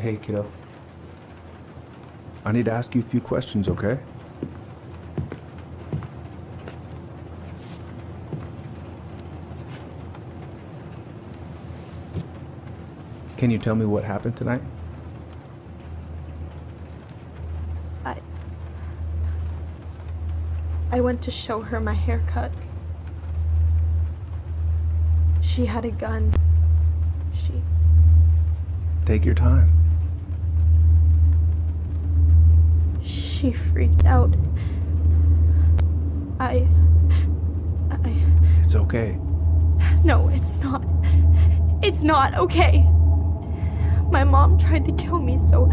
Hey, kiddo. I need to ask you a few questions, okay? Can you tell me what happened tonight? I went to show her my haircut. She had a gun. Take your time. She freaked out. It's okay. No, it's not. It's not okay. My mom tried to kill me, so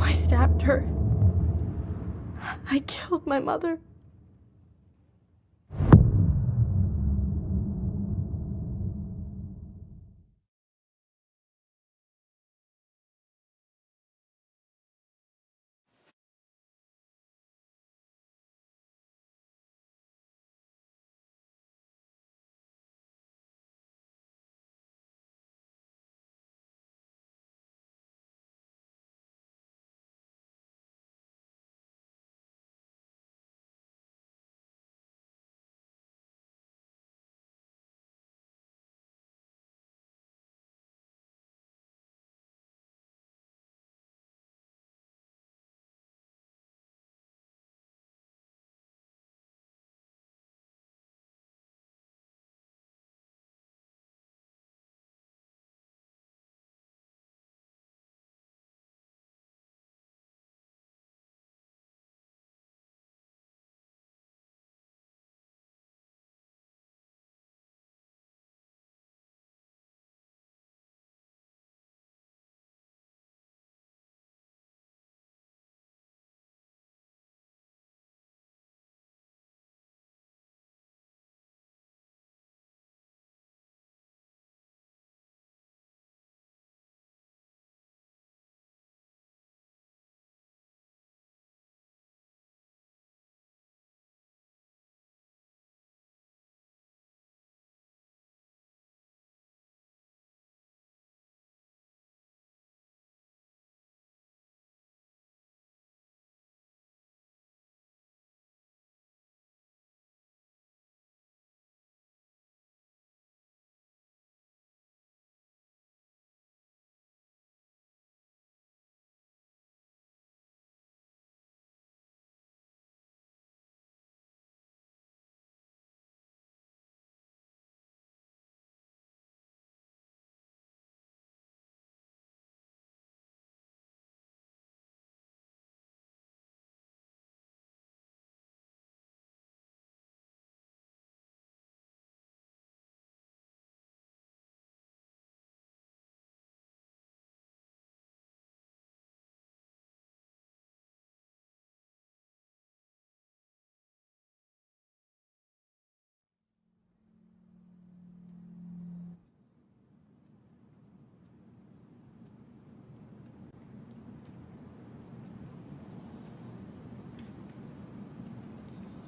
I stabbed her. I killed my mother.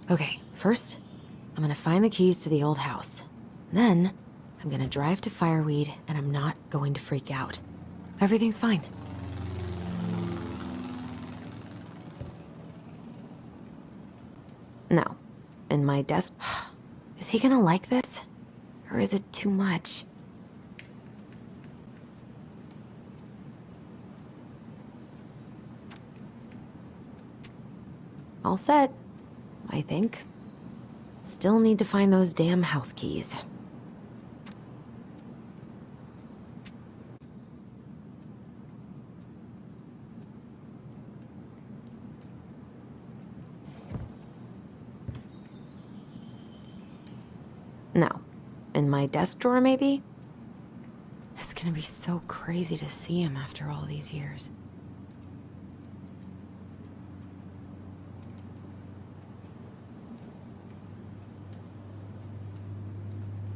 Okay, first, I'm gonna find the keys to the old house. Then, I'm gonna drive to Fireweed, and I'm not going to freak out. Everything's fine. No. In my desk... Is he gonna like this? Or is it too much? All set, I think. Still need to find those damn house keys. No. In my desk drawer, maybe? It's gonna be so crazy to see him after all these years.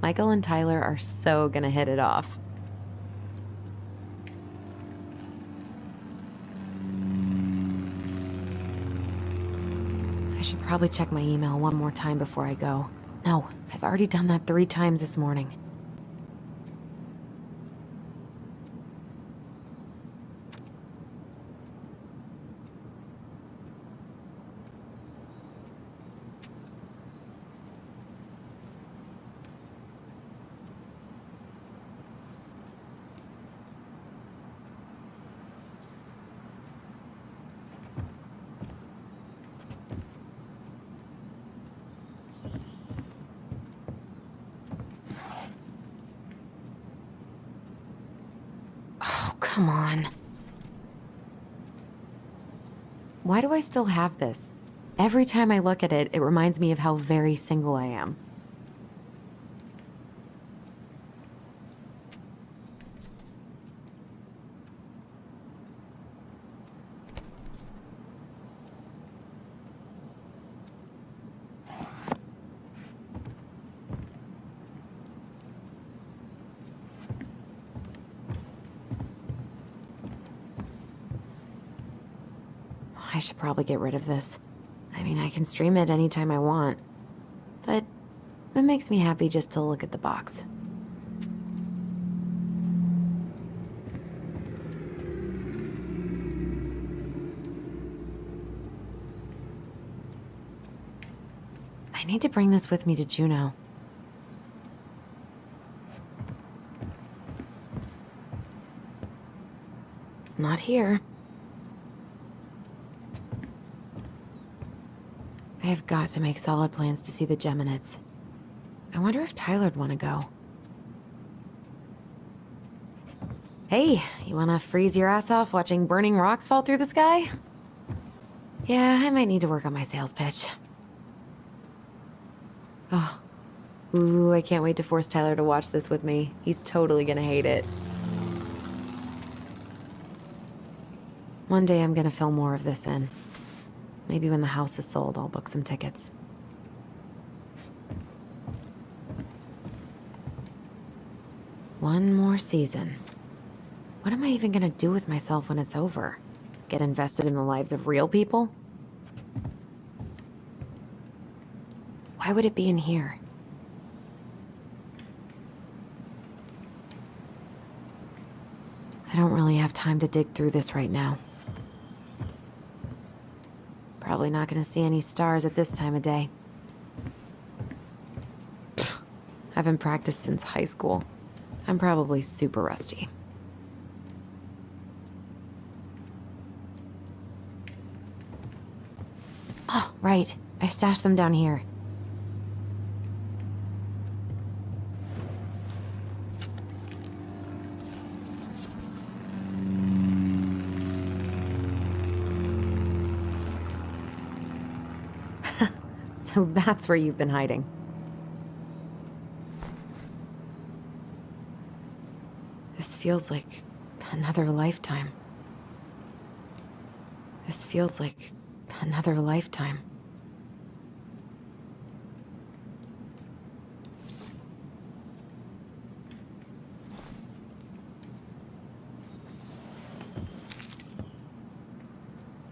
Michael and Tyler are so gonna hit it off. I should probably check my email one more time before I go. No, I've already done that 3 times this morning. Come on. Why do I still have this? Every time I look at it, it reminds me of how very single I am. I should probably get rid of this. I mean, I can stream it anytime I want. But it makes me happy just to look at the box. I need to bring this with me to Juneau. Not here. I have got to make solid plans to see the Geminids. I wonder if Tyler'd want to go. Hey, you wanna freeze your ass off watching burning rocks fall through the sky? Yeah, I might need to work on my sales pitch. Oh. Ooh, I can't wait to force Tyler to watch this with me. He's totally gonna hate it. One day I'm gonna film more of this in. Maybe when the house is sold, I'll book some tickets. One more season. What am I even gonna do with myself when it's over? Get invested in the lives of real people? Why would it be in here? I don't really have time to dig through this right now. Probably not gonna see any stars at this time of day. Pfft, haven't practiced since high school. I'm probably super rusty. Oh, right. I stashed them down here. So that's where you've been hiding. This feels like another lifetime. This feels like another lifetime.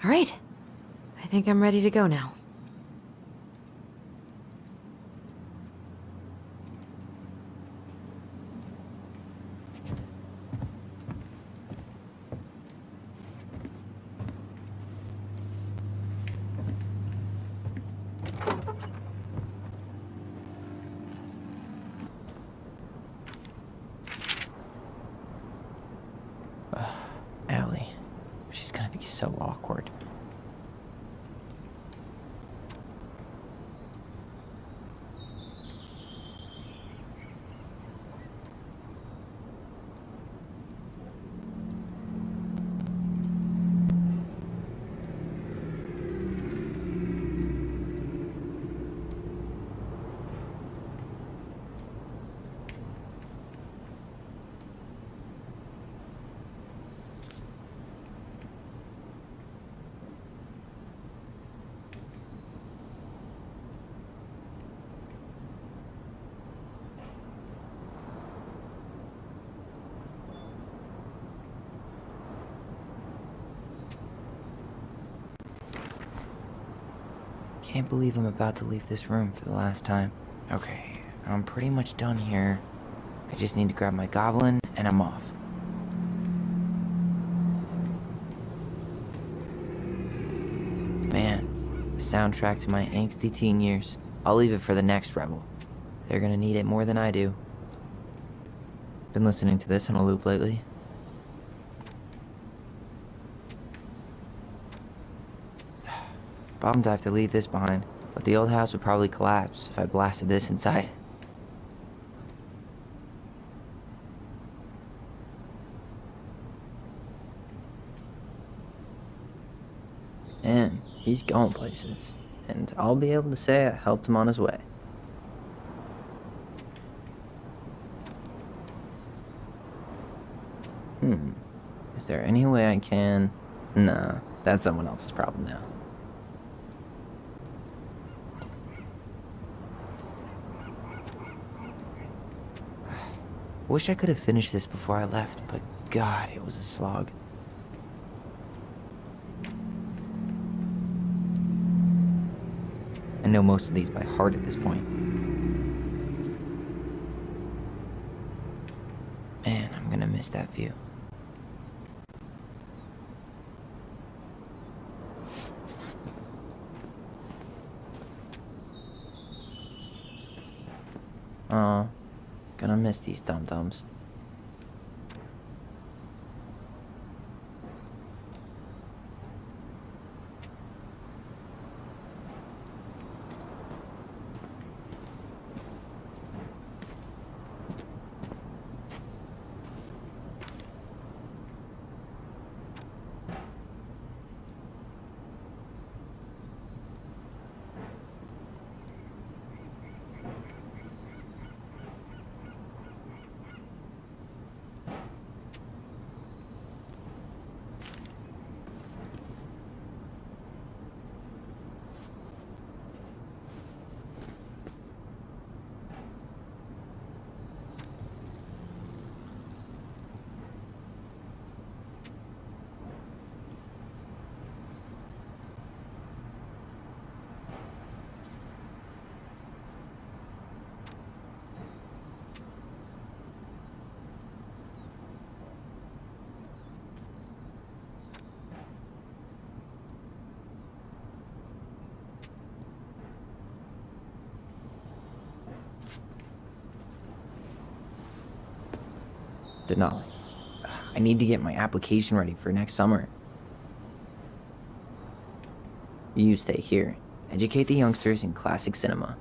All right. I think I'm ready to go now. Allie. She's gonna be so awkward. Can't believe I'm about to leave this room for the last time. Okay, I'm pretty much done here. I just need to grab my goblin and I'm off. Man, the soundtrack to my angsty teen years. I'll leave it for the next rebel. They're gonna need it more than I do. Been listening to this on a loop lately. Bummed I have to leave this behind, but the old house would probably collapse if I blasted this inside. And he's going places. And I'll be able to say I helped him on his way. Is there any way I can... Nah, that's someone else's problem now. Wish I could have finished this before I left, but God, it was a slog. I know most of these by heart at this point. Man, I'm gonna miss that view. Oh, gonna miss these dum-dums. Denali. I need to get my application ready for next summer. You stay here. Educate the youngsters in classic cinema.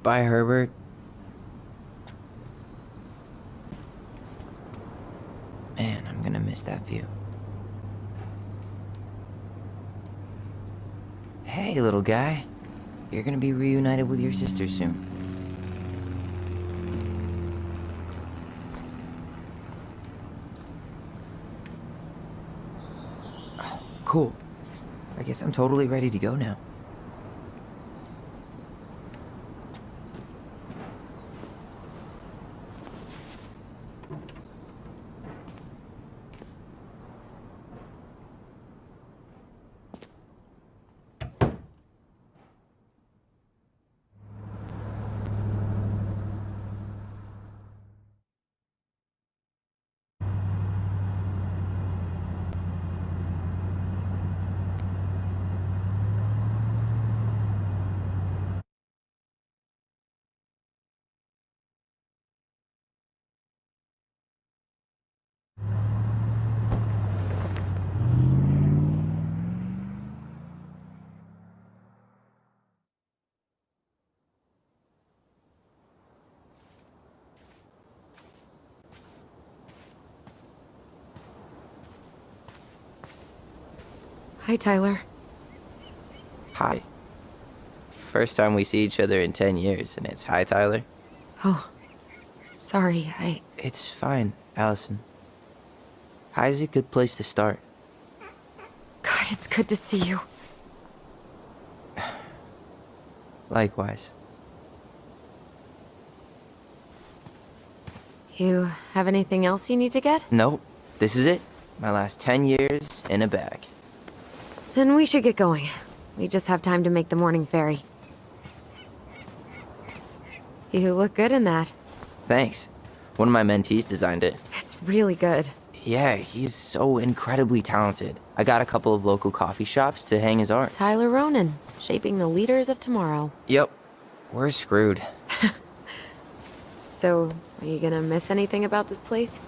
Bye, Herbert. Man, I'm gonna miss that view. Hey, little guy. You're gonna be reunited with your sister soon. Oh, cool. I guess I'm totally ready to go now. Hi, Tyler. Hi. First time we see each other in 10 years, and it's hi, Tyler. Oh, sorry, It's fine, Alyson. Hi's a good place to start. God, it's good to see you. Likewise. You have anything else you need to get? Nope. This is it. My last 10 years in a bag. Then we should get going. We just have time to make the morning ferry. You look good in that. Thanks. One of my mentees designed it. It's really good. Yeah, he's so incredibly talented. I got a couple of local coffee shops to hang his art. Tyler Ronan, shaping the leaders of tomorrow. Yep. We're screwed. So, are you gonna miss anything about this place?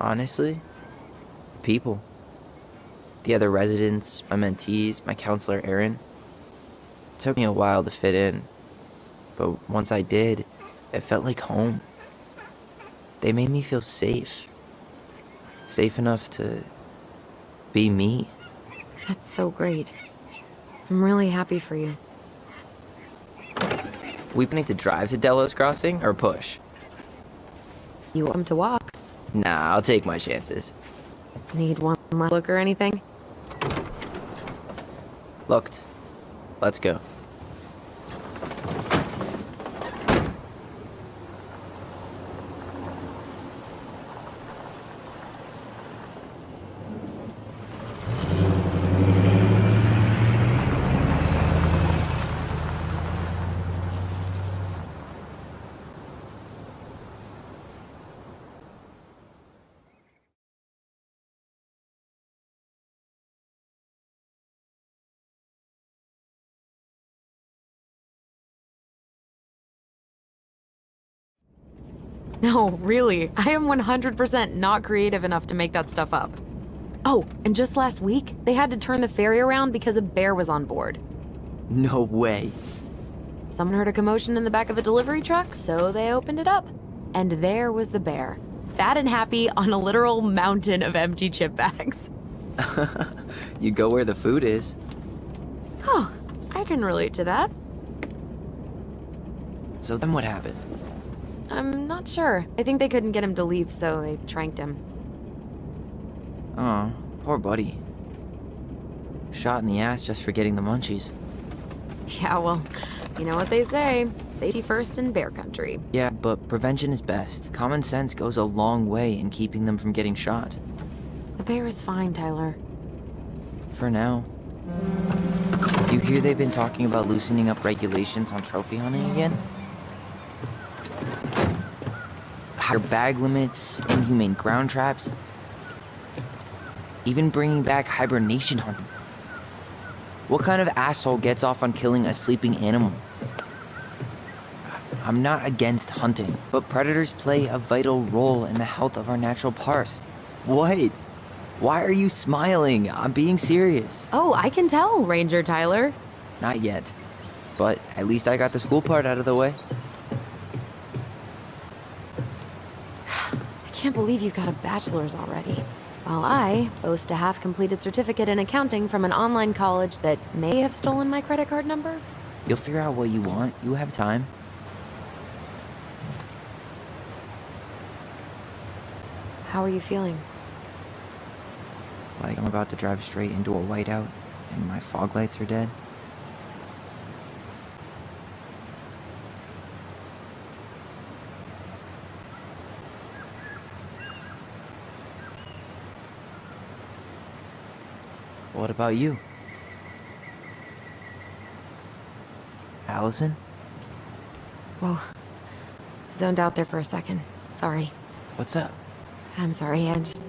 Honestly, people. The other residents, my mentees, my counselor Aaron. It took me a while to fit in, but once I did, it felt like home. They made me feel safe. Safe enough to be me. That's so great. I'm really happy for you. We planning to drive to Delos Crossing or push? You want him to walk? Nah, I'll take my chances. Need one last look or anything? Looked. Let's go. No, really. I am 100% not creative enough to make that stuff up. Oh, and just last week, they had to turn the ferry around because a bear was on board. No way. Someone heard a commotion in the back of a delivery truck, so they opened it up. And there was the bear, fat and happy on a literal mountain of empty chip bags. You go where the food is. Oh, I can relate to that. So then what happened? I'm not sure. I think they couldn't get him to leave, so they tranked him. Oh, poor buddy. Shot in the ass just for getting the munchies. Yeah, well, you know what they say. Safety first in bear country. Yeah, but prevention is best. Common sense goes a long way in keeping them from getting shot. The bear is fine, Tyler. For now. You hear they've been talking about loosening up regulations on trophy hunting again? Higher bag limits, inhumane ground traps, even bringing back hibernation hunting. What kind of asshole gets off on killing a sleeping animal? I'm not against hunting, but predators play a vital role in the health of our natural parks. What? Why are you smiling? I'm being serious. Oh, I can tell, Ranger Tyler. Not yet, but at least I got the school part out of the way. I can't believe you got a bachelor's already. While I boast a half-completed certificate in accounting from an online college that may have stolen my credit card number. You'll figure out what you want. You have time. How are you feeling? Like I'm about to drive straight into a whiteout and my fog lights are dead. What about you? Alyson? Whoa. Zoned out there for a second. Sorry. What's up? I'm sorry, I'm just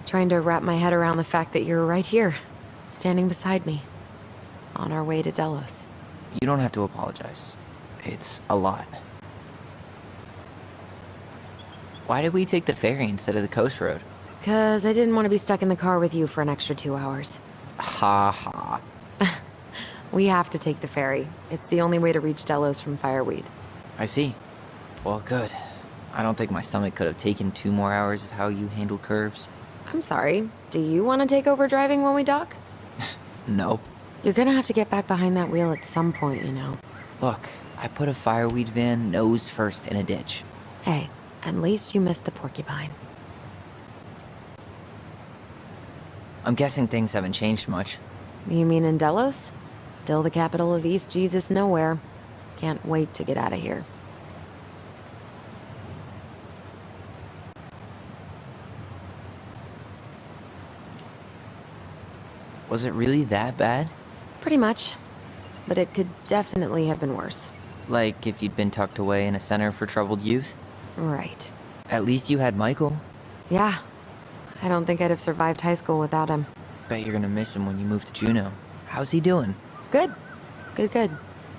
trying to wrap my head around the fact that you're right here, standing beside me, on our way to Delos. You don't have to apologize. It's a lot. Why did we take the ferry instead of the coast road? 'Cause I didn't want to be stuck in the car with you for an extra 2 hours. Ha ha. We have to take the ferry. It's the only way to reach Delos from Fireweed. I see. Well, good. I don't think my stomach could have taken 2 more hours of how you handle curves. I'm sorry. Do you want to take over driving when we dock? No. You're gonna have to get back behind that wheel at some point, you know. Look, I put a fireweed van nose first in a ditch. Hey, at least you missed the porcupine. I'm guessing things haven't changed much. You mean in Delos? Still the capital of East Jesus Nowhere. Can't wait to get out of here. Was it really that bad? Pretty much. But it could definitely have been worse. Like if you'd been tucked away in a center for troubled youth? Right. At least you had Michael. Yeah. I don't think I'd have survived high school without him. Bet you're gonna miss him when you move to Juneau. How's he doing? Good. Good.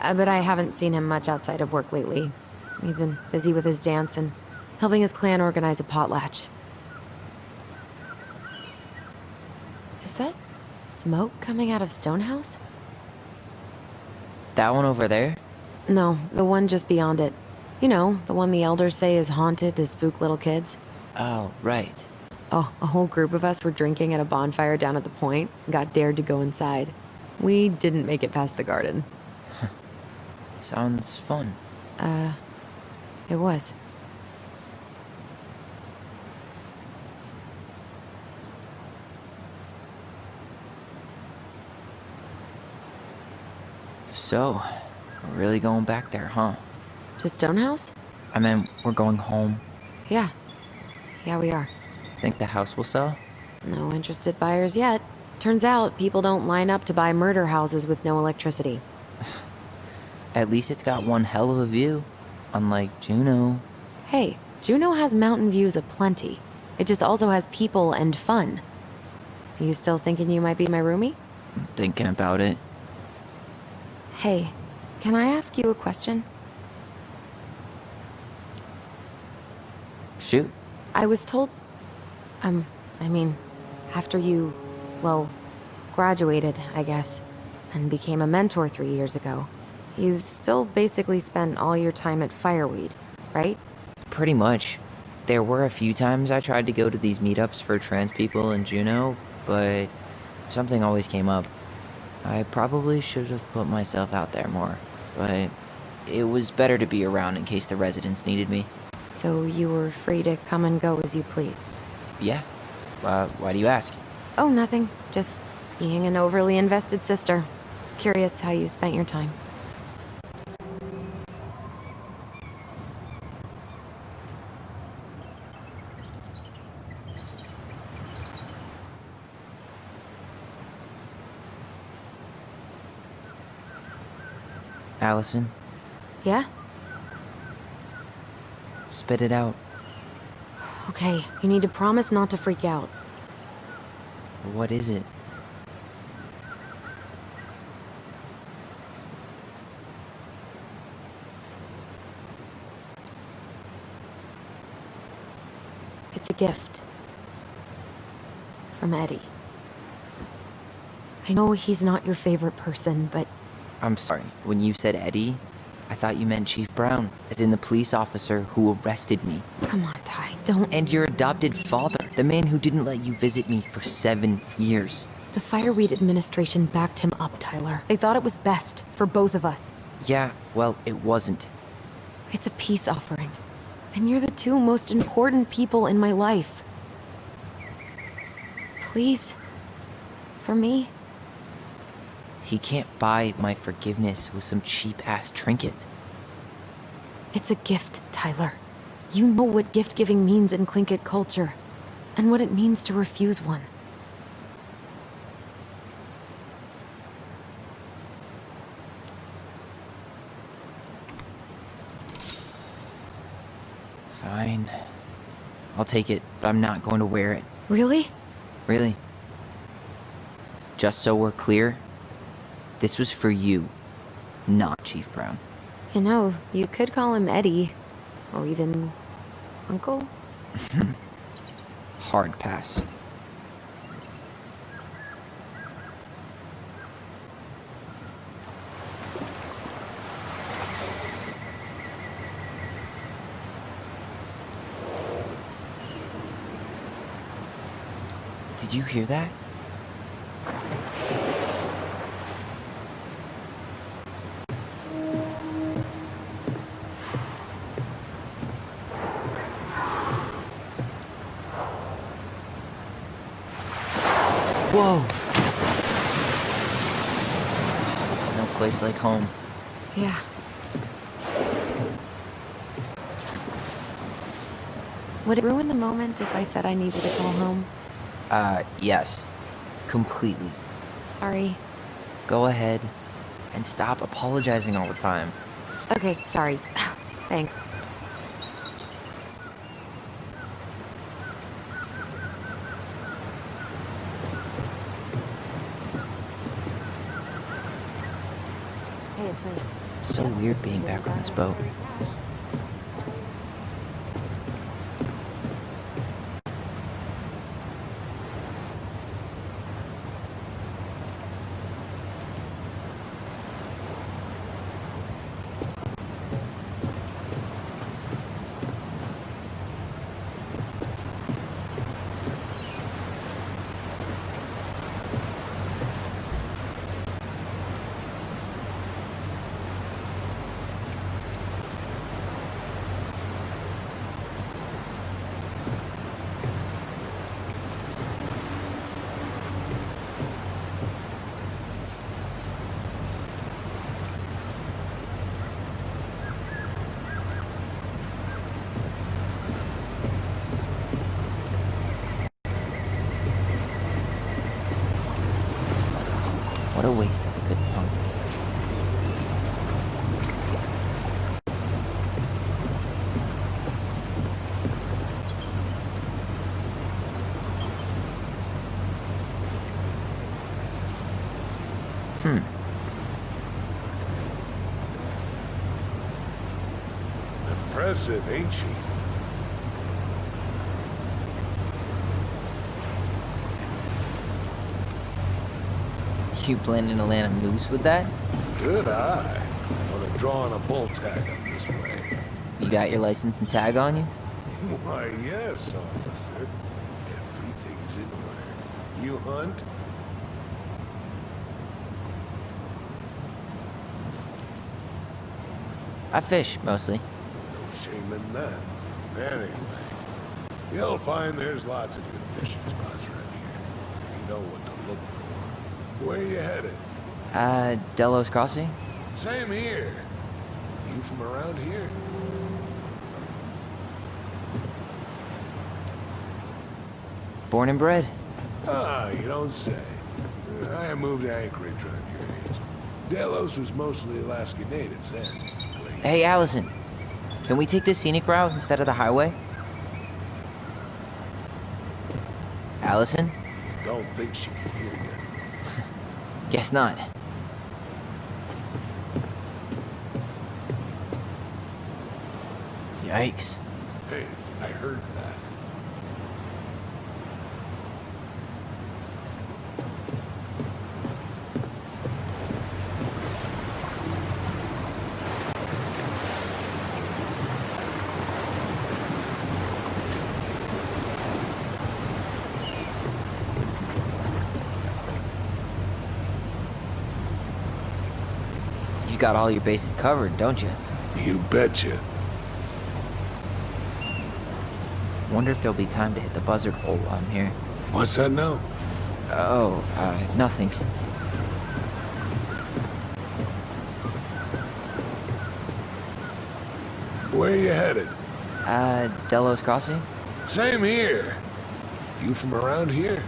But I haven't seen him much outside of work lately. He's been busy with his dance and helping his clan organize a potlatch. smoke coming out of Stonehouse? That one over there? No, the one just beyond it. You know, the one the elders say is haunted to spook little kids. Oh, right. Oh, a whole group of us were drinking at a bonfire down at the point and got dared to go inside. We didn't make it past the garden. Sounds fun. It was. So, we're really going back there, huh? To Stonehouse? I mean, we're going home. Yeah. Yeah, we are. Think the house will sell? No interested buyers yet. Turns out people don't line up to buy murder houses with no electricity. At least it's got one hell of a view. Unlike Juneau. Hey, Juneau has mountain views aplenty. It just also has people and fun. You still thinking you might be my roomie? I'm thinking about it. Hey, can I ask you a question? Shoot. I was told... after you, well, graduated, I guess, and became a mentor 3 years ago, you still basically spent all your time at Fireweed, right? Pretty much. There were a few times I tried to go to these meetups for trans people in Juneau, but something always came up. I probably should have put myself out there more, but it was better to be around in case the residents needed me. So you were free to come and go as you pleased? Yeah. Why do you ask? Oh, nothing. Just being an overly invested sister. Curious how you spent your time. Alyson, Yeah? spit it out. Okay, you need to promise not to freak out. What is it? It's a gift. From Eddie. I know he's not your favorite person, but I'm sorry. When you said Eddie, I thought you meant Chief Brown, as in the police officer who arrested me. come on, Ty, don't... And your adopted father, the man who didn't let you visit me for 7 years. The Fireweed administration backed him up, Tyler. They thought it was best for both of us. Yeah, well, it wasn't. It's a peace offering. And you're the two most important people in my life. Please. For me. He can't buy my forgiveness with some cheap-ass trinket. It's a gift, Tyler. You know what gift-giving means in Tlingit culture. And what it means to refuse one. Fine. I'll take it, but I'm not going to wear it. Really? Really. Just so we're clear, this was for you, not Chief Brown. You know, you could call him Eddie. Or even... Uncle? Hard pass. Did you hear that? Whoa! No place like home. Yeah. Would it ruin the moment if I said I needed to call home? Yes. Completely. Sorry. Go ahead and stop apologizing all the time. Okay, sorry. Thanks. Hey, it's me. It's so weird being back on this boat. What a waste of a good punk. Impressive, ain't she? You planning to land a moose with that? Good eye. On a drawing a bull tag up this way. You got your license and tag on you? Why, yes, officer. Everything's in order. You hunt? I fish, mostly. No shame in that. Anyway, you'll find there's lots of good fishing spots around here. If you know what to look for. Where you headed? Delos Crossing? Same here. You from around here? Born and bred. Ah, you don't say. I moved to Anchorage around your age. Delos was mostly Alaska natives then. Hey, Alyson. Can we take the scenic route instead of the highway? Alyson? Don't think she can hear you. Guess not. Yikes. Hey, I heard that. You've got all your bases covered, don't you? You betcha. Wonder if there'll be time to hit the buzzard hole while I'm here. What's that now? Oh, nothing. Where you headed? Delos Crossing? Same here. You from around here?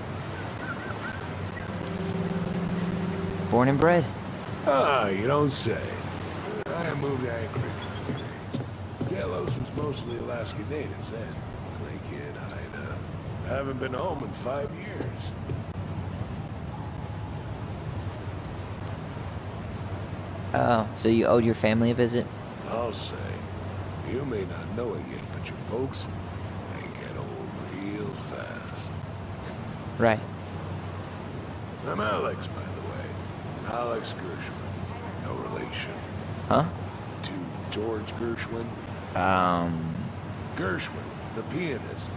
Born and bred. Ah, you don't say. I moved to Anchorage around your age. Delos was mostly Alaska natives then. Tlingit, hideout. Haven't been home in 5 years. Oh, so you owed your family a visit? I'll say. You may not know it yet, but your folks, they get old real fast. Right. I'm Alex, by the way. Alex Gershwin. No relation. Huh? To George Gershwin. Gershwin, the pianist.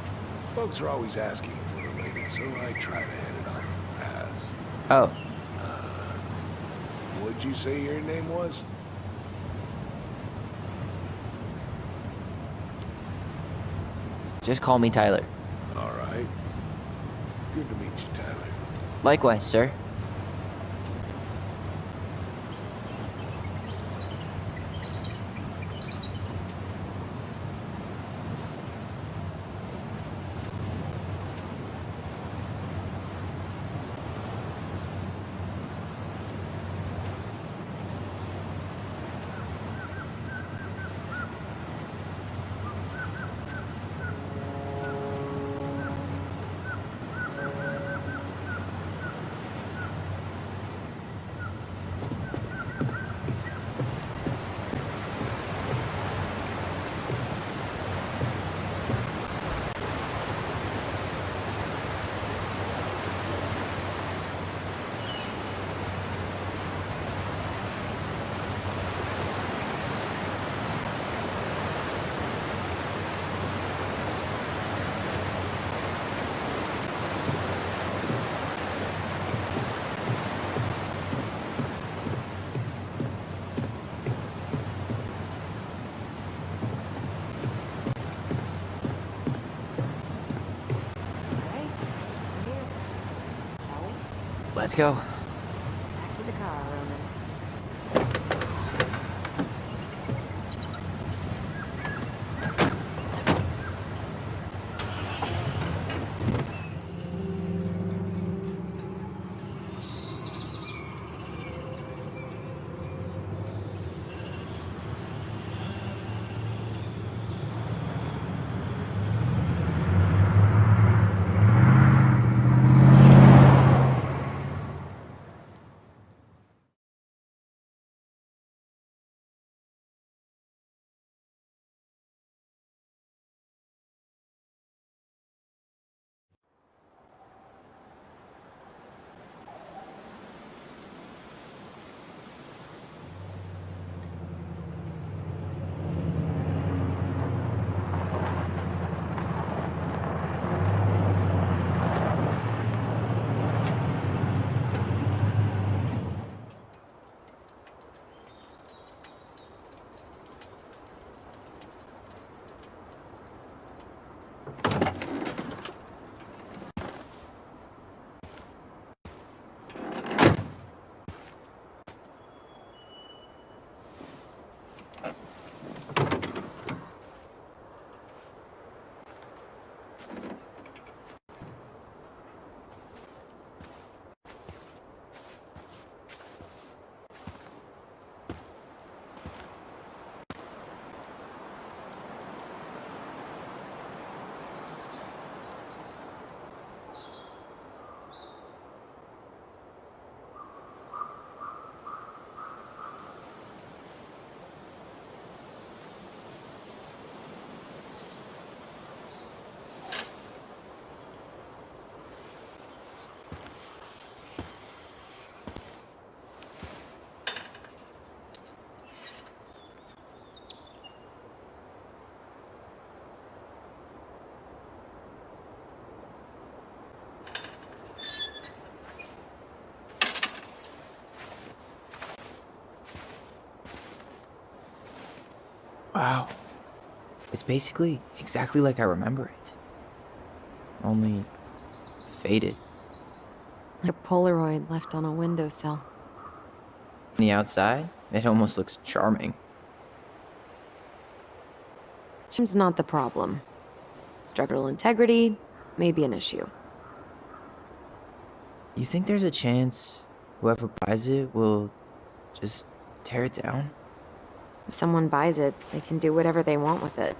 Folks are always asking if we're related, so I try to head it off in the past. Oh, What'd you say your name was? just call me Tyler. All right. Good to meet you, Tyler. Likewise, sir. Let's go. Back to the car, Roman. Wow. It's basically exactly like I remember it. Only faded. Like a Polaroid left on a windowsill. On the outside, it almost looks charming. Chim's not the problem. Structural integrity may be an issue. You think there's a chance whoever buys it will just tear it down? If someone buys it, they can do whatever they want with it.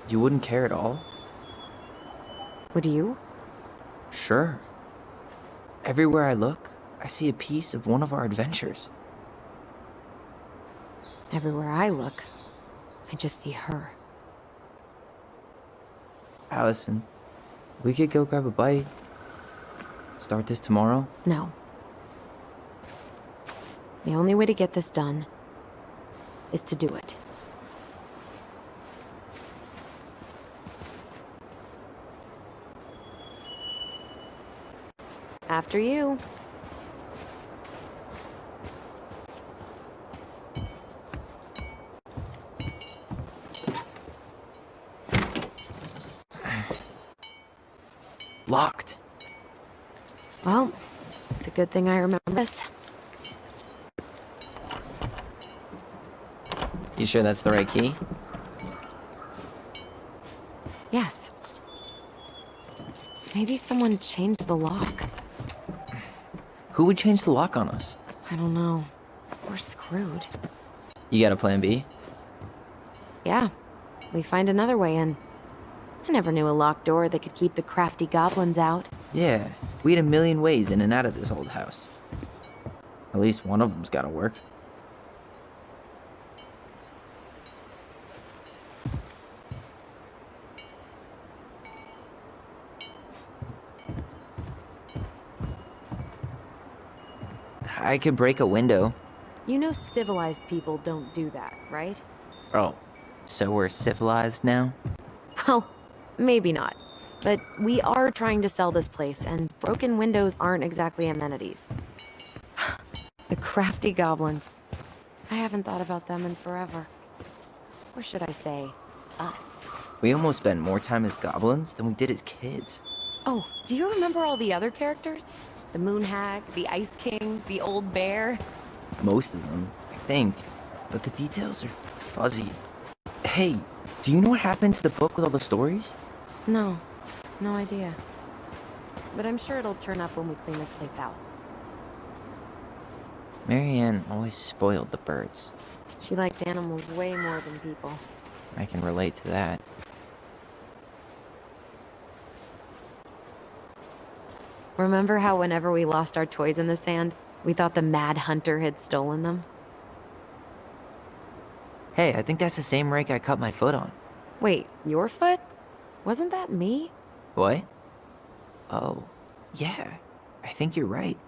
You wouldn't care at all? Would you? Sure. Everywhere I look, I see a piece of one of our adventures. Everywhere I look, I just see her. Alyson, we could go grab a bite. Start this tomorrow? No. The only way to get this done is to do it. After you. Locked. Well, it's a good thing I remember this. You sure that's the right key? Yes. Maybe someone changed the lock. Who would change the lock on us? I don't know. We're screwed. You got a plan B? Yeah, we find another way in. I never knew a locked door that could keep the crafty goblins out. Yeah, we had a million ways in and out of this old house. At least one of them's gotta work. I could break a window. You know civilized people don't do that, right? Oh, so we're civilized now? Well, maybe not. But we are trying to sell this place, and broken windows aren't exactly amenities. The crafty goblins. I haven't thought about them in forever. Or should I say, us. We almost spent more time as goblins than we did as kids. Oh, do you remember all the other characters? The Moon Hag, the Ice King, the Old Bear? Most of them, I think. But the details are fuzzy. Hey, do you know what happened to the book with all the stories? No, no idea. But I'm sure it'll turn up when we clean this place out. Marianne always spoiled the birds. She liked animals way more than people. I can relate to that. Remember how whenever we lost our toys in the sand, we thought the Mad Hunter had stolen them? Hey, I think that's the same rake I cut my foot on. Wait, your foot? Wasn't that me? What? Oh, yeah. I think you're right.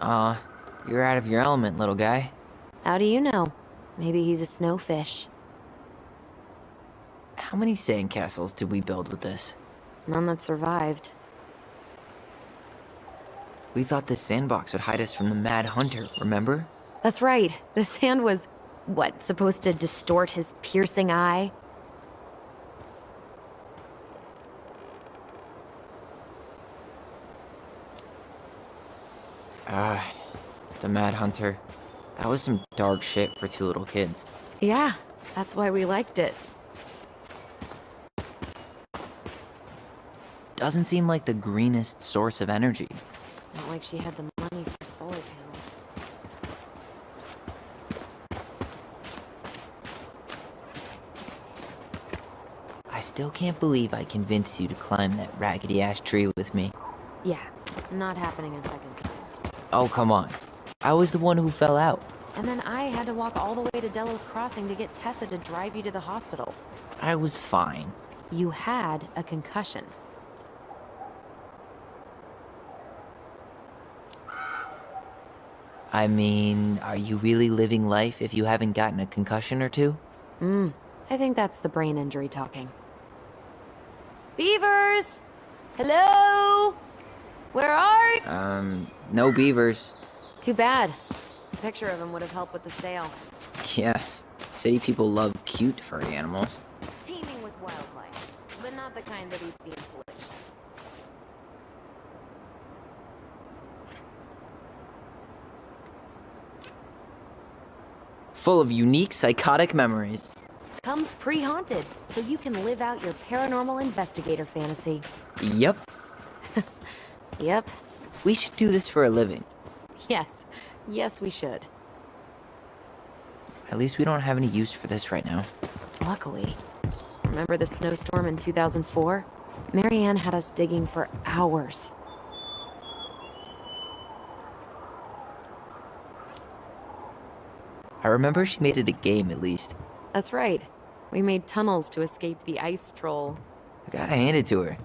You're out of your element, little guy. How do you know? Maybe he's a snowfish. How many sandcastles did we build with this? None that survived. We thought this sandbox would hide us from the Mad Hunter, remember? That's right. The sand was, what, supposed to distort his piercing eye? The Mad Hunter. That was some dark shit for two little kids. Yeah, that's why we liked it. Doesn't seem like the greenest source of energy. Not like she had the money for solar panels. I still can't believe I convinced you to climb that raggedy-ass tree with me. Yeah, not happening a second time. Oh, come on. I was the one who fell out. And then I had to walk all the way to Delos Crossing to get Tessa to drive you to the hospital. I was fine. You had a concussion. I mean, are you really living life if you haven't gotten a concussion or two? I think that's the brain injury talking. Beavers! Hello? Where are you? No beavers. Too bad. A picture of him would have helped with the sale. Yeah, City people love cute furry animals. Teeming with wildlife, but not the kind that eats the insulation. Full of unique psychotic memories. Comes pre-haunted, so you can live out your paranormal investigator fantasy. Yep. Yep. We should do this for a living. Yes. Yes, we should. At least we don't have any use for this right now. Luckily. Remember the snowstorm in 2004? Marianne had us digging for hours. I remember she made it a game, at least. That's right. We made tunnels to escape the ice troll. I gotta hand it to her.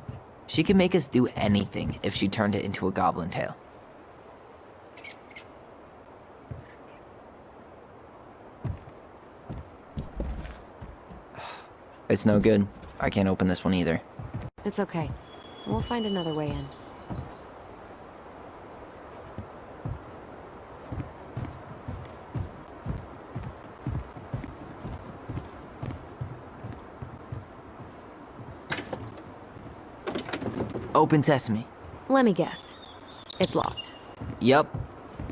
She could make us do anything if she turned it into a goblin tale. It's no good. I can't open this one either. It's okay. We'll find another way in. Open sesame. Let me guess. It's locked. Yup.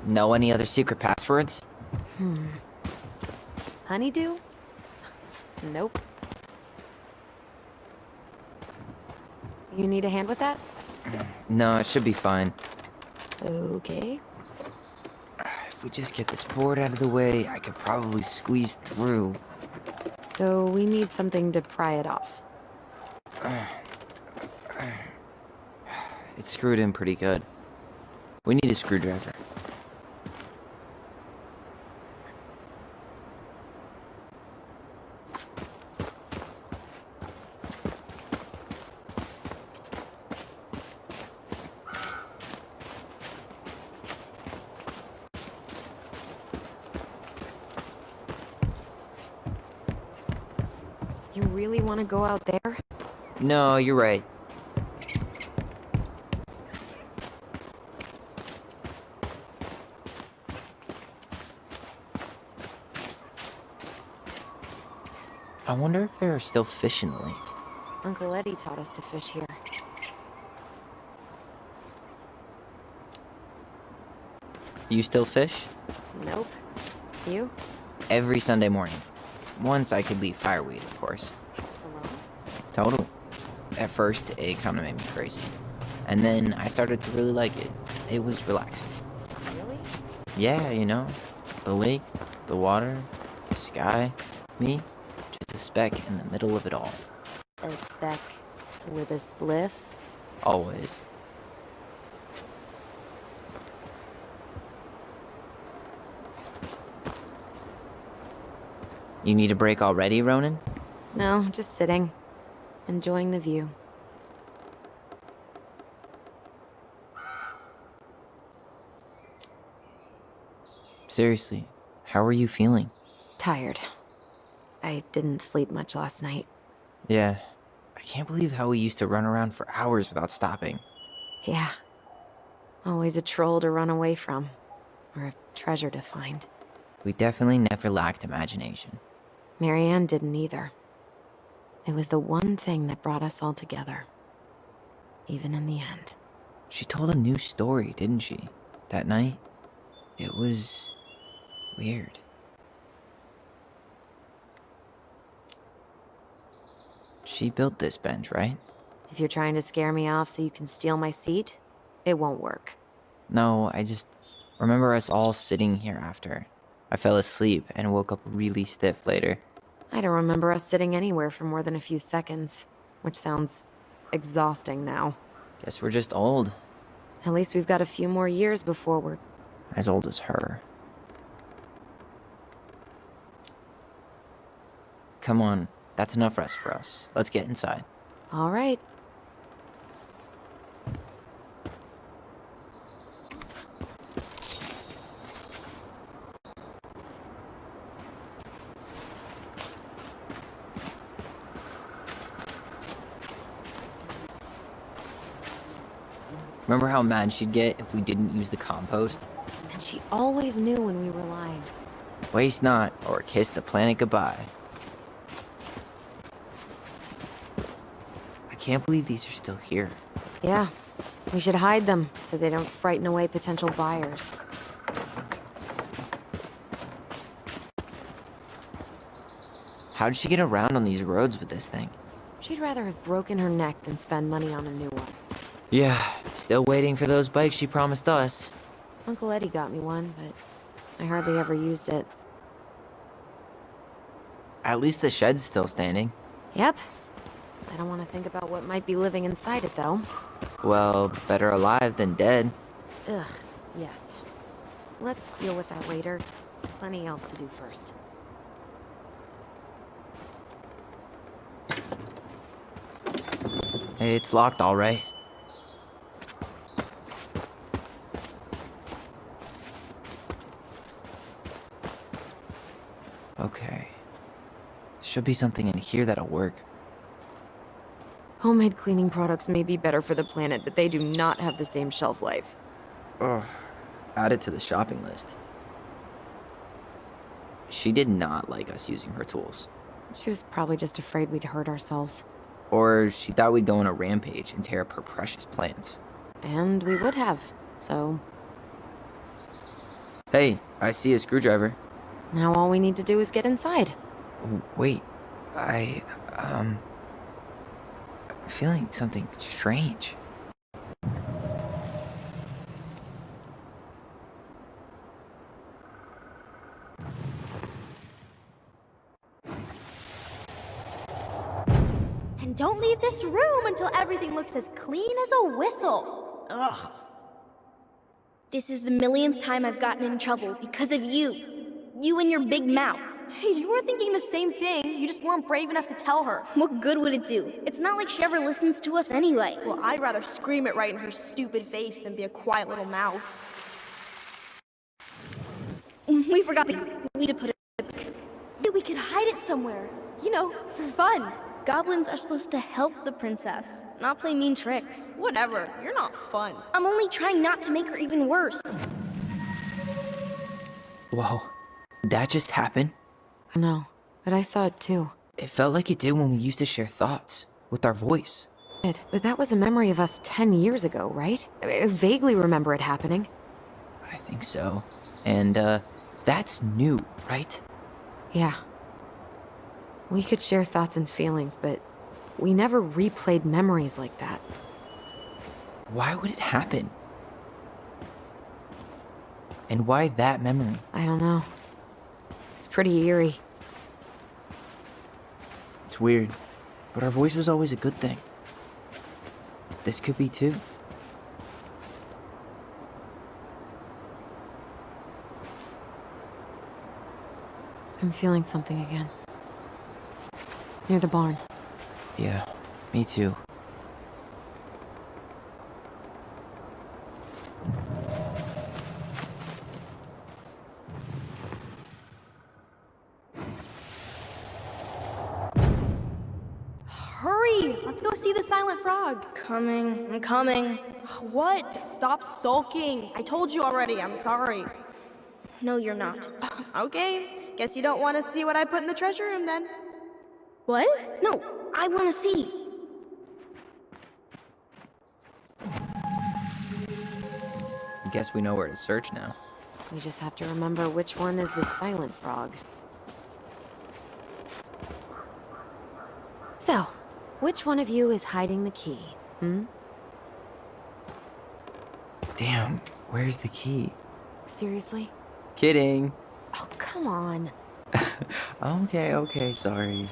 Know any other secret passwords? Honeydew? Nope. You need a hand with that? No, it should be fine. Okay. If we just get this board out of the way, I could probably squeeze through. So we need something to pry it off. It's screwed in pretty good. We need a screwdriver. You really want to go out there? No, you're right. I wonder if there are still fish in the lake. Uncle Eddie taught us to fish here. You still fish? Nope. You? Every Sunday morning. Once I could leave fireweed, of course. Alone? Totally. At first, it kind of made me crazy. And then I started to really like it. It was relaxing. Really? Yeah, you know, the lake, the water, the sky, me, just a speck in the middle of it all. A speck with a spliff? Always. You need a break already, Ronan? No, just sitting. Enjoying the view. Seriously, how are you feeling? Tired. I didn't sleep much last night. Yeah, I can't believe how we used to run around for hours without stopping. Yeah. Always a troll to run away from. Or a treasure to find. We definitely never lacked imagination. Marianne didn't either. It was the one thing that brought us all together. Even in the end. She told a new story, didn't she? That night? It was weird. She built this bench, right? If you're trying to scare me off so you can steal my seat, it won't work. No, I just remember us all sitting here after. I fell asleep and woke up really stiff later. I don't remember us sitting anywhere for more than a few seconds, which sounds exhausting now. Guess we're just old. At least we've got a few more years before we're... As old as her. Come on, that's enough rest for us. Let's get inside. All right. Remember how mad she'd get if we didn't use the compost? And she always knew when we were lying. Waste not, or kiss the planet goodbye. I can't believe these are still here. Yeah, we should hide them so they don't frighten away potential buyers. How did she get around on these roads with this thing? She'd rather have broken her neck than spend money on a new one. Yeah, still waiting for those bikes she promised us. Uncle Eddie got me one, but I hardly ever used it. At least the shed's still standing. Yep. I don't want to think about what might be living inside it, though. Well, better alive than dead. Ugh, yes. Let's deal with that later. Plenty else to do first. Hey, it's locked all right. Okay. Should be something in here that'll work. Homemade cleaning products may be better for the planet, but they do not have the same shelf life. Ugh. Add it to the shopping list. She did not like us using her tools. She was probably just afraid we'd hurt ourselves. Or she thought we'd go on a rampage and tear up her precious plants. And we would have, so... Hey, I see a screwdriver. Now all we need to do is get inside. Wait, I'm feeling something strange. And don't leave this room until everything looks as clean as a whistle. Ugh. This is the millionth time I've gotten in trouble because of you. You and your big mouth. Hey, you were thinking the same thing. You just weren't brave enough to tell her. What good would it do? It's not like she ever listens to us anyway. Well, I'd rather scream it right in her stupid face than be a quiet little mouse. We forgot to put it. Yeah, we could hide it somewhere. You know, for fun. Goblins are supposed to help the princess, not play mean tricks. Whatever, you're not fun. I'm only trying not to make her even worse. Whoa, that just happened? I know, but I saw it too. It felt like it did when we used to share thoughts with our voice. But that was a memory of us 10 years ago, right? I vaguely remember it happening. I think so. And, that's new, right? Yeah. We could share thoughts and feelings, but we never replayed memories like that. Why would it happen? And why that memory? I don't know. It's pretty eerie. It's weird, but our voice was always a good thing. This could be too. I'm feeling something again. Near the barn. Yeah, me too. Hurry! Let's go see the silent frog. I'm coming. What? Stop sulking. I told you already, I'm sorry. No, you're not. Okay, guess you don't want to see what I put in the treasure room then. What? No, I want to see. I guess we know where to search now. We just have to remember which one is the silent frog. So, which one of you is hiding the key, Damn, where's the key? Seriously? Kidding. Oh, come on. Okay, sorry.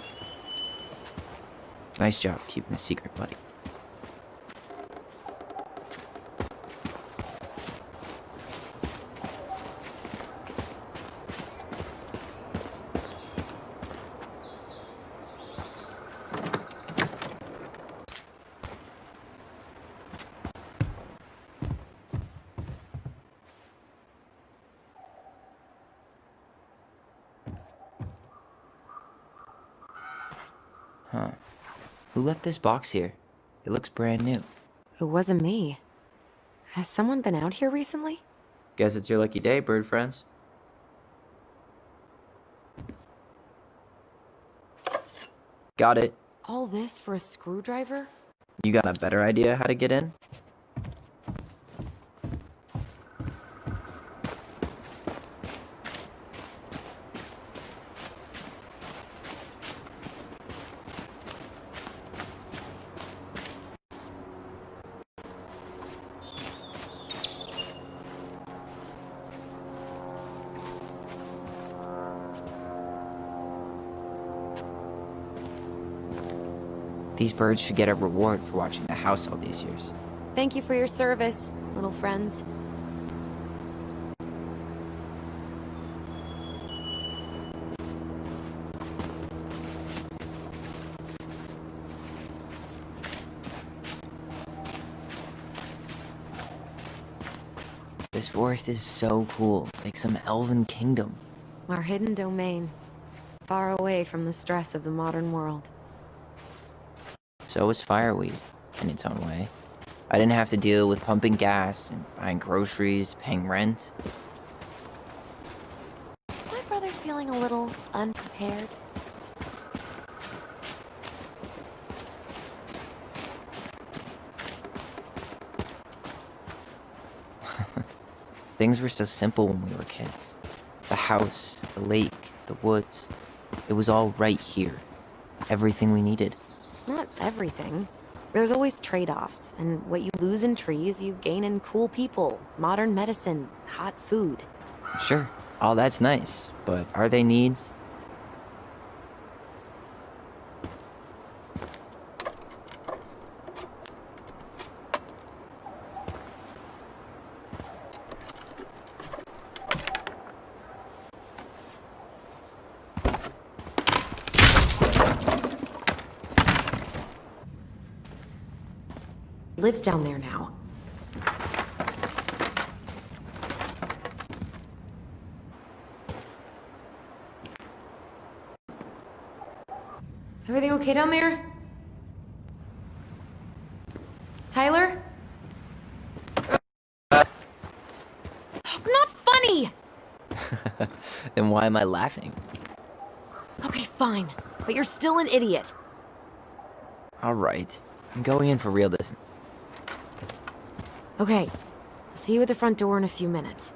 Nice job keeping a secret, buddy. Huh. Who left this box here? It looks brand new. It wasn't me. Has someone been out here recently? Guess it's your lucky day, bird friends. Got it. All this for a screwdriver? You got a better idea how to get in? These birds should get a reward for watching the house all these years. Thank you for your service, little friends. This forest is so cool, like some elven kingdom. Our hidden domain. Far away from the stress of the modern world. So is fireweed, in its own way. I didn't have to deal with pumping gas and buying groceries, paying rent. Is my brother feeling a little unprepared? Things were so simple when we were kids. The house, the lake, the woods. It was all right here. Everything we needed. Not everything. There's always trade-offs, and what you lose in trees, you gain in cool people, modern medicine, hot food. Sure, all that's nice, but are they needs? Lives down there now. Everything okay down there? Tyler? It's not funny! Then why am I laughing? Okay, fine. But you're still an idiot. Alright, I'm going in for real this. Okay. I'll see you at the front door in a few minutes.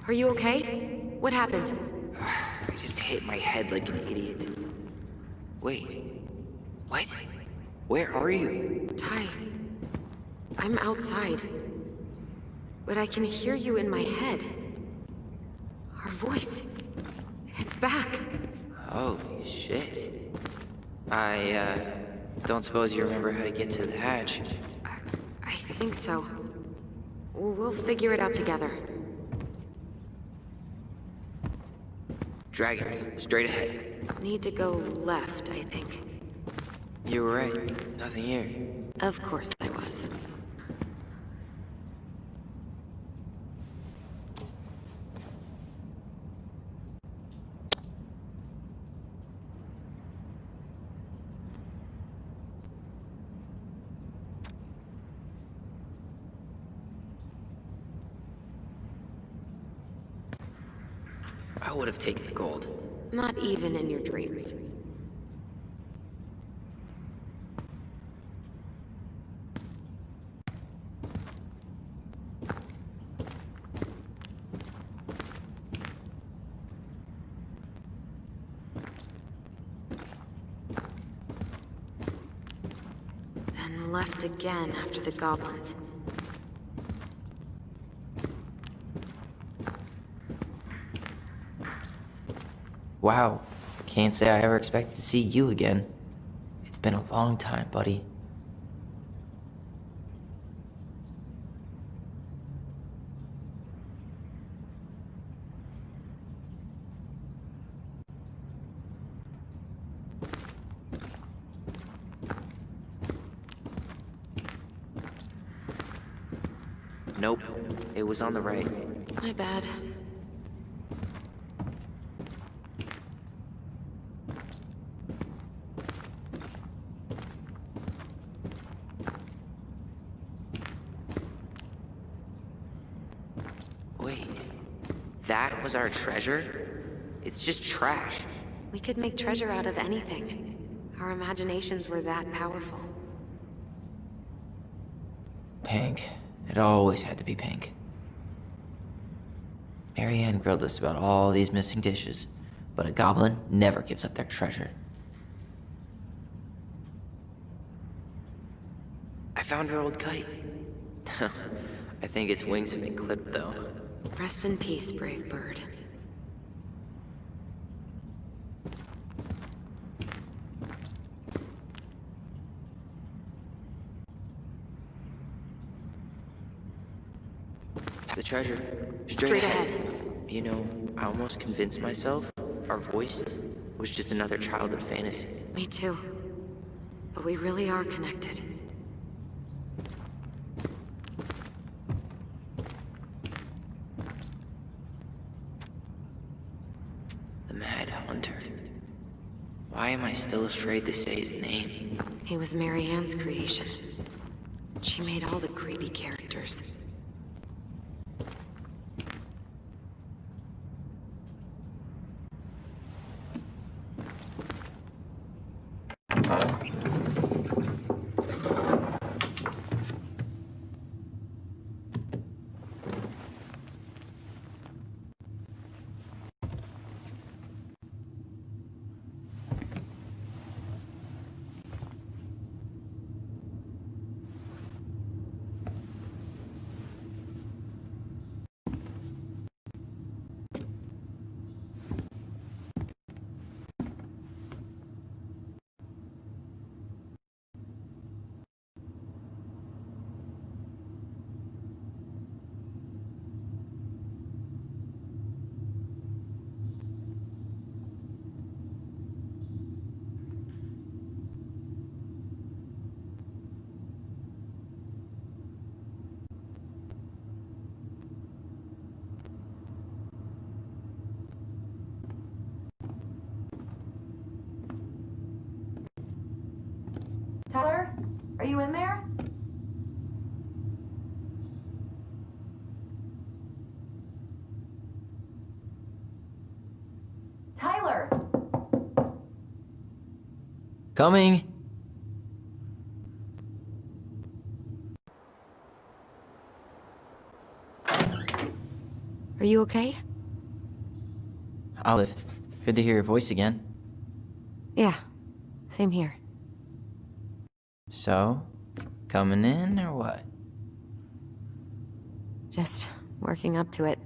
Are you okay? What happened? I just hit my head like an idiot. Wait. What? Where are you? Ty, I'm outside. But I can hear you in my head. Our voice. It's back. Holy shit. I, don't suppose you remember how to get to the hatch. I think so. We'll figure it out together. Dragons, straight ahead. Need to go left, I think. You were right. Nothing here. Of course I was. I would have taken the gold. Not even in your dreams. Then left again after the goblins. Wow. Can't say I ever expected to see you again. It's been a long time, buddy. Nope, it was on the right. My bad. Wait, that was our treasure? It's just trash. We could make treasure out of anything. Our imaginations were that powerful. Pink. It always had to be pink. Marianne grilled us about all these missing dishes, but a goblin never gives up their treasure. I found her old kite. I think its wings have been clipped, though. Rest in peace, brave bird. The treasure. Straight ahead. You know, I almost convinced myself our voice was just another childhood fantasy. Me too. But we really are connected. The Mad Hunter. Why am I still afraid to say his name? He was Marianne's creation. She made all the creepy characters. Tyler, are you in there? Tyler! Coming! Are you okay? Olive, good to hear your voice again. Yeah, same here. So, coming in or what? Just working up to it.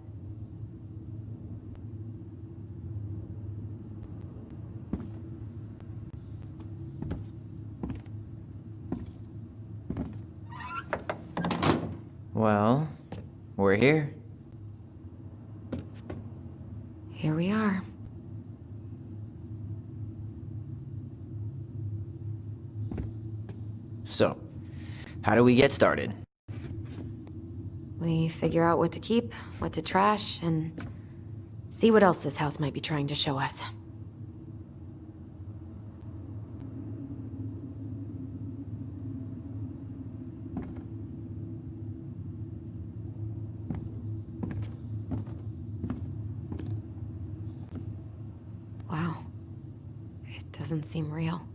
Well, we're here. Here we are. So, how do we get started? We figure out what to keep, what to trash, and see what else this house might be trying to show us. Wow. It doesn't seem real.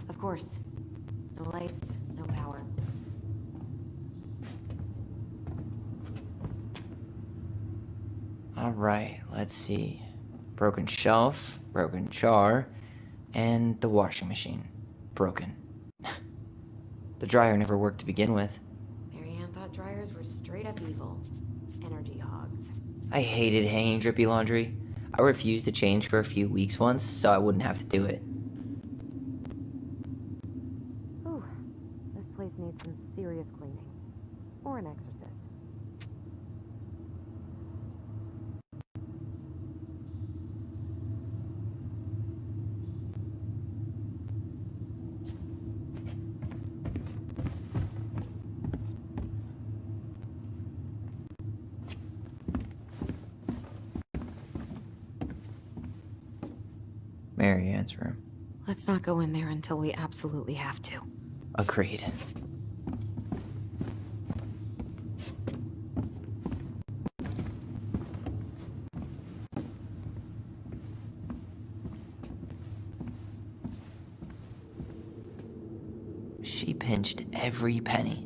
Of course. No lights, no power. Alright, let's see. Broken shelf, broken jar, and the washing machine. Broken. The dryer never worked to begin with. Marianne thought dryers were straight up evil. Energy hogs. I hated hanging drippy laundry. I refused to change for a few weeks once, so I wouldn't have to do it. Ooh, this place needs some serious cleaning. Or an exorcist. Marianne's room. Let's not go in there until we absolutely have to. Agreed. She pinched every penny.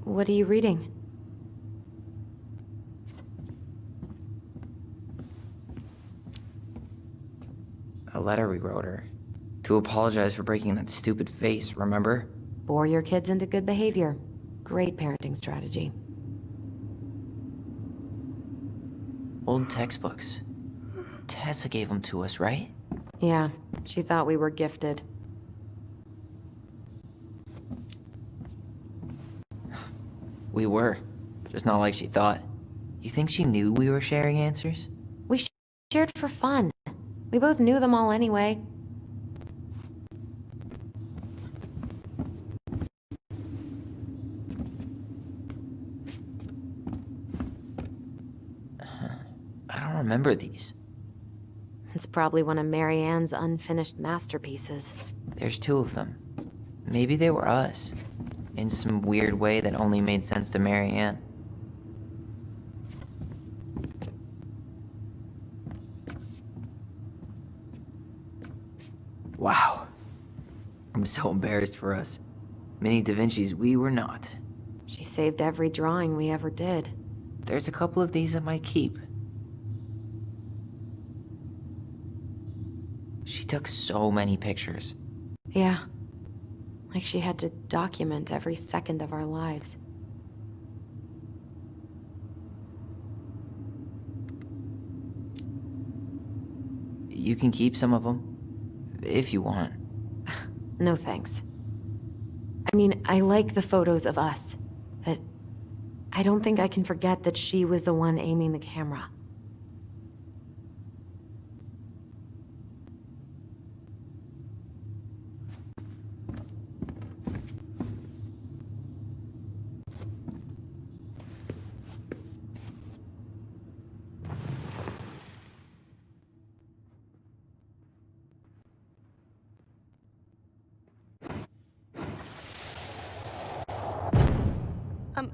What are you reading? A letter we wrote her. To apologize for breaking that stupid vase, remember? Bore your kids into good behavior. Great parenting strategy. Old textbooks. Tessa gave them to us, right? Yeah, she thought we were gifted. We were. Just not like she thought. You think she knew we were sharing answers? We shared for fun. We both knew them all anyway. I don't remember these. It's probably one of Marianne's unfinished masterpieces. There's 2 of them. Maybe they were us. In some weird way that only made sense to Marianne. Wow. I'm so embarrassed for us. Many Da Vinci's we were not. She saved every drawing we ever did. There's a couple of these I might keep. She took so many pictures. Yeah. Like she had to document every second of our lives. You can keep some of them. If you want. No thanks. I mean, I like the photos of us, but I don't think I can forget that she was the one aiming the camera.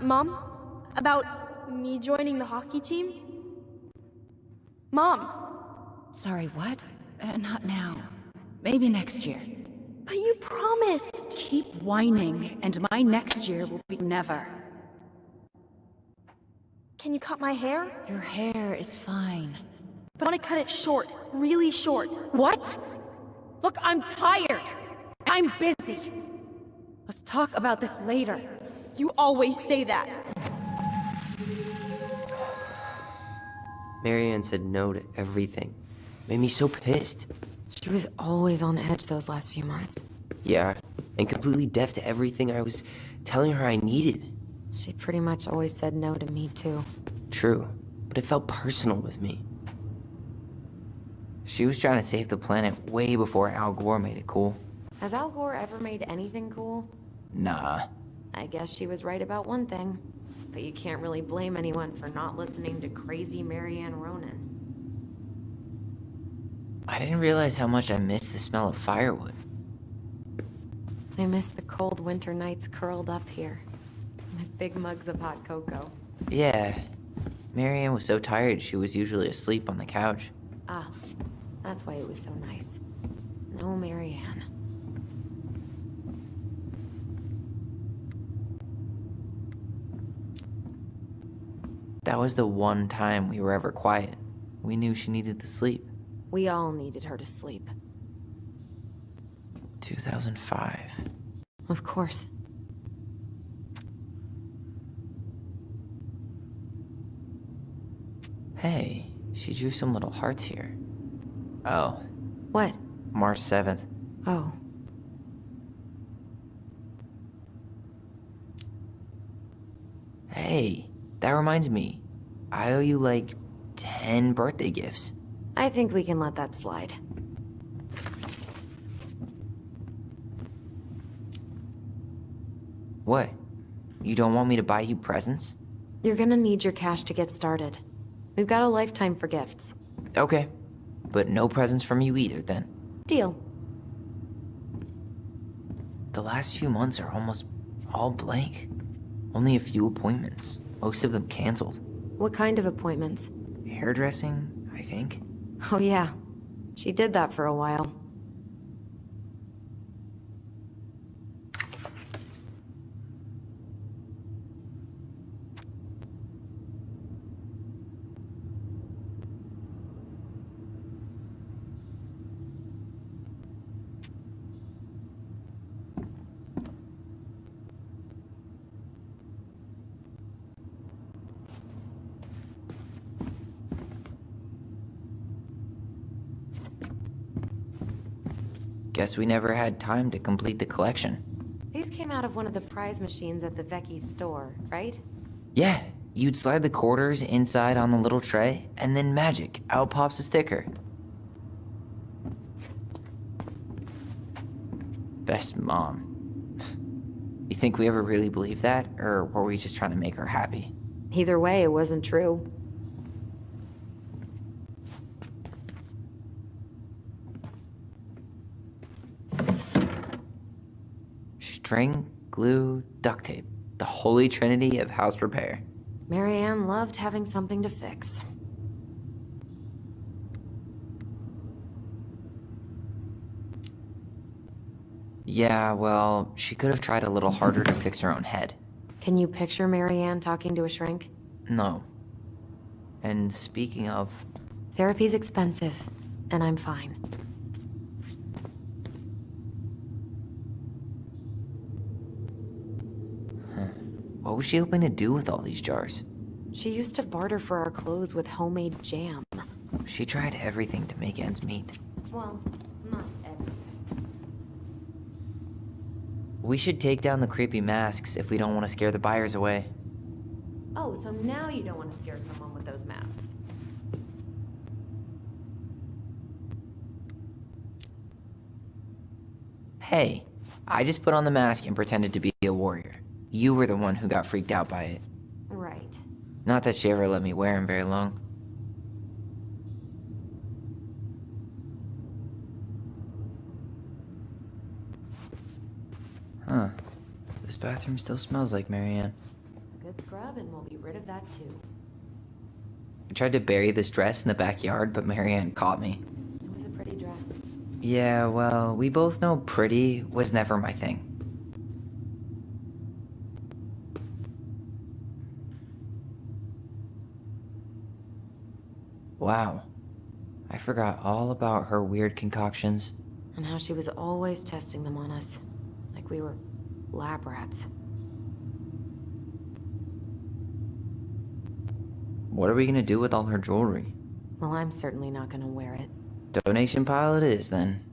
Mom? About me joining the hockey team? Mom! Sorry, what? Not now. Maybe next year. But you promised! Keep whining, and my next year will be never. Can you cut my hair? Your hair is fine. But I want to cut it short. Really short. What? Look, I'm tired. I'm busy. Let's talk about this later. You always say that. Marianne said no to everything. Made me so pissed. She was always on edge those last few months. Yeah, and completely deaf to everything I was telling her I needed. She pretty much always said no to me, too. True, but it felt personal with me. She was trying to save the planet way before Al Gore made it cool. Has Al Gore ever made anything cool? Nah. I guess she was right about one thing. But you can't really blame anyone for not listening to crazy Marianne Ronan. I didn't realize how much I missed the smell of firewood. I miss the cold winter nights curled up here. With big mugs of hot cocoa. Yeah. Marianne was so tired she was usually asleep on the couch. Ah, that's why it was so nice. No Marianne. That was the one time we were ever quiet. We knew she needed to sleep. We all needed her to sleep. 2005. Of course. Hey, She drew some little hearts here. Oh, What? March 7th. Oh. Hey, that reminds me. I owe you like 10 birthday gifts. I think we can let that slide. What? You don't want me to buy you presents? You're gonna need your cash to get started. We've got a lifetime for gifts. Okay, but no presents from you either then. Deal. The last few months are almost all blank. Only a few appointments, most of them canceled. What kind of appointments? Hairdressing, I think. Oh yeah, she did that for a while. Guess we never had time to complete the collection. These came out of one of the prize machines at the Vecchi's store, right? Yeah, you'd slide the quarters inside on the little tray, and then magic, out pops a sticker. Best mom. You think we ever really believed that, or were we just trying to make her happy? Either way, it wasn't true. String, glue, duct tape. The holy trinity of house repair. Marianne loved having something to fix. Yeah, well, she could have tried a little harder to fix her own head. Can you picture Marianne talking to a shrink? No. And speaking of... Therapy's expensive, and I'm fine. What was she hoping to do with all these jars? She used to barter for our clothes with homemade jam. She tried everything to make ends meet. Well, not everything. We should take down the creepy masks if we don't want to scare the buyers away. Oh, so now you don't want to scare someone with those masks. Hey, I just put on the mask and pretended to be a warrior. You were the one who got freaked out by it. Right. Not that she ever let me wear him very long. Huh. This bathroom still smells like Marianne. A good scrub and we'll be rid of that too. I tried to bury this dress in the backyard, but Marianne caught me. It was a pretty dress. Yeah, well, we both know pretty was never my thing. Wow. I forgot all about her weird concoctions. And how she was always testing them on us. Like we were lab rats. What are we gonna do with all her jewelry? Well, I'm certainly not gonna wear it. Donation pile it is, then.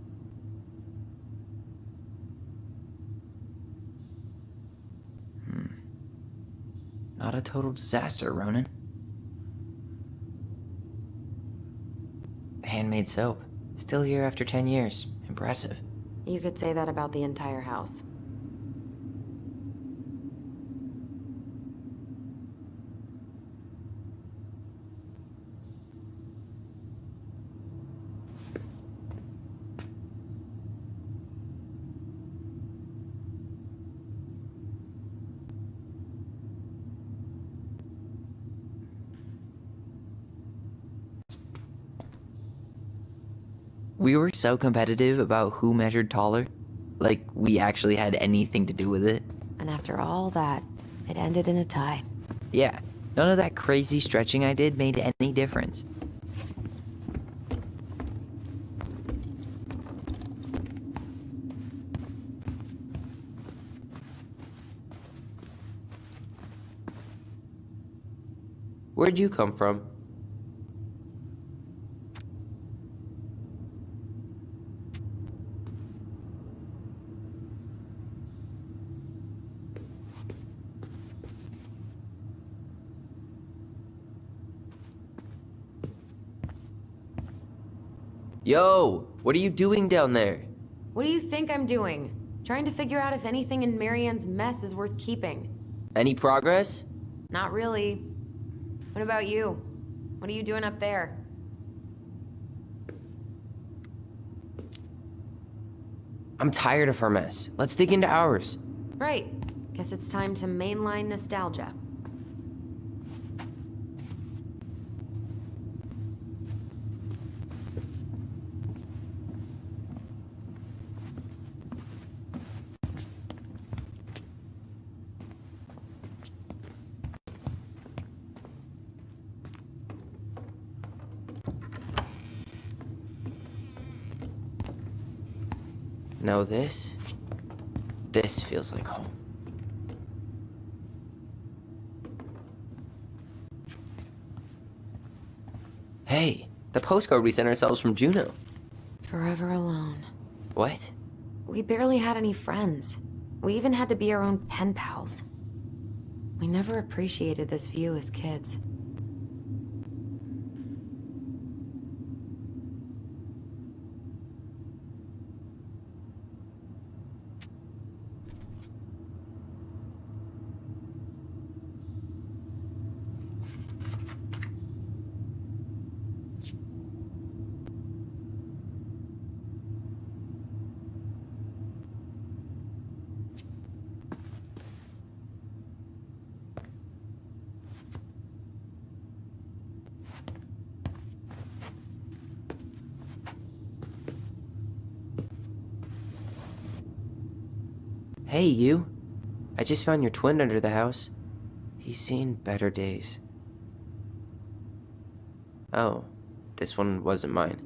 Not a total disaster, Ronan. Handmade soap. Still here after 10 years. Impressive. You could say that about the entire house. We were so competitive about who measured taller. Like, we actually had anything to do with it. And after all that, it ended in a tie. Yeah, none of that crazy stretching I did made any difference. Where'd you come from? Yo, what are you doing down there? What do you think I'm doing? Trying to figure out if anything in Marianne's mess is worth keeping. Any progress? Not really. What about you? What are you doing up there? I'm tired of her mess. Let's dig into ours. Right. Guess it's time to mainline nostalgia. Now this feels like home. Hey, the postcard we sent ourselves from Juneau. Forever alone. What? We barely had any friends. We even had to be our own pen pals. We never appreciated this view as kids. Hey, you. I just found your twin under the house. He's seen better days. Oh, this one wasn't mine.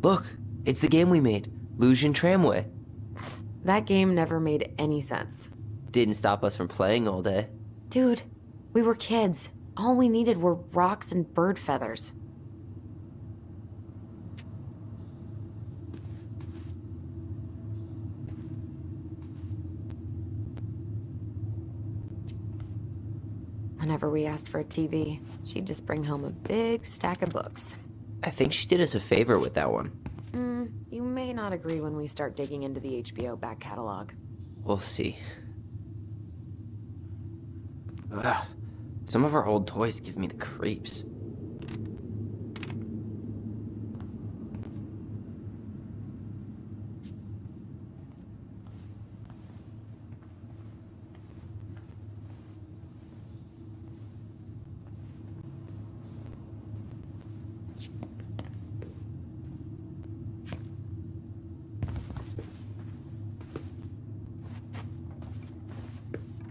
Look, it's the game we made, Lucian Tramway. That game never made any sense. Didn't stop us from playing all day. Dude, we were kids. All we needed were rocks and bird feathers. Whenever we asked for a TV, she'd just bring home a big stack of books. I think she did us a favor with that one. You may not agree when we start digging into the HBO back catalog. We'll see. Ugh. Some of our old toys give me the creeps.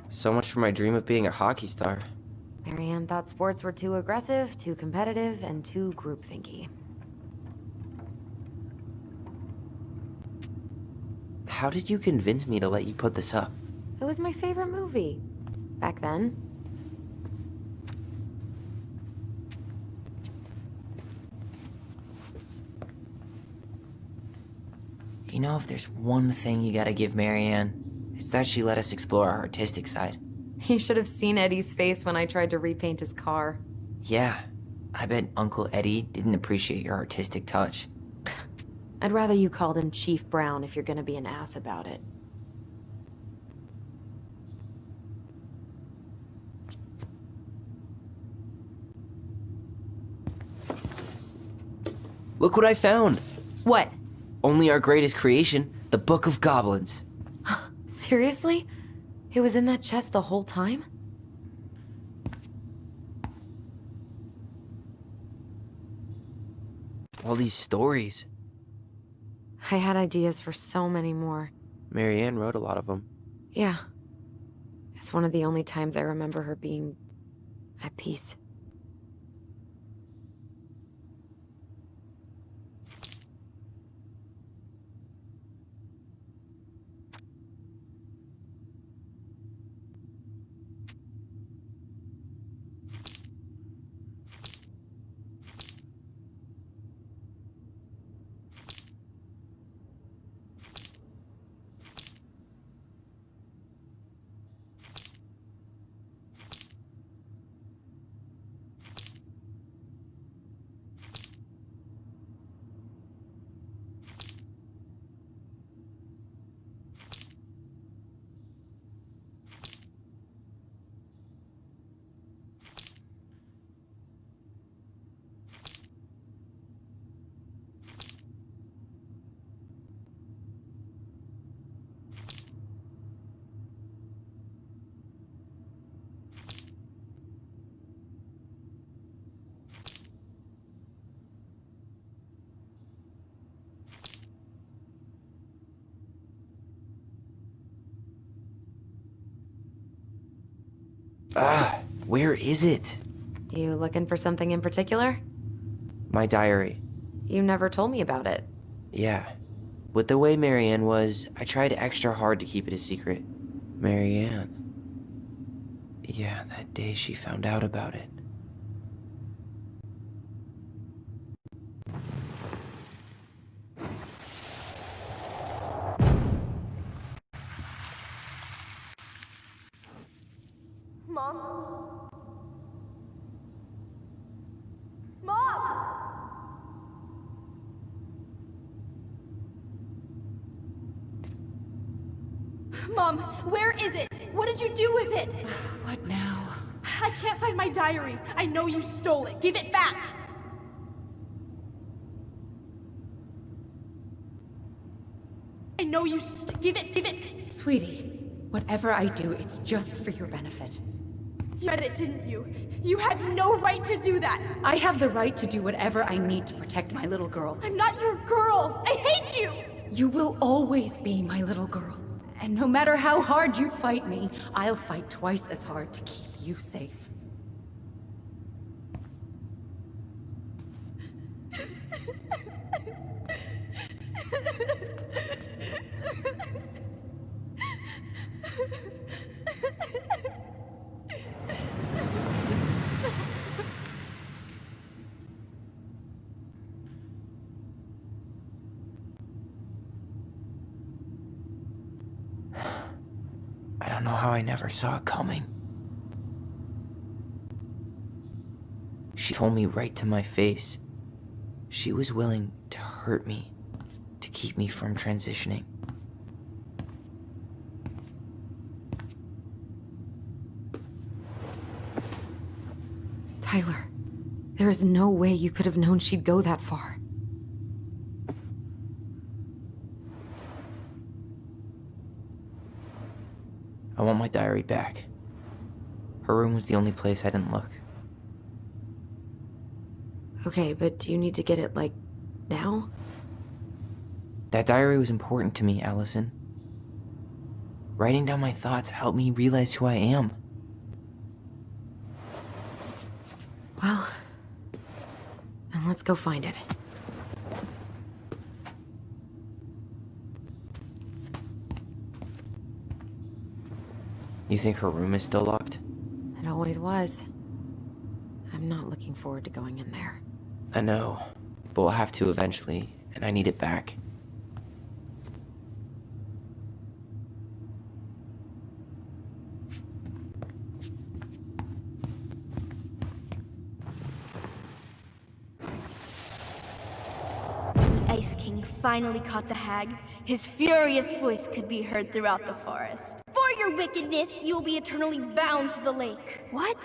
So much for my dream of being a hockey star. Marianne thought sports were too aggressive, too competitive, and too groupthinky. How did you convince me to let you put this up? It was my favorite movie. Back then. You know, if there's one thing you gotta give Marianne, it's that she let us explore our artistic side. You should have seen Eddie's face when I tried to repaint his car. Yeah, I bet Uncle Eddie didn't appreciate your artistic touch. I'd rather you called him Chief Brown if you're gonna be an ass about it. Look what I found! What? Only our greatest creation, the Book of Goblins. Seriously? It was in that chest the whole time? All these stories. I had ideas for so many more. Marianne wrote a lot of them. Yeah. It's one of the only times I remember her being at peace. Where is it? You looking for something in particular? My diary. You never told me about it. Yeah. With the way Marianne was, I tried extra hard to keep it a secret. Marianne. Yeah, that day she found out about it. Mom? Mom! Mom, where is it? What did you do with it? What now? I can't find my diary. I know you stole it. Give it back. I know you give it. Sweetie, whatever I do, it's just for your benefit. You read it, didn't you? You had no right to do that. I have the right to do whatever I need to protect my little girl. I'm not your girl. I hate you. You will always be my little girl. And no matter how hard you fight me, I'll fight twice as hard to keep you safe. I don't know how I never saw it coming. She told me right to my face. She was willing to hurt me, to keep me from transitioning. Tyler, there is no way you could have known she'd go that far. I want my diary back. Her room was the only place I didn't look. Okay, but do you need to get it, like, now? That diary was important to me, Alyson. Writing down my thoughts helped me realize who I am. Well, then let's go find it. You think her room is still locked? It always was. I'm not looking forward to going in there. I know, but we'll have to eventually, and I need it back. The Ice King finally caught the hag. His furious voice could be heard throughout the forest. For your wickedness, you will be eternally bound to the lake. What?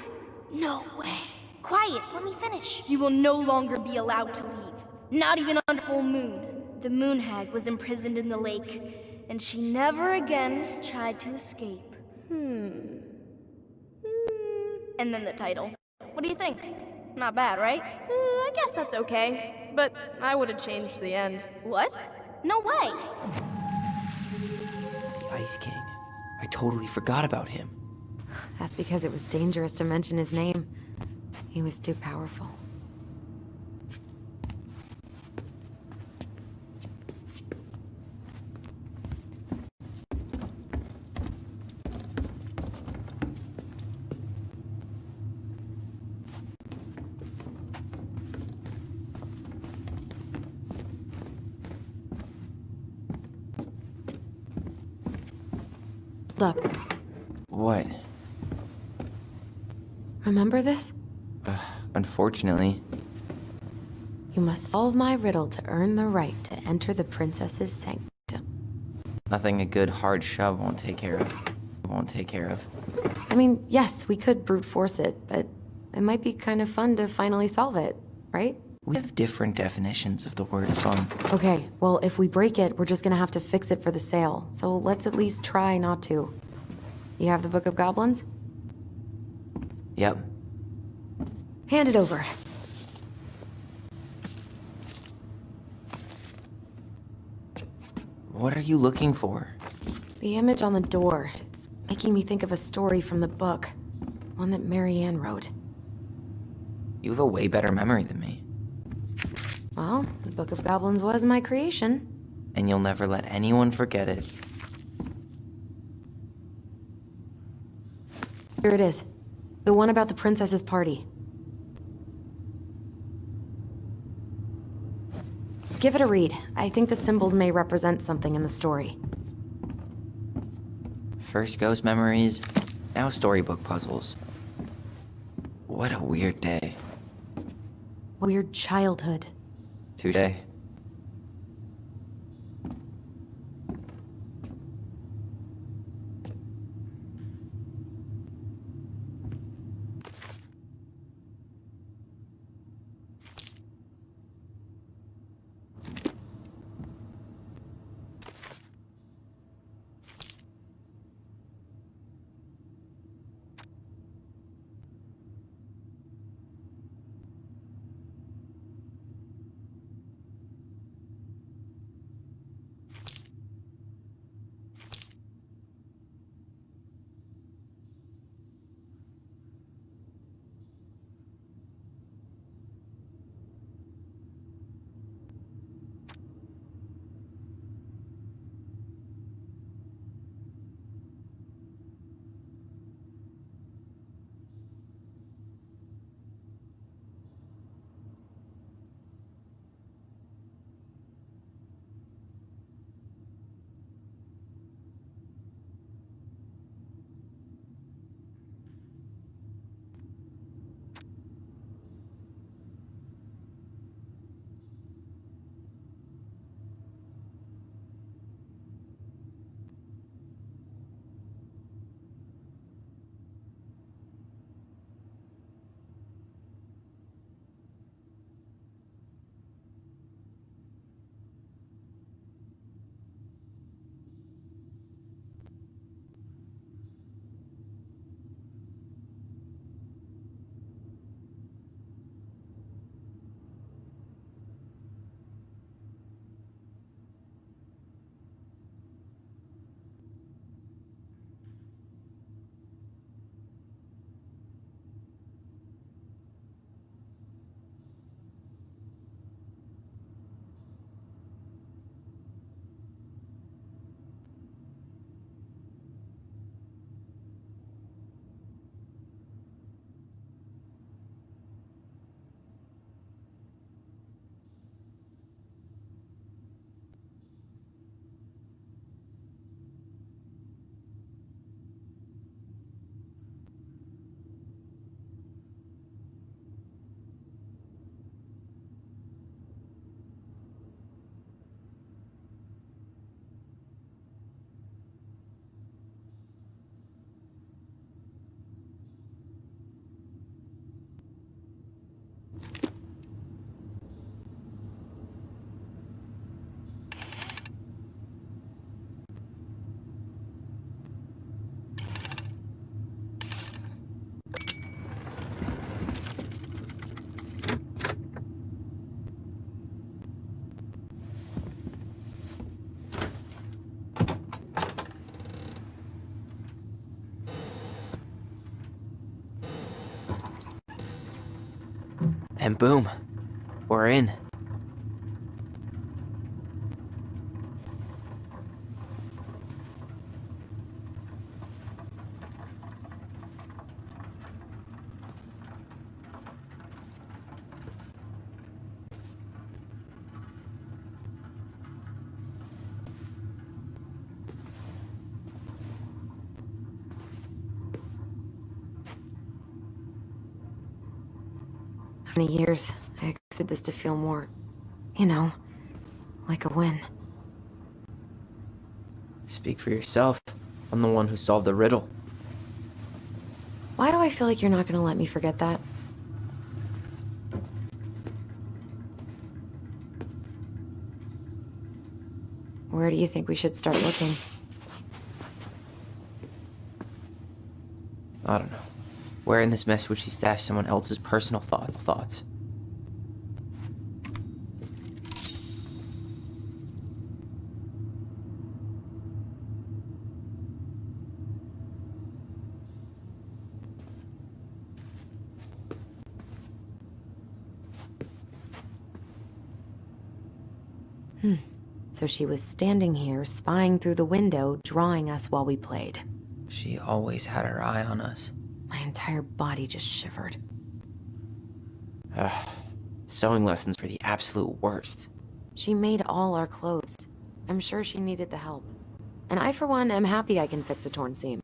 No way. Quiet, let me finish. You will no longer be allowed to leave. Not even on full moon. The moon hag was imprisoned in the lake, and she never again tried to escape. And then the title. What do you think? Not bad, right? I guess that's okay. But I would have changed the end. What? No way! The Ice King. I totally forgot about him. That's because it was dangerous to mention his name. He was too powerful. Hold up. What? Remember this? Unfortunately. You must solve my riddle to earn the right to enter the princess's sanctum. Nothing a good hard shove won't take care of. Won't take care of. I mean, yes, we could brute force it, but it might be kind of fun to finally solve it, right? We have different definitions of the word fun. Okay, well, if we break it, we're just gonna have to fix it for the sale. So let's at least try not to. You have the Book of Goblins? Yep. Hand it over. What are you looking for? The image on the door. It's making me think of a story from the book. one that Marianne wrote. You have a way better memory than me. Well, the Book of Goblins was my creation. And you'll never let anyone forget it. Here it is. The one about the princess's party. Give it a read. I think the symbols may represent something in the story. First ghost memories, now storybook puzzles. What a weird day. Weird childhood. Touche. And boom, we're in. How many years I expected this to feel more, like a win. Speak for yourself. I'm the one who solved the riddle. Why do I feel like you're not gonna let me forget that? Where do you think we should start looking? I don't know. Where in this mess would she stash someone else's personal thoughts? So she was standing here, spying through the window, drawing us while we played. She always had her eye on us. My entire body just shivered. Sewing lessons were the absolute worst. She made all our clothes. I'm sure she needed the help. And I, for one, am happy I can fix a torn seam.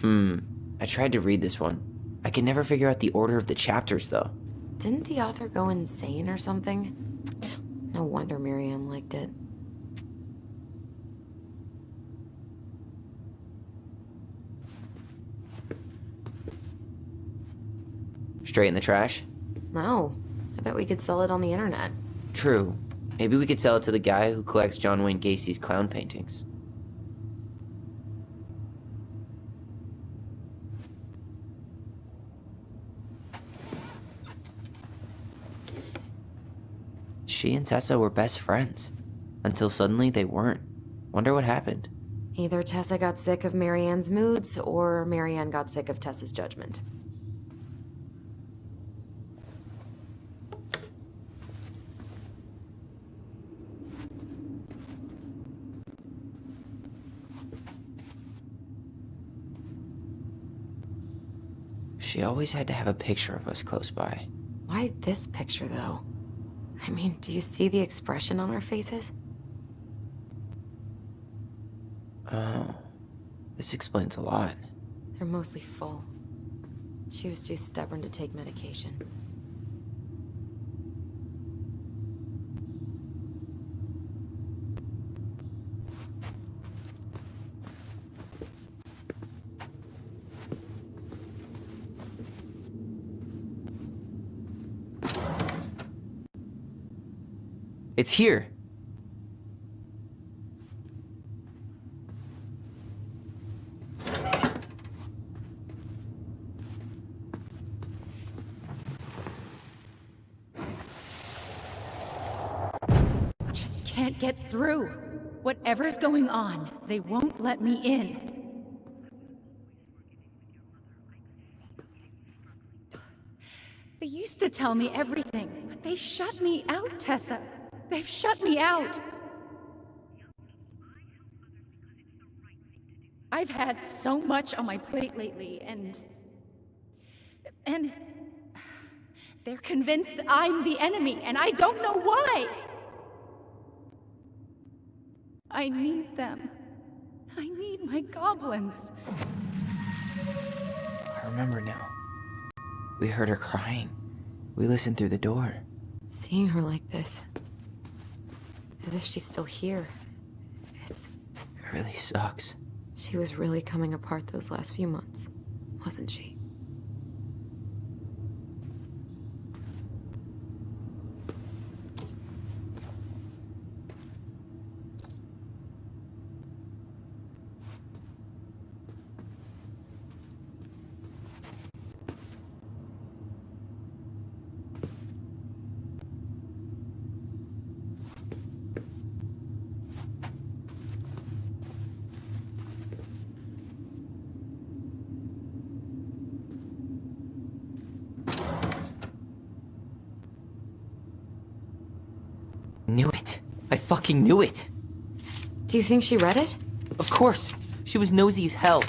I tried to read this one. I could never figure out the order of the chapters, though. Didn't the author go insane or something? No wonder Marianne liked it. Straight in the trash? No. I bet we could sell it on the internet. True. Maybe we could sell it to the guy who collects John Wayne Gacy's clown paintings. She and Tessa were best friends. Until suddenly they weren't. Wonder what happened. Either Tessa got sick of Marianne's moods, or Marianne got sick of Tessa's judgment. She always had to have a picture of us close by. Why this picture, though? I mean, do you see the expression on our faces? Oh, this explains a lot. They're mostly full. She was too stubborn to take medication. It's here! I just can't get through. Whatever's going on, they won't let me in. They used to tell me everything, but they shut me out, Tessa. They've shut me out. I've had so much on my plate lately, and they're convinced I'm the enemy, and I don't know why. I need them. I need my goblins. I remember now. We heard her crying. We listened through the door. Seeing her like this, as if she's still here, It really sucks. she was really coming apart those last few months, wasn't she? Knew it. I fucking knew it. Do you think she read it? Of course. She was nosy as hell.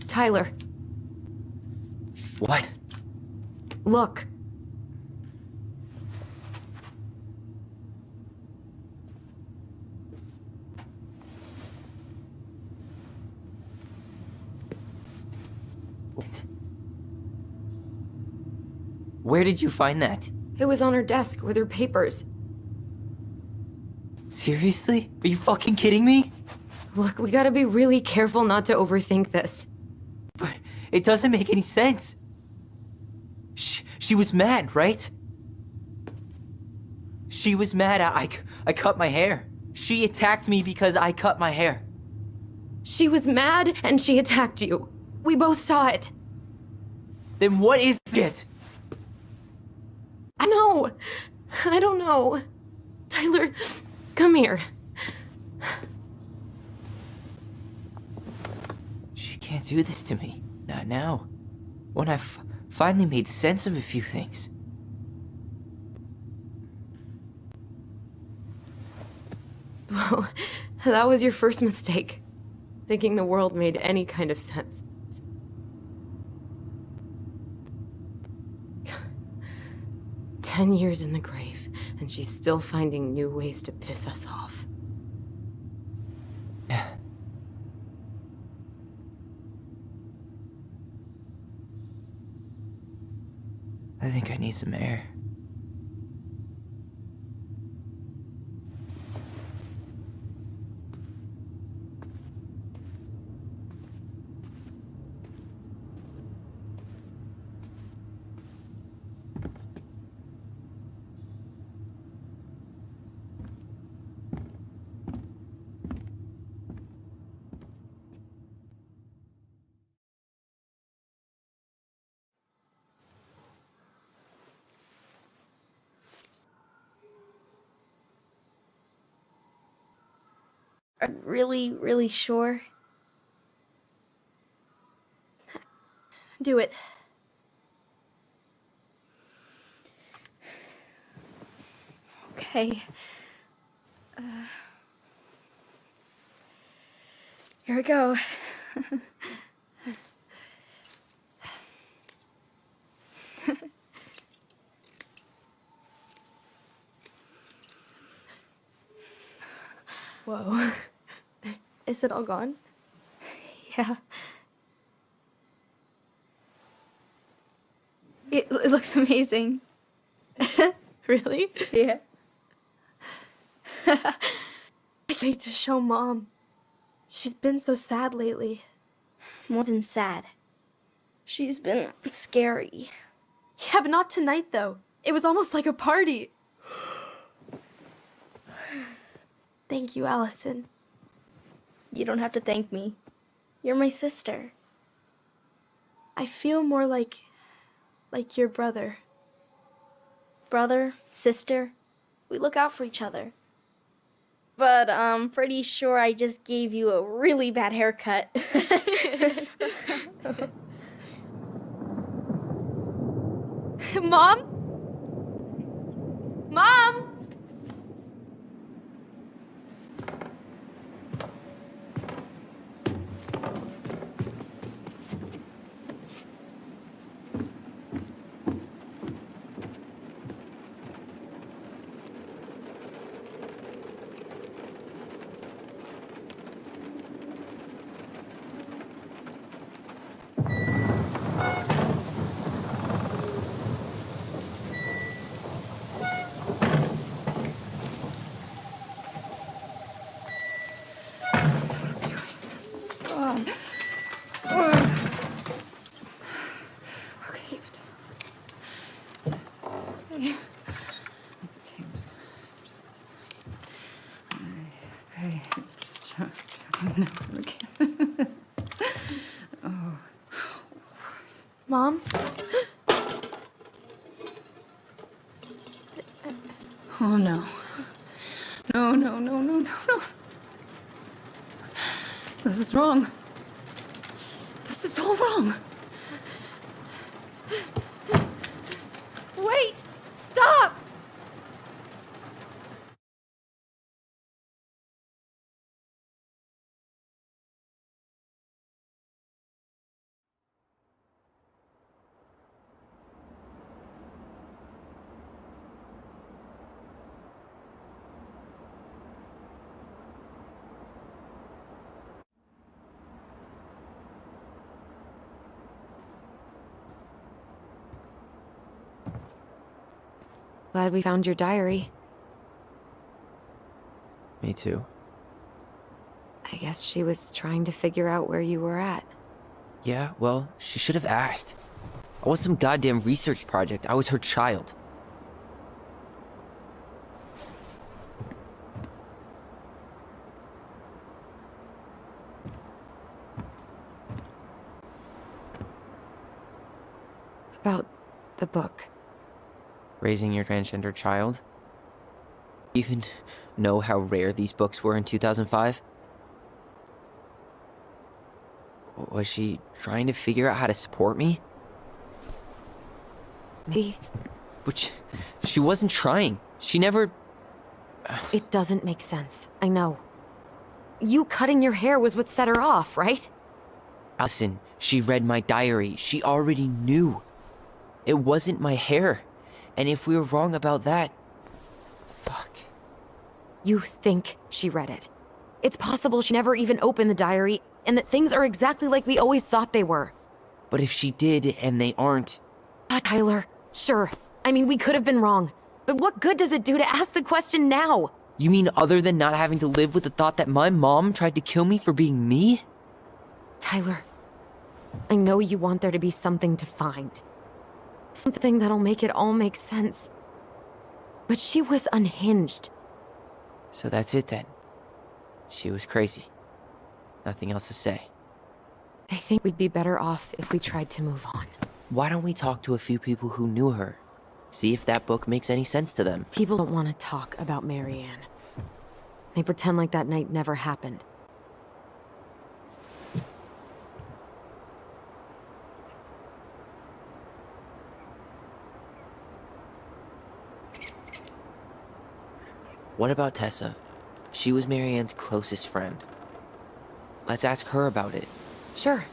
Tyler, What? look. What? Where did you find that? It was on her desk with her papers. Seriously? Are you fucking kidding me? Look, we gotta be really careful not to overthink this. But it doesn't make any sense. She was mad, right? She was mad I cut my hair. She attacked me because I cut my hair. She was mad and she attacked you. We both saw it. Then what is it? I know. I don't know. Tyler, come here. She can't do this to me. Not now. When I've finally made sense of a few things. Well, that was your first mistake. Thinking the world made any kind of sense. "10 years in the grave, and she's still finding new ways to piss us off." Yeah. I think I need some air. I'm really, really sure. Do it. Okay. Here we go. Whoa. Is it all gone? Yeah. It looks amazing. Really? Yeah. I can't wait to show Mom. She's been so sad lately. More than sad. She's been scary. Yeah, but not tonight, though. It was almost like a party. Thank you, Alyson. You don't have to thank me. You're my sister. I feel more like your brother. Brother, sister, we look out for each other. But I'm pretty sure I just gave you a really bad haircut. Mom? Mom? Okay, but it's okay. It's okay. I'm just no, okay. Oh. Mom? Oh no. No. This is wrong. This is all wrong. Wait! Stop! Glad we found your diary. Me too. I guess she was trying to figure out where you were at. Yeah, well, she should have asked. I was some goddamn research project. I was her child. About the book. Raising your transgender child? Even know how rare these books were in 2005? Was she trying to figure out how to support me? Maybe. Which, she wasn't trying. She never... It doesn't make sense. I know. You cutting your hair was what set her off, right? Alyson, she read my diary. She already knew. It wasn't my hair. And if we were wrong about that... Fuck. You think she read it. It's possible she never even opened the diary, and that things are exactly like we always thought they were. But if she did, and they aren't... Tyler, sure. I mean, we could have been wrong. But what good does it do to ask the question now? You mean other than not having to live with the thought that my mom tried to kill me for being me? Tyler, I know you want there to be something to find. Something that'll make it all make sense. But she was unhinged. So that's it then. She was crazy. Nothing else to say. I think we'd be better off if we tried to move on. Why don't we talk to a few people who knew her? See if that book makes any sense to them. People don't want to talk about Marianne. They pretend like that night never happened. What about Tessa? She was Marianne's closest friend. Let's ask her about it. Sure.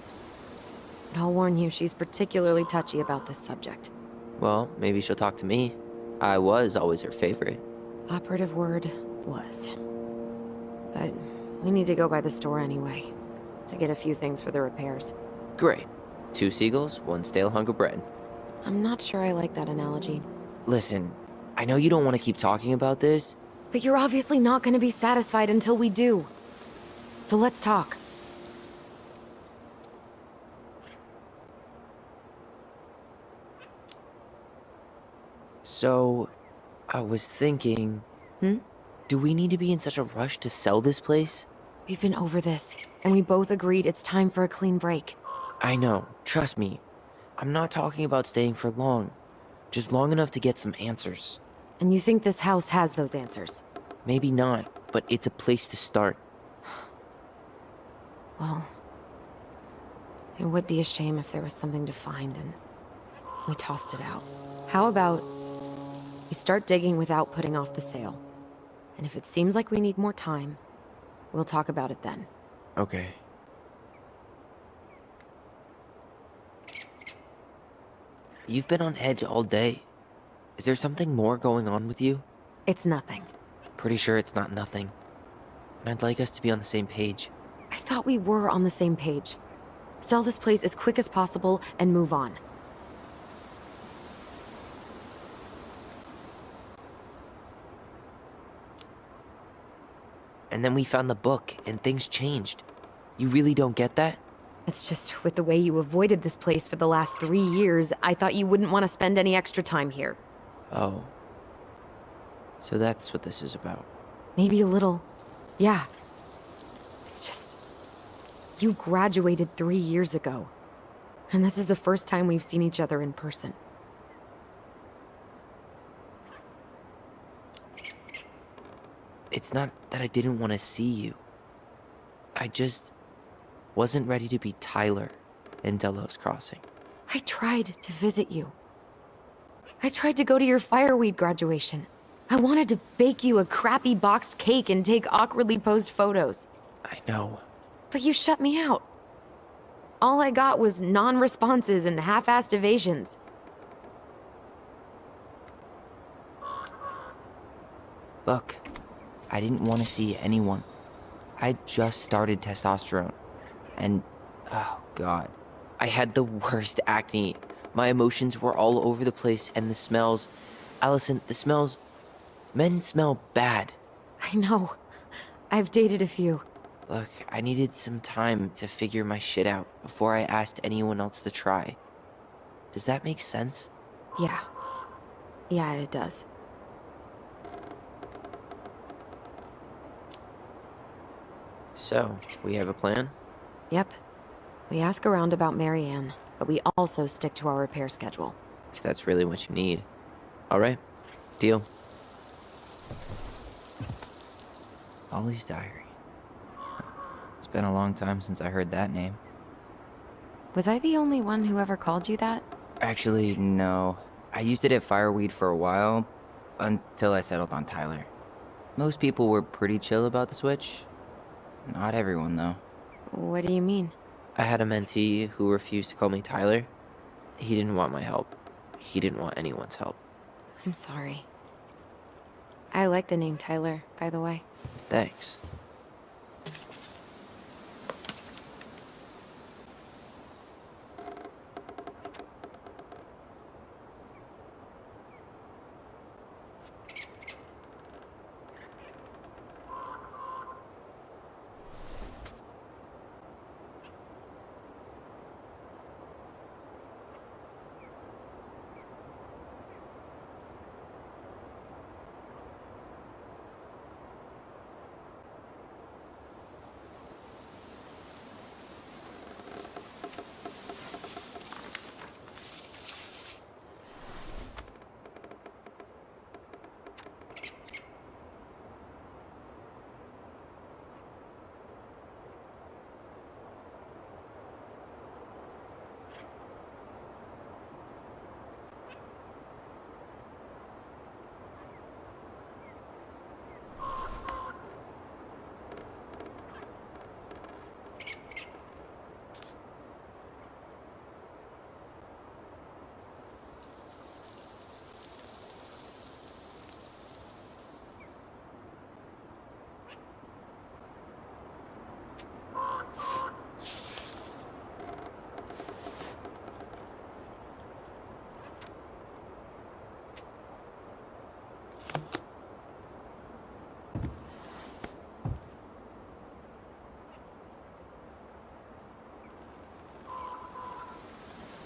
But I'll warn you, she's particularly touchy about this subject. Well, maybe she'll talk to me. I was always her favorite. Operative word was. But we need to go by the store anyway, to get a few things for the repairs. Great. 2 seagulls, 1 stale hunk of bread. I'm not sure I like that analogy. Listen, I know you don't want to keep talking about this. But you're obviously not going to be satisfied until we do. So let's talk. So, I was thinking... Do we need to be in such a rush to sell this place? We've been over this, and we both agreed it's time for a clean break. I know, trust me. I'm not talking about staying for long. Just long enough to get some answers. And you think this house has those answers? Maybe not, but it's a place to start. Well, it would be a shame if there was something to find and we tossed it out. How about we start digging without putting off the sale? And if it seems like we need more time, we'll talk about it then. Okay. You've been on edge all day. Is there something more going on with you? It's nothing. Pretty sure it's not nothing. And I'd like us to be on the same page. I thought we were on the same page. Sell this place as quick as possible and move on. And then we found the book, and things changed. You really don't get that? It's just, with the way you avoided this place for the last 3 years, I thought you wouldn't want to spend any extra time here. Oh. So that's what this is about. Maybe a little. Yeah. It's just... You graduated 3 years ago. And this is the first time we've seen each other in person. It's not that I didn't want to see you. I just wasn't ready to be Tyler in Delos Crossing. I tried to visit you. I tried to go to your fireweed graduation. I wanted to bake you a crappy boxed cake and take awkwardly posed photos. I know. But you shut me out. All I got was non-responses and half-assed evasions. Look, I didn't want to see anyone. I just started testosterone. And, oh god, I had the worst acne. My emotions were all over the place, and the smells... Alyson, the smells... Men smell bad. I know. I've dated a few. Look, I needed some time to figure my shit out before I asked anyone else to try. Does that make sense? Yeah. Yeah, it does. So, we have a plan? Yep. We ask around about Marianne, but we also stick to our repair schedule. If that's really what you need. Alright, deal. Ollie's diary. It's been a long time since I heard that name. Was I the only one who ever called you that? Actually, no. I used it at Fireweed for a while, until I settled on Tyler. Most people were pretty chill about the switch. Not everyone, though. What do you mean? I had a mentee who refused to call me Tyler. He didn't want my help. He didn't want anyone's help. I'm sorry. I like the name Tyler, by the way. Thanks.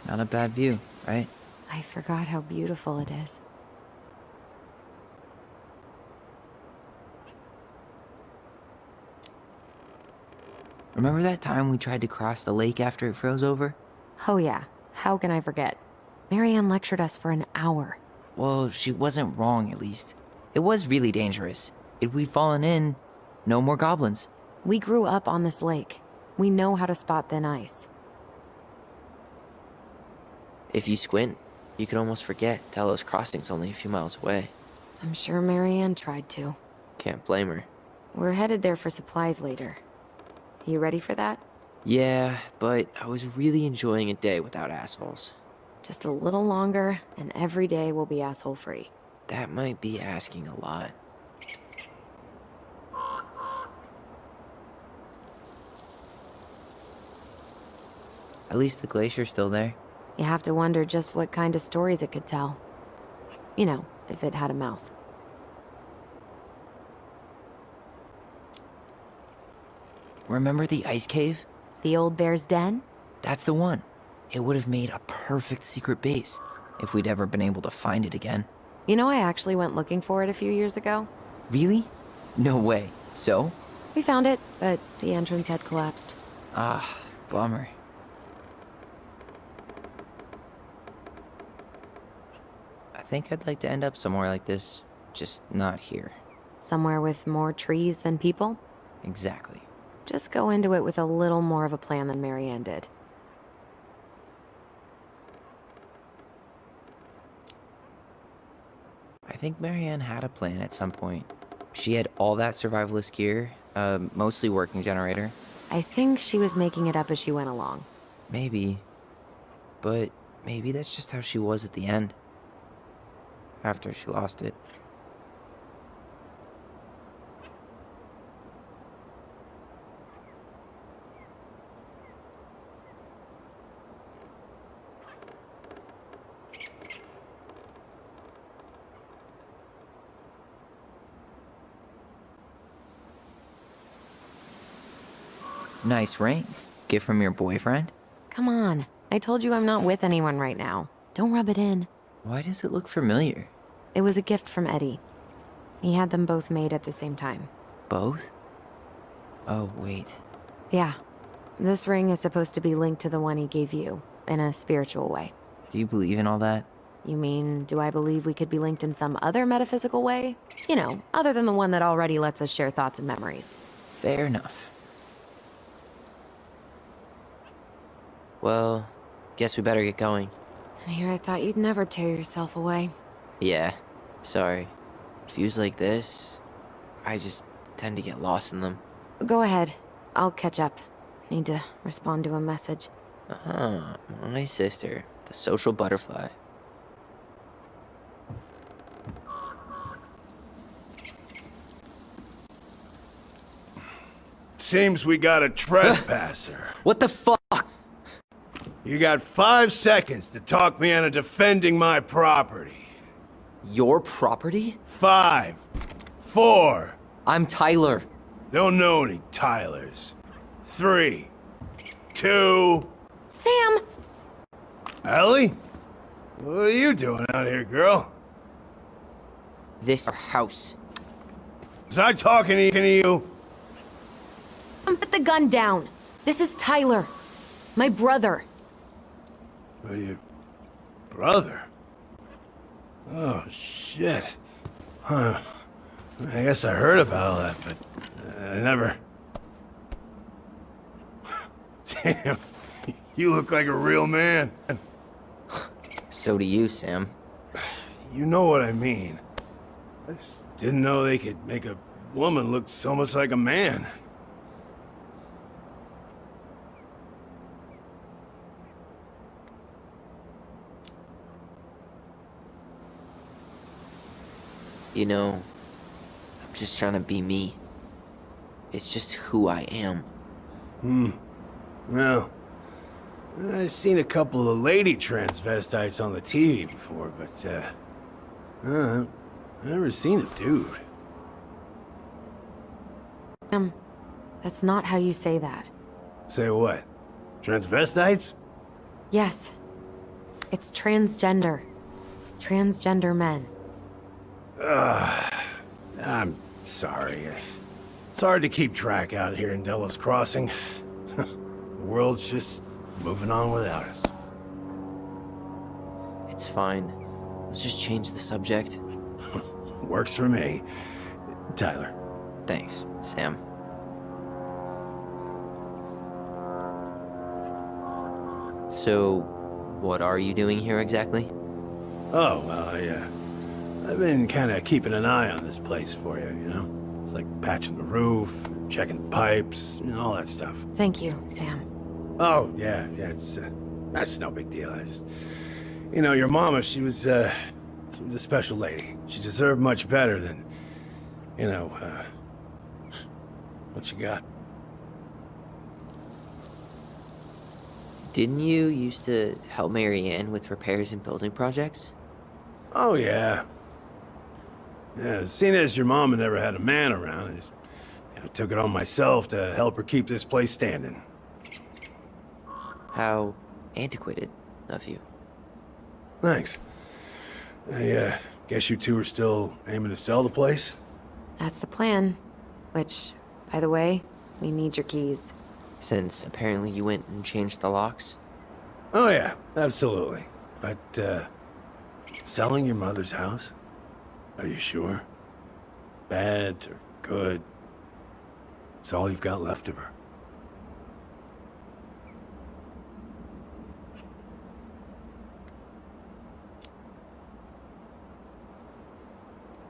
Not a bad view, right? I forgot how beautiful it is. Remember that time we tried to cross the lake after it froze over? Oh yeah, how can I forget? Marianne lectured us for an hour. Well, she wasn't wrong, at least. It was really dangerous. If we'd fallen in, no more goblins. We grew up on this lake. We know how to spot thin ice. If you squint, you can almost forget Talos Crossing's only a few miles away. I'm sure Marianne tried to. Can't blame her. We're headed there for supplies later. You ready for that? Yeah, but I was really enjoying a day without assholes. Just a little longer, and every day will be asshole-free. That might be asking a lot. At least the glacier's still there. You have to wonder just what kind of stories it could tell. You know, if it had a mouth. Remember the ice cave? The old bear's den? That's the one. It would have made a perfect secret base if we'd ever been able to find it again. You know, I actually went looking for it a few years ago. Really? No way. So? We found it, but the entrance had collapsed. Ah, bummer. I think I'd like to end up somewhere like this, just not here. Somewhere with more trees than people? Exactly. Just go into it with a little more of a plan than Marianne did. I think Marianne had a plan at some point. She had all that survivalist gear, mostly working generator. I think she was making it up as she went along. Maybe. But maybe that's just how she was at the end. After she lost it. Nice ring. Gift from your boyfriend? Come on. I told you I'm not with anyone right now. Don't rub it in. Why does it look familiar? It was a gift from Eddie. He had them both made at the same time. Both? Oh, wait. Yeah. This ring is supposed to be linked to the one he gave you, in a spiritual way. Do you believe in all that? You mean, do I believe we could be linked in some other metaphysical way? You know, other than the one that already lets us share thoughts and memories. Fair enough. Well, guess we better get going. And here I thought you'd never tear yourself away. Yeah, sorry. Views like this, I just tend to get lost in them. Go ahead. I'll catch up. Need to respond to a message. My sister, the social butterfly. Seems we got a trespasser. What the fuck? You got 5 seconds to talk me into defending my property. Your property? 5, 4. I'm Tyler. Don't know any Tylers. 3, 2. Sam! Ellie? What are you doing out here, girl? This is our house. Was I talking to you? Put the gun down. This is Tyler. My brother. Your brother? Oh, shit. Huh. I guess I heard about all that, but I never... Damn. You look like a real man. So do you, Sam. You know what I mean. I just didn't know they could make a woman look so much like a man. You know, I'm just trying to be me. It's just who I am. Well, I've seen a couple of lady transvestites on the TV before, but, I've never seen a dude. That's not how you say that. Say what? Transvestites? Yes. It's transgender. Transgender men. I'm sorry. It's hard to keep track out here in Delos Crossing. The world's just moving on without us. It's fine. Let's just change the subject. Works for me. Tyler. Thanks, Sam. So, what are you doing here exactly? Oh, well, yeah. I've been kind of keeping an eye on this place for you, you know? It's like patching the roof, checking the pipes, you know, all that stuff. Thank you, Sam. Oh, yeah, it's, that's no big deal. I just, you know, your mama, she was a special lady. She deserved much better than, you know, what you got. Didn't you used to help Mary Ann with repairs and building projects? Oh, yeah. Yeah, seeing as your mama never had a man around, I just, you know, took it on myself to help her keep this place standing. How antiquated of you. Thanks. I, guess you two are still aiming to sell the place? That's the plan. Which, by the way, we need your keys. Since apparently you went and changed the locks? Oh, yeah, absolutely. But, selling your mother's house? Are you sure? Bad or good? It's all you've got left of her.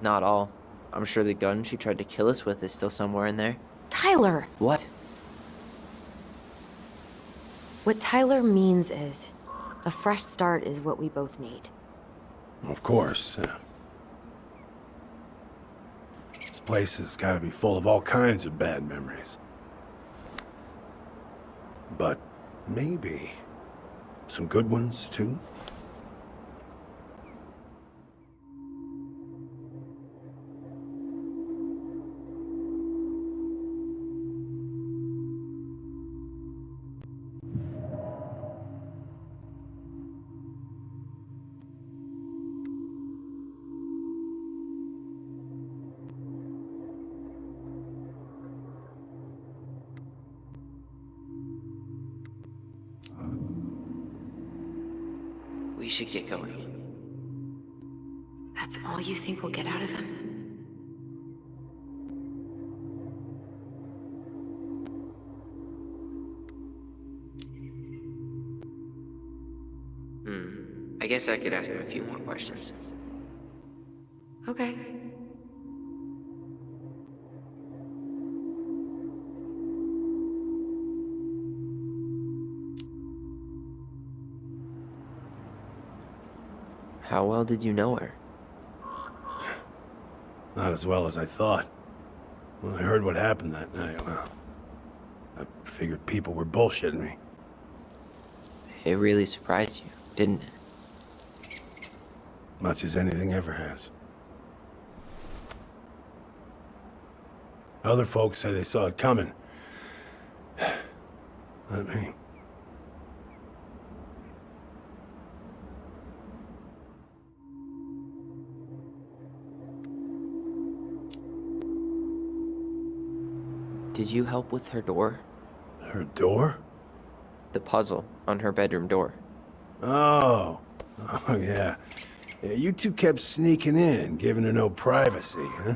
Not all. I'm sure the gun she tried to kill us with is still somewhere in there. Tyler! What? What Tyler means is, a fresh start is what we both need. Of course. This place has got to be full of all kinds of bad memories. But maybe some good ones, too? We should get going. That's all you think we'll get out of him? I guess I could ask him a few more questions. Okay. How well did you know her? Not as well as I thought. When I heard what happened that night, well, I figured people were bullshitting me. It really surprised you, didn't it? Much as anything ever has. Other folks say they saw it coming. Not me. Did you help with her door? Her door? The puzzle on her bedroom door. Oh. Oh, yeah. Yeah, you two kept sneaking in, giving her no privacy, huh?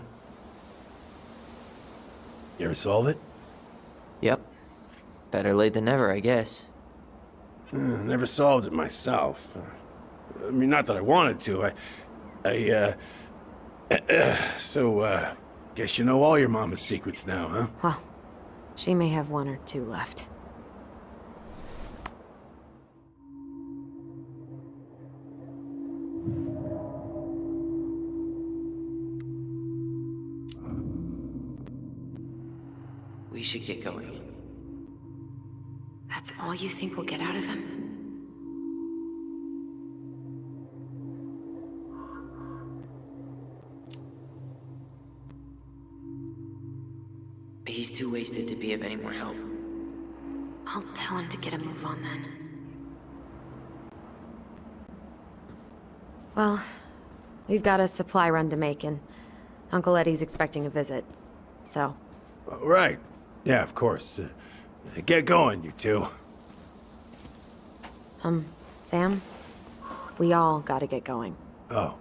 You ever solve it? Yep. Better late than never, I guess. Never solved it myself. I mean, not that I wanted to. So, guess you know all your mama's secrets now, huh? Well, she may have one or two left. We should get going. That's all you think we'll get out of him? He's too wasted to be of any more help. I'll tell him to get a move on then. Well, we've got a supply run to make, and Uncle Eddie's expecting a visit. So, Right. Yeah, of course. Get going, you two. Sam? We all gotta get going. Oh.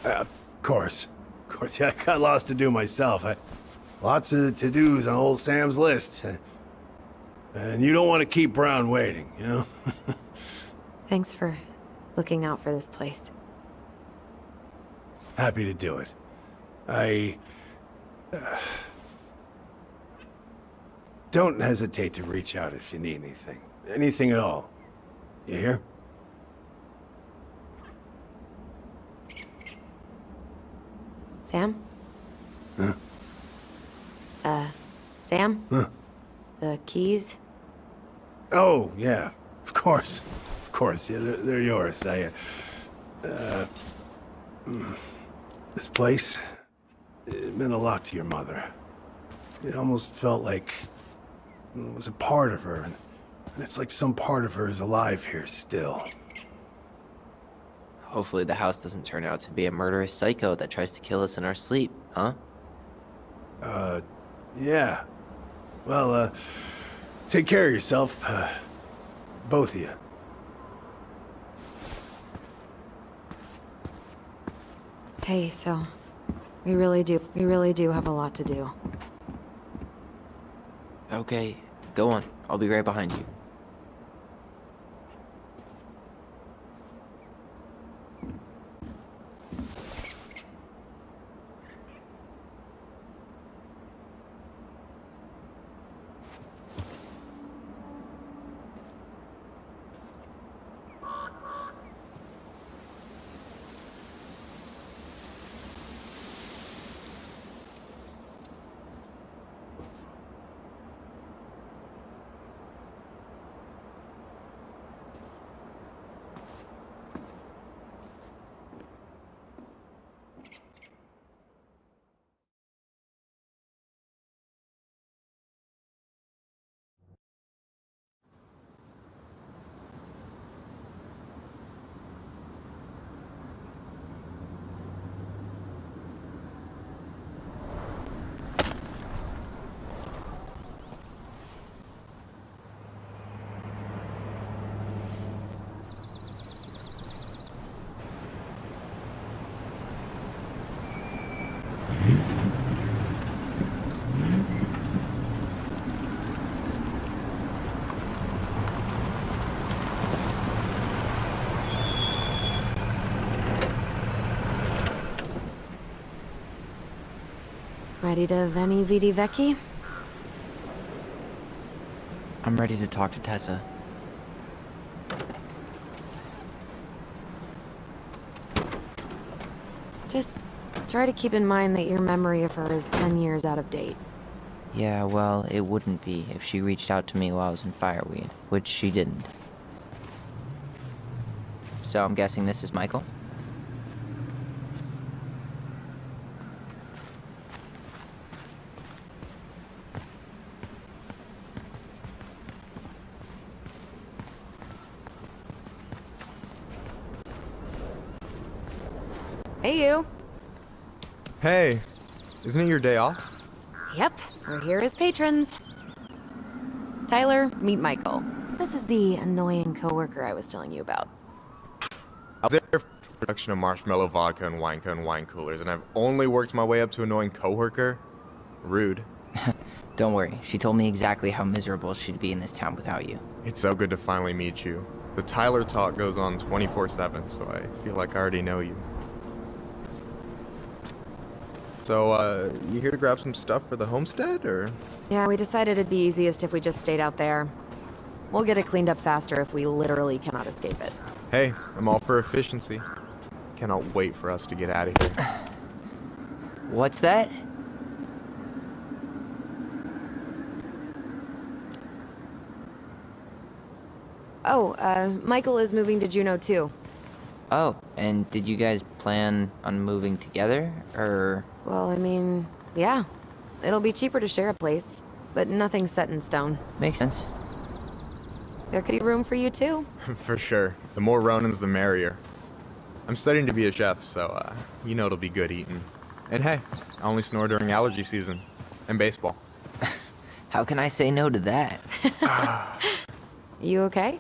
Of course. Of course, yeah, I got lots to do myself. Lots of to-dos on old Sam's list. And you don't want to keep Brown waiting, you know? Thanks for looking out for this place. Happy to do it. Don't hesitate to reach out if you need anything. Anything at all. You hear? Sam? Huh? Sam? Huh? The keys? Oh, yeah. Of course. Of course, yeah, they're yours. This place, it meant a lot to your mother. It almost felt like it was a part of her, and it's like some part of her is alive here still. Hopefully the house doesn't turn out to be a murderous psycho that tries to kill us in our sleep, huh? Yeah. Well, take care of yourself, both of you. Hey, so we really do have a lot to do. Okay, go on. I'll be right behind you. Ready to veni vidi vecchi? I'm ready to talk to Tessa. Just try to keep in mind that your memory of her is 10 years out of date. Yeah, well, it wouldn't be if she reached out to me while I was in Fireweed, which she didn't. So I'm guessing this is Michael? Hey, you. Hey, isn't it your day off? Yep, we're here as patrons. Tyler, meet Michael. This is the annoying coworker I was telling you about. I was there for a production of marshmallow vodka and wine coolers, and I've only worked my way up to annoying coworker. Rude. Don't worry, she told me exactly how miserable she'd be in this town without you. It's so good to finally meet you. The Tyler talk goes on 24/7, so I feel like I already know you. So, you here to grab some stuff for the homestead, or? Yeah, we decided it'd be easiest if we just stayed out there. We'll get it cleaned up faster if we literally cannot escape it. Hey, I'm all for efficiency. Cannot wait for us to get out of here. What's that? Oh, Michael is moving to Juneau too. Oh, and did you guys plan on moving together, or? Well, I mean, yeah. It'll be cheaper to share a place, but nothing's set in stone. Makes sense. There could be room for you too. For sure. The more Ronans, the merrier. I'm studying to be a chef, so, you know it'll be good eating. And hey, I only snore during allergy season. And baseball. How can I say no to that? You okay?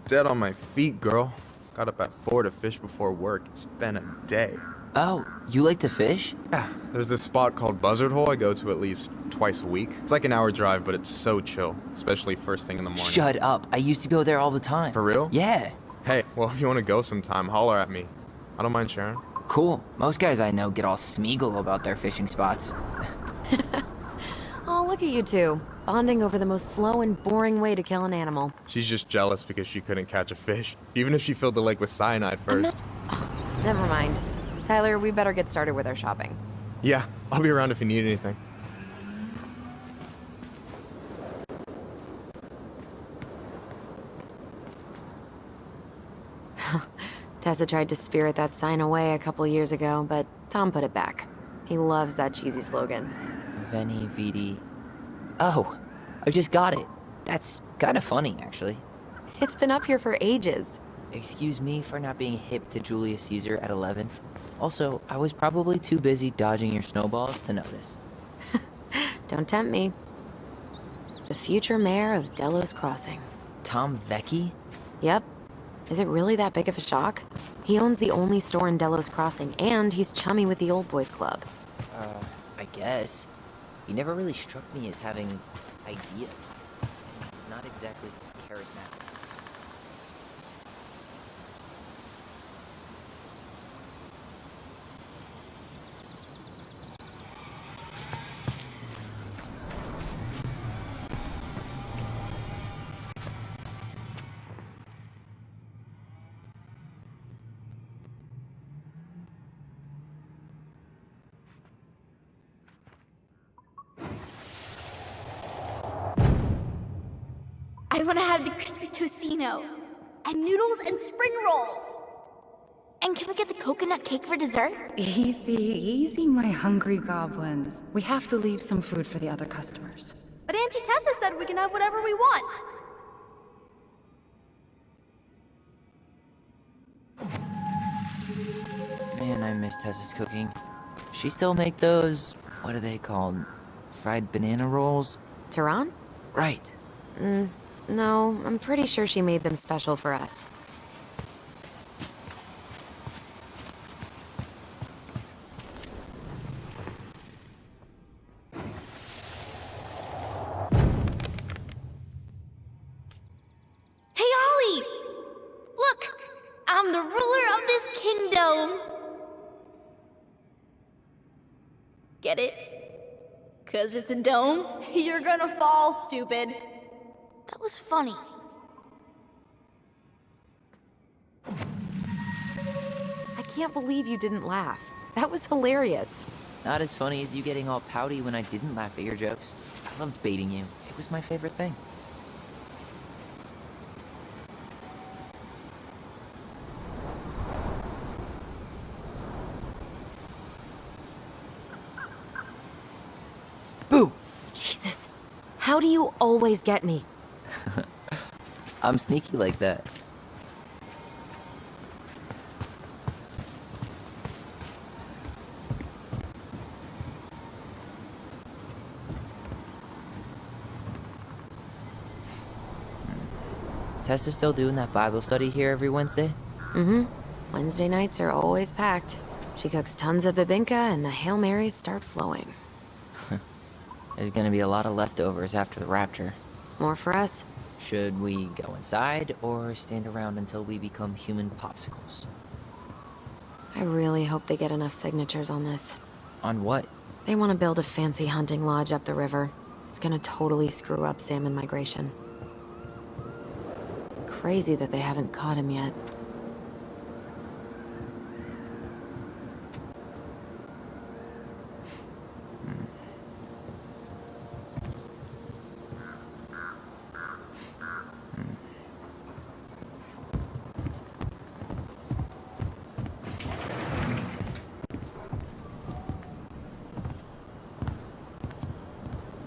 Dead on my feet, girl. Got up at 4 to fish before work. It's been a day. Oh, you like to fish? Yeah, there's this spot called Buzzard Hole I go to at least twice a week. It's like an hour drive, but it's so chill, especially first thing in the morning. Shut up. I used to go there all the time. For real? Yeah. Hey, well, if you want to go sometime, holler at me. I don't mind sharing. Cool. Most guys I know get all Smeagol about their fishing spots. Oh, look at you two. Bonding over the most slow and boring way to kill an animal. She's just jealous because she couldn't catch a fish, even if she filled the lake with cyanide first. Never mind. Tyler, we better get started with our shopping. Yeah, I'll be around if you need anything. Tessa tried to spirit that sign away a couple years ago, but Tom put it back. He loves that cheesy slogan. Veni Vidi. Oh, I just got it. That's kind of funny, actually. It's been up here for ages. Excuse me for not being hip to Julius Caesar at 11. Also, I was probably too busy dodging your snowballs to notice. Don't tempt me. The future mayor of Delos Crossing. Tom Vecchi? Yep. Is it really that big of a shock? He owns the only store in Delos Crossing, and he's chummy with the Old Boys Club. I guess. He never really struck me as having ideas. And he's not exactly charismatic. I want to have the crispy tocino, and noodles and spring rolls. And can we get the coconut cake for dessert? Easy, easy, my hungry goblins. We have to leave some food for the other customers. But Auntie Tessa said we can have whatever we want. Man, I miss Tessa's cooking. She still make those, what are they called? Fried banana rolls? Tehran? Right. No, I'm pretty sure she made them special for us. Hey, Ollie! Look, I'm the ruler of this kingdom. Get it? 'Cause it's a dome? You're gonna fall, stupid. That was funny. I can't believe you didn't laugh. That was hilarious. Not as funny as you getting all pouty when I didn't laugh at your jokes. I loved baiting you. It was my favorite thing. Boo! Jesus. How do you always get me? I'm sneaky like that. Tessa's still doing that Bible study here every Wednesday? Mm-hmm. Wednesday nights are always packed. She cooks tons of bibinka and the Hail Marys start flowing. There's gonna be a lot of leftovers after the rapture. More for us? Should we go inside or stand around until we become human popsicles? I really hope they get enough signatures on this. On what? They want to build a fancy hunting lodge up the river. It's gonna totally screw up salmon migration. Crazy that they haven't caught him yet.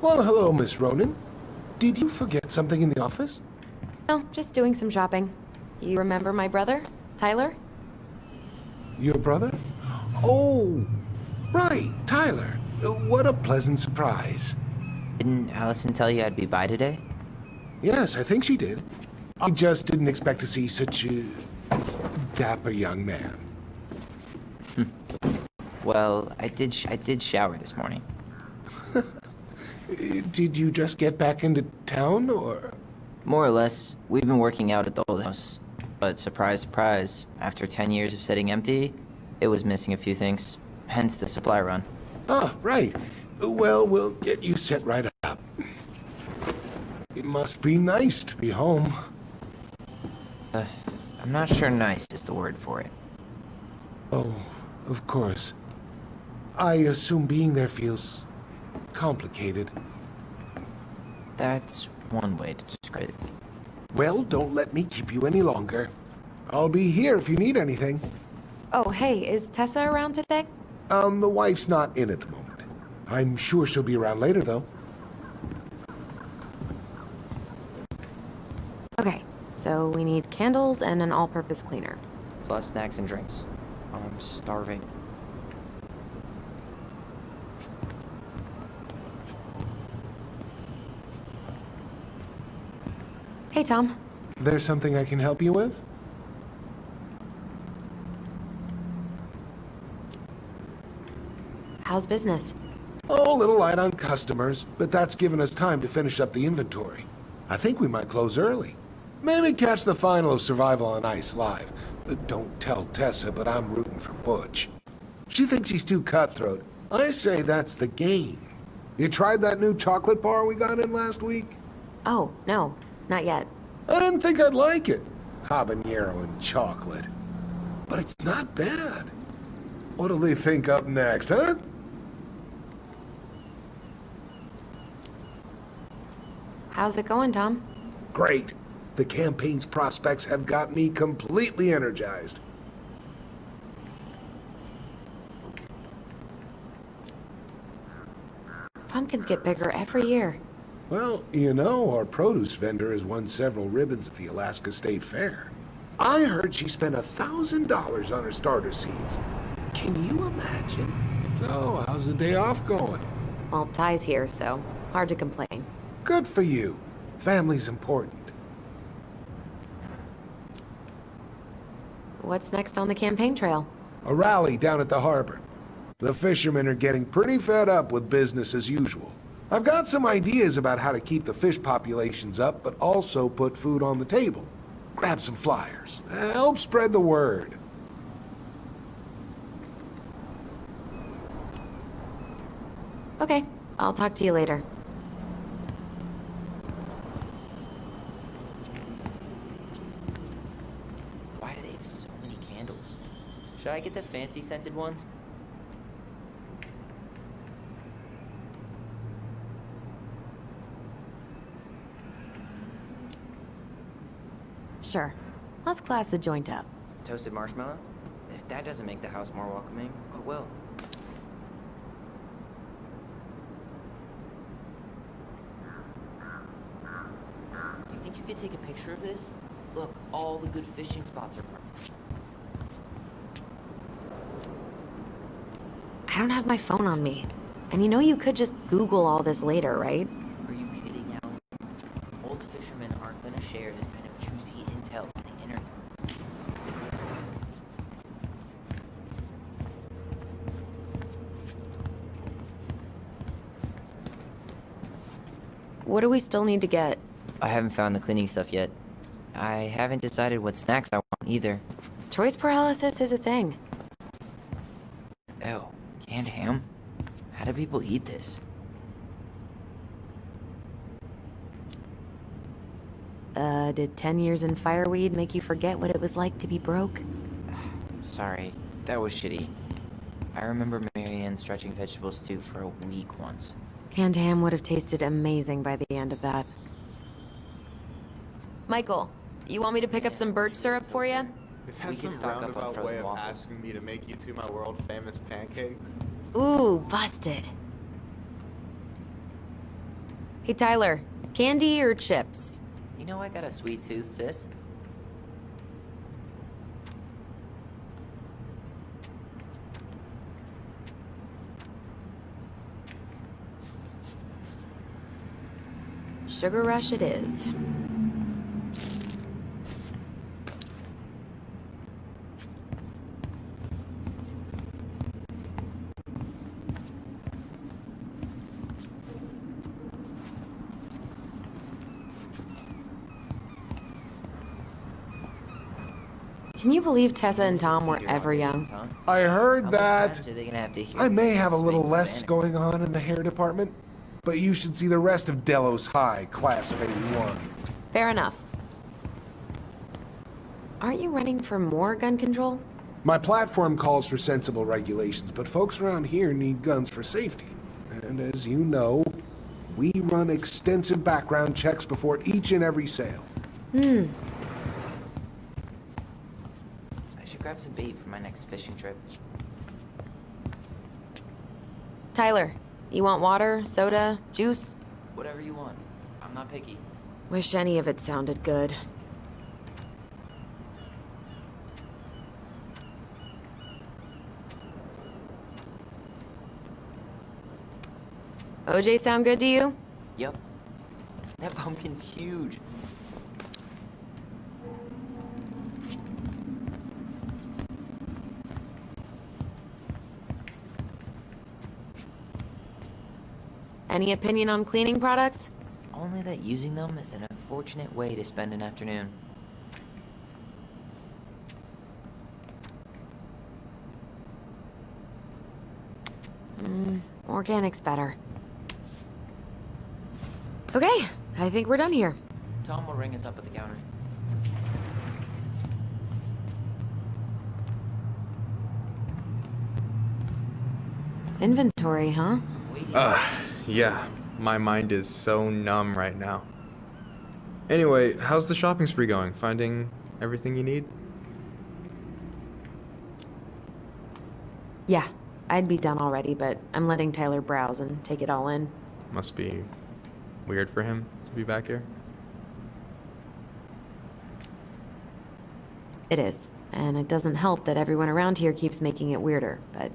Well, hello, Miss Ronan. Did you forget something in the office? No, just doing some shopping. You remember my brother, Tyler? Your brother? Oh, right, Tyler. What a pleasant surprise. Didn't Alyson tell you I'd be by today? Yes, I think she did. I just didn't expect to see such a dapper young man. Well, I did shower this morning. Did you just get back into town, or? More or less. We've been working out at the old house. But surprise, surprise, after 10 years of sitting empty, it was missing a few things. Hence the supply run. Ah, right. Well, we'll get you set right up. It must be nice to be home. I'm not sure nice is the word for it. Oh, of course. I assume being there feels complicated. That's one way to describe it. Well, don't let me keep you any longer. I'll be here if you need anything. Oh, hey, is Tessa around today? The wife's not in at the moment. I'm sure she'll be around later, though. Okay, so we need candles and an all-purpose cleaner. Plus snacks and drinks. I'm starving. Hey, Tom. There's something I can help you with? How's business? Oh, a little light on customers, but that's given us time to finish up the inventory. I think we might close early. Maybe catch the final of Survival on Ice live. Don't tell Tessa, but I'm rooting for Butch. She thinks he's too cutthroat. I say that's the game. You tried that new chocolate bar we got in last week? Oh, no, not yet. I didn't think I'd like it. Habanero and chocolate. But it's not bad. What'll they think up next, huh? How's it going, Tom? Great. The campaign's prospects have got me completely energized. Pumpkins get bigger every year. Well, you know, our produce vendor has won several ribbons at the Alaska State Fair. I heard she spent $1,000 on her starter seeds. Can you imagine? So, how's the day off going? Well, Ty's here, so hard to complain. Good for you. Family's important. What's next on the campaign trail? A rally down at the harbor. The fishermen are getting pretty fed up with business as usual. I've got some ideas about how to keep the fish populations up, but also put food on the table. Grab some flyers. Help spread the word. Okay, I'll talk to you later. Why do they have so many candles? Should I get the fancy scented ones? Sure. Let's class the joint up. Toasted marshmallow? If that doesn't make the house more welcoming, what will? You think you could take a picture of this? Look, all the good fishing spots are marked. I don't have my phone on me. And you know you could just Google all this later, right? Are you kidding, Alyson? Old fishermen aren't gonna share this kind of juicy intel on the internet. What do we still need to get? I haven't found the cleaning stuff yet. I haven't decided what snacks I want either. Choice paralysis is a thing. Ew, canned ham? How do people eat this? Did 10 years in fireweed make you forget what it was like to be broke? Sorry, that was shitty. I remember Marianne stretching vegetable stew for a week once. Canned ham would have tasted amazing by the end of that. Michael, you want me to pick up some birch syrup for you? Is We that can some stock up on roundabout frozen way of waffles. asking me to make you two my world famous pancakes? Ooh, busted. Hey Tyler, candy or chips? You know I got a sweet tooth, sis. Sugar rush it is. Can you believe Tessa and Tom were ever young? I heard How many that. times are they gonna have to hear I may this have a little snake less panic? going on in the hair department, but you should see the rest of Delos High, class of 81. Fair enough. Aren't you running for more gun control? My platform calls for sensible regulations, but folks around here need guns for safety. And as you know, we run extensive background checks before each and every sale. Hmm. I should grab some bait for my next fishing trip. Tyler, you want water, soda, juice? Whatever you want. I'm not picky. Wish any of it sounded good. OJ sound good to you? Yep. That pumpkin's huge. Any opinion on cleaning products? Only that using them is an unfortunate way to spend an afternoon. Organic's better. Okay, I think we're done here. Tom will ring us up at the counter. Inventory, huh? Yeah. My mind is so numb right now. Anyway, how's the shopping spree going? Finding everything you need? Yeah, I'd be done already, but I'm letting Tyler browse and take it all in. Must be weird for him to be back here. It is, and it doesn't help that everyone around here keeps making it weirder, but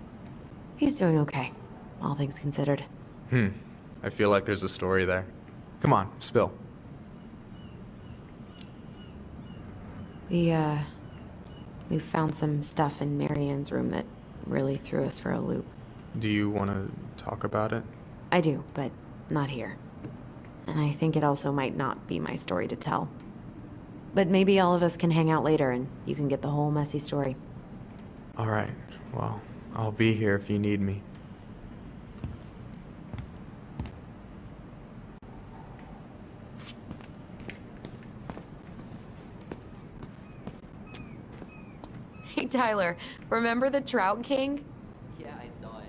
he's doing okay, all things considered. I feel like there's a story there. Come on, spill. We found some stuff in Marianne's room that really threw us for a loop. Do you want to talk about it? I do, but not here. And I think it also might not be my story to tell. But maybe all of us can hang out later and you can get the whole messy story. All right. Well, I'll be here if you need me. Hey, Tyler, remember the Trout King? Yeah, I saw it.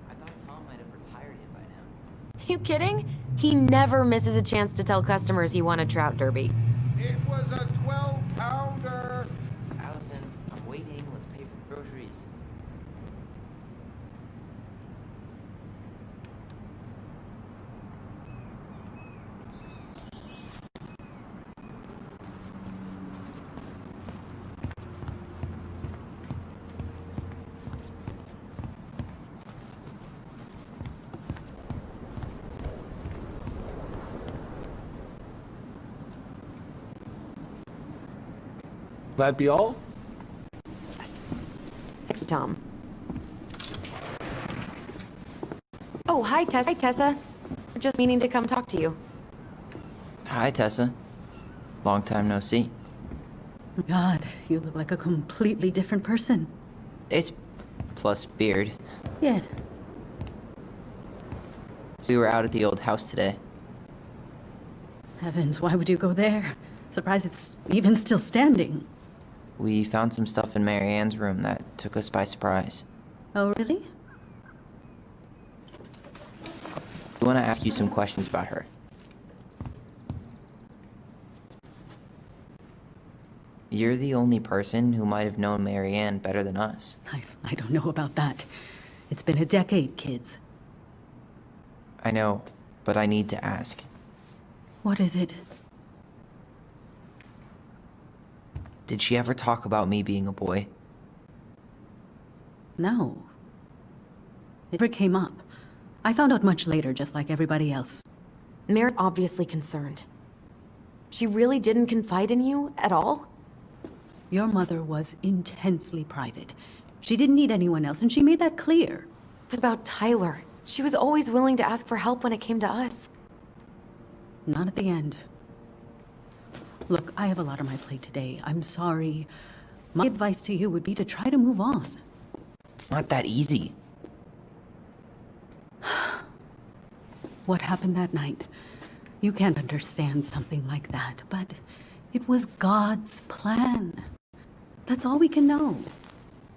I thought Tom might have retired him by now. You kidding? He never misses a chance to tell customers he won a trout derby. It was a 12-pounder. Alyson, I'm waiting. Let's pay for the groceries. That be all? Thanks, Tom. Oh, hi, Tessa. Hi, Tessa. Just meaning to come talk to you. Hi, Tessa. Long time no see. God, you look like a completely different person. It's plus beard. Yes. So we were out at the old house today. Heavens, why would you go there? Surprised it's even still standing. We found some stuff in Mary Ann's room that took us by surprise. Oh, really? We want to ask you some questions about her. You're the only person who might have known Mary Ann better than us. I don't know about that. It's been a decade, kids. I know, but I need to ask. What is it? Did she ever talk about me being a boy? No. It never came up. I found out much later, just like everybody else. Mary's obviously concerned. She really didn't confide in you at all? Your mother was intensely private. She didn't need anyone else, and she made that clear. What about Tyler? She was always willing to ask for help when it came to us. Not at the end. Look, I have a lot on my plate today. I'm sorry. My advice to you would be to try to move on. It's not that easy. What happened that night? You can't understand something like that, but it was God's plan. That's all we can know.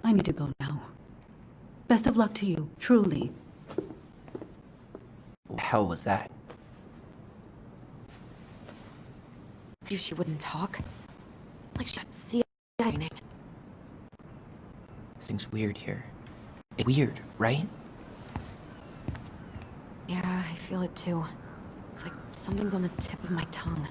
I need to go now. Best of luck to you, truly. What the hell was that? Knew she wouldn't talk. Like she'd see dining. Thing's weird here. It's weird, right? Yeah, I feel it too. It's like something's on the tip of my tongue.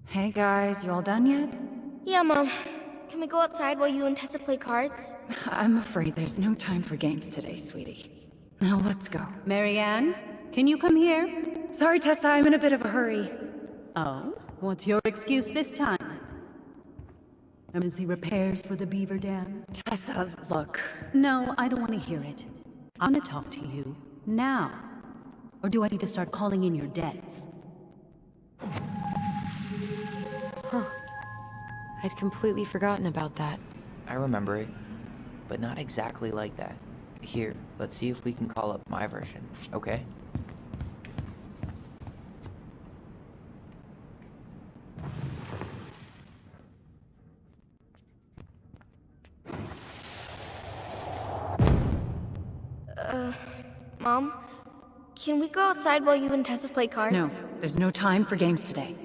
Hey guys, you all done yet? Yeah, Mom. Can we go outside while you and Tessa play cards? I'm afraid there's no time for games today, sweetie. Now let's go. Marianne, can you come here? Sorry, Tessa, I'm in a bit of a hurry. Oh, what's your excuse this time? Emergency repairs for the beaver dam? Tessa, look. No, I don't want to hear it. I'm gonna talk to you now. Or do I need to start calling in your debts? Huh. I'd completely forgotten about that. I remember it, but not exactly like that. Here, let's see if we can call up my version, okay? Mom? Can we go outside while you and Tessa play cards? No, there's no time for games today.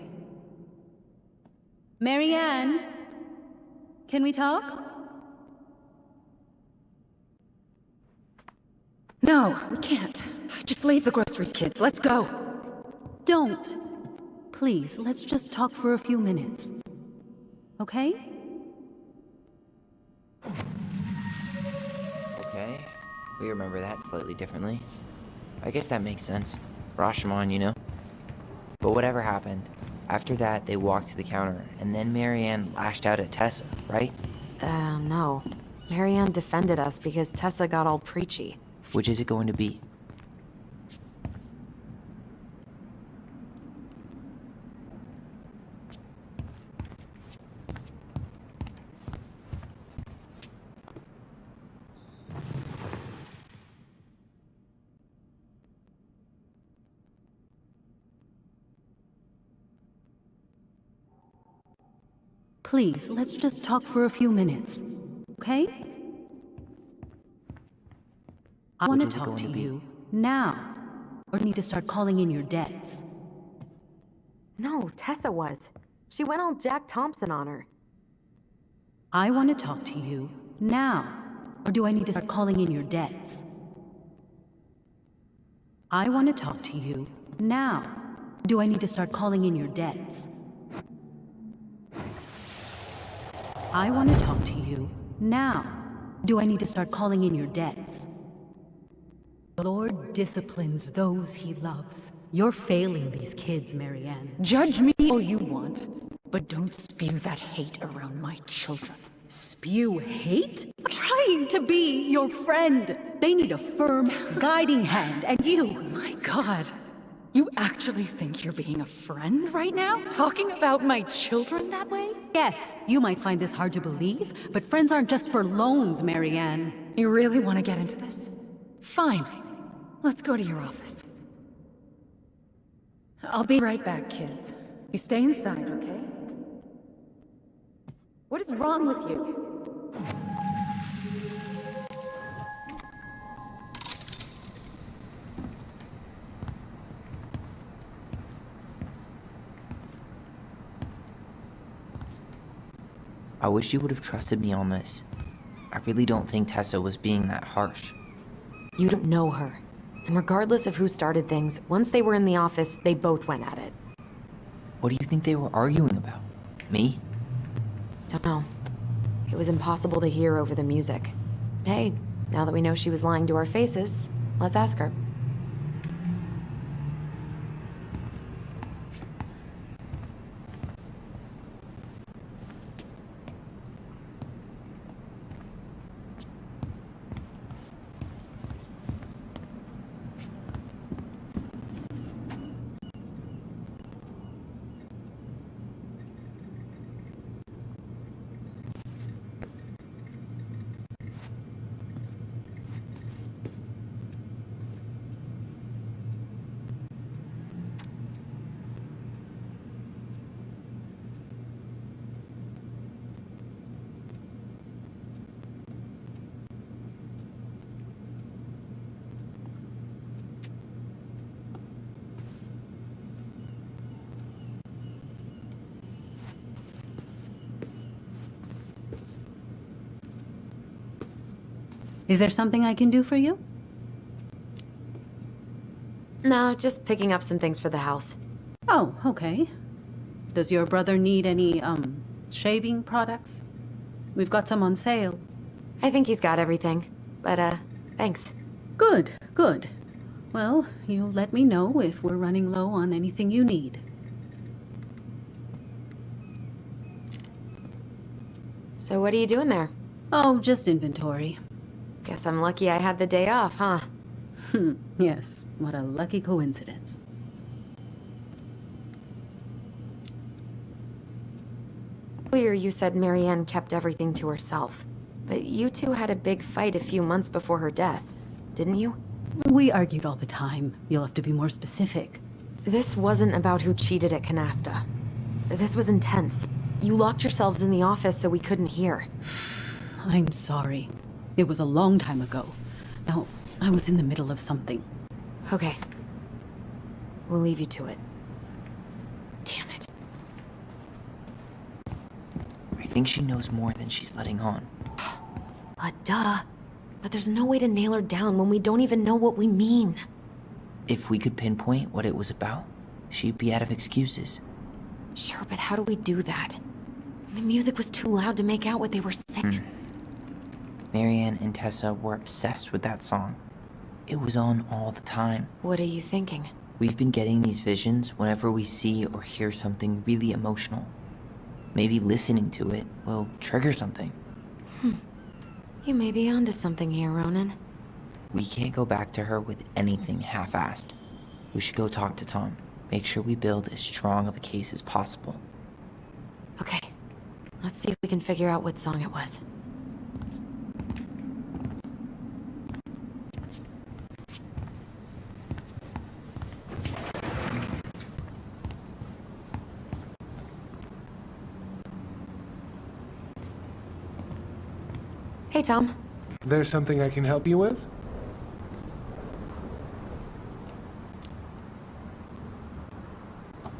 Marianne, can we talk? No, we can't. Just leave the groceries, kids. Let's go. Don't. Please, let's just talk for a few minutes. okay? Okay, we remember that slightly differently. I guess that makes sense. Rashomon, you know? But whatever happened, after that they walked to the counter, and then Marianne lashed out at Tessa, right? No. Marianne defended us because Tessa got all preachy. Which is it going to be? Please, let's just talk for a few minutes, okay? I want to talk to you now, or need to start calling in your debts. No, Tessa was. She went all Jack Thompson on her. I want to talk to you now, or do I need to start calling in your debts? I want to talk to you now. Do I need to start calling in your debts? I want to talk to you now. Do I need to start calling in your debts? The Lord disciplines those he loves. You're failing these kids, Marianne. Judge me all you want, but don't spew that hate around my children. Spew hate? I'm trying to be your friend. They need a firm, guiding hand, and you... My God. You actually think you're being a friend right now? Talking about my children that way? Yes, you might find this hard to believe, but friends aren't just for loans, Marianne. You really want to get into this? Fine. Let's go to your office. I'll be right back, kids. You stay inside, okay? What is wrong with you? I wish you would have trusted me on this. I really don't think Tessa was being that harsh. You don't know her. And regardless of who started things, once they were in the office, they both went at it. What do you think they were arguing about? Me? Don't know. It was impossible to hear over the music. Hey, now that we know she was lying to our faces, let's ask her. Is there something I can do for you? No, just picking up some things for the house. Oh, okay. Does your brother need any, shaving products? We've got some on sale. I think he's got everything. But, thanks. Good, good. Well, you let me know if we're running low on anything you need. So what are you doing there? Oh, just inventory. Guess I'm lucky I had the day off, huh? Yes, what a lucky coincidence. Earlier you said Marianne kept everything to herself. But you two had a big fight a few months before her death, didn't you? We argued all the time. You'll have to be more specific. This wasn't about who cheated at Canasta. This was intense. You locked yourselves in the office so we couldn't hear. I'm sorry. It was a long time ago. Now, I was in the middle of something. Okay. We'll leave you to it. Damn it. I think she knows more than she's letting on. Duh. But there's no way to nail her down when we don't even know what we mean. If we could pinpoint what it was about, she'd be out of excuses. Sure, but how do we do that? The music was too loud to make out what they were saying. Marianne and Tessa were obsessed with that song. It was on all the time. What are you thinking? We've been getting these visions whenever we see or hear something really emotional. Maybe listening to it will trigger something. You may be onto something here, Ronan. We can't go back to her with anything half-assed. We should go talk to Tom. Make sure we build as strong of a case as possible. Okay, let's see if we can figure out what song it was. Hey, Tom. There's something I can help you with?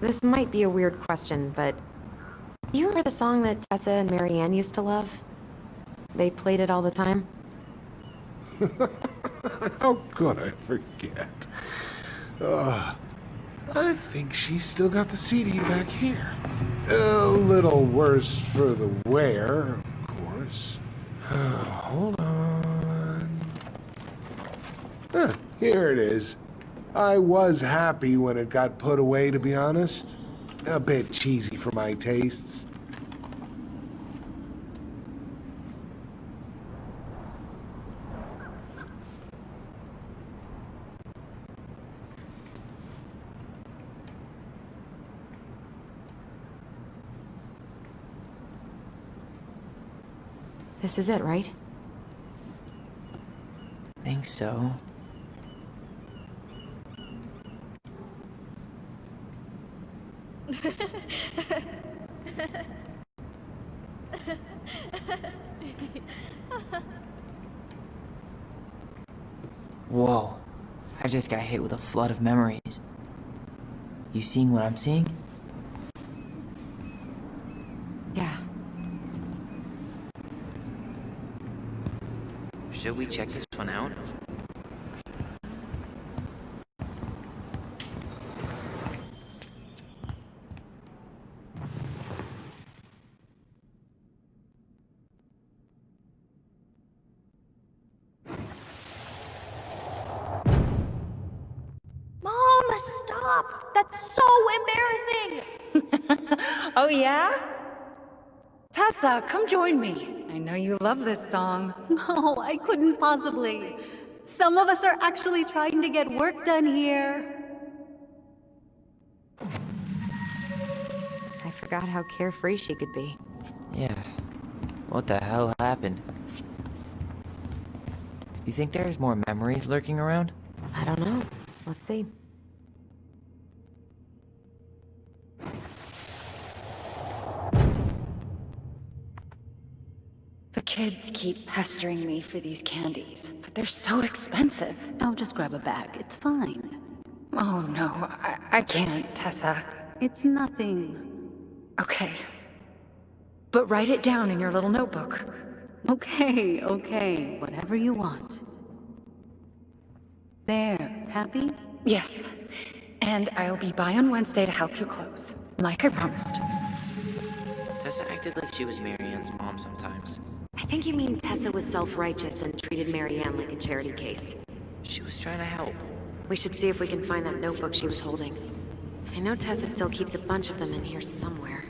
This might be a weird question, but you remember the song that Tessa and Marianne used to love? They played it all the time. How could I forget? I think she's still got the CD back here. A little worse for the wear, of course. Hold on. Here it is. I was happy when it got put away, to be honest. A bit cheesy for my tastes. This is it, right? Think so. Whoa. I just got hit with a flood of memories. You seeing what I'm seeing? Yeah. Should we check this one out? Mom, stop! That's so embarrassing! Oh, yeah? Tessa, come join me. I know you love this song. No, I couldn't possibly. Some of us are actually trying to get work done here. I forgot how carefree she could be. Yeah. What the hell happened? You think there's more memories lurking around? I don't know. Let's see. The kids keep pestering me for these candies, but they're so expensive. I'll just grab a bag. It's fine. Oh no, I can't, Tessa. It's nothing. Okay. But write it down in your little notebook. Okay, okay. Whatever you want. There. Happy? Yes. And I'll be by on Wednesday to help you close, like I promised. Tessa acted like she was Marianne's mom sometimes. I think you mean Tessa was self-righteous and treated Marianne like a charity case. She was trying to help. We should see if we can find that notebook she was holding. I know Tessa still keeps a bunch of them in here somewhere.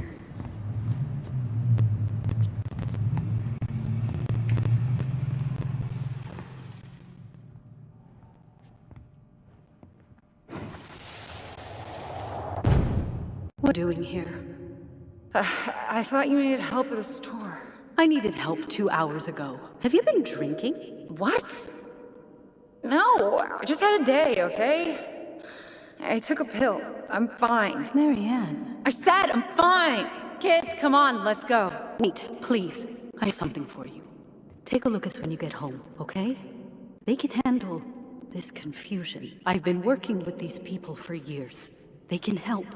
What are you doing here? I thought you needed help at the store. I needed help 2 hours ago. Have you been drinking? What? No, I just had a day, okay? I took a pill. I'm fine. Marianne. I said I'm fine! Kids, come on, let's go. Wait, please. I have something for you. Take a look at this when you get home, okay? They can handle this confusion. I've been working with these people for years. They can help.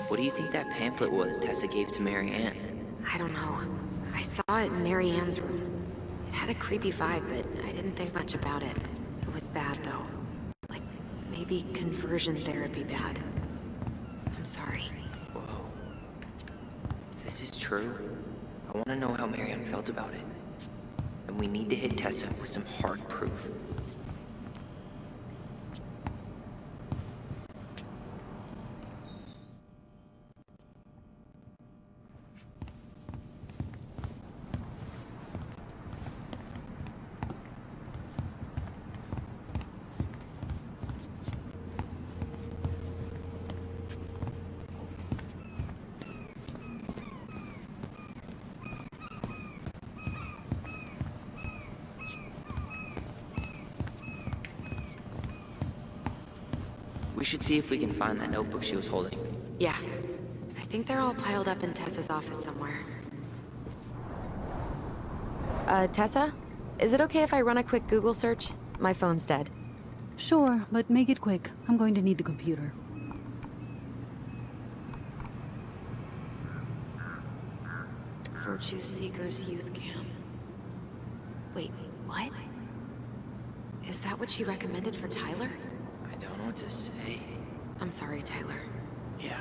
What do you think that pamphlet was Tessa gave to Marianne? I don't know. I saw it in Marianne's room. It had a creepy vibe, but I didn't think much about it. It was bad, though. Like, maybe conversion therapy bad. I'm sorry. Whoa. If this is true, I want to know how Marianne felt about it. And we need to hit Tessa with some hard proof. We should see if we can find that notebook she was holding. Yeah. I think they're all piled up in Tessa's office somewhere. Tessa? Is it okay if I run a quick Google search? My phone's dead. Sure, but make it quick. I'm going to need the computer. Virtue Seekers Youth Camp. Wait, what? Is that what she recommended for Tyler? I don't know what to say. I'm sorry, Tyler. Yeah.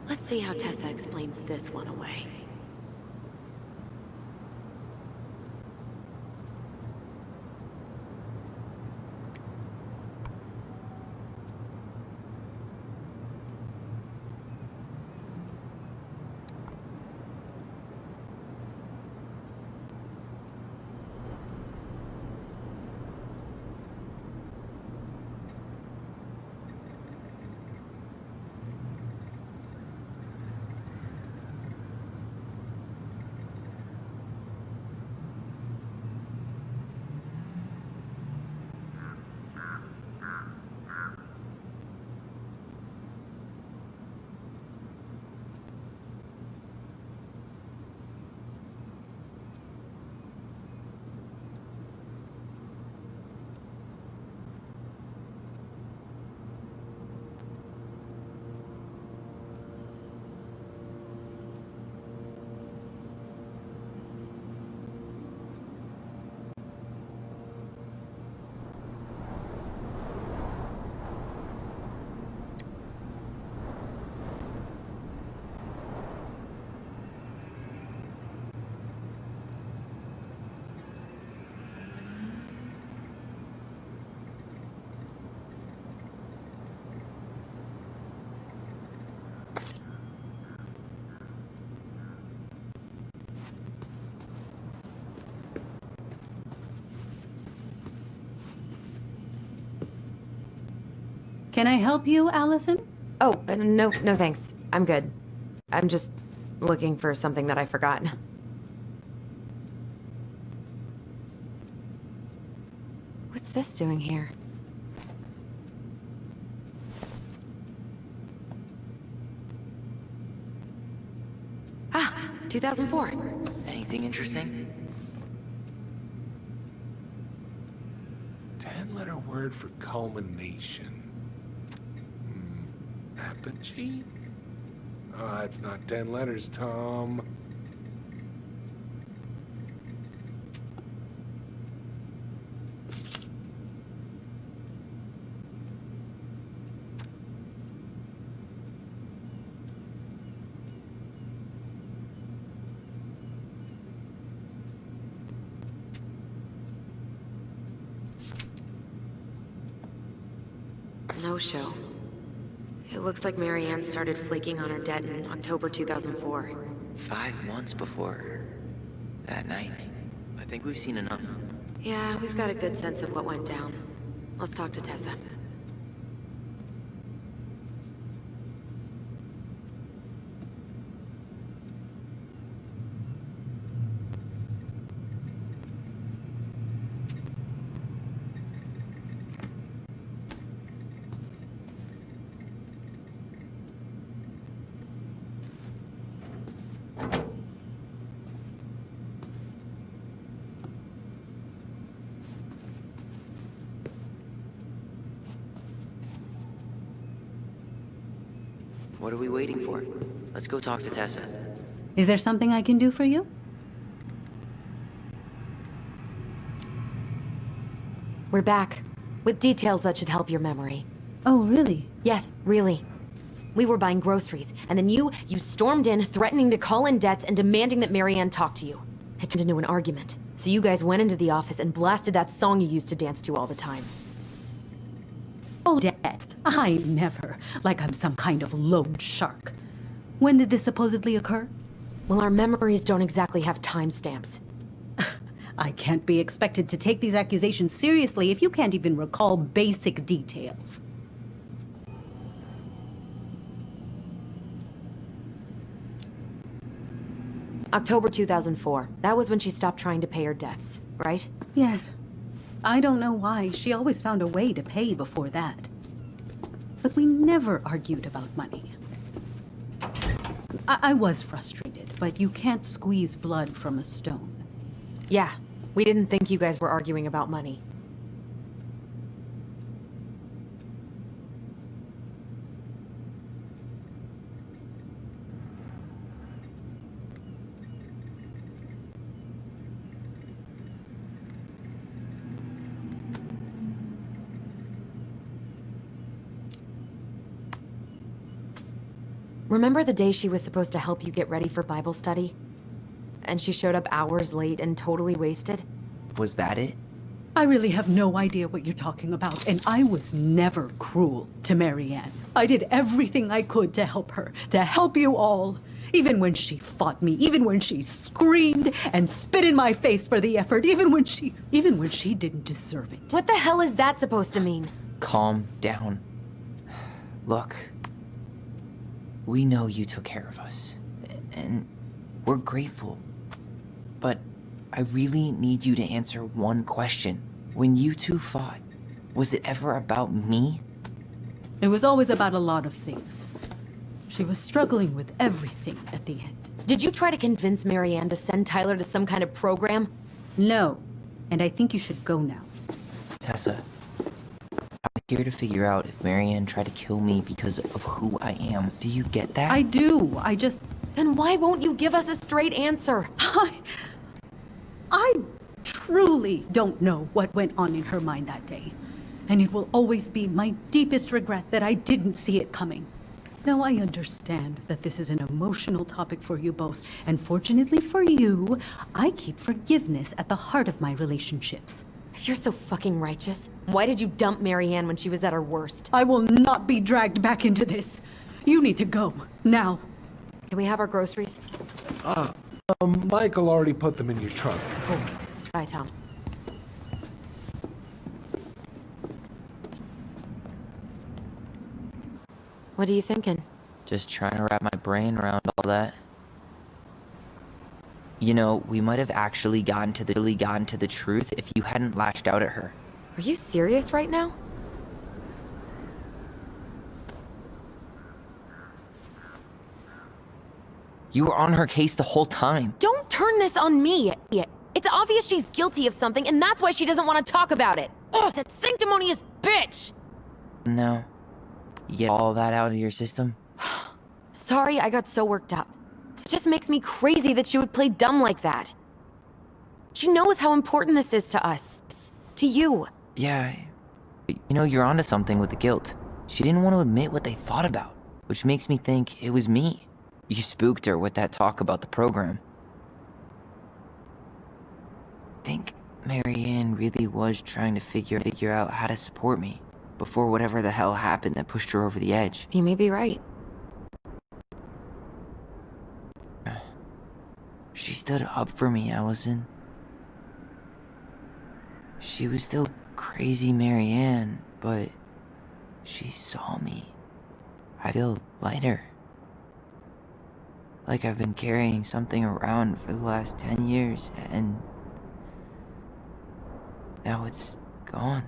Let's see how Tessa explains this one away. Can I help you, Alyson? Oh, no thanks. I'm good. I'm just looking for something that I forgot. What's this doing here? Ah, 2004. Anything interesting? 10-letter word for culmination. Apogee? Ah, it's not 10 letters, Tom. No show. It looks like Marianne started flaking on her debt in October 2004. 5 months before that night. I think we've seen enough. Yeah, we've got a good sense of what went down. Let's talk to Tessa. What are we waiting for? Let's go talk to Tessa. Is there something I can do for you? We're back, with details that should help your memory. Oh, really? Yes, really. We were buying groceries, and then you stormed in, threatening to call in debts and demanding that Marianne talk to you. It turned into an argument. So you guys went into the office and blasted that song you used to dance to all the time. Oh, debts. I never. Like I'm some kind of loan shark. When did this supposedly occur? Well, our memories don't exactly have timestamps. I can't be expected to take these accusations seriously if you can't even recall basic details. October 2004. That was when she stopped trying to pay her debts, right? Yes. I don't know why. She always found a way to pay before that. But we never argued about money. I was frustrated, but you can't squeeze blood from a stone. Yeah, we didn't think you guys were arguing about money. Remember the day she was supposed to help you get ready for Bible study? And she showed up hours late and totally wasted? Was that it? I really have no idea what you're talking about, and I was never cruel to Marianne. I did everything I could to help her, to help you all. Even when she fought me, even when she screamed and spit in my face for the effort, even when she didn't deserve it. What the hell is that supposed to mean? Calm down. Look, we know you took care of us, and we're grateful. But I really need you to answer one question. When you two fought, was it ever about me? It was always about a lot of things. She was struggling with everything at the end. Did you try to convince Marianne to send Tyler to some kind of program? No, and I think you should go now. Tessa, I'm here to figure out if Marianne tried to kill me because of who I am. Do you get that? I do. I just... Then why won't you give us a straight answer? I truly don't know what went on in her mind that day. And it will always be my deepest regret that I didn't see it coming. Now I understand that this is an emotional topic for you both, and fortunately for you, I keep forgiveness at the heart of my relationships. If you're so fucking righteous, why did you dump Marianne when she was at her worst? I will not be dragged back into this. You need to go, now. Can we have our groceries? Michael already put them in your trunk. Cool. Bye, Tom. What are you thinking? Just trying to wrap my brain around all that. You know, we might have actually gotten to the truth if you hadn't lashed out at her. Are you serious right now? You were on her case the whole time. Don't turn this on me! It's obvious she's guilty of something, and that's why she doesn't want to talk about it! Ugh, that sanctimonious bitch! No. You get all that out of your system? Sorry I got so worked up. It just makes me crazy that she would play dumb like that. She knows how important this is to us. To you. Yeah. You know, you're onto something with the guilt. She didn't want to admit what they thought about, which makes me think it was me. You spooked her with that talk about the program. Think Marianne really was trying to figure out how to support me before whatever the hell happened that pushed her over the edge. You may be right. She stood up for me, Alyson. She was still crazy Marianne, but she saw me. I feel lighter. Like I've been carrying something around for the last 10 years, and now it's gone.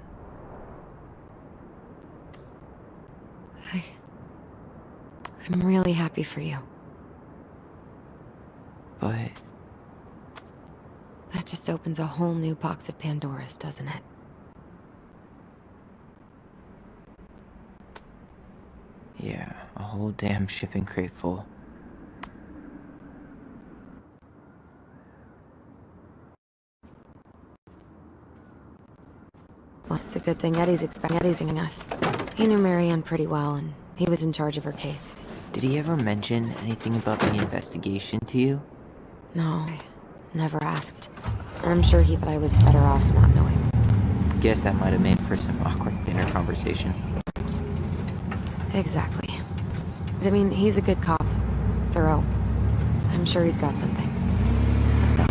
I'm really happy for you. But that just opens a whole new box of Pandora's, doesn't it? yeah, a whole damn shipping crate full. Well, it's a good thing Eddie's expecting us. He knew Marianne pretty well, and He was in charge of her case. Did he ever mention anything about the investigation to you? No, I never asked. And I'm sure he thought I was better off not knowing. Guess that might have made for some awkward dinner conversation. Exactly. But I mean, he's a good cop. Thorough. I'm sure he's got something. Let's go.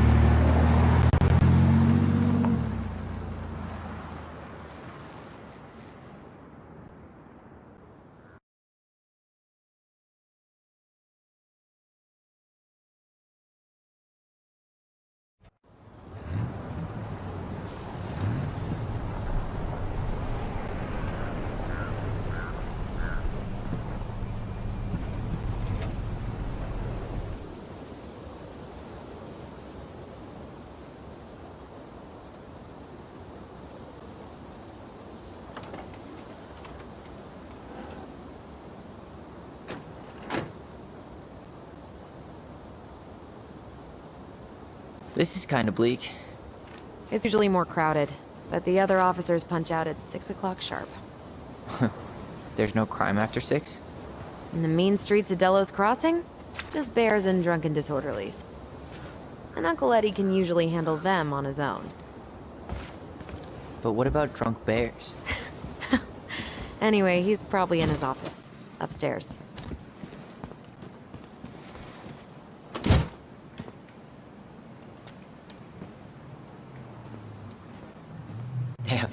This is kind of bleak. It's usually more crowded, but the other officers punch out at 6 o'clock sharp. There's no crime after 6? In the mean streets of Delos Crossing, just bears and drunken disorderlies. And Uncle Eddie can usually handle them on his own. But what about drunk bears? Anyway, he's probably in his office, upstairs. Damn,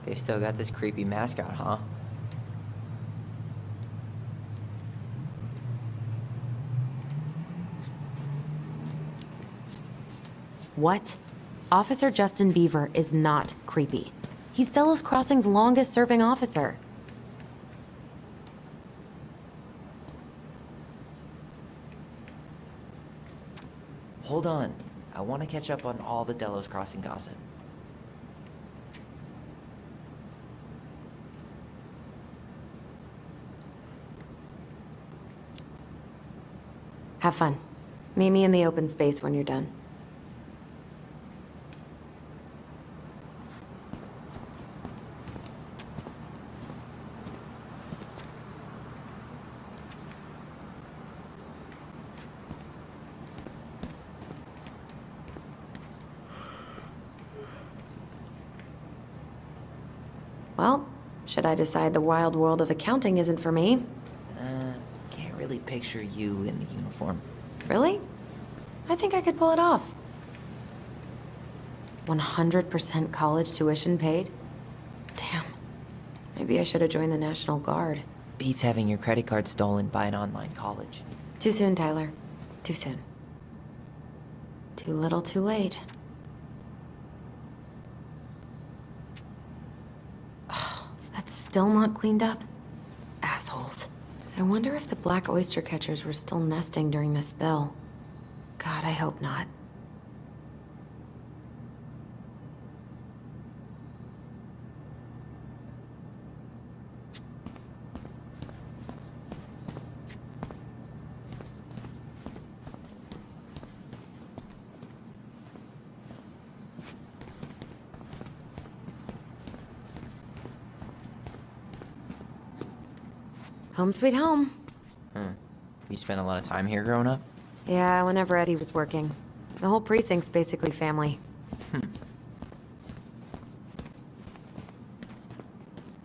they still got this creepy mascot, huh? What? Officer Justin Beaver is not creepy. He's Delos Crossing's longest-serving officer. Hold on. I want to catch up on all the Delos Crossing gossip. Have fun. Meet me in the open space when you're done. Well, should I decide the wild world of accounting isn't for me? Can't really picture you in the uniform. Really? I think I could pull it off. 100% college tuition paid? Damn. Maybe I should have joined the National Guard. Beats having your credit card stolen by an online college. Too soon, Tyler. Too soon. Too little, too late. That's still not cleaned up? Assholes. I wonder if the black oyster catchers were still nesting during the spill. God, I hope not. Home sweet home. You spent a lot of time here growing up? Yeah, whenever Eddie was working. The whole precinct's basically family.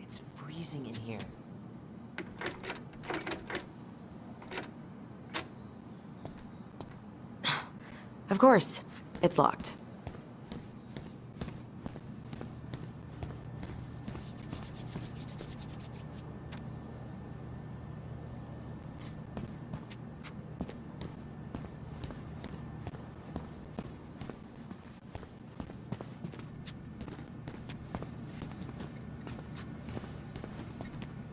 It's freezing in here. Of course. It's locked.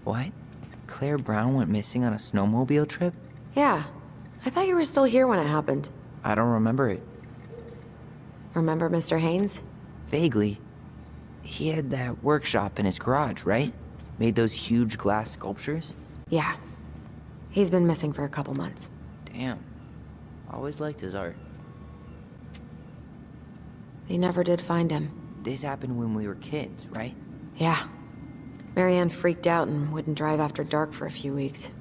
What? Claire Brown went missing on a snowmobile trip? Yeah. I thought you were still here when it happened. I don't remember it. Remember Mr. Haynes? Vaguely. He had that workshop in his garage, right? Made those huge glass sculptures? Yeah. He's been missing for a couple months. Damn. Always liked his art. They never did find him. This happened when we were kids, right? Yeah. Marianne freaked out and wouldn't drive after dark for a few weeks.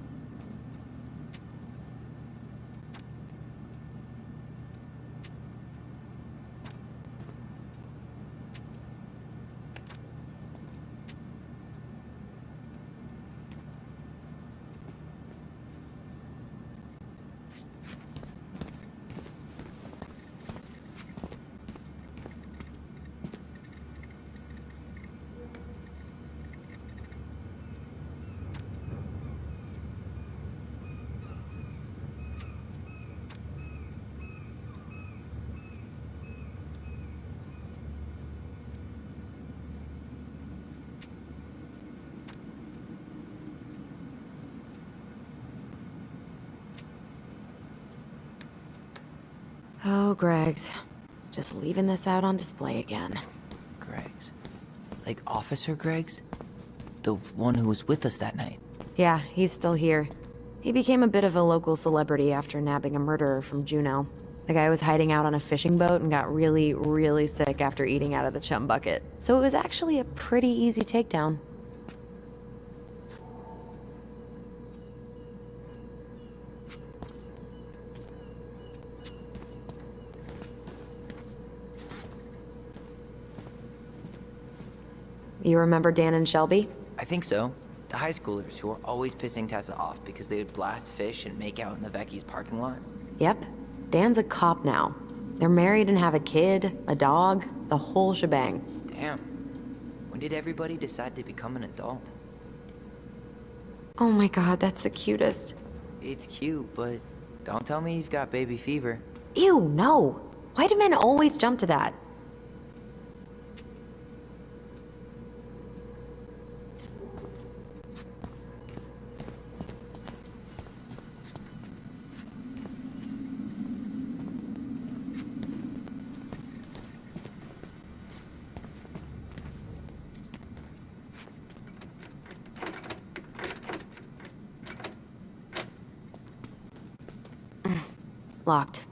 Oh, Greg's. Just leaving this out on display again. Greg's. Like Officer Greg's? The one who was with us that night. Yeah, he's still here. He became a bit of a local celebrity after nabbing a murderer from Juneau. The guy was hiding out on a fishing boat and got really, really sick after eating out of the chum bucket. So it was actually a pretty easy takedown. You remember Dan and Shelby? I think so. The high schoolers who were always pissing Tessa off because they would blast fish and make out in the Vecchi's parking lot. Yep. Dan's a cop now. They're married and have a kid, a dog, the whole shebang. Damn. When did everybody decide to become an adult? Oh my god, that's the cutest. It's cute, but don't tell me you've got baby fever. Ew, no. Why do men always jump to that? Locked.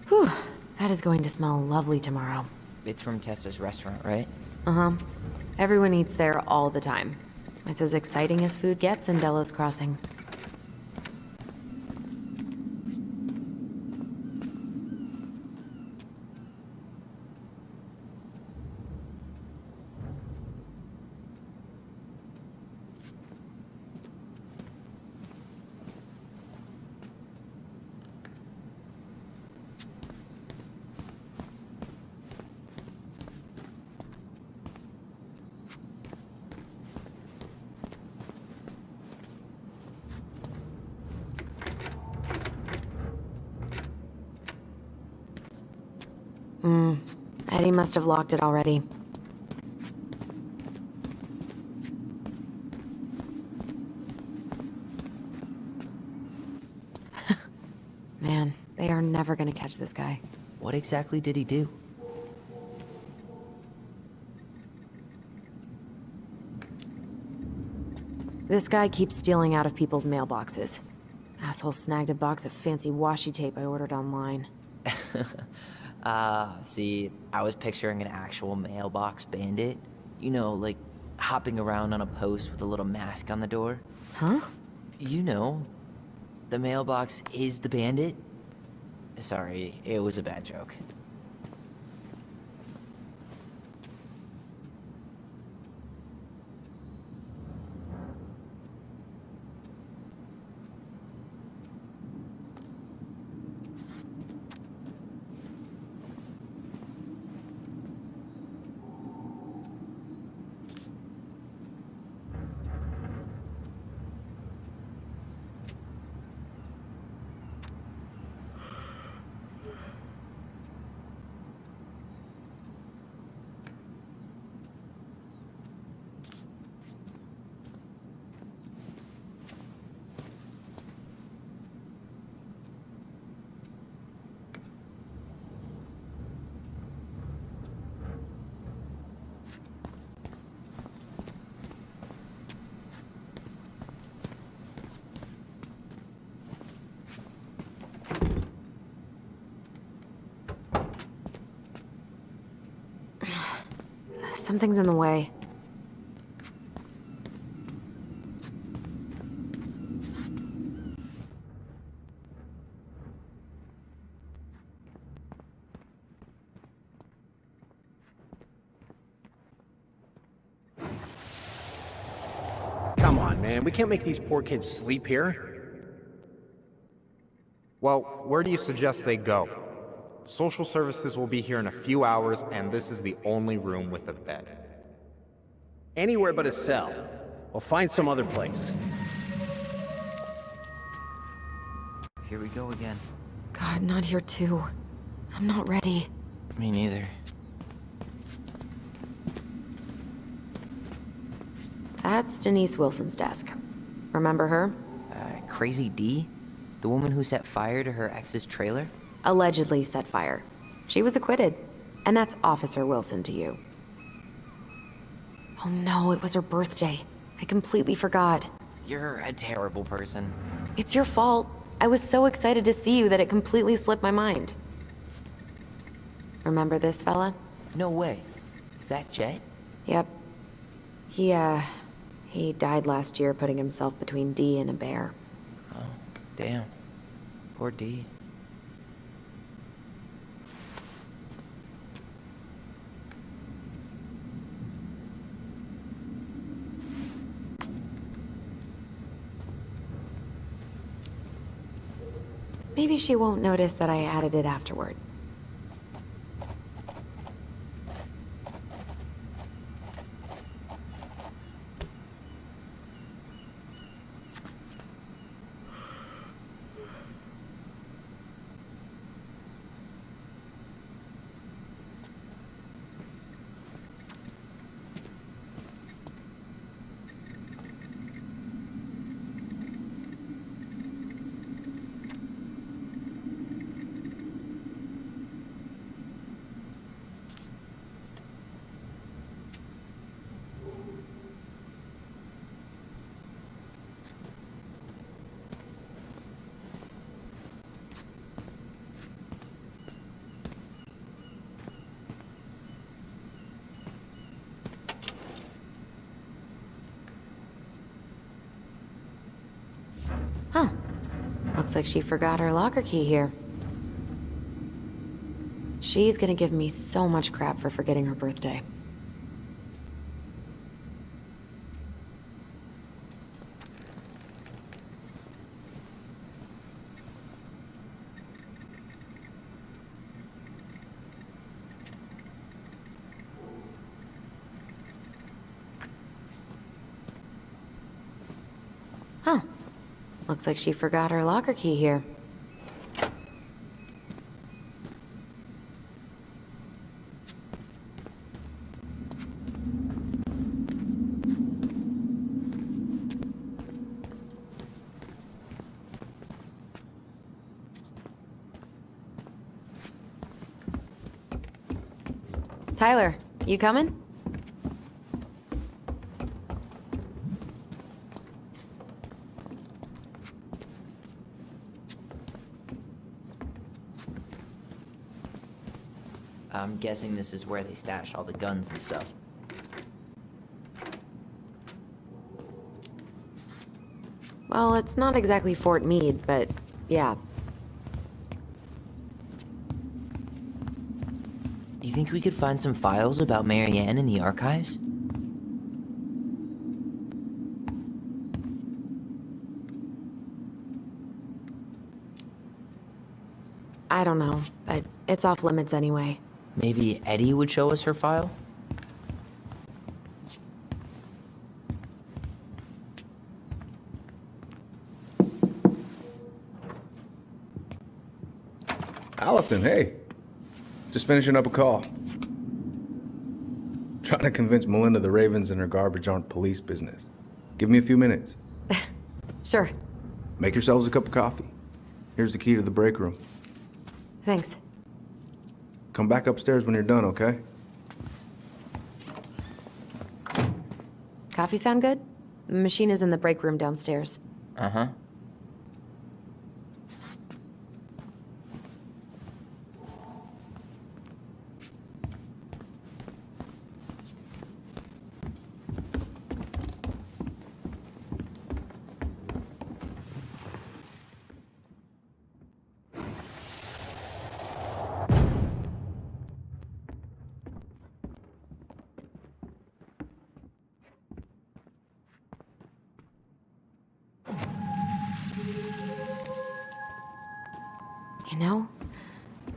Whew, that is going to smell lovely tomorrow. It's from Tessa's restaurant, right? Uh-huh. Everyone eats there all the time. It's as exciting as food gets in Delos Crossing. Eddie must have locked it already. Man, they are never gonna catch this guy. What exactly did he do? This guy keeps stealing out of people's mailboxes. Asshole snagged a box of fancy washi tape I ordered online. See, I was picturing an actual mailbox bandit. You know, like hopping around on a post with a little mask on the door. Huh? You know, the mailbox is the bandit. Sorry, it was a bad joke. Something's in the way. Come on, man. We can't make these poor kids sleep here. Well, where do you suggest they go? Social services will be here in a few hours, and this is the only room with a bed. Anywhere but a cell. We'll find some other place. Here we go again. God, not here too. I'm not ready. Me neither. That's Denise Wilson's desk. Remember her? Crazy D? The woman who set fire to her ex's trailer? Allegedly set fire. She was acquitted. And that's Officer Wilson to you. Oh no, it was her birthday. I completely forgot. You're a terrible person. It's your fault. I was so excited to see you that it completely slipped my mind. Remember this fella? No way. Is that Jet? Yep. He died last year putting himself between D and a bear. Oh, damn. Poor D. Maybe she won't notice that I added it afterward. Huh. Looks like she forgot her locker key here. She's gonna give me so much crap for forgetting her birthday. Huh. Looks like she forgot her locker key here. Tyler, you coming? I'm guessing this is where they stash all the guns and stuff. Well, it's not exactly Fort Meade, but yeah. You think we could find some files about Marianne in the archives? I don't know, but it's off limits anyway. Maybe Eddie would show us her file? Alyson, hey. Just finishing up a call. Trying to convince Melinda the Ravens and her garbage aren't police business. Give me a few minutes. Sure. Make yourselves a cup of coffee. Here's the key to the break room. Thanks. Come back upstairs when you're done, okay? Coffee sound good? The machine is in the break room downstairs. Uh-huh. know,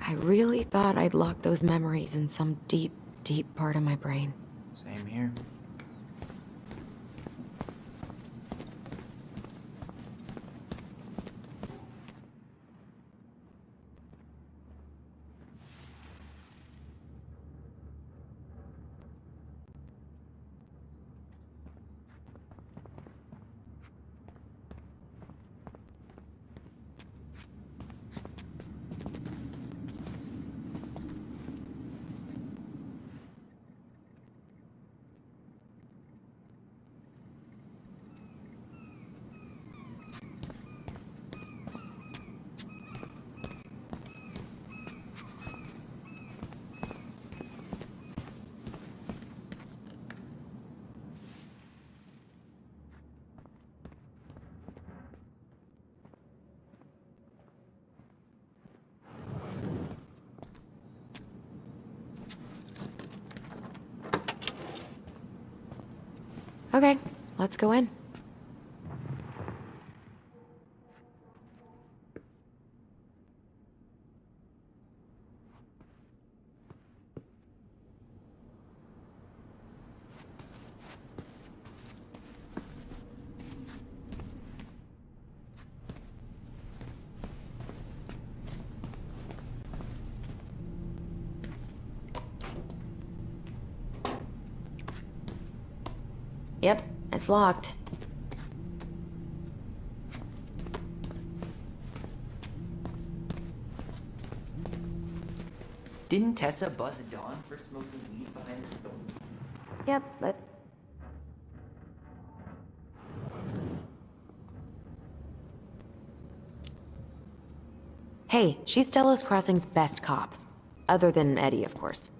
I really thought I'd locked those memories in some deep, deep part of my brain. Same here. Okay, let's go in. Yep, it's locked. Didn't Tessa buzz Dawn for smoking weed behind the door? Yep, but... Hey, she's Delos Crossing's best cop. Other than Eddie, of course.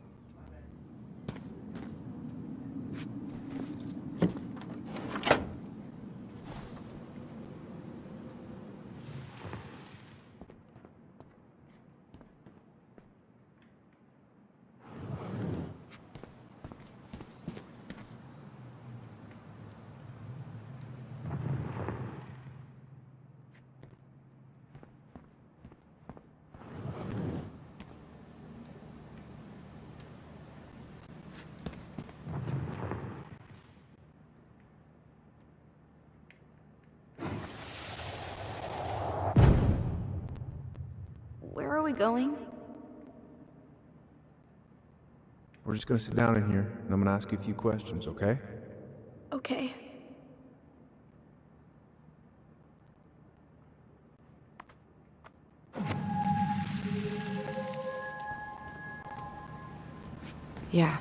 Where are we going? We're just gonna sit down in here, and I'm gonna ask you a few questions, okay? Okay. Yeah.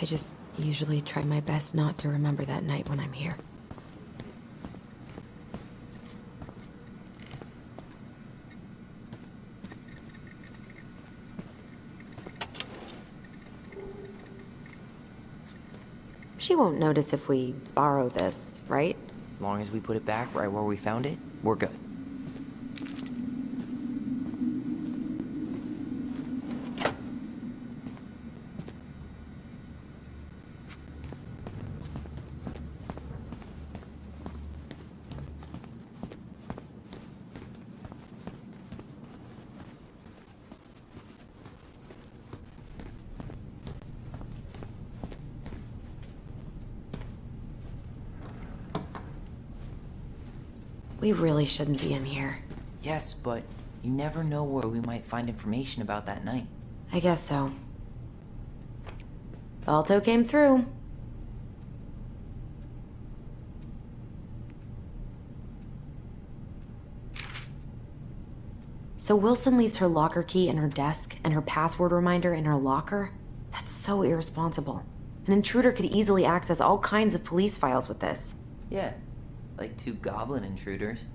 I just usually try my best not to remember that night when I'm here. She won't notice if we borrow this, right? Long as we put it back right where we found it, we're good. We really shouldn't be in here. Yes, but you never know where we might find information about that night. I guess so. Balto came through. So Wilson leaves her locker key in her desk and her password reminder in her locker? That's so irresponsible. An intruder could easily access all kinds of police files with this. Yeah, like 2 goblin intruders.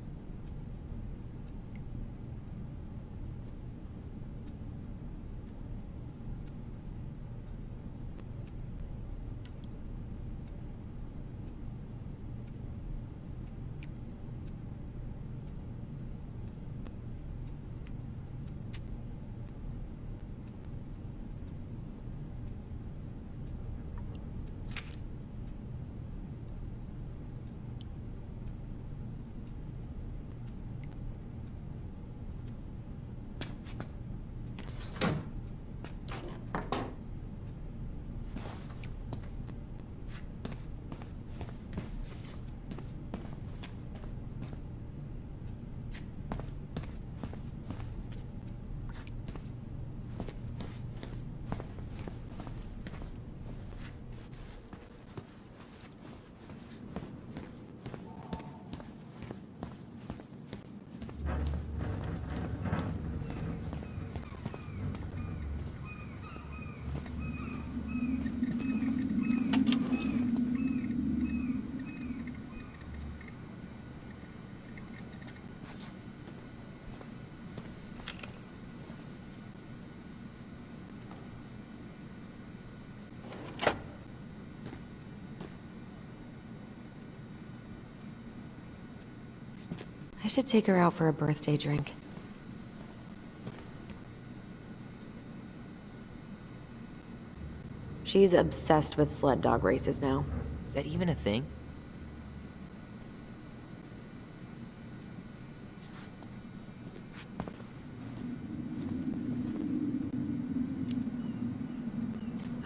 I should take her out for a birthday drink. She's obsessed with sled dog races now. Is that even a thing?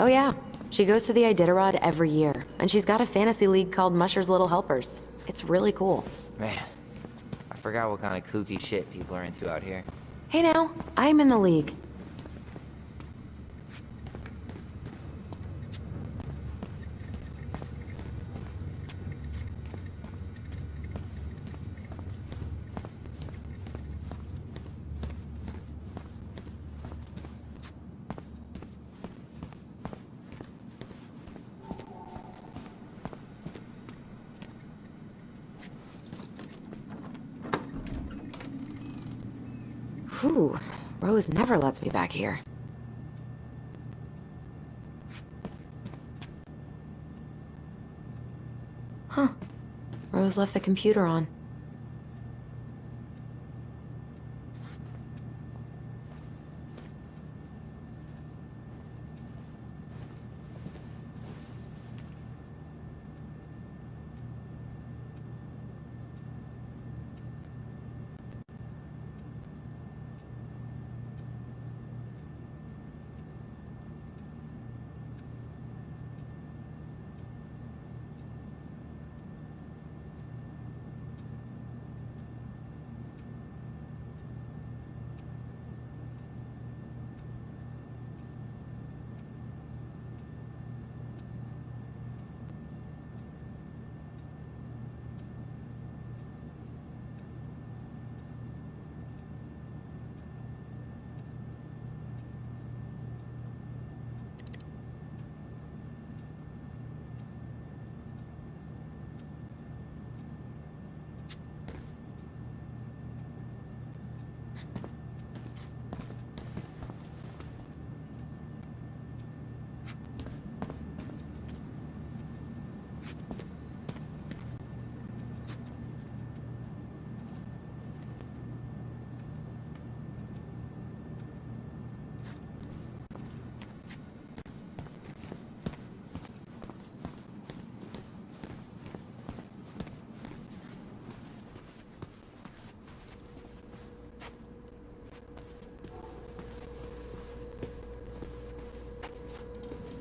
Oh yeah, she goes to the Iditarod every year, and she's got a fantasy league called Musher's Little Helpers. It's really cool. Man, I forgot what kind of kooky shit people are into out here. Hey now, I'm in the league. Whew, Rose never lets me back here. Huh. Rose left the computer on.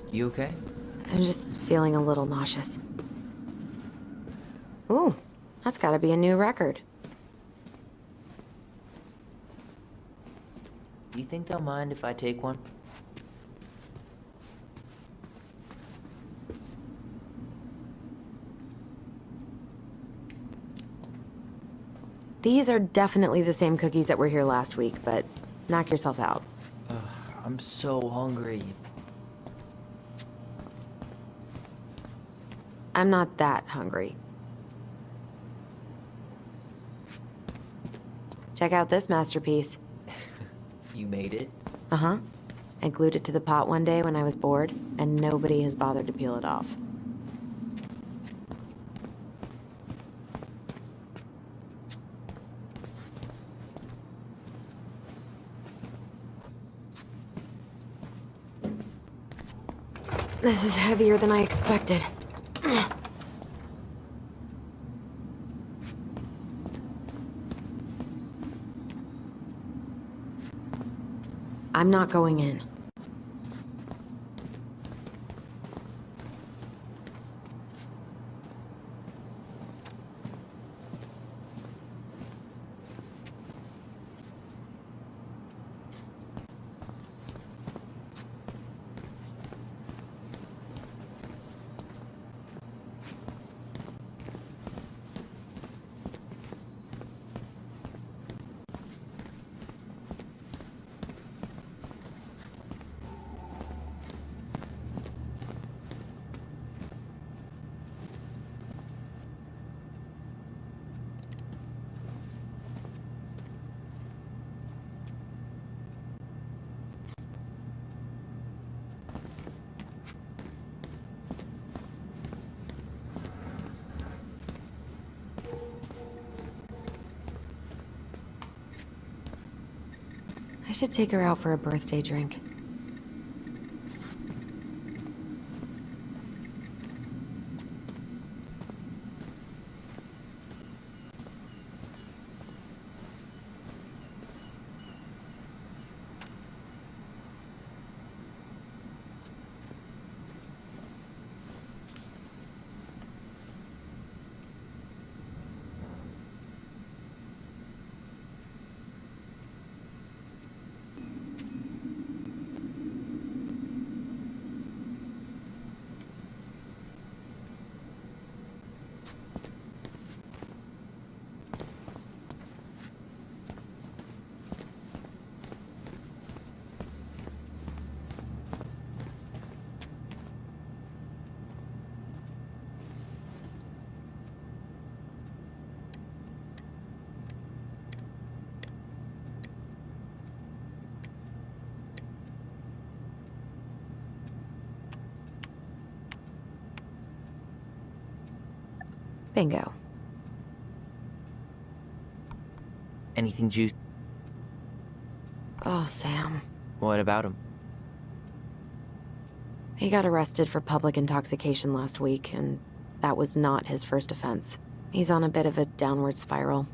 You okay? I'm just feeling a little nauseous. Ooh, that's gotta be a new record. Do you think they'll mind if I take one? These are definitely the same cookies that were here last week, but knock yourself out. Ugh, I'm so hungry. I'm not that hungry. Check out this masterpiece. You made it? Uh-huh. I glued it to the pot one day when I was bored, and nobody has bothered to peel it off. This is heavier than I expected. I'm not going in. should take her out for a birthday drink. Bingo. Anything juice? Oh, Sam. What about him? He got arrested for public intoxication last week, and that was not his first offense. He's on a bit of a downward spiral.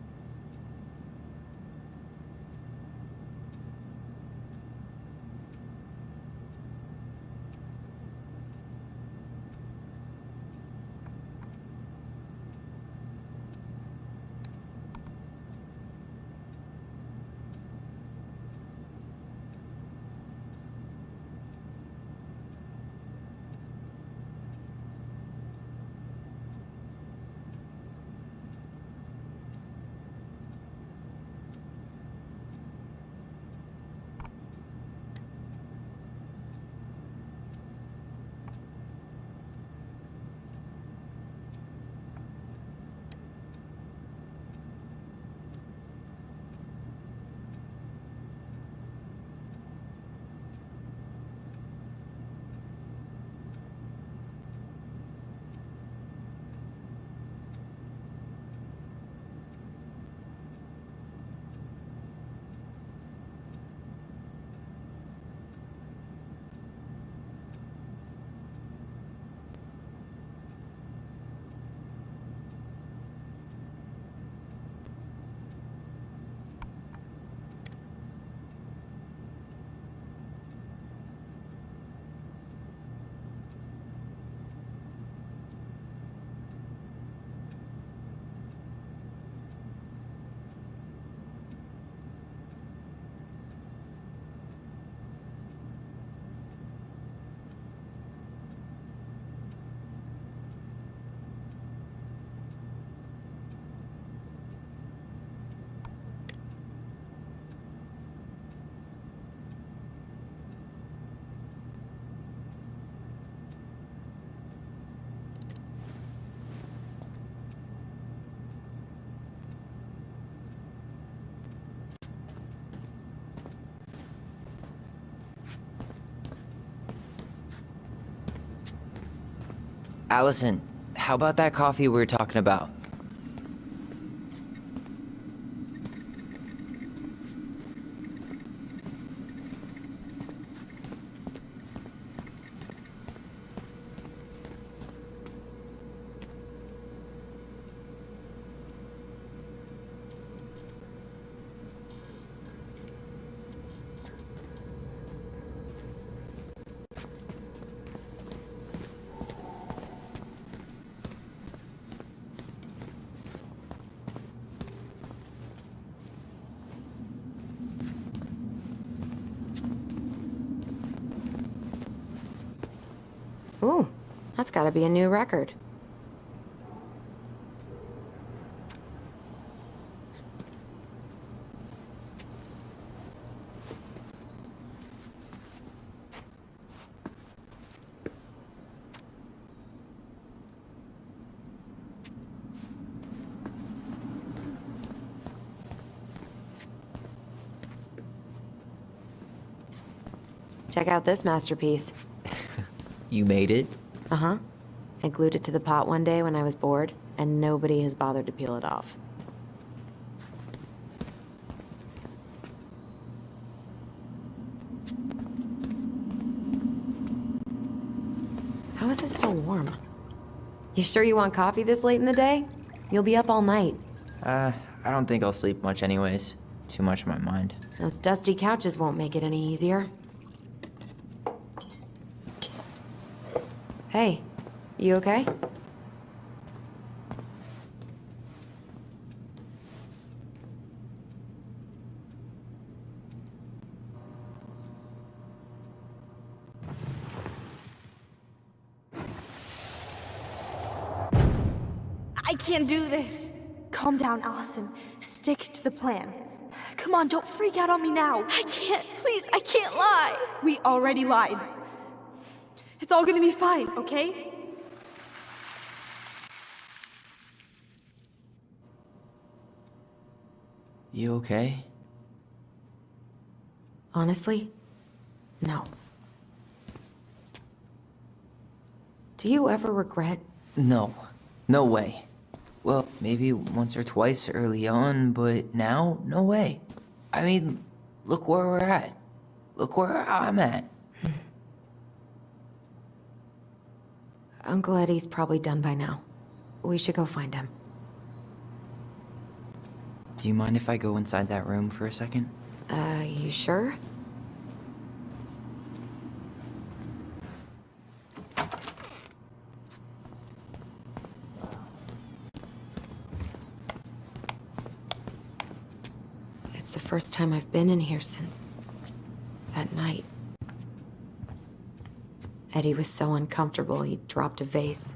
Alyson, how about that coffee we were talking about? Ooh, that's gotta be a new record. Check out this masterpiece. You made it? Uh-huh. I glued it to the pot one day when I was bored, and nobody has bothered to peel it off. is it still warm? You sure you want coffee this late in the day? You'll be up all night. I don't think I'll sleep much anyways. Too much on my mind. Those dusty couches won't make it any easier. Hey, you okay? I can't do this. Calm down, Alyson. Stick to the plan. Come on, don't freak out on me now. I can't. Please, I can't lie. We already lied. It's all gonna be fine, okay? You okay? Honestly, no. Do you ever regret? No. No way. Well, maybe once or twice early on, but now, no way. I mean, look where we're at. Look where I'm at. Uncle Eddie's probably done by now. We should go find him. Do you mind if I go inside that room for a second? You sure? It's the first time I've been in here since that night. Eddie was so uncomfortable, he dropped a vase.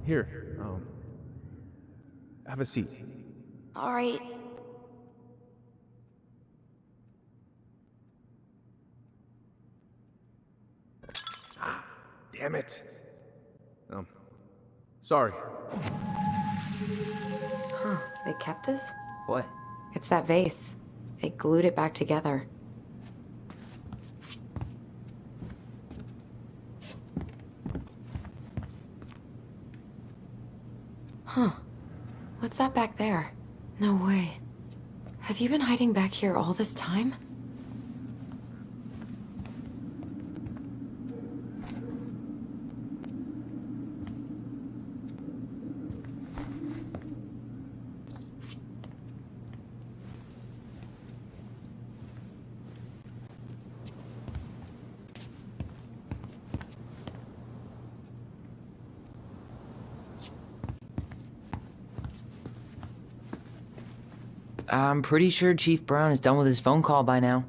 Here, have a seat. All right. Damn it. Sorry. Huh, they kept this? What? It's that vase. They glued it back together. Huh. What's that back there? No way. Have you been hiding back here all this time? I'm pretty sure Chief Brown is done with his phone call by now.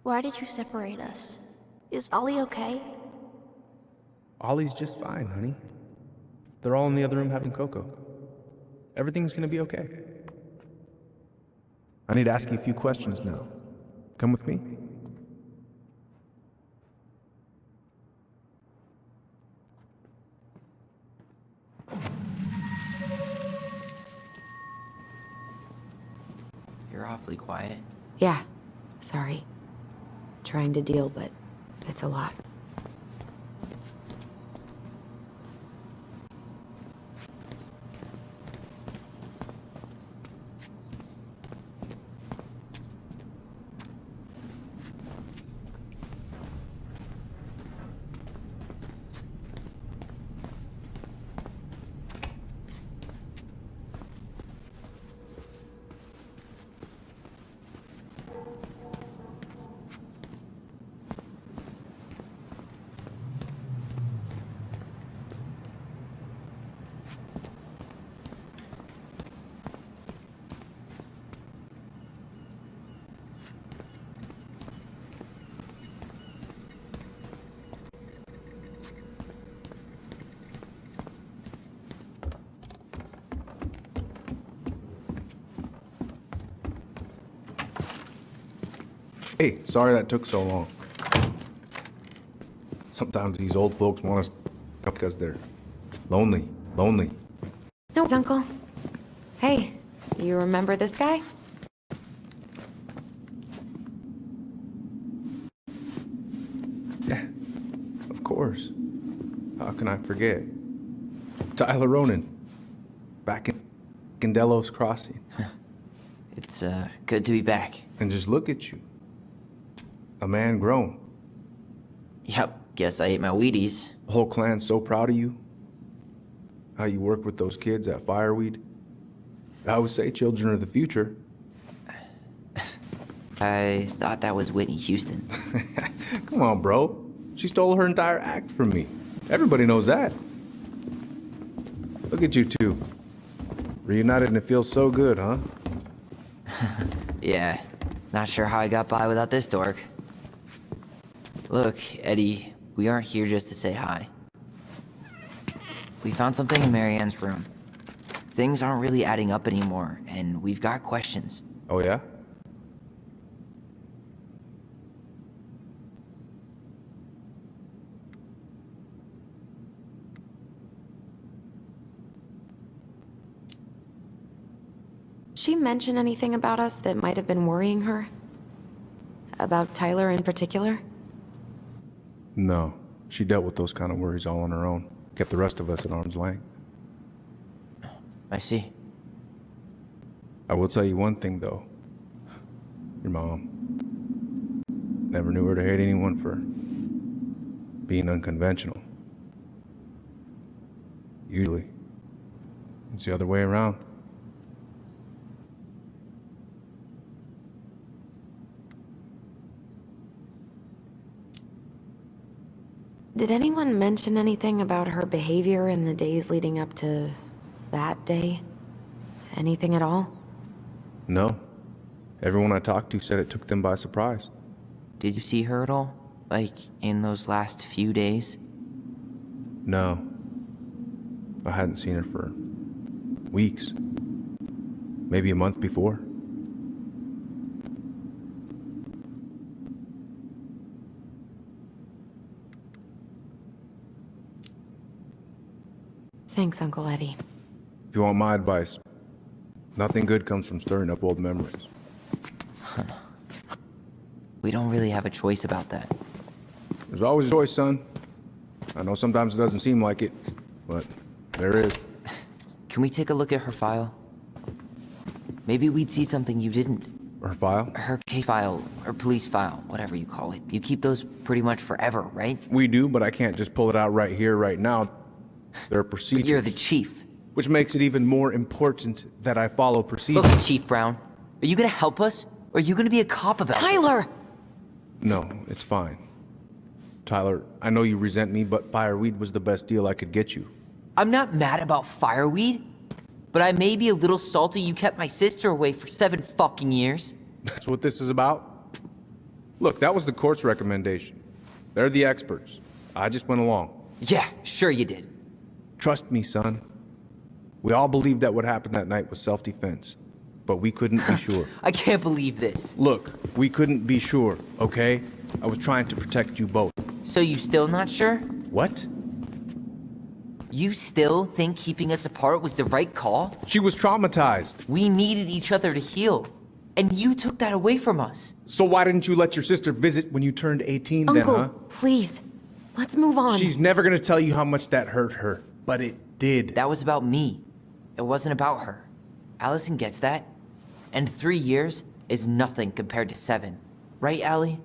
Why did you separate us? Is Ollie okay? Ollie's just fine, honey. They're all in the other room having cocoa. Everything's gonna be okay. I need to ask you a few questions now. Come with me? You're awfully quiet. Yeah. Sorry. Trying to deal, but it's a lot. Hey, sorry that took so long. Sometimes these old folks want us because they're lonely. No, Uncle. Hey, you remember this guy? Yeah, of course. How can I forget? Tyler Ronan, back in Delos Crossing. It's, good to be back. And just look at you. A man grown. Yep, guess I ate my Wheaties. The whole clan's so proud of you. How you work with those kids at Fireweed. I would say children are the future. I thought that was Whitney Houston. Come on, bro. She stole her entire act from me. Everybody knows that. Look at you two. Reunited and it feels so good, huh? Yeah, not sure how I got by without this dork. Look, Eddie, we aren't here just to say hi. We found something in Marianne's room. Things aren't really adding up anymore, and we've got questions. Oh, yeah? She mention anything about us that might have been worrying her? About Tyler in particular? No. She dealt with those kind of worries all on her own. Kept the rest of us at arm's length. I see. I will tell you one thing, though. Your mom. Never knew her to hate anyone for being unconventional. Usually, it's the other way around. Did anyone mention anything about her behavior in the days leading up to that day? Anything at all? No. Everyone I talked to said it took them by surprise. Did you see her at all? Like, in those last few days? No. I hadn't seen her for weeks. Maybe a month before. Thanks, Uncle Eddie. If you want my advice, nothing good comes from stirring up old memories. We don't really have a choice about that. There's always a choice, son. I know sometimes it doesn't seem like it, but there is. Can we take a look at her file? Maybe we'd see something you didn't. Her file? Her case file, or police file, whatever you call it. You keep those pretty much forever, right? We do, but I can't just pull it out right here, right now. There are procedures. But you're the chief. Which makes it even more important that I follow procedures. Look, Chief Brown, are you gonna help us? Or are you gonna be a cop about Tyler! this? No, it's fine. Tyler, I know you resent me, but Fireweed was the best deal I could get you. I'm not mad about Fireweed, but I may be a little salty you kept my sister away for 7 fucking years. That's what this is about? Look, that was the court's recommendation. They're the experts. I just went along. Yeah, sure you did. Trust me, son. We all believed that what happened that night was self-defense, but we couldn't be sure. I can't believe this. Look, we couldn't be sure, okay? I was trying to protect you both. So you still not sure? What? You still think keeping us apart was the right call? She was traumatized. We needed each other to heal, and you took that away from us. So why didn't you let your sister visit when you turned 18 Uncle, then, huh? please. Let's move on. She's never gonna tell you how much that hurt her, but it did. That was about me. It wasn't about her. Alyson gets that. And 3 years is nothing compared to 7. Right, Allie?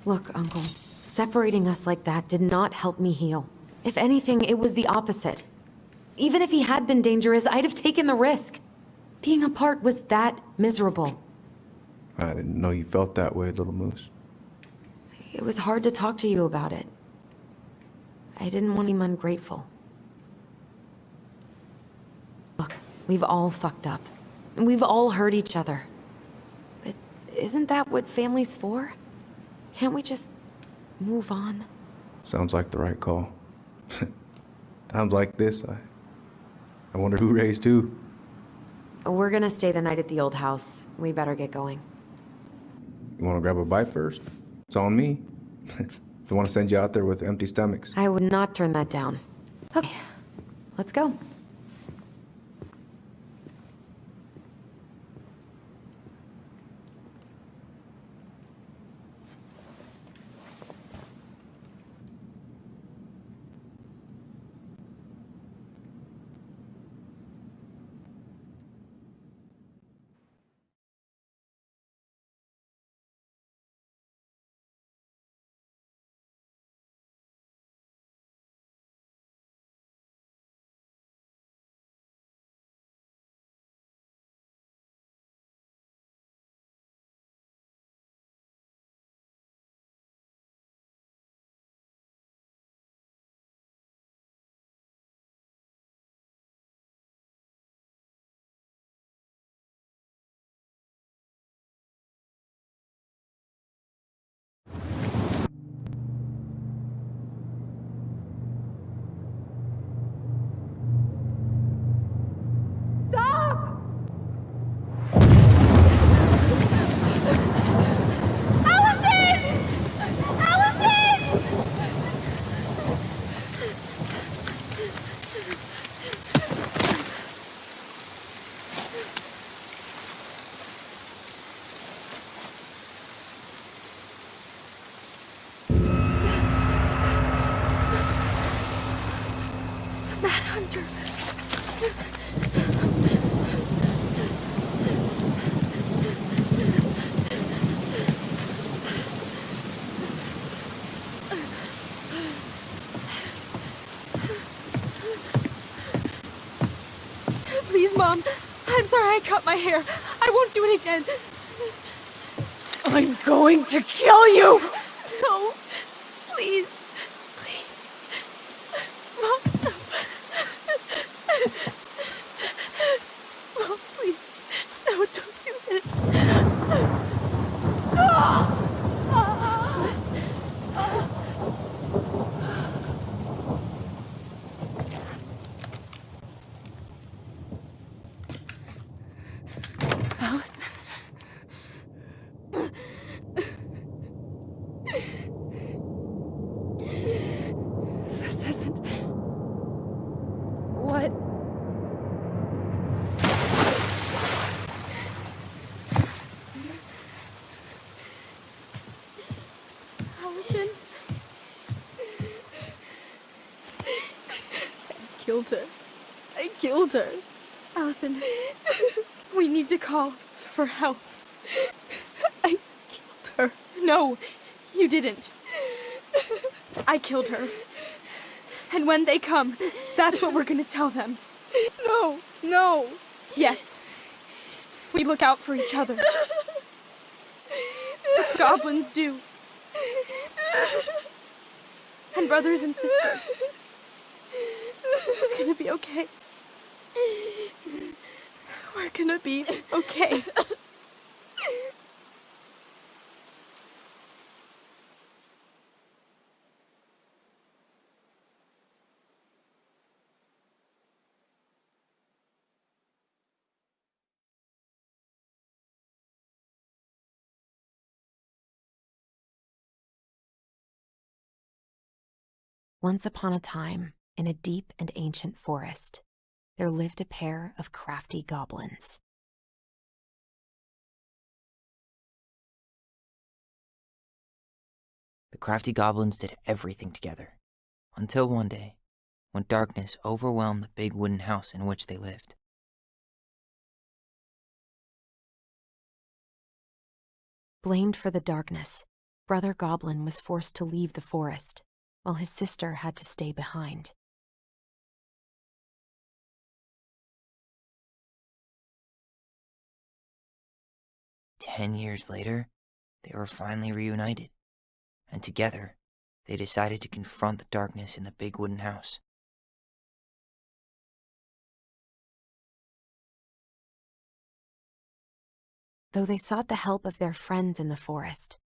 Look, Uncle, separating us like that did not help me heal. If anything, it was the opposite. Even if he had been dangerous, I'd have taken the risk. Being apart was that miserable. I didn't know you felt that way, little moose. It was hard to talk to you about it. I didn't want him ungrateful. Look, we've all fucked up. And we've all hurt each other. But isn't that what family's for? Can't we just move on. Sounds like the right call. Times like this, I wonder who raised who. We're gonna stay the night at the old house. We better get going. You want to grab a bite first? It's on me. Don't want to send you out there with empty stomachs. I would not turn that down. Okay, let's go. Manhunter! Please, Mom. I'm sorry I cut my hair. I won't do it again. I'm going to kill you! No. Please. Please. Mom, no. Mom, please. No, don't do this. Alyson. This isn't... What? Alyson. I killed her. I killed her. Alyson, we need to call for help. I killed her. No, you didn't. I killed her. And when they come, that's what we're gonna tell them. No, no. Yes. We look out for each other. That's what goblins do. And brothers and sisters. It's gonna be okay. We're gonna be okay. Once upon a time, in a deep and ancient forest, there lived a pair of crafty goblins. The crafty goblins did everything together, until one day, when darkness overwhelmed the big wooden house in which they lived. Blamed for the darkness, Brother Goblin was forced to leave the forest, while his sister had to stay behind. "10 years later, they were finally reunited, and together, they decided to confront the darkness in the big wooden house. Though they sought the help of their friends in the forest,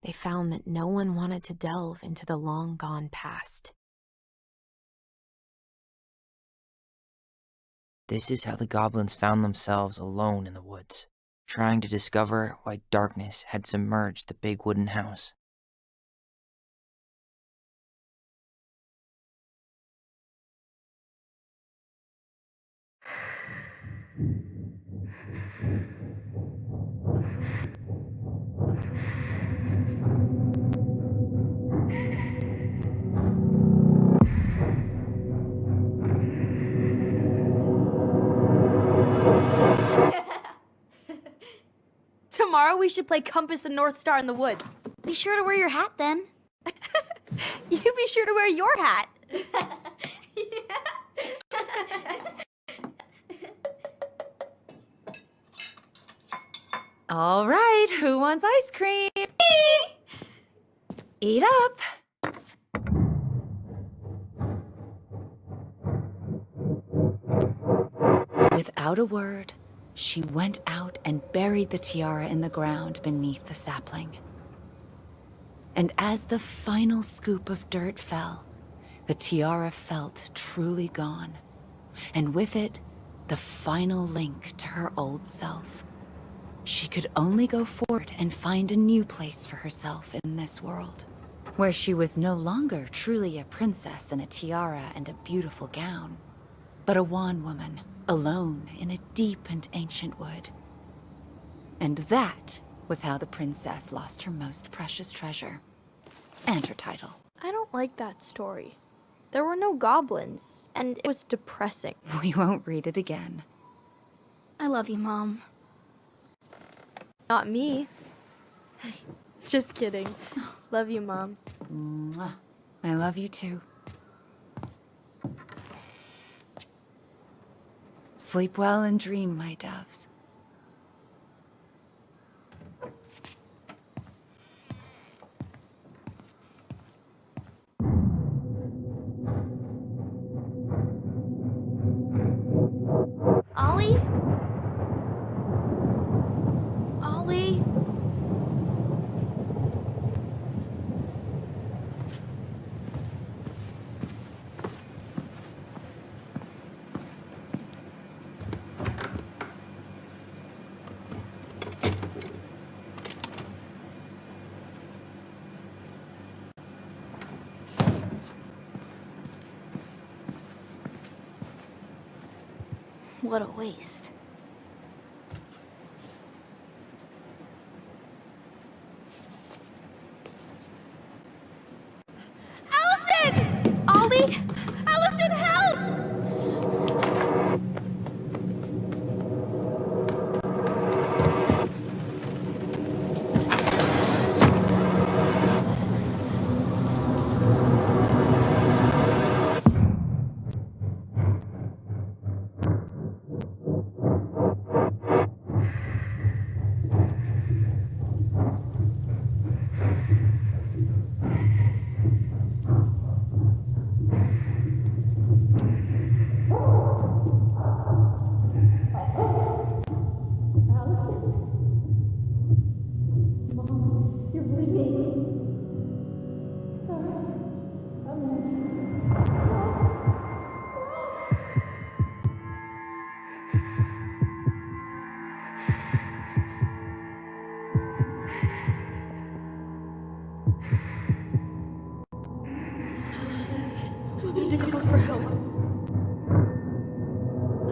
they found that no one wanted to delve into the long-gone past. This is how the goblins found themselves alone in the woods, trying to discover why darkness had submerged the big wooden house. Tomorrow we should play Compass and North Star in the woods. Be sure to wear your hat then. You be sure to wear your hat. All right, who wants ice cream? Eat up. Without a word, she went out and buried the tiara in the ground beneath the sapling. And as the final scoop of dirt fell, the tiara felt truly gone, and with it, the final link to her old self. She could only go forward and find a new place for herself in this world, where she was no longer truly a princess in a tiara and a beautiful gown, but a wan woman, alone in a deep and ancient wood. And that was how the princess lost her most precious treasure, and her title. I don't like that story. There were no goblins, and it was depressing. We won't read it again. I love you, Mom. Not me. Just kidding. Love you, Mom. Mwah. I love you too. Sleep well and dream, my doves. Ollie? Ollie? What a waste. Alyson! Ollie? Alyson, help! We need to call for help.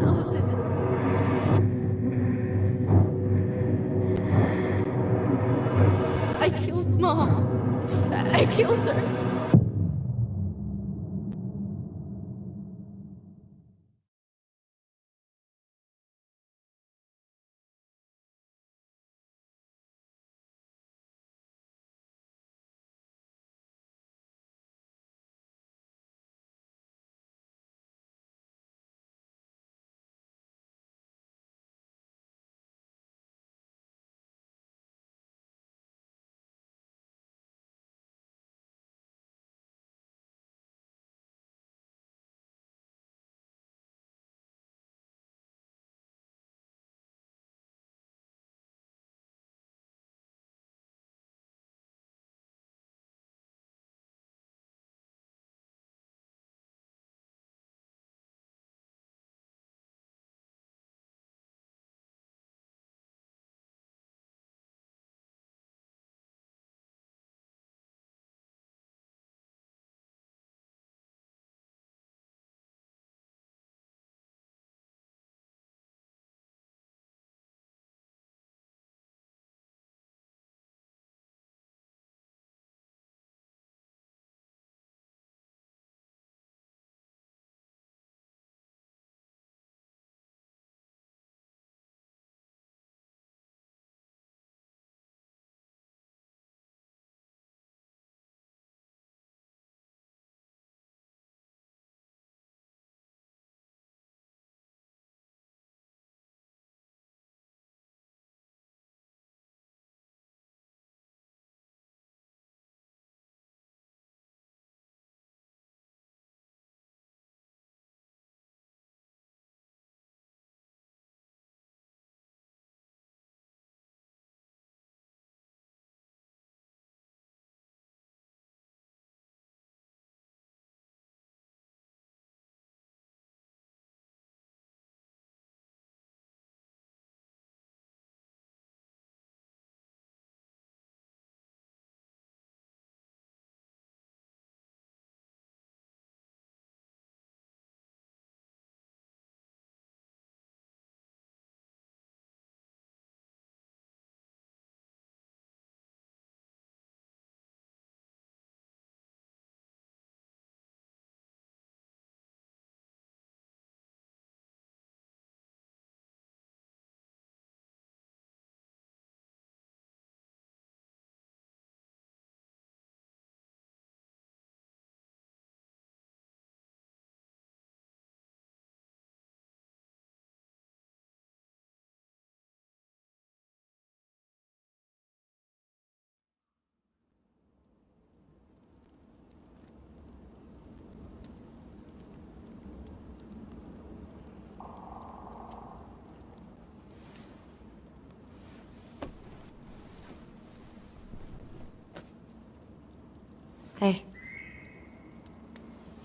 Alyson. I killed Mom. I killed her.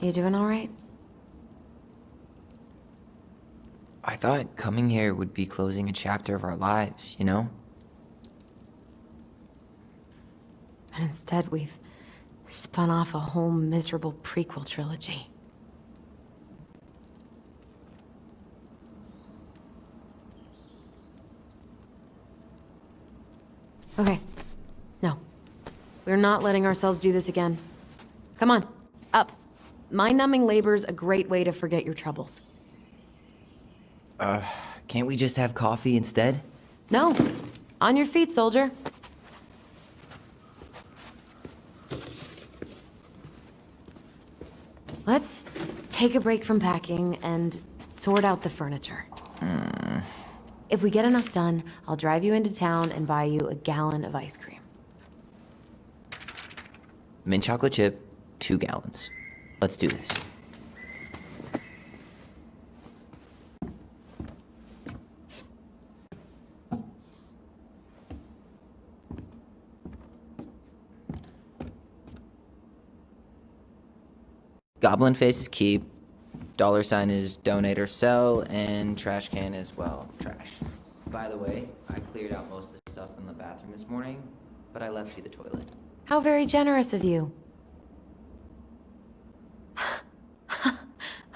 You doing all right? I thought coming here would be closing a chapter of our lives, you know? And instead, we've spun off a whole miserable prequel trilogy. Okay. No. We're not letting ourselves do this again. Come on, up. Mind-numbing labor's a great way to forget your troubles. Can't we just have coffee instead? No. On your feet, soldier. Let's take a break from packing and sort out the furniture. If we get enough done, I'll drive you into town and buy you a gallon of ice cream. Mint chocolate chip, 2 gallons. Let's do this. Goblin face is keep, $ is donate or sell, and trash can is, well, trash. By the way, I cleared out most of the stuff in the bathroom this morning, but I left you the toilet. How very generous of you.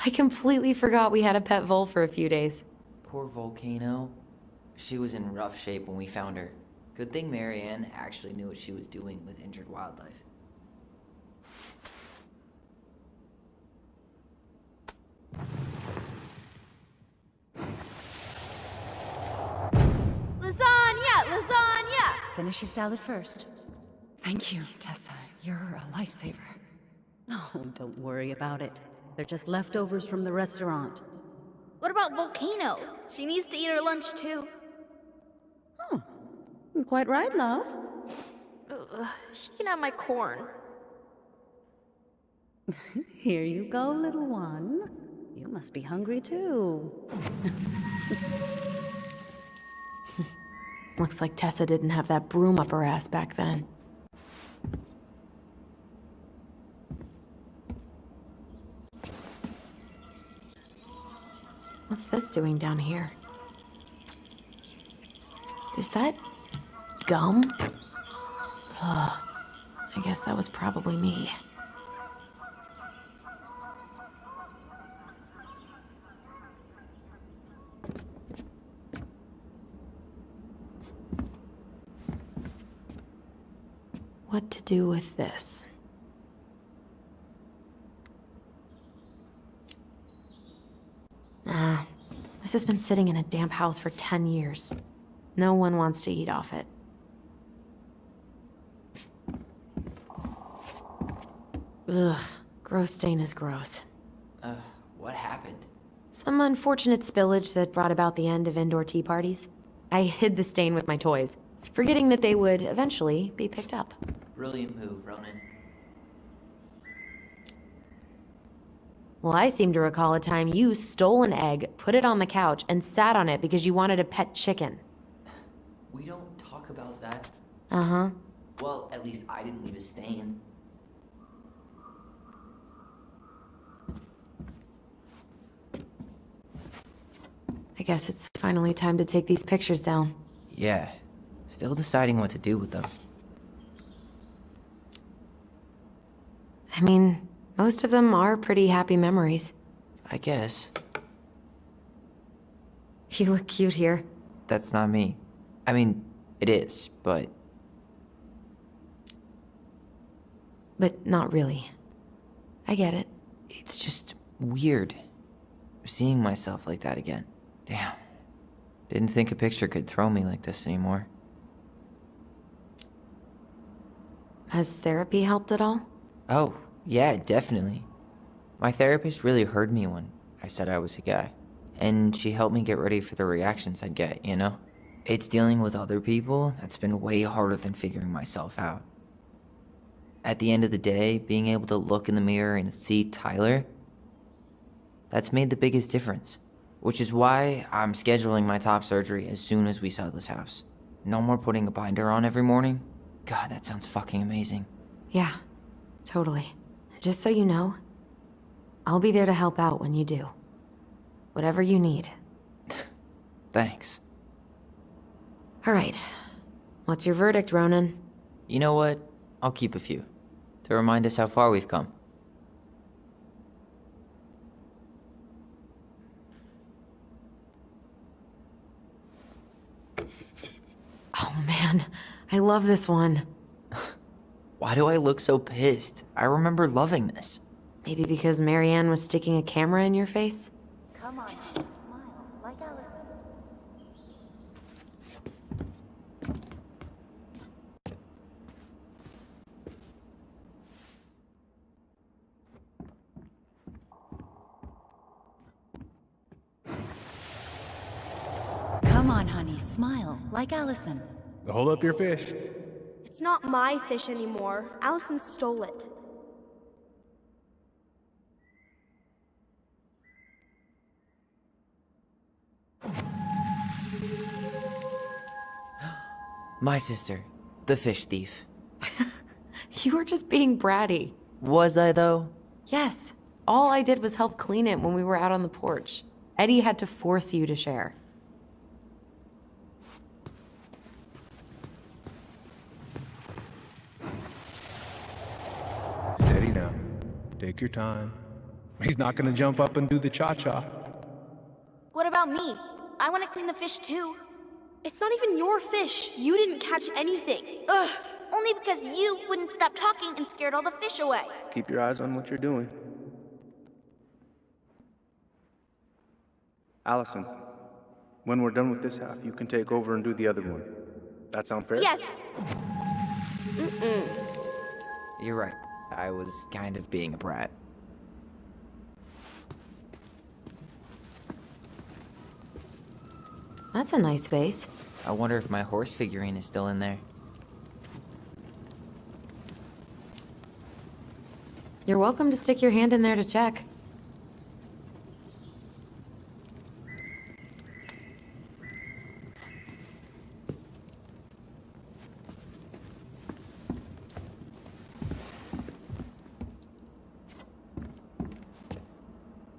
I completely forgot we had a pet vole for a few days. Poor Volcano. She was in rough shape when we found her. Good thing Marianne actually knew what she was doing with injured wildlife. Lasagna! Lasagna! Finish your salad first. Thank you, Tessa. You're a lifesaver. Oh, don't worry about it. They're just leftovers from the restaurant. What about Volcano? She needs to eat her lunch too. Oh, quite right, love. She can have my corn. Here you go, little one. You must be hungry too. Looks like Tessa didn't have that broom up her ass back then. What's this doing down here? Is that gum? Ugh. I guess that was probably me. What to do with this? This has been sitting in a damp house for 10 years. No one wants to eat off it. Ugh, gross stain is gross. What happened? Some unfortunate spillage that brought about the end of indoor tea parties. I hid the stain with my toys, forgetting that they would eventually be picked up. Brilliant move, Ronan. Well, I seem to recall a time you stole an egg, put it on the couch, and sat on it because you wanted a pet chicken. We don't talk about that. Uh-huh. Well, at least I didn't leave a stain. I guess it's finally time to take these pictures down. Yeah. Still deciding what to do with them. I mean, most of them are pretty happy memories. I guess. You look cute here. That's not me. I mean, it is, but... But not really. I get it. It's just weird. Seeing myself like that again. Damn. Didn't think a picture could throw me like this anymore. Has therapy helped at all? Oh, yeah, definitely. My therapist really heard me when I said I was a guy. And she helped me get ready for the reactions I'd get, you know? It's dealing with other people that's been way harder than figuring myself out. At the end of the day, being able to look in the mirror and see Tyler, that's made the biggest difference. Which is why I'm scheduling my top surgery as soon as we sell this house. No more putting a binder on every morning. God, that sounds fucking amazing. Yeah, totally. Just so you know, I'll be there to help out when you do. Whatever you need. Thanks. All right. What's your verdict, Ronan? You know what? I'll keep a few. To remind us how far we've come. Oh man, I love this one. Why do I look so pissed? I remember loving this. Maybe because Marianne was sticking a camera in your face? Come on, smile, like Alyson. Come on, honey, smile, like Alyson. Hold up your fish. It's not my fish anymore. Alyson stole it. My sister, the fish thief. You were just being bratty. Was I, though? Yes. All I did was help clean it when we were out on the porch. Eddie had to force you to share. Steady now. Take your time. He's not gonna jump up and do the cha-cha. What about me? I want to clean the fish too. It's not even your fish. You didn't catch anything. Ugh, only because you wouldn't stop talking and scared all the fish away. Keep your eyes on what you're doing. Alyson, when we're done with this half, you can take over and do the other one. That sound fair? Yes. You're right. I was kind of being a brat. That's a nice face. I wonder if my horse figurine is still in there. You're welcome to stick your hand in there to check.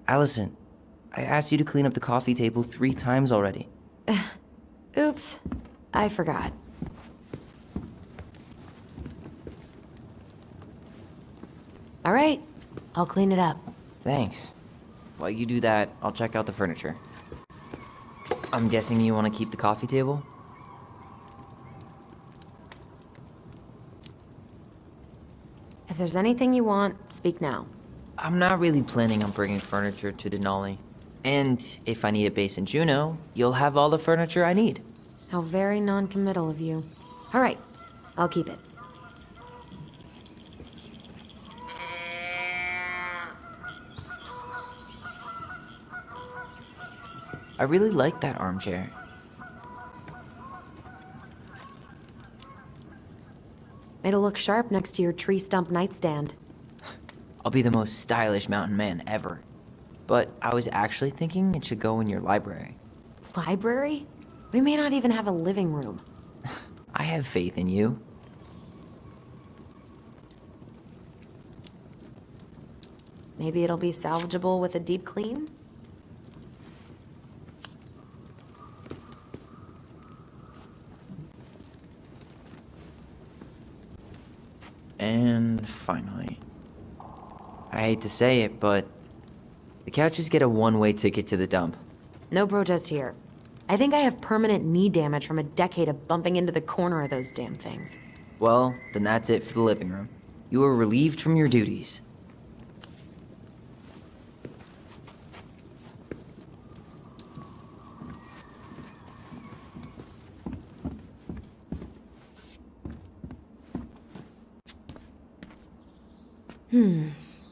Alyson, I asked you to clean up the coffee table 3 times already. Oops. I forgot. All right. I'll clean it up. Thanks. While you do that, I'll check out the furniture. I'm guessing you want to keep the coffee table? If there's anything you want, speak now. I'm not really planning on bringing furniture to Denali. And if I need a base in Juneau, you'll have all the furniture I need. How very non-committal of you. All right. I'll keep it. I really like that armchair. It'll look sharp next to your tree stump nightstand. I'll be the most stylish mountain man ever. But I was actually thinking it should go in your library. Library? We may not even have a living room. I have faith in you. Maybe it'll be salvageable with a deep clean? And finally, I hate to say it, but the couches get a one-way ticket to the dump. No protest here. I think I have permanent knee damage from a decade of bumping into the corner of those damn things. Well, then that's it for the living room. You are relieved from your duties.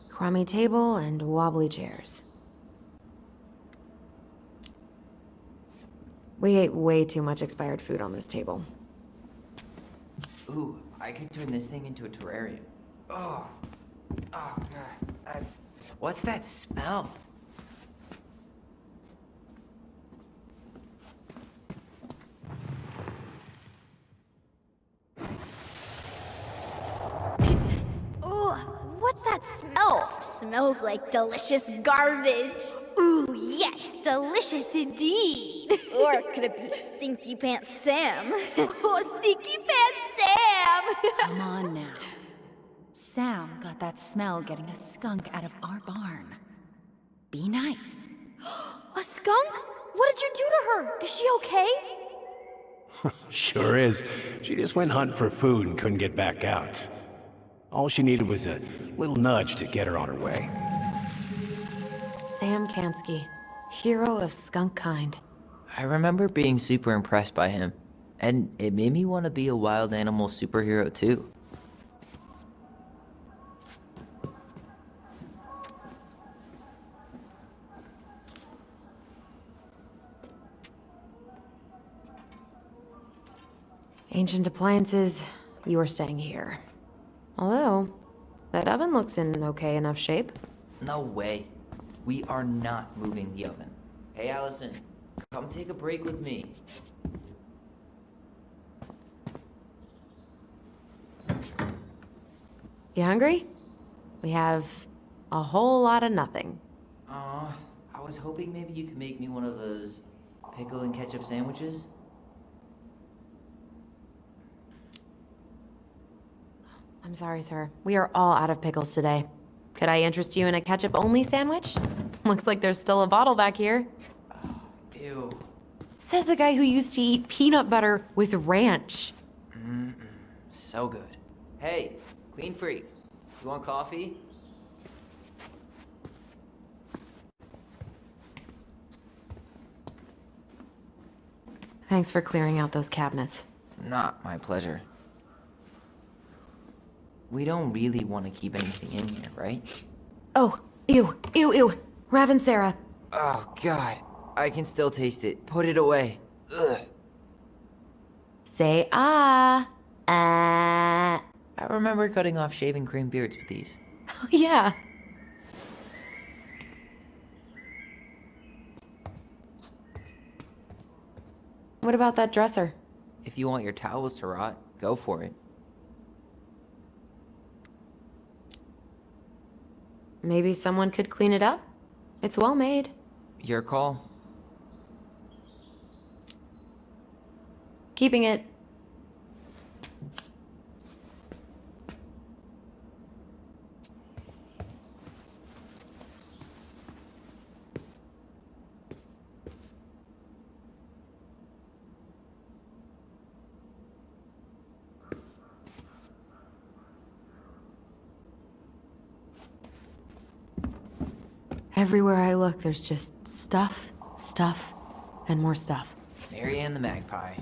Crummy table and wobbly chairs. We ate way too much expired food on this table. Ooh, I could turn this thing into a terrarium. Oh God, what's that smell? Oh, what's that smell? smells like delicious garbage. Ooh, yes, delicious indeed. Or could it be Stinky Pants Sam? Oh, Stinky Pants Sam! Come on now. Sam got that smell getting a skunk out of our barn. Be nice. A skunk? What did you do to her? Is she okay? Sure is. She just went hunting for food and couldn't get back out. All she needed was a little nudge to get her on her way. Sam Kansky, hero of skunk kind. I remember being super impressed by him, and it made me want to be a wild animal superhero too. Ancient appliances, you are staying here. Although, that oven looks in okay enough shape. No way. We are not moving the oven. Hey, Alyson, come take a break with me. You hungry? We have a whole lot of nothing. I was hoping maybe you could make me one of those pickle and ketchup sandwiches. I'm sorry, sir. We are all out of pickles today. Could I interest you in a ketchup-only sandwich? Looks like there's still a bottle back here. Ew. Says the guy who used to eat peanut butter with ranch. So good. Hey, clean freak. You want coffee? Thanks for clearing out those cabinets. Not my pleasure. We don't really want to keep anything in here, right? Oh, ew, ew, ew. Raven Sarah. Oh, God. I can still taste it. Put it away. Ugh. Say ah. Ah. I remember cutting off shaving cream beards with these. Oh, yeah. What about that dresser? If you want your towels to rot, go for it. Maybe someone could clean it up? It's well made. Your call. Keeping it. Everywhere I look, there's just stuff, stuff, and more stuff. Mary Ann the Magpie.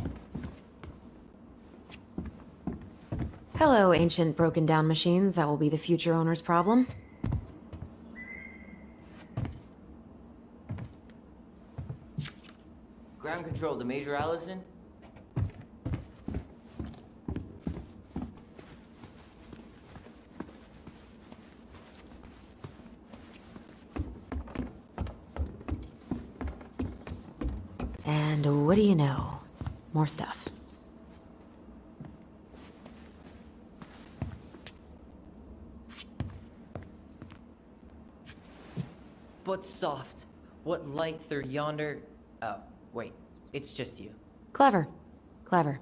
Hello, ancient broken down machines that will be the future owner's problem. Ground control to Major Alyson. And what do you know? More stuff. But soft. What light through yonder... Oh, wait. It's just you. Clever. Clever.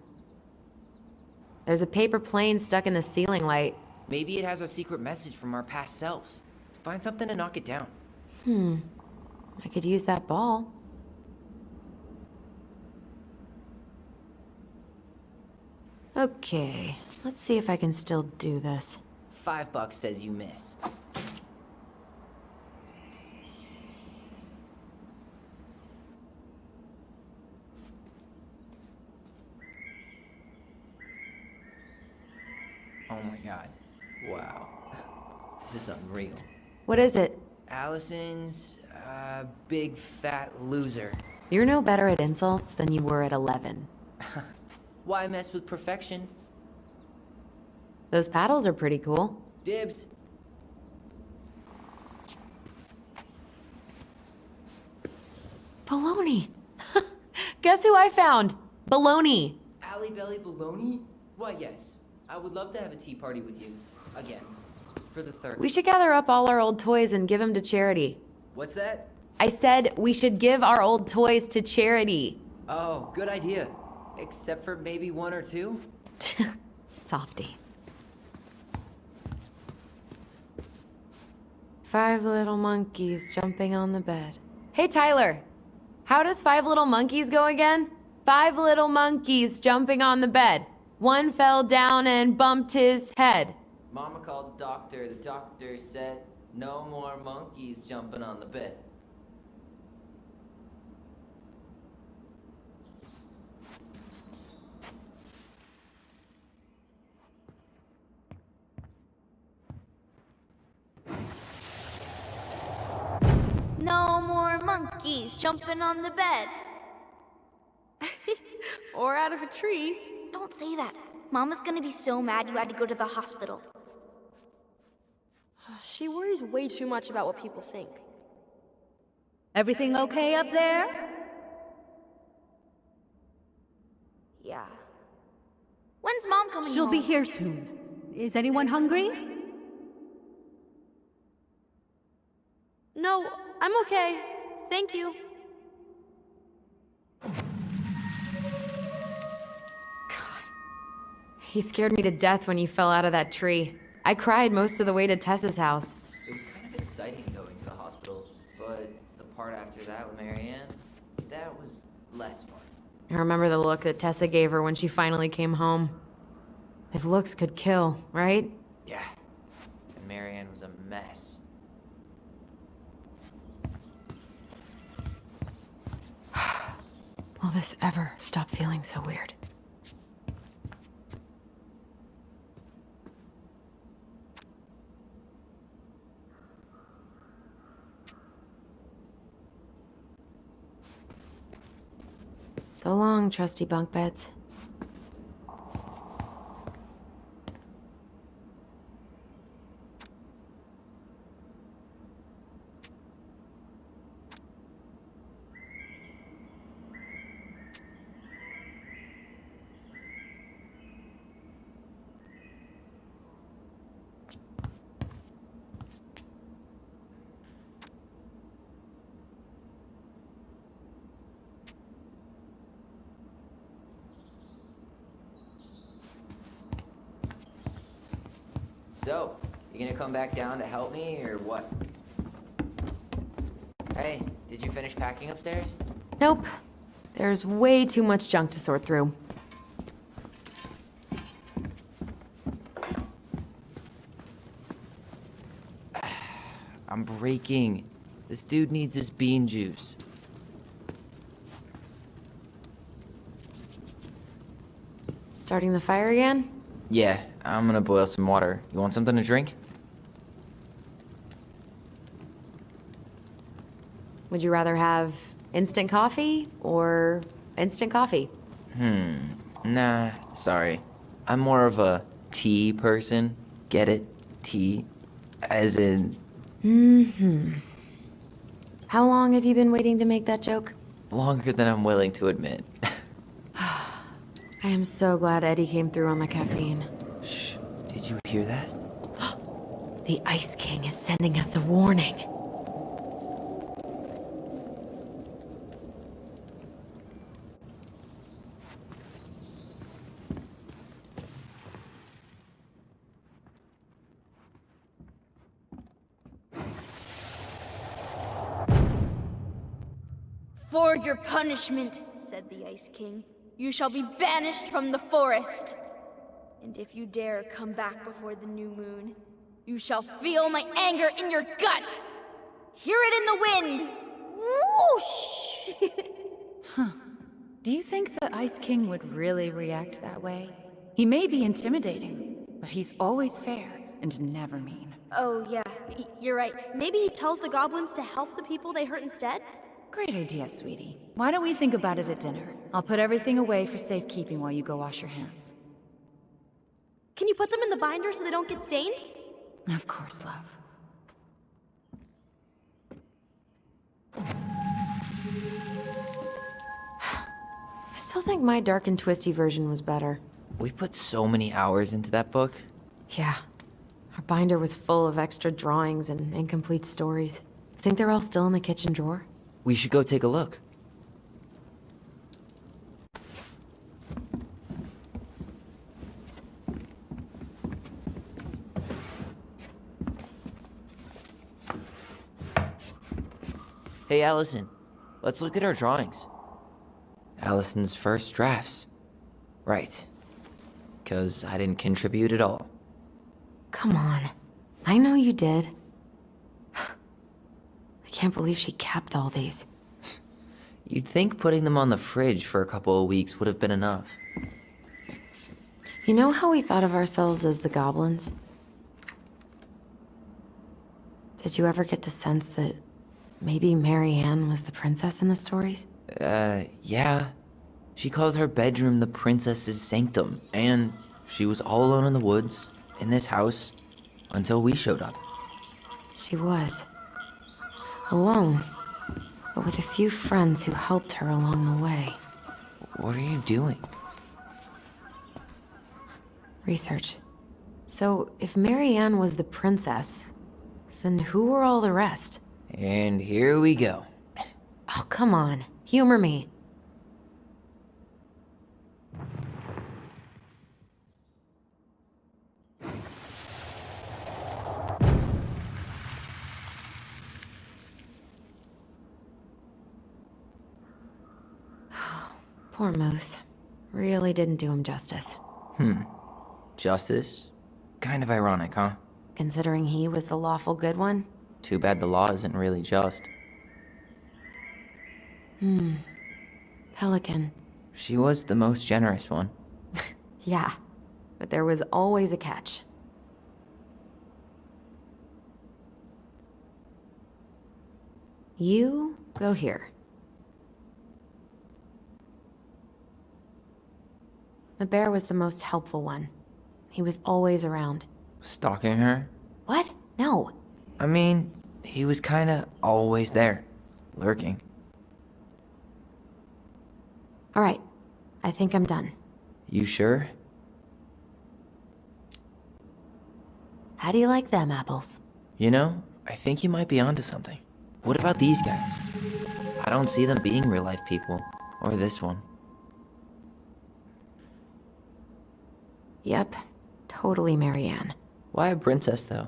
There's a paper plane stuck in the ceiling light. Maybe it has a secret message from our past selves. Find something to knock it down. I could use that ball. Okay, let's see if I can still do this. $5 says you miss. Oh my god. Wow. This is unreal. What is it? Alyson's, big fat loser. You're no better at insults than you were at 11. Why mess with perfection? Those paddles are pretty cool. Dibs. Baloney! Guess who I found? Baloney! Alley Belly Baloney? Why, yes. I would love to have a tea party with you. Again. for the third. We should gather up all our old toys and give them to charity. What's that? I said we should give our old toys to charity. Oh, good idea. Except for maybe one or two? Softy. 5 little monkeys jumping on the bed. Hey, Tyler. How does 5 little monkeys go again? 5 little monkeys jumping on the bed. One fell down and bumped his head. Mama called the doctor. The doctor said, no more monkeys jumping on the bed. No more monkeys jumping on the bed. Or out of a tree. Don't say that. Mama's gonna be so mad you had to go to the hospital. She worries way too much about what people think. Everything okay up there? Yeah. When's Mom coming She'll home? be here soon. Is anyone hungry? No, I'm okay. Thank you. You scared me to death when you fell out of that tree. I cried most of the way to Tessa's house. It was kind of exciting going to the hospital, but the part after that with Marianne, that was less fun. I remember the look that Tessa gave her when she finally came home. If looks could kill, right? Yeah. And Marianne was a mess. Will this ever stop feeling so weird? So long, trusty bunk beds. So, you gonna come back down to help me, or what? Hey, did you finish packing upstairs? Nope. There's way too much junk to sort through. I'm breaking. This dude needs his bean juice. Starting the fire again? Yeah, I'm gonna boil some water. You want something to drink? Would you rather have instant coffee or instant coffee? Nah, sorry. I'm more of a tea person. Get it? Tea. As in, How long have you been waiting to make that joke? longer than I'm willing to admit. I am so glad Eddie came through on the caffeine. Shh, did you hear that? The Ice King is sending us a warning. For your punishment, said the Ice King, you shall be banished from the forest. And if you dare come back before the new moon, you shall feel my anger in your gut. Hear it in the wind. Whoosh! Do you think the Ice King would really react that way? He may be intimidating, but he's always fair and never mean. Oh, yeah, you're right. Maybe he tells the goblins to help the people they hurt instead? Great idea, sweetie. Why don't we think about it at dinner? I'll put everything away for safekeeping while you go wash your hands. Can you put them in the binder so they don't get stained? Of course, love. I still think my dark and twisty version was better. We put so many hours into that book. Yeah. Our binder was full of extra drawings and incomplete stories. Think they're all still in the kitchen drawer? We should go take a look. Hey, Alyson. Let's look at our drawings. Alyson's first drafts. Right. 'Cause I didn't contribute at all. Come on. I know you did. I can't believe she kept all these. You'd think putting them on the fridge for a couple of weeks would have been enough. You know how we thought of ourselves as the goblins? Did you ever get the sense that maybe Mary Ann was the princess in the stories? Yeah. She called her bedroom the princess's sanctum, and she was all alone in the woods, in this house, until we showed up. She was. Alone, but with a few friends who helped her along the way. What are you doing? Research. So, if Mary Ann was the princess, then who were all the rest? And here we go. Oh, come on. Humor me. Poor Moose. Really didn't do him justice. Justice? Kind of ironic, huh? Considering he was the lawful good one? Too bad the law isn't really just. Pelican. She was the most generous one. Yeah, but there was always a catch. You go here. The bear was the most helpful one. He was always around. Stalking her? What? No. I mean, he was kinda always there. Lurking. All right. I think I'm done. You sure? How do you like them apples? You know, I think you might be onto something. What about these guys? I don't see them being real-life people. Or this one. Yep. Totally Mary Ann. Why a princess, though?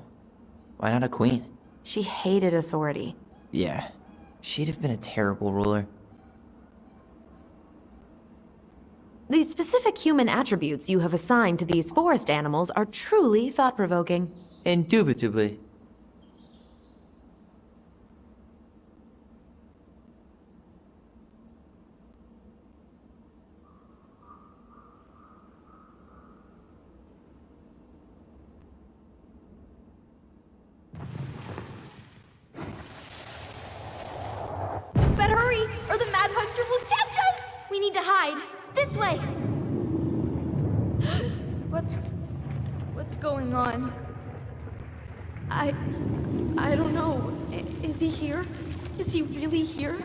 Why not a queen? She hated authority. Yeah. She'd have been a terrible ruler. The specific human attributes you have assigned to these forest animals are truly thought-provoking. Indubitably. Better hurry, or the Mad Hunter will catch us! We need to hide. This way! What's going on? I don't know. Is he here? Is he really here?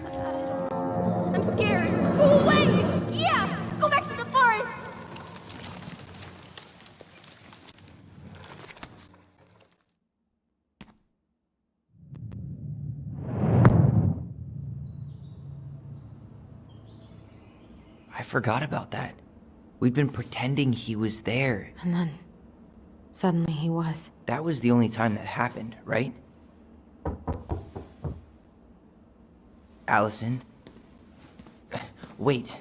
I'm scared. Go away! Yeah! Go back to the forest! I forgot about that. We'd been pretending he was there. And then, suddenly he was. That was the only time that happened, right? Alyson? Wait.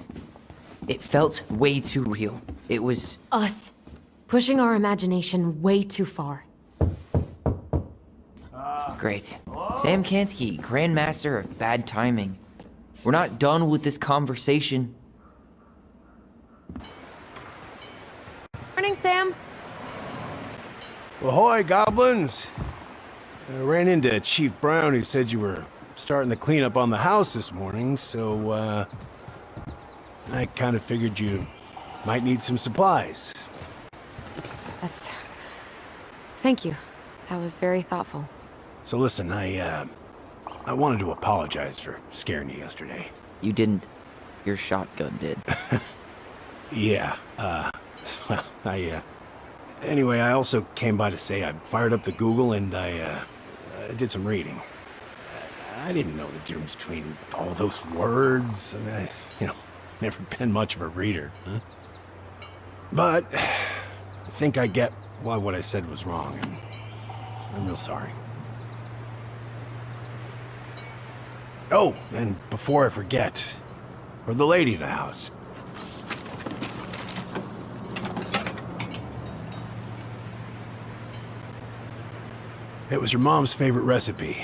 It felt way too real. It was... Us. Pushing our imagination way too far. Great. Sam Kansky, Grandmaster of Bad Timing. We're not done with this conversation. Morning, Sam. Ahoy, goblins! I ran into Chief Brown, who said you were starting the cleanup on the house this morning, so, I kind of figured you might need some supplies. Thank you. That was very thoughtful. So listen, I wanted to apologize for scaring you yesterday. You didn't. Your shotgun did. Yeah, well, Anyway, I also came by to say I fired up the Google and I did some reading. I didn't know the difference between all those words. I mean, never been much of a reader. Huh? But I think I get why what I said was wrong, and I'm real sorry. Oh, and before I forget, for the lady of the house. It was your mom's favorite recipe.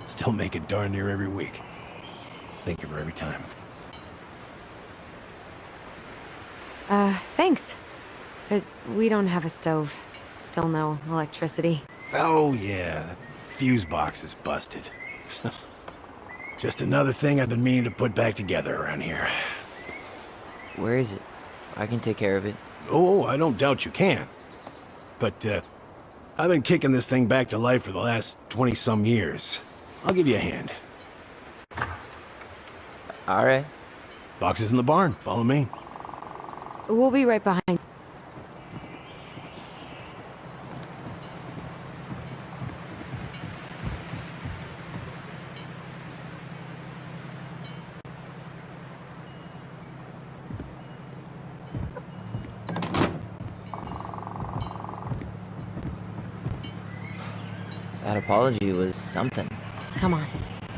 Still make it darn near every week. Think of her every time. Thanks. But we don't have a stove. Still no electricity. Oh yeah, that fuse box is busted. Just another thing I've been meaning to put back together around here. Where is it? I can take care of it. Oh, I don't doubt you can. But, I've been kicking this thing back to life for the last 20-some years. I'll give you a hand. All right. Box is in the barn. Follow me. We'll be right behind. That apology was something. Come on.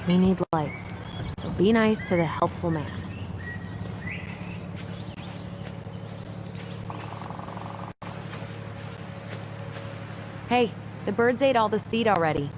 We need lights. So be nice to the helpful man. Hey, the birds ate all the seed already.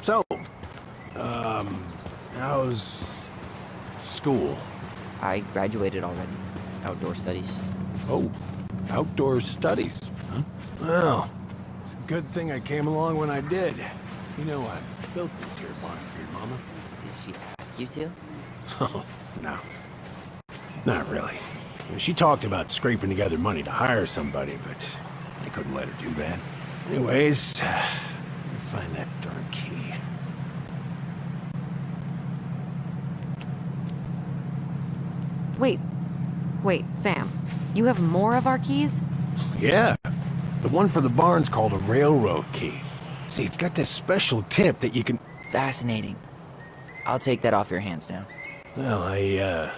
So, how's school? I graduated already. Outdoor studies. Oh, outdoor studies, huh? Well, it's a good thing I came along when I did. You know, I built this here barn for your mama. Did she ask you to? Oh, no. Not really. She talked about scraping together money to hire somebody, but I couldn't let her do that. Anyways, let me find that darn key. Wait, Sam. You have more of our keys? Yeah. The one for the barn's called a railroad key. See, it's got this special tip that you can... Fascinating. I'll take that off your hands now. Well, I,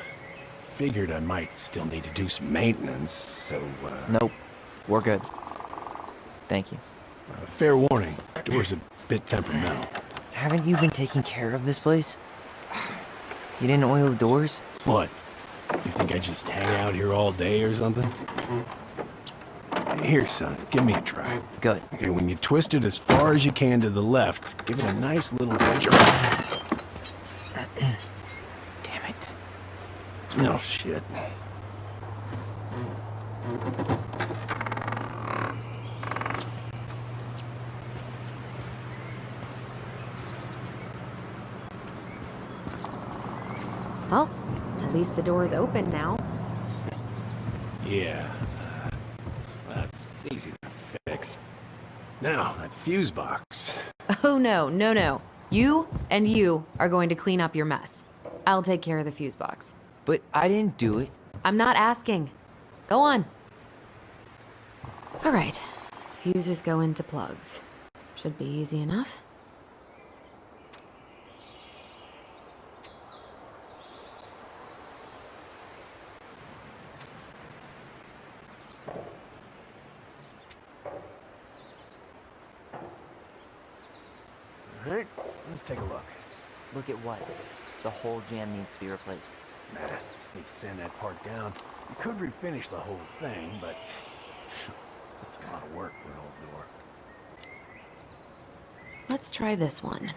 figured I might still need to do some maintenance, so, Nope. We're good. Thank you. Fair warning. Door's a bit temperamental. Haven't you been taking care of this place? You didn't oil the doors? What? You think I just hang out here all day or something? Here, son, give me a try. Good. Okay, when you twist it as far as you can to the left, give it a nice little jerk. Damn it. Oh, shit. Well, at least the door's open now. Yeah. That's easy to fix. Now, that fuse box. Oh no. You and you are going to clean up your mess. I'll take care of the fuse box. But I didn't do it. I'm not asking. Go on. All right. Fuses go into plugs. Should be easy enough. Alright, let's take a look. Look at what? The whole jam needs to be replaced. Nah, just need to sand that part down. You could refinish the whole thing, but that's a lot of work for an old door. Let's try this one.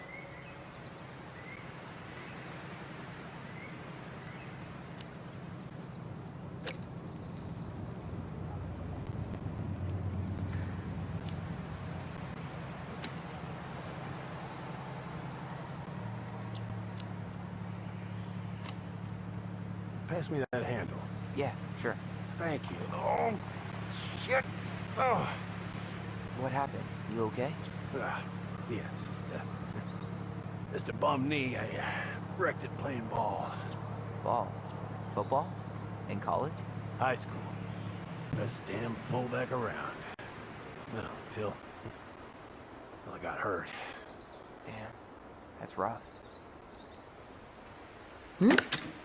Pass me that handle. Yeah, sure. Thank you. Oh, shit. Oh. What happened? You okay? Yeah, it's just a bum knee. I wrecked it playing ball. Ball? Football? In college? High school. Best damn fullback around. No, till I got hurt. Damn, that's rough.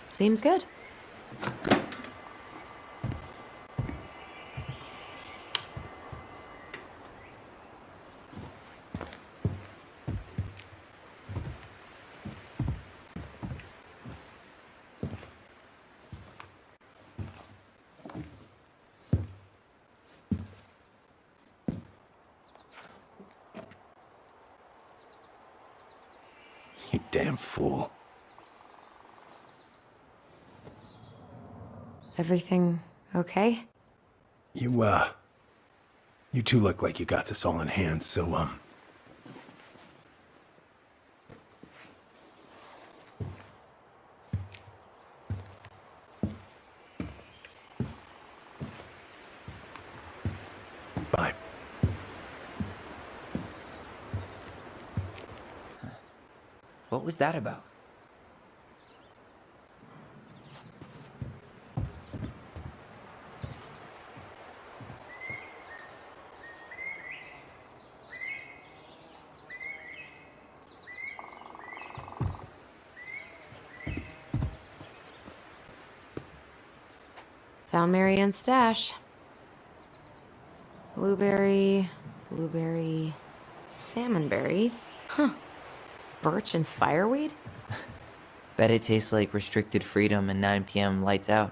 Seems good. You damn fool. Everything okay? You two look like you got this all in hand, so, bye. What was that about? Found Mary Ann's stash. Blueberry, salmonberry. Huh. Birch and fireweed? Bet it tastes like restricted freedom and 9 p.m. lights out.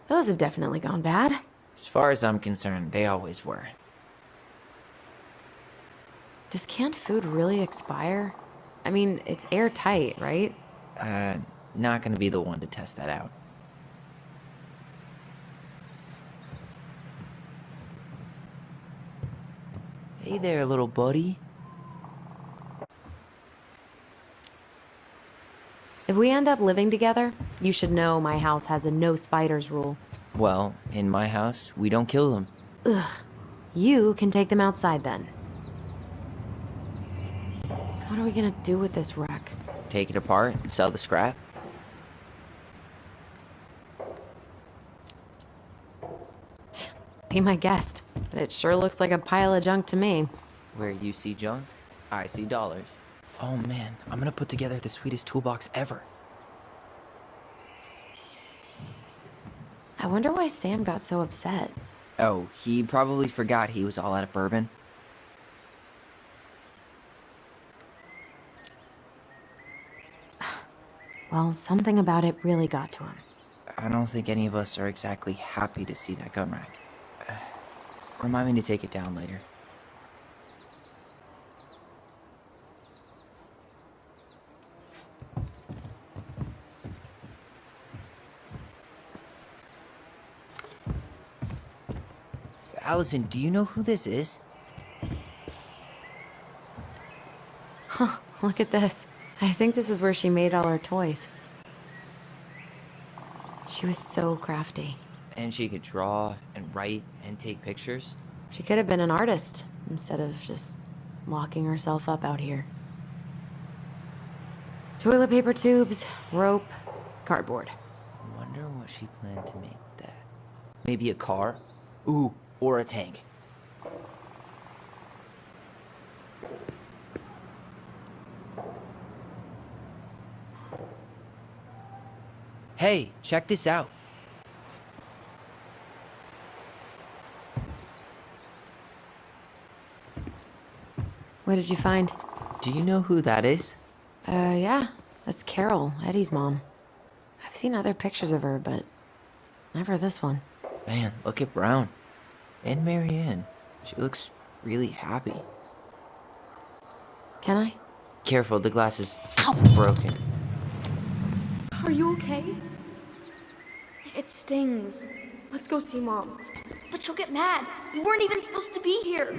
Those have definitely gone bad. As far as I'm concerned, they always were. Does canned food really expire? I mean, it's airtight, right? Not gonna be the one to test that out. Hey there, little buddy. If we end up living together, you should know my house has a no spiders rule. Well, in my house, we don't kill them. Ugh. You can take them outside then. What are we gonna do with this wreck? Take it apart, sell the scrap. Be my guest, but it sure looks like a pile of junk to me. Where you see junk, I see dollars. Oh man, I'm gonna put together the sweetest toolbox ever. I wonder why Sam got so upset. Oh, he probably forgot he was all out of bourbon. Well, something about it really got to him. I don't think any of us are exactly happy to see that gun rack. Remind me to take it down later. Alyson, do you know who this is? Huh, look at this. I think this is where she made all her toys. She was so crafty. And she could draw and write and take pictures. She could have been an artist instead of just locking herself up out here. Toilet paper tubes, rope, cardboard. I wonder what she planned to make with that. Maybe a car? Ooh, or a tank. Hey, check this out. What did you find? Do you know who that is? Yeah. That's Carol, Eddie's mom. I've seen other pictures of her, but never this one. Man, look at Brown. And Marianne. She looks really happy. Can I? Careful, the glass is broken. Are you okay? It stings. Let's go see Mom. But she'll get mad. We weren't even supposed to be here.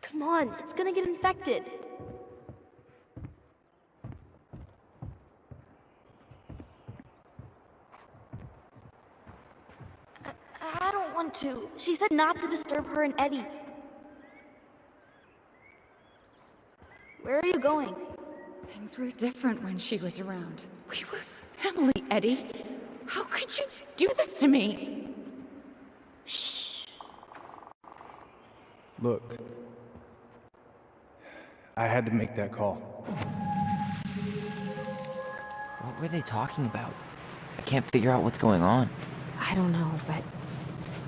Come on, it's gonna get infected. I don't want to. She said not to disturb her and Eddie. Where are you going? Things were different when she was around. We were family, Eddie. How could you do this to me? Shh. Look, I had to make that call. What were they talking about? I can't figure out what's going on. I don't know, but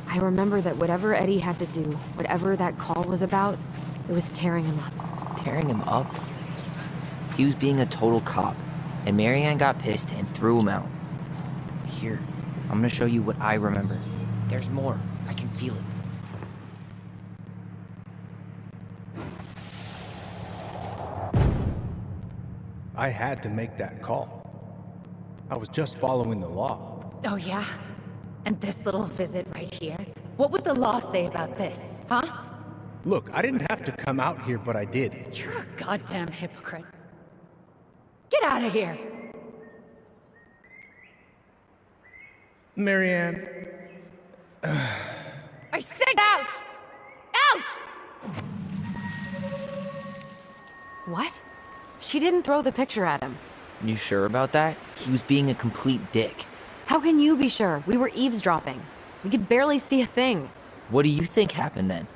I remember that whatever Eddie had to do, whatever that call was about, it was tearing him up. Tearing him up? He was being a total cop, and Marianne got pissed and threw him out. Here, I'm gonna show you what I remember. There's more. I can feel it. I had to make that call. I was just following the law. Oh, yeah? And this little visit right here? What would the law say about this, huh? Look, I didn't have to come out here, but I did. You're a goddamn hypocrite. Get out of here! Marianne. I said out! Out! What? She didn't throw the picture at him. You sure about that? He was being a complete dick. How can you be sure? We were eavesdropping. We could barely see a thing. What do you think happened then?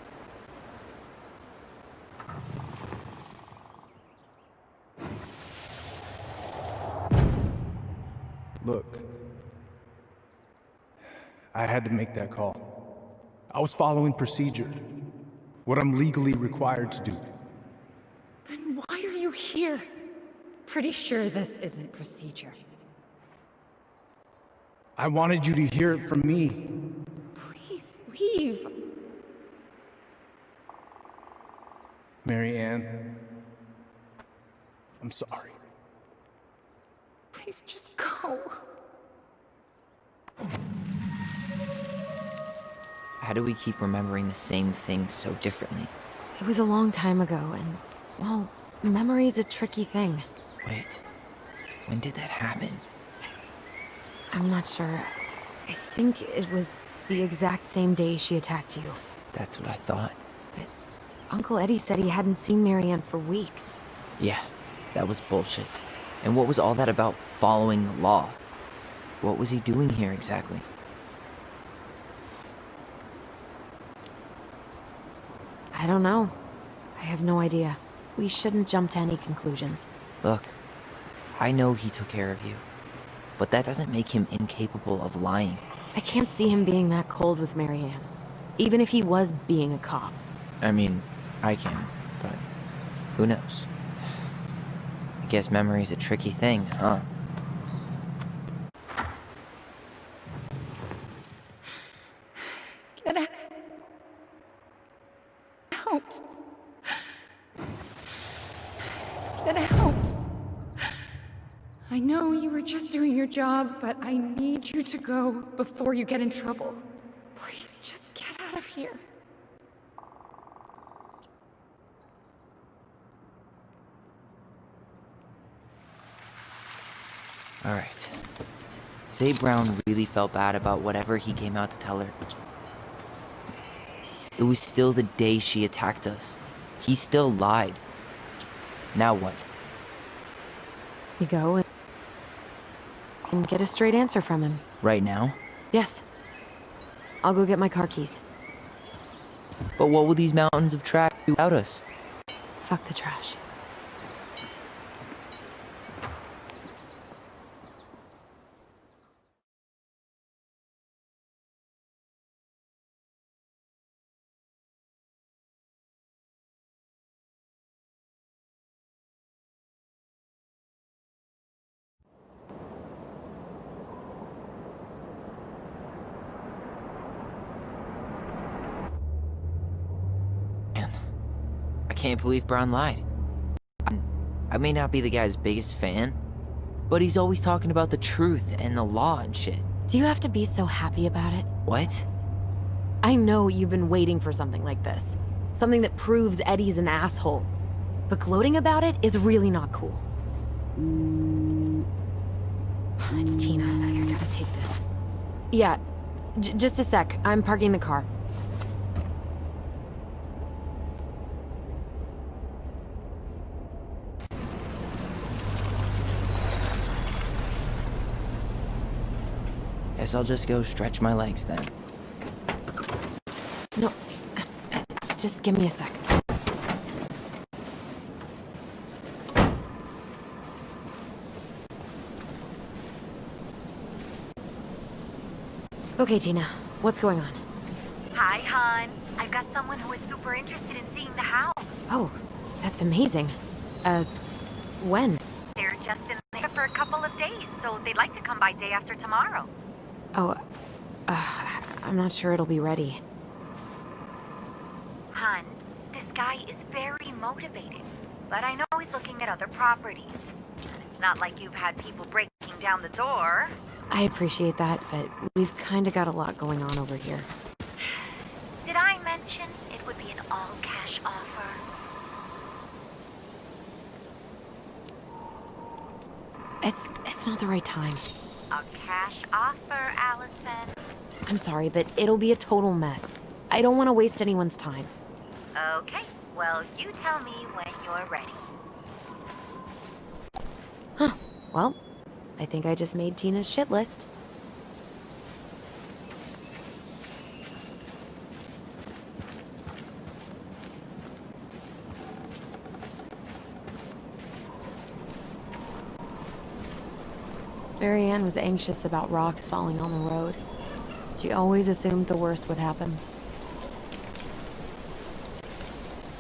Look, I had to make that call. I was following procedure, what I'm legally required to do. Then why are you here? Pretty sure this isn't procedure. I wanted you to hear it from me. Please leave. Marianne, I'm sorry. Please just go. How do we keep remembering the same thing so differently? It was a long time ago, and, well, memory's a tricky thing. Wait, when did that happen? I'm not sure. I think it was the exact same day she attacked you. That's what I thought. But Uncle Eddie said he hadn't seen Marianne for weeks. Yeah, that was bullshit. And what was all that about following the law? What was he doing here exactly? I don't know. I have no idea. We shouldn't jump to any conclusions. Look, I know he took care of you, but that doesn't make him incapable of lying. I can't see him being that cold with Marianne, even if he was being a cop. I mean, I can, but who knows? I guess memory's a tricky thing, huh? Get out. Get out. I know you were just doing your job, but I need you to go before you get in trouble. Please just get out of here. Alright. Say Brown really felt bad about whatever he came out to tell her. It was still the day she attacked us. He still lied. Now what? We go and get a straight answer from him. Right now? Yes. I'll go get my car keys. But what will these mountains of trash do without us? Fuck the trash. I can't believe Brown lied. I may not be the guy's biggest fan, but he's always talking about the truth and the law and shit. Do you have to be so happy about it? What? I know you've been waiting for something like this. Something that proves Eddie's an asshole. But gloating about it is really not cool. It's Tina. I gotta take this. Yeah, just a sec. I'm parking the car. Guess I'll just go stretch my legs then. No, just give me a sec. Okay, Tina, what's going on? Hi, hon. I've got someone who is super interested in seeing the house. Oh, that's amazing. When? They're just in there for a couple of days, so they'd like to come by day after tomorrow. Oh, I'm not sure it'll be ready. Hun, this guy is very motivated, but I know he's looking at other properties. It's not like you've had people breaking down the door. I appreciate that, but we've kinda got a lot going on over here. Did I mention it would be an all-cash offer? It's not the right time. A cash offer, Alyson. I'm sorry, but it'll be a total mess. I don't want to waste anyone's time. Okay, well, you tell me when you're ready. Huh. Well, I think I just made Tina's shit list. Marianne was anxious about rocks falling on the road. She always assumed the worst would happen.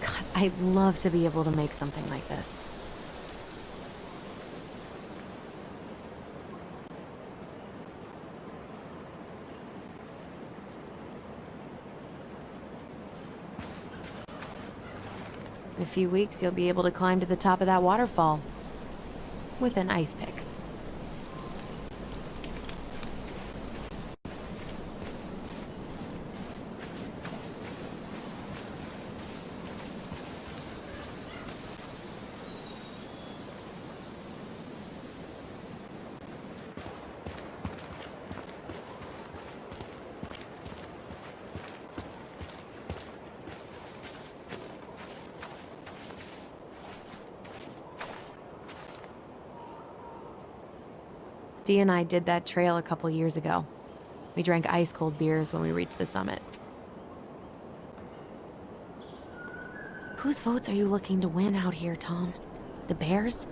God, I'd love to be able to make something like this. In a few weeks, you'll be able to climb to the top of that waterfall with an ice pick. Dee and I did that trail a couple years ago. We drank ice-cold beers when we reached the summit. Whose votes are you looking to win out here, Tom? The Bears?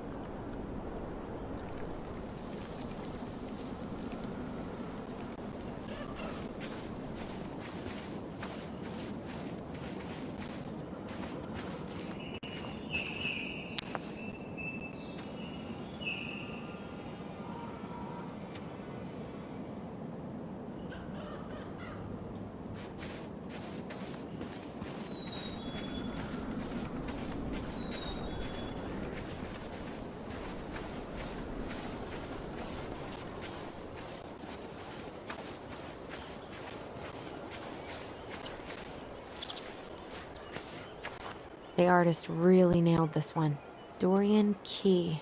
The artist really nailed this one. Dorian Key.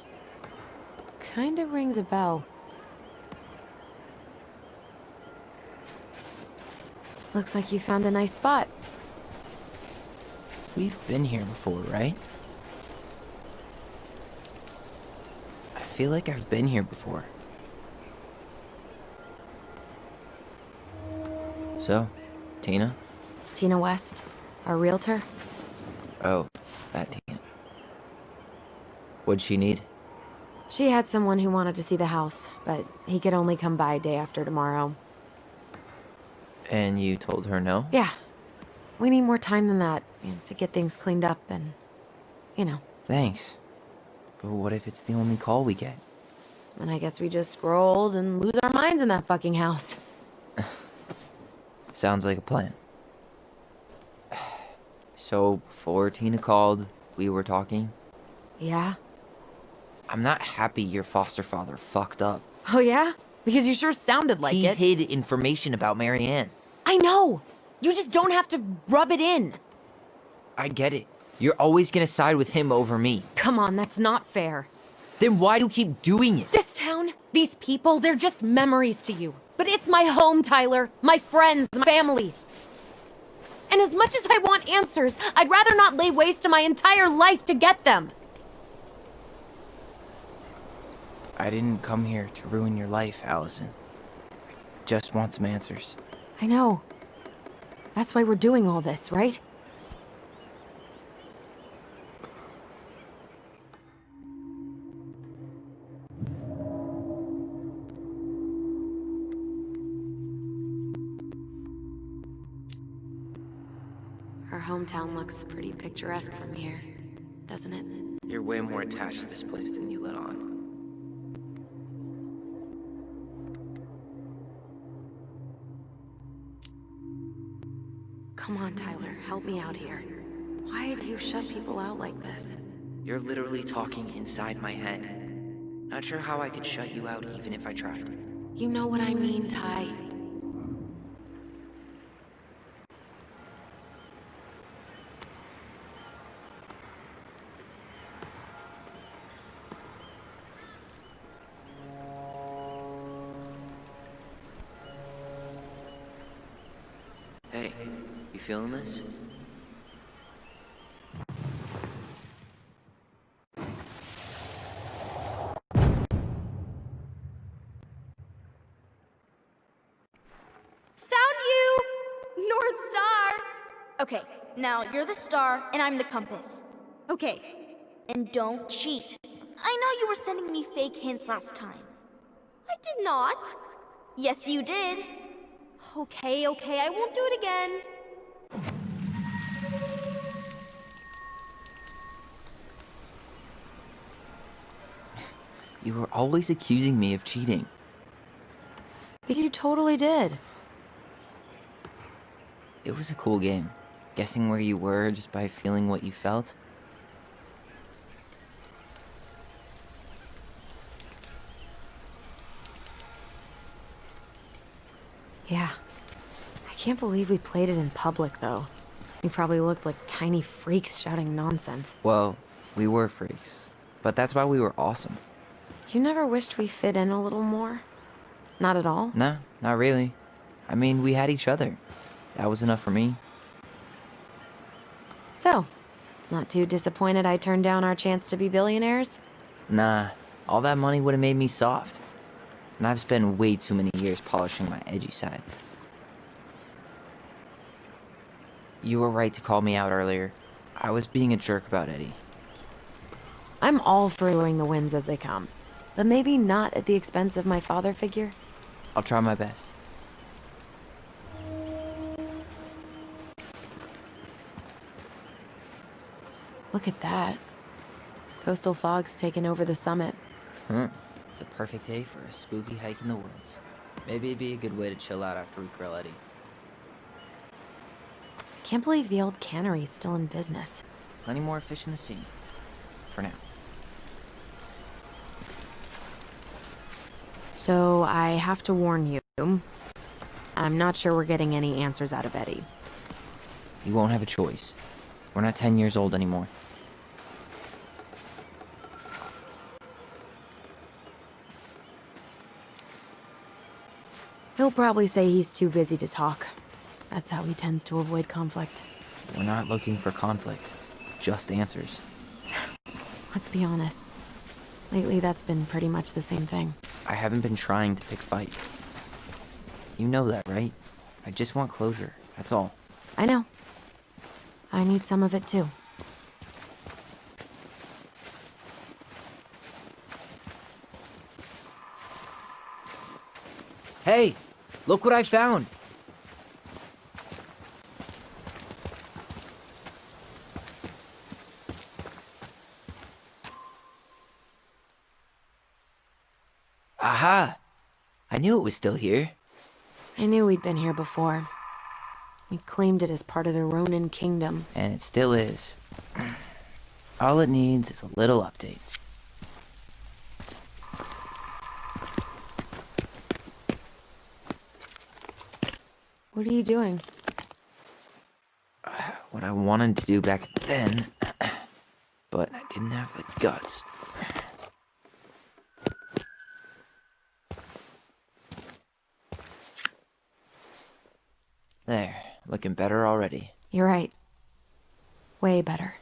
Kinda rings a bell. Looks like you found a nice spot. We've been here before, right? I feel like I've been here before. So, Tina? Tina West. Our realtor? Oh, that teen. What'd she need? She had someone who wanted to see the house, but he could only come by day after tomorrow. And you told her no? Yeah. We need more time than that, to get things cleaned up and, Thanks. But what if it's the only call we get? And I guess we just grow old and lose our minds in that fucking house. Sounds like a plan. So, before Tina called, we were talking? Yeah? I'm not happy your foster father fucked up. Oh yeah? Because you sure sounded like it. He hid information about Marianne. I know! You just don't have to rub it in. I get it. You're always gonna side with him over me. Come on, that's not fair. Then why do you keep doing it? This town, these people, they're just memories to you. But it's my home, Tyler. My friends, my family. And as much as I want answers, I'd rather not lay waste to my entire life to get them. I didn't come here to ruin your life, Alyson. I just want some answers. I know. That's why we're doing all this, right? Our hometown looks pretty picturesque from here, doesn't it? You're way more attached to this place than you let on. Come on, Tyler, help me out here. Why do you shut people out like this? You're literally talking inside my head. Not sure how I could shut you out even if I tried. You know what I mean, Ty. Hey, you feeling this? Found you! North Star! Okay, now you're the star and I'm the compass. Okay. And don't cheat. I know you were sending me fake hints last time. I did not. Yes, you did. Okay, I won't do it again. You were always accusing me of cheating. But you totally did. It was a cool game. Guessing where you were just by feeling what you felt. Yeah. I can't believe we played it in public, though. We probably looked like tiny freaks shouting nonsense. Well, we were freaks. But that's why we were awesome. You never wished we fit in a little more? Not at all? No, not really. I mean, we had each other. That was enough for me. So, not too disappointed I turned down our chance to be billionaires? Nah, all that money would have made me soft. And I've spent way too many years polishing my edgy side. You were right to call me out earlier. I was being a jerk about Eddie. I'm all for enjoying the wins as they come. But maybe not at the expense of my father figure? I'll try my best. Look at that. Coastal fog's taken over the summit. It's a perfect day for a spooky hike in the woods. Maybe it'd be a good way to chill out after we grill Eddie. Can't believe the old cannery's still in business. Plenty more fish in the sea. For now. So I have to warn you, I'm not sure we're getting any answers out of Eddie. You won't have a choice. We're not 10 years old anymore. He'll probably say he's too busy to talk. That's how he tends to avoid conflict. We're not looking for conflict, just answers. Let's be honest. Lately, that's been pretty much the same thing. I haven't been trying to pick fights. You know that, right? I just want closure, that's all. I know. I need some of it too. Hey, look what I found. Aha! I knew it was still here. I knew we'd been here before. We claimed it as part of the Ronan kingdom. And it still is. All it needs is a little update. What are you doing? What I wanted to do back then, but I didn't have the guts. There, looking better already. You're right. Way better.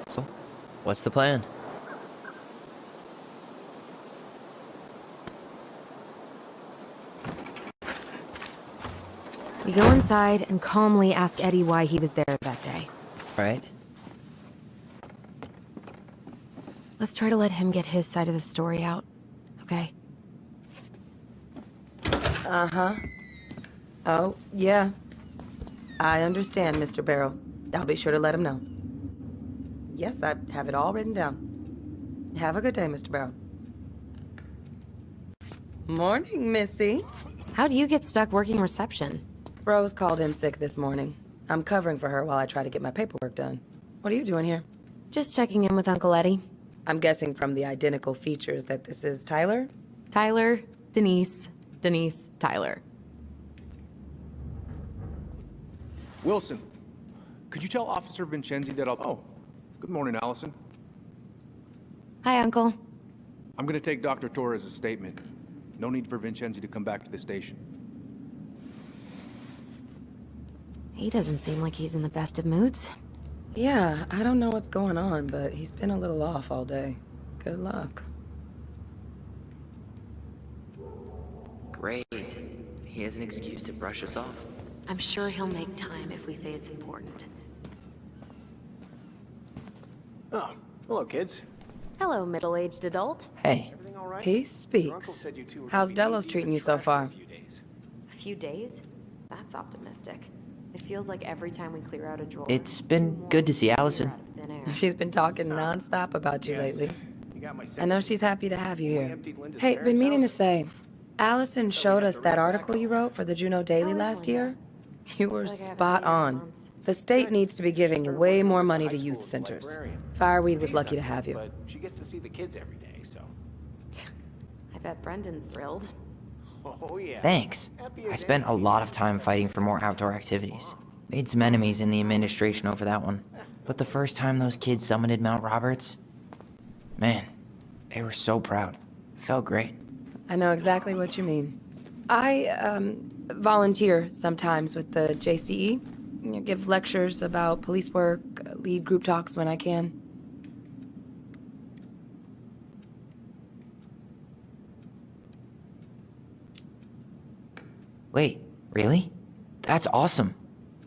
So, what's the plan? We go inside and calmly ask Eddie why he was there that day. Right? Let's try to let him get his side of the story out, okay? Uh-huh. Oh, yeah. I understand, Mr. Barrow. I'll be sure to let him know. Yes, I have it all written down. Have a good day, Mr. Barrow. Morning, Missy. How'd you get stuck working reception? Rose called in sick this morning. I'm covering for her while I try to get my paperwork done. What are you doing here? Just checking in with Uncle Eddie. I'm guessing from the identical features that this is Tyler? Tyler, Denise, Denise, Tyler. Wilson, could you tell Officer Vincenzi that I'll... Oh, good morning, Alyson. Hi, Uncle. I'm gonna take Dr. Torres' statement. No need for Vincenzi to come back to the station. He doesn't seem like he's in the best of moods. Yeah, I don't know what's going on, but he's been a little off all day. Good luck. Great. He has an excuse to brush us off. I'm sure he'll make time if we say it's important. Oh, hello, kids. Hello, middle-aged adult. Hey. He speaks. How's Delos treating you so far? A few days? That's optimistic. It feels like every time we clear out a drawer... It's been good to see Alyson. She's been talking non-stop about you lately. I know she's happy to have you here. Hey, been meaning to say, Alyson showed us that article you wrote for the Juneau Daily last year. You were spot on. The state needs to be giving way more money to youth centers. Fireweed was lucky to have you. But she gets to see the kids every day, so... I bet Brendan's thrilled. Oh, yeah. Thanks. I spent a lot of time fighting for more outdoor activities. Made some enemies in the administration over that one. But the first time those kids summited Mount Roberts, man, they were so proud. It felt great. I know exactly what you mean. I, volunteer sometimes with the JCE. You know, give lectures about police work, lead group talks when I can. Wait, really? That's awesome.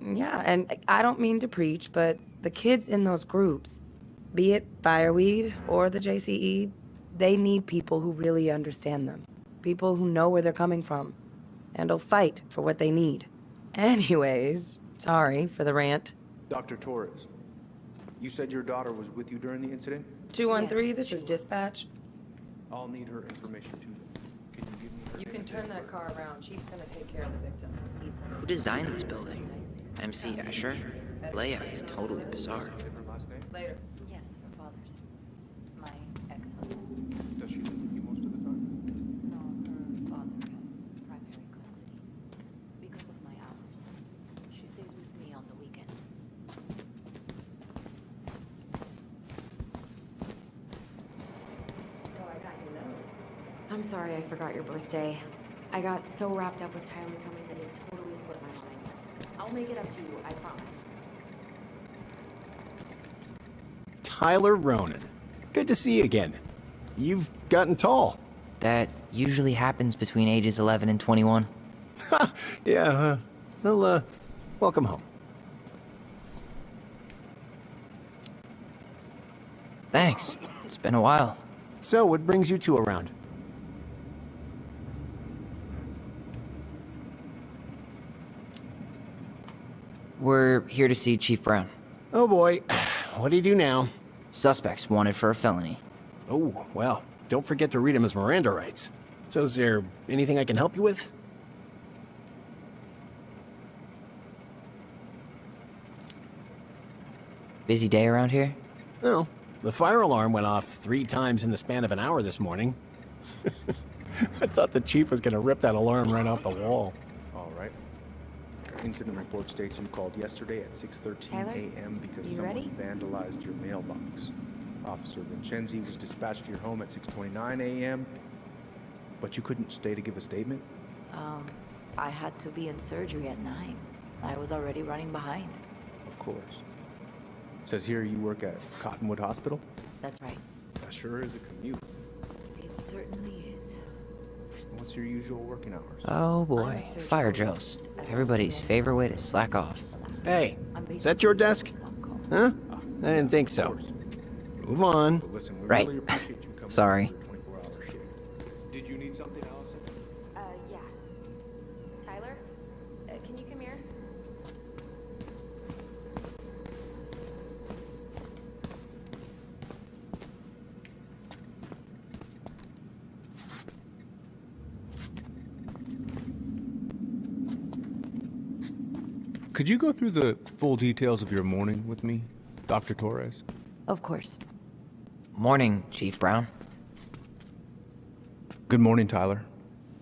Yeah, and I don't mean to preach, but the kids in those groups, be it Fireweed or the JCE, they need people who really understand them. People who know where they're coming from and will fight for what they need. Anyways, sorry for the rant. Dr. Torres, you said your daughter was with you during the incident? 213, this is dispatch. I'll need her information too. Can you give me her... You can turn that car around. Chief's gonna take care of the victim. Who designed this building? MC Escher? Layout is totally bizarre. Different last name? Later. Yes, her father's. My ex-husband. Does she live with you most of the time? No, her father has primary custody. Because of my hours. She stays with me on the weekends. So I got your note. I'm sorry I forgot your birthday. I got so wrapped up with Tyler coming that it totally slipped my mind. I'll make it up to you, I promise. Tyler Ronan. Good to see you again. You've gotten tall. That usually happens between ages 11 and 21. Yeah, well, welcome home. Thanks. It's been a while. So, what brings you two around? We're here to see Chief Brown. Oh boy, what do you do now? Suspects wanted for a felony. Oh, well, don't forget to read him his Miranda rights. So is there anything I can help you with? Busy day around here? No. The fire alarm went off 3 times in the span of an hour this morning. I thought the chief was gonna rip that alarm right off the wall. All right. Incident report states you called yesterday at 6:13 Tyler, a.m. because you someone ready? vandalized your mailbox. Officer Vincenzi was dispatched to your home at 6:29 a.m., but you couldn't stay to give a statement? I had to be in surgery at 9. I was already running behind. Of course. Says here you work at Cottonwood Hospital? That's right. That sure is a commute. It certainly is. What's your usual working hours? Oh boy, fire drills. Everybody's favorite way to slack off. Hey, is that your desk? Huh? I didn't think so. Move on. Listen, we Right. really appreciate you coming Sorry. to the 24-hour shift. Did you need something, Alyson? Yeah. Tyler, can you come here? Could you go through the full details of your morning with me, Dr. Torres? Of course. Morning, Chief Brown. Good morning, Tyler.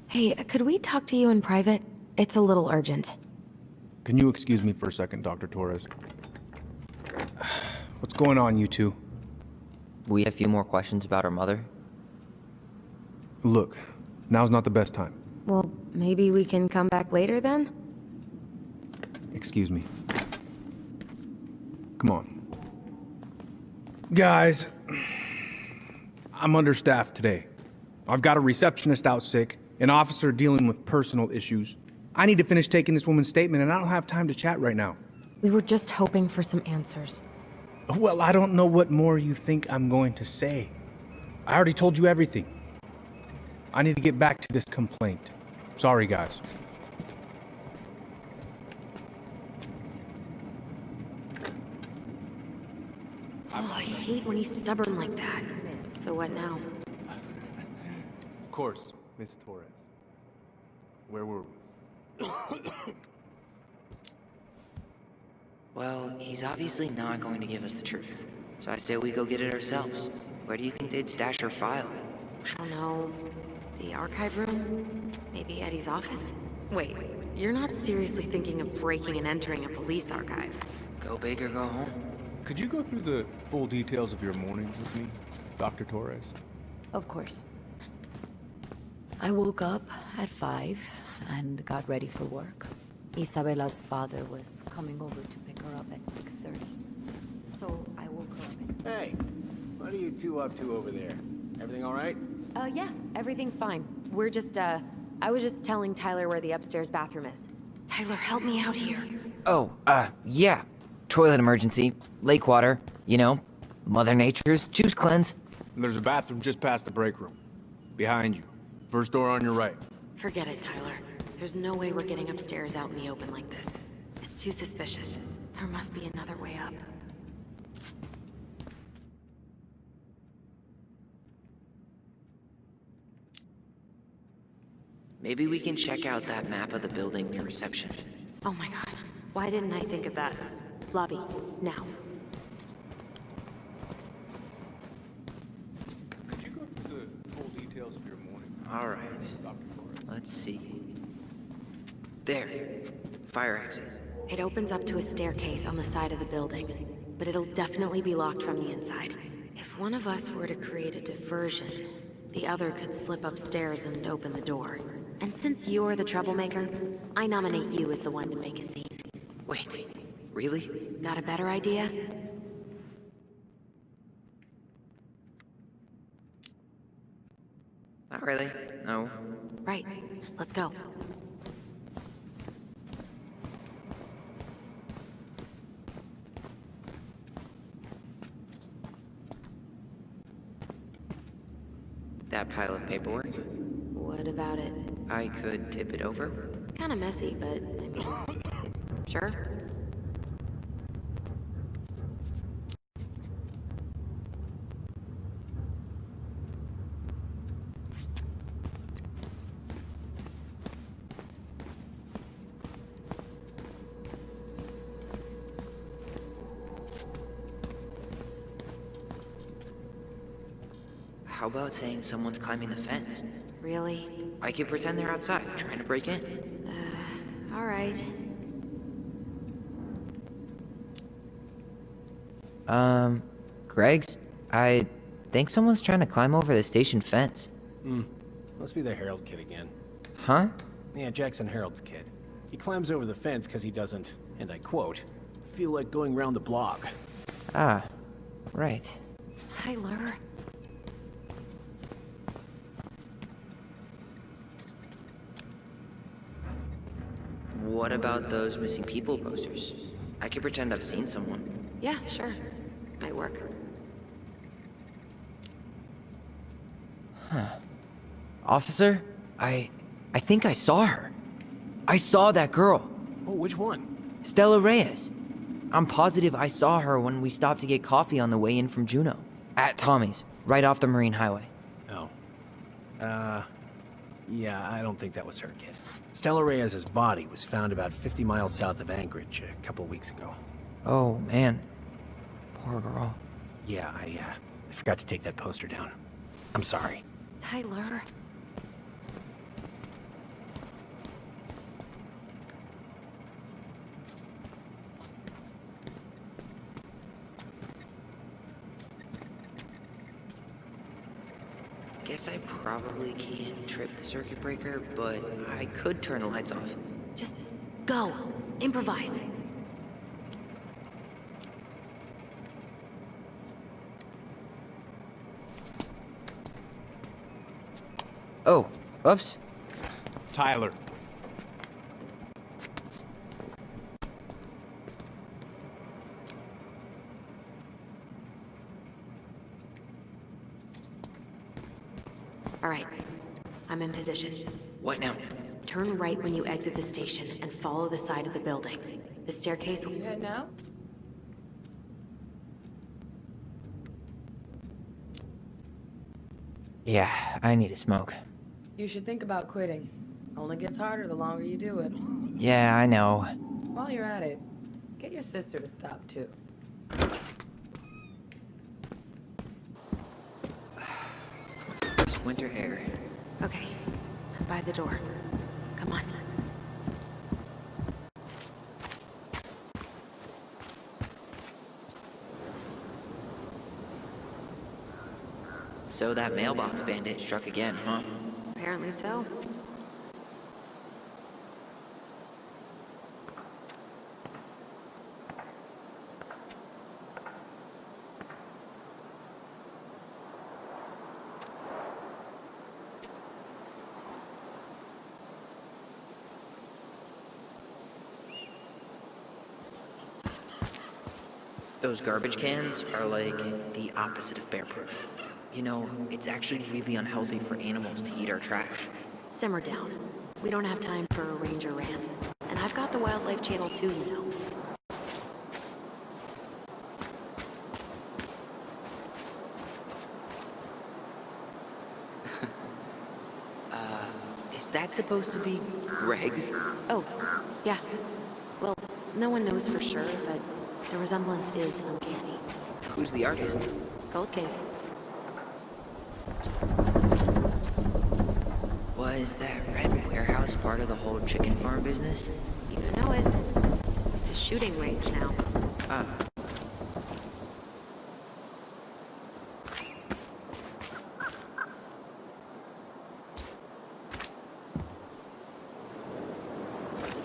Hey, could we talk to you in private? It's a little urgent. Can you excuse me for a second, Dr. Torres? What's going on, you two? We had a few more questions about our mother. Look, now's not the best time. Well, maybe we can come back later then? Excuse me. Come on. Guys, I'm understaffed today. I've got a receptionist out sick, an officer dealing with personal issues. I need to finish taking this woman's statement, and I don't have time to chat right now. We were just hoping for some answers. Well, I don't know what more you think I'm going to say. I already told you everything. I need to get back to this complaint. Sorry, guys. Oh, I hate when he's stubborn like that. So what now? Of course, Miss Torres. Where were we? Well, he's obviously not going to give us the truth. So I say we go get it ourselves. Where do you think they'd stash our file? I don't know. The archive room? Maybe Eddie's office? Wait, you're not seriously thinking of breaking and entering a police archive? Go big or go home. Could you go through the full details of your morning with me, Dr. Torres? Of course. I woke up at 5 and got ready for work. Isabella's father was coming over to pick her up at 6:30. So I woke her up at 6. Hey, what are you two up to over there? Everything all right? Yeah, everything's fine. We're just, I was just telling Tyler where the upstairs bathroom is. Tyler, help me out here. Oh, yeah. Toilet emergency, lake water, you know, Mother Nature's juice cleanse. There's a bathroom just past the break room. Behind you. First door on your right. Forget it, Tyler. There's no way we're getting upstairs out in the open like this. It's too suspicious. There must be another way up. Maybe we can check out that map of the building near reception. Oh my god. Why didn't I think of that? Lobby, now. There. Fire exit. It opens up to a staircase on the side of the building, but it'll definitely be locked from the inside. If one of us were to create a diversion, the other could slip upstairs and open the door. And since you're the troublemaker, I nominate you as the one to make a scene. Wait, really? Got a better idea? Not really. No. Right. Let's go. That pile of paperwork? What about it? I could tip it over. Kinda messy, but I mean, sure. How about saying someone's climbing the fence? Really? I could pretend they're outside, trying to break in. All right. Greg's? I think someone's trying to climb over the station fence. Must be the Harold kid again. Huh? Yeah, Jackson Harold's kid. He climbs over the fence because he doesn't, and I quote, feel like going round the block. Ah, right. Tyler. What about those missing people posters? I could pretend I've seen someone. Yeah, sure. Might work. Officer, I think I saw her. I saw that girl. Oh, which one? Stella Reyes. I'm positive I saw her when we stopped to get coffee on the way in from Juneau. At Tommy's, right off the Marine Highway. Oh. Yeah, I don't think that was her, kid. Stella Reyes' body was found about 50 miles south of Anchorage a couple of weeks ago. Oh, man. Poor girl. Yeah, I forgot to take that poster down. I'm sorry. Tyler. Guess I probably can't trip the circuit breaker, but I could turn the lights off. Just go. Improvise. Oh, oops. Tyler. All right. I'm in position. What now? Turn right when you exit the station and follow the side of the building. The staircase will... You head now? Yeah, I need a smoke. You should think about quitting. Only gets harder the longer you do it. Yeah, I know. While you're at it, get your sister to stop too. It's winter air. Okay. I'm by the door. Come on. So that mailbox bandit struck again, huh? Apparently so. Those garbage cans are like the opposite of bear-proof. You know, it's actually really unhealthy for animals to eat our trash. Simmer down. We don't have time for a ranger rant. And I've got the Wildlife Channel too, you know. Is that supposed to be Greg's? Oh, yeah. Well, no one knows for sure, but the resemblance is uncanny. Who's the artist? Cold case. What Is that red warehouse part of the whole chicken farm business? You know it. It's a shooting range now. Ah.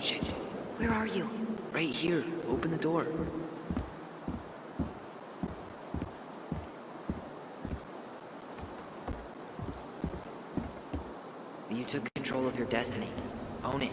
Shit. Where are you? Right here. Open the door. You took control of your destiny. Own it.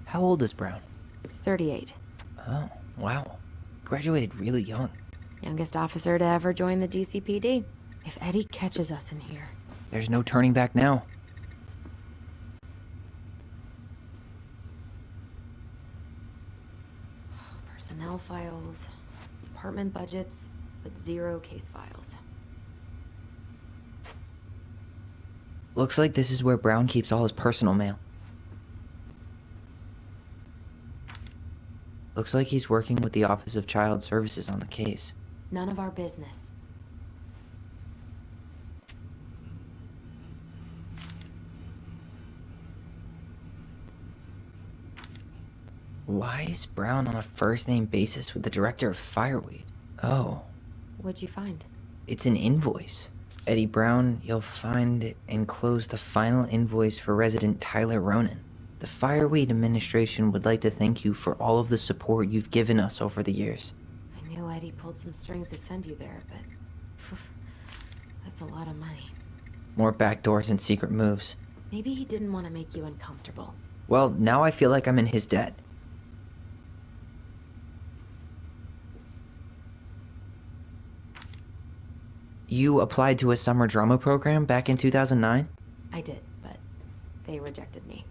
How old is Brown? 38. Oh, wow. Graduated really young. Youngest officer to ever join the DCPD. If Eddie catches us in here... There's no turning back now. Personnel files, department budgets, but 0 case files. Looks like this is where Brown keeps all his personal mail. Looks like he's working with the Office of Child Services on the case. None of our business. Why is Brown on a first-name basis with the director of Fireweed? Oh, What'd you find? it's an invoice. Eddie Brown, you'll find enclosed the final invoice for resident Tyler Ronan. The Fireweed administration would like to thank you for all of the support you've given us over the years. I knew Eddie pulled some strings to send you there, but... that's a lot of money. More backdoors and secret moves. Maybe he didn't want to make you uncomfortable. Well, now I feel like I'm in his debt. You applied to a summer drama program back in 2009? I did, but they rejected me.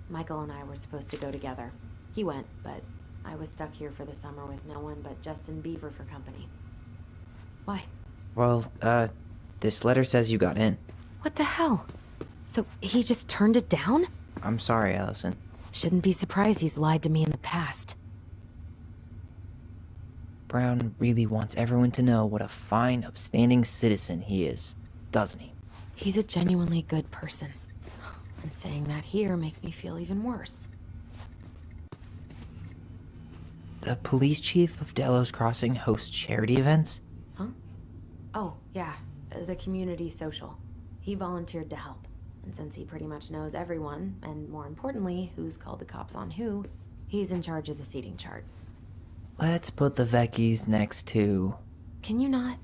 Michael and I were supposed to go together. He went, but I was stuck here for the summer with no one but Justin Beaver for company. Why? Well, this letter says you got in. What the hell? So he just turned it down? I'm sorry, Alyson. Shouldn't be surprised he's lied to me in the past. Brown really wants everyone to know what a fine, upstanding citizen he is, doesn't he? He's a genuinely good person. And saying that here makes me feel even worse. The police chief of Delos Crossing hosts charity events? Huh? Oh, yeah. The community social. He volunteered to help. And since he pretty much knows everyone, and more importantly, who's called the cops on who, he's in charge of the seating chart. Let's put the Vecchies next to... Can you not?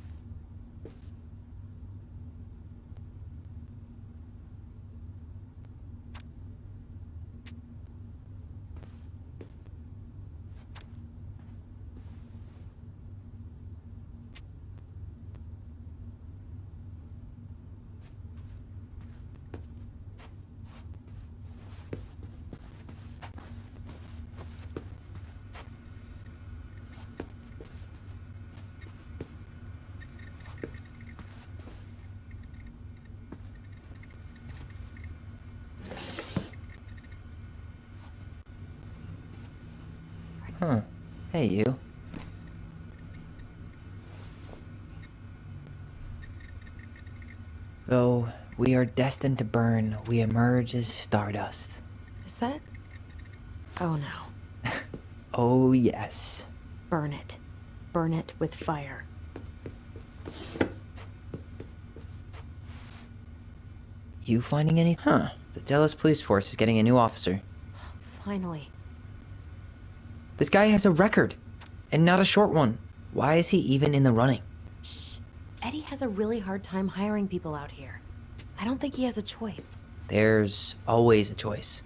Huh. Hey, you. Though we are destined to burn, we emerge as stardust. Is that? Oh no. Oh, yes. Burn it. Burn it with fire. You finding any? Huh. The Delos police force is getting a new officer. Finally. This guy has a record, and not a short one. Why is he even in the running? Shh. Eddie has a really hard time hiring people out here. I don't think he has a choice. There's always a choice.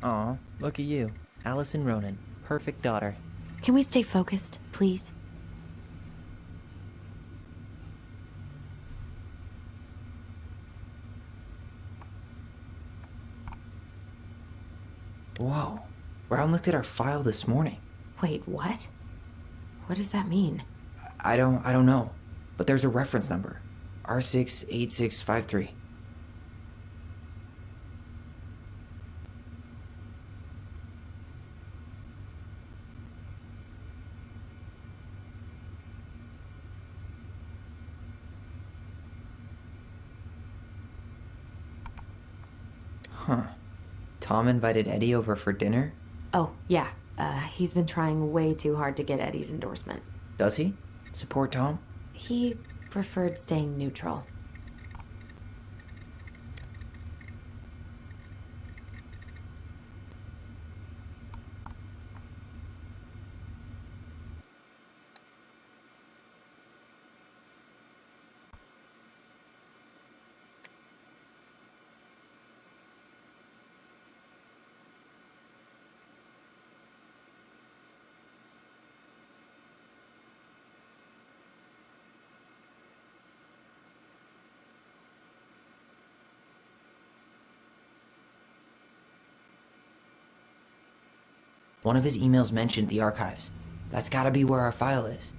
Aw, look at you. Alyson Ronan. Perfect daughter. Can we stay focused, please? Whoa. Brown looked at our file this morning. Wait, what? What does that mean? I don't know. But there's a reference number. R68653. Huh. Tom invited Eddie over for dinner? Oh, yeah. He's been trying way too hard to get Eddie's endorsement. Does he? Support Tom? He preferred staying neutral. One of his emails mentioned the archives. That's gotta be where our file is.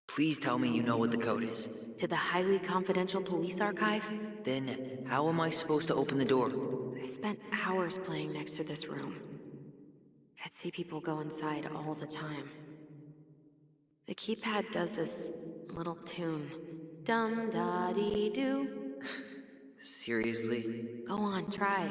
Please tell me you know what the code is. To the highly confidential police archive? Then, how am I supposed to open the door? I spent hours playing next to this room. I'd see people go inside all the time. The keypad does this little tune. Dum-da-dee-doo. Seriously? Go on, try.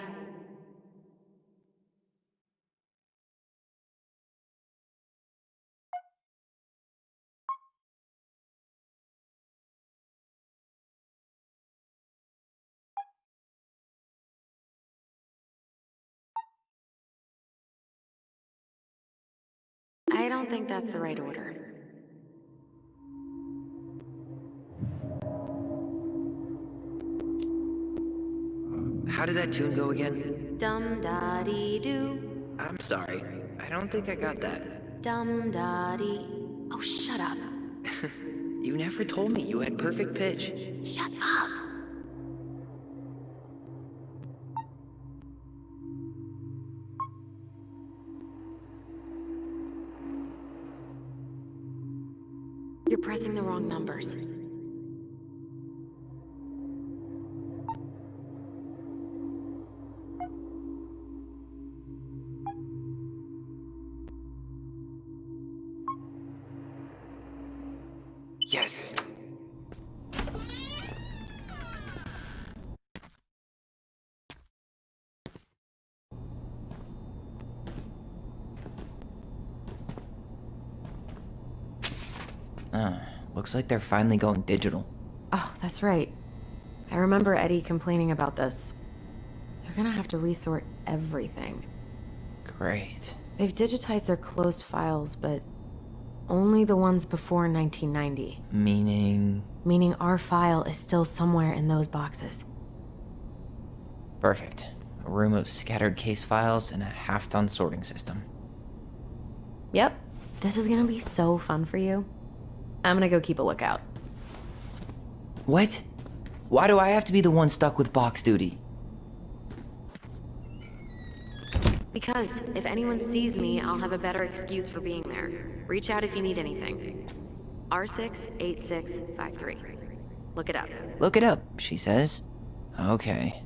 I don't think that's the right order. How did that tune go again? Dum-da-dee-doo. I'm sorry. I don't think I got that. Dum-da-dee. Oh, shut up. You never told me you had perfect pitch. Shut up. You're pressing the wrong numbers. Yes. Looks like they're finally going digital. Oh, that's right. I remember Eddie complaining about this. They're gonna have to resort everything. Great. They've digitized their closed files, but only the ones before 1990. Meaning? Meaning our file is still somewhere in those boxes. Perfect. A room of scattered case files and a half-done sorting system. Yep. This is gonna be so fun for you. I'm gonna go keep a lookout. What? Why do I have to be the one stuck with box duty? Because if anyone sees me, I'll have a better excuse for being there. Reach out if you need anything. R68653. Look it up. Look it up, she says. Okay.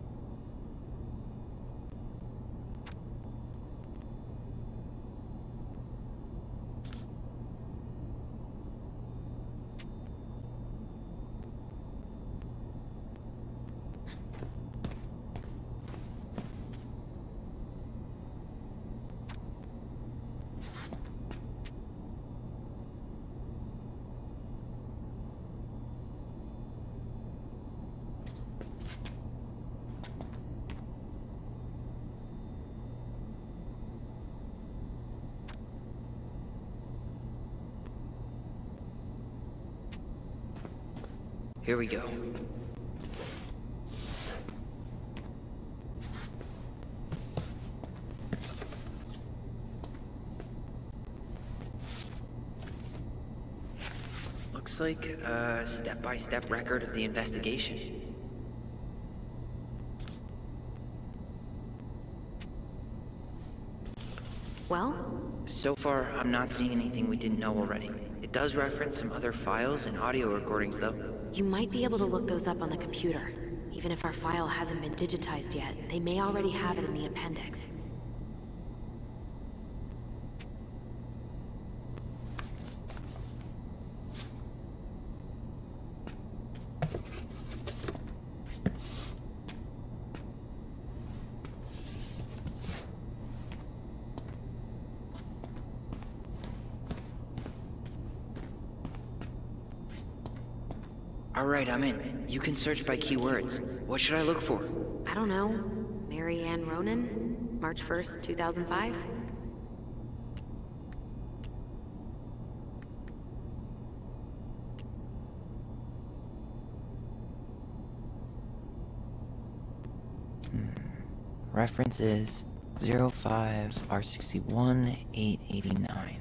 Here we go. Looks like a step-by-step record of the investigation. Well? So far, I'm not seeing anything we didn't know already. It does reference some other files and audio recordings, though. You might be able to look those up on the computer. Even if our file hasn't been digitized yet, they may already have it in the appendix. Alright, I'm in. You can search by keywords. What should I look for? I don't know. Mary Ann Ronan? March 1st, 2005? Reference is 05R61-889.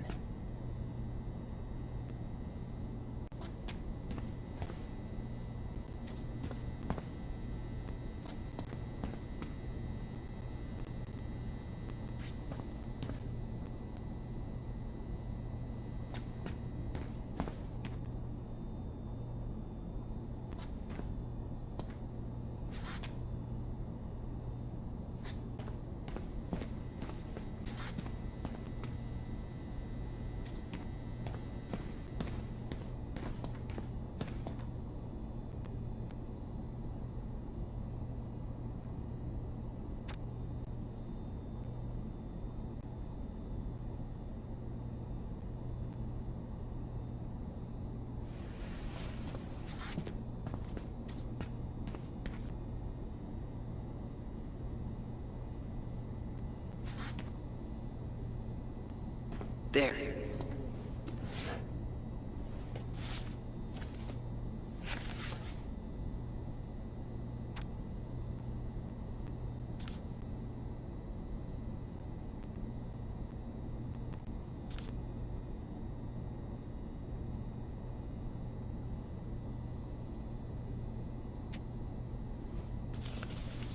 There.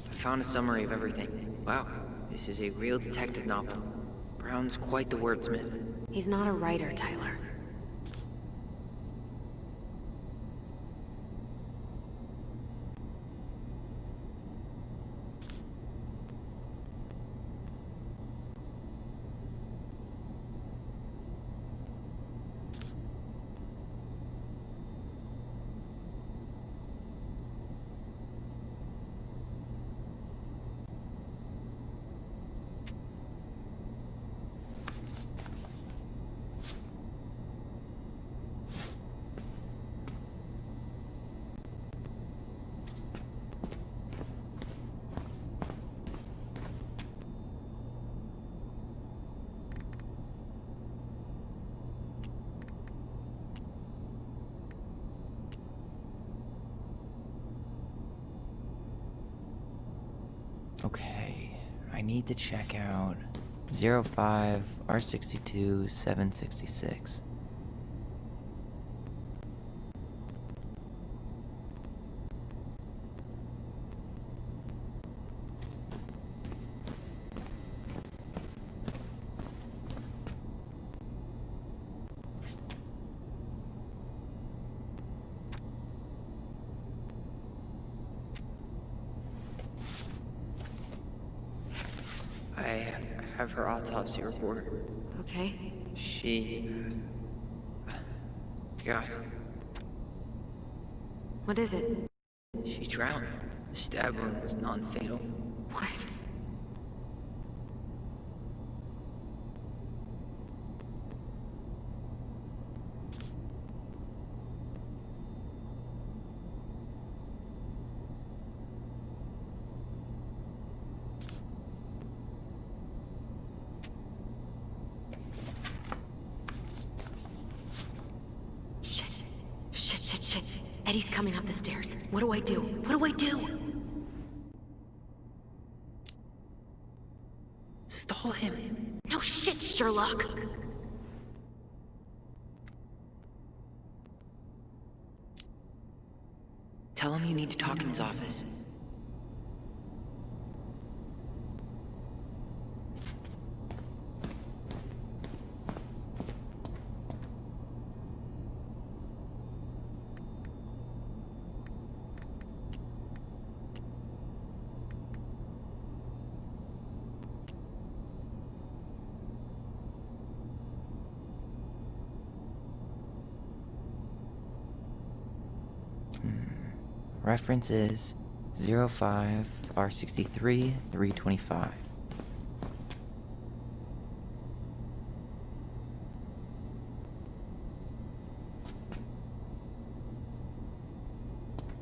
I found a summary of everything. Wow, this is a real detective novel. Brown's quite the wordsmith. He's not a writer, Tyler. Okay, I need to check out 05R62-766. I have her autopsy report. Okay. God. What is it? She drowned. The stab wound was non-fatal. What? Eddie's coming up the stairs. What do I do? What do I do? Stall him. No shit, Sherlock! Tell him you need to talk in his office. Reference is 05 R63 325.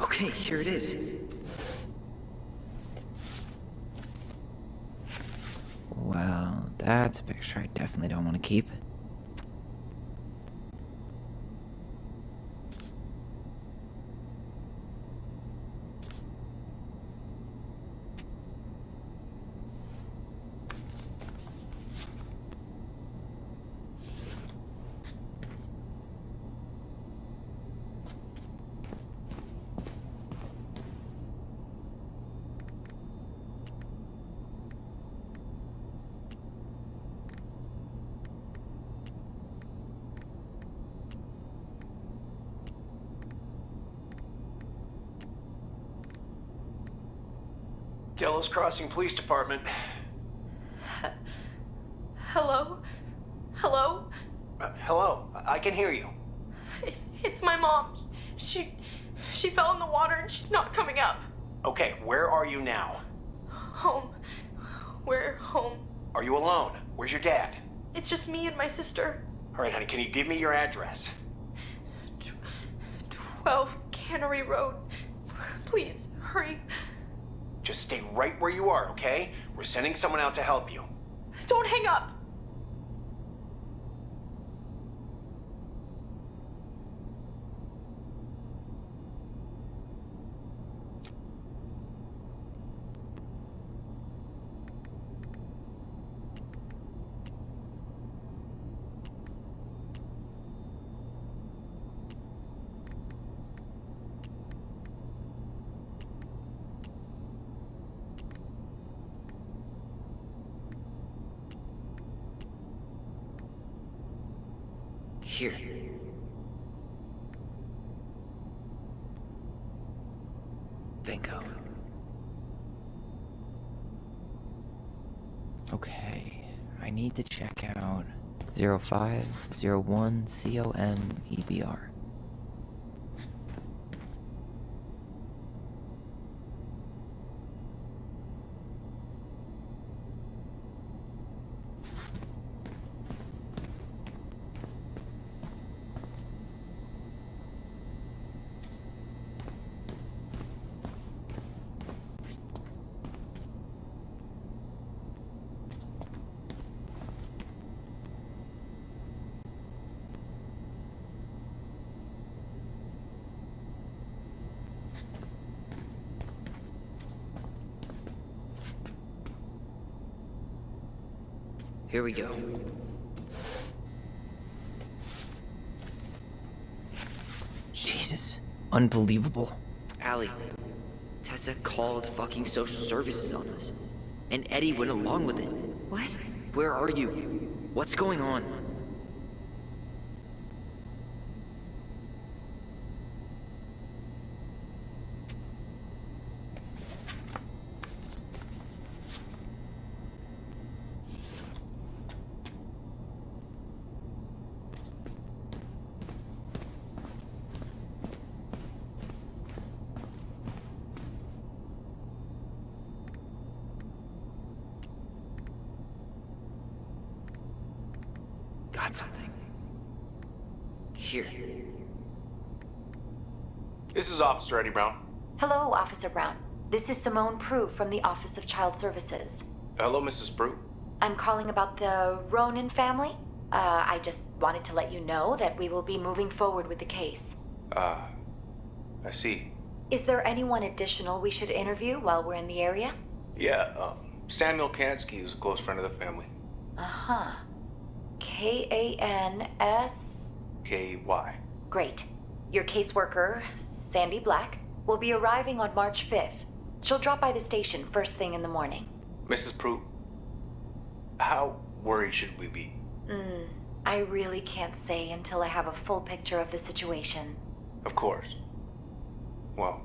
Okay, here it is. Well, that's a picture I definitely don't want to keep. Delos Crossing Police Department. Hello? Hello? Hello, I can hear you. It's my mom. She fell in the water and she's not coming up. Okay, where are you now? Home. We're home. Are you alone? Where's your dad? It's just me and my sister. All right, honey, can you give me your address? 12 Cannery Road. Please, hurry. Just stay right where you are, okay? We're sending someone out to help you. Don't hang up. Here. Bingo. Okay, I need to check out 0501 COM-EBR. Here we go. Jesus. Unbelievable. Allie, Tessa called fucking social services on us. And Eddie went along with it. What? Where are you? What's going on? Got something. Here. This is Officer Eddie Brown. Hello, Officer Brown. This is Simone Prue from the Office of Child Services. Hello, Mrs. Prue. I'm calling about the Ronan family. I just wanted to let you know that we will be moving forward with the case. I see. Is there anyone additional we should interview while we're in the area? Yeah, Samuel Kansky is a close friend of the family. Uh-huh. K-A-N-S... K-Y. Great. Your caseworker, Sandy Black, will be arriving on March 5th. She'll drop by the station first thing in the morning. Mrs. Prue, how worried should we be? I really can't say until I have a full picture of the situation. Of course. Well,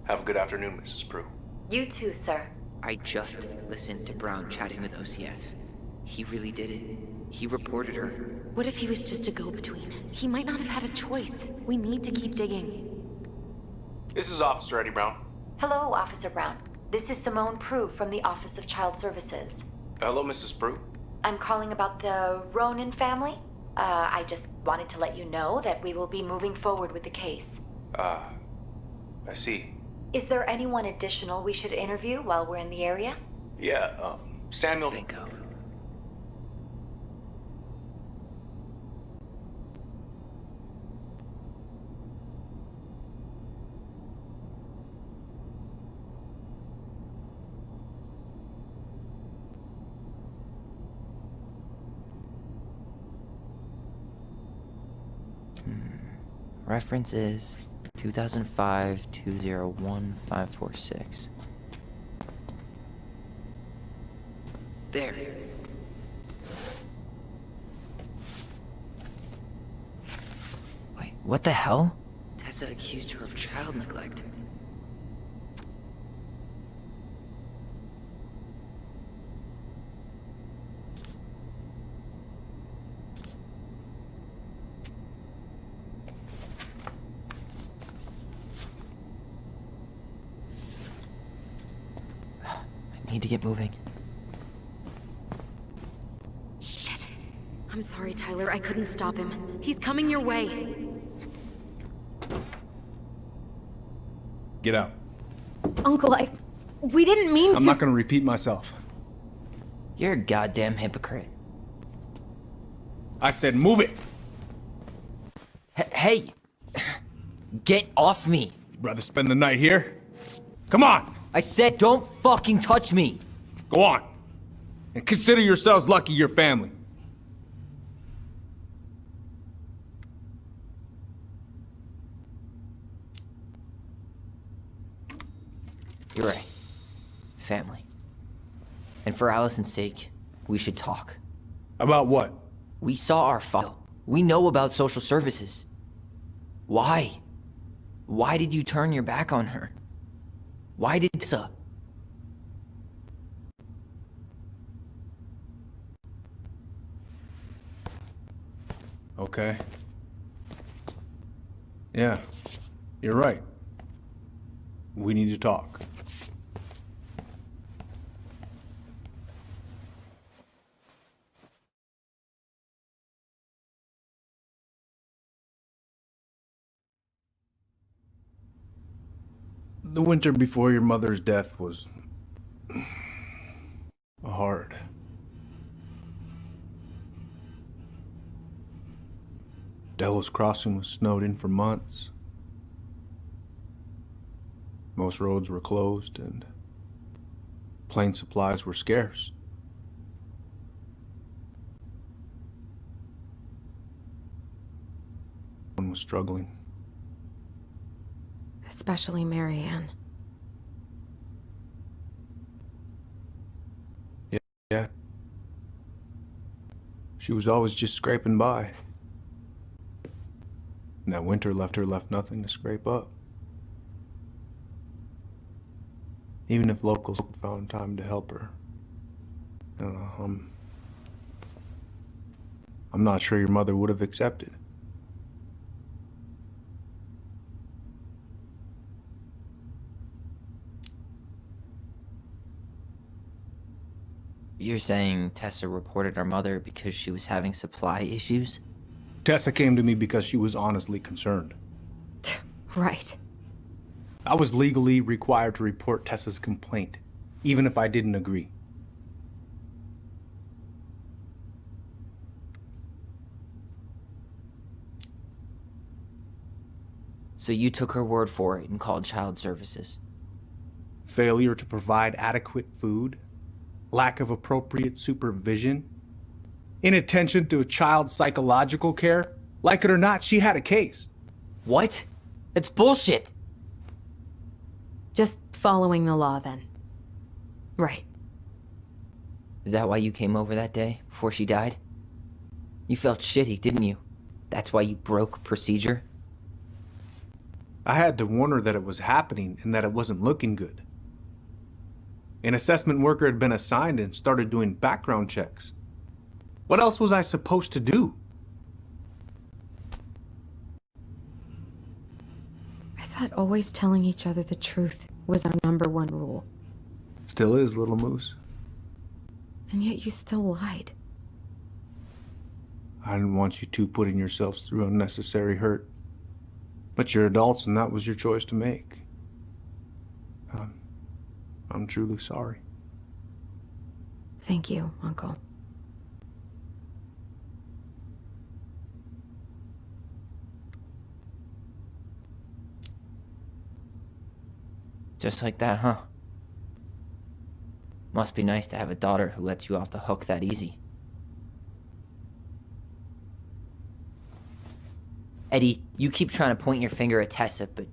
have a good afternoon, Mrs. Prue. You too, sir. I just listened to Brown chatting with OCS. He really did it. He reported her. What if he was just a go-between? He might not have had a choice. We need to keep digging. This is Officer Eddie Brown. Hello, Officer Brown. This is Simone Prue from the Office of Child Services. Hello, Mrs. Prue. I'm calling about the Ronan family. I just wanted to let you know that we will be moving forward with the case. I see. Is there anyone additional we should interview while we're in the area? Yeah, Samuel... Bingo. Reference is 2005-201-546. There. Wait, what the hell? Tessa accused her of child neglect. Need to get moving. Shit. I'm sorry, Tyler. I couldn't stop him. He's coming your way. Get out. Uncle, we didn't mean to... I'm not gonna repeat myself. You're a goddamn hypocrite. I said move it! Hey! Get off me! Rather spend the night here? Come on! I said don't fucking touch me! Go on. And consider yourselves lucky you're family. You're right. Family. And for Alyson's sake, we should talk. About what? We saw our file. We know about social services. Why? Why did you turn your back on her? Why did Tessa? Okay. Yeah, you're right. We need to talk. The winter before your mother's death was hard. Delos Crossing was snowed in for months. Most roads were closed and plane supplies were scarce. One was struggling. Especially Marianne. Yeah. She was always just scraping by. And that winter left nothing to scrape up. Even if locals found time to help her. I don't know, I'm not sure your mother would have accepted. You're saying Tessa reported our mother because she was having supply issues? Tessa came to me because she was honestly concerned. Right. I was legally required to report Tessa's complaint, even if I didn't agree. So you took her word for it and called child services. Failure to provide adequate food, lack of appropriate supervision, inattention to a child's psychological care. Like it or not, she had a case. What? That's bullshit! Just following the law, then. Right. Is that why you came over that day, before she died? You felt shitty, didn't you? That's why you broke procedure? I had to warn her that it was happening and that it wasn't looking good. An assessment worker had been assigned and started doing background checks. What else was I supposed to do? I thought always telling each other the truth was our #1 rule. Still is, little moose. And yet you still lied. I didn't want you two putting yourselves through unnecessary hurt. But you're adults and that was your choice to make. I'm truly sorry. Thank you, Uncle. Just like that, huh? Must be nice to have a daughter who lets you off the hook that easy. Eddie, you keep trying to point your finger at Tessa, but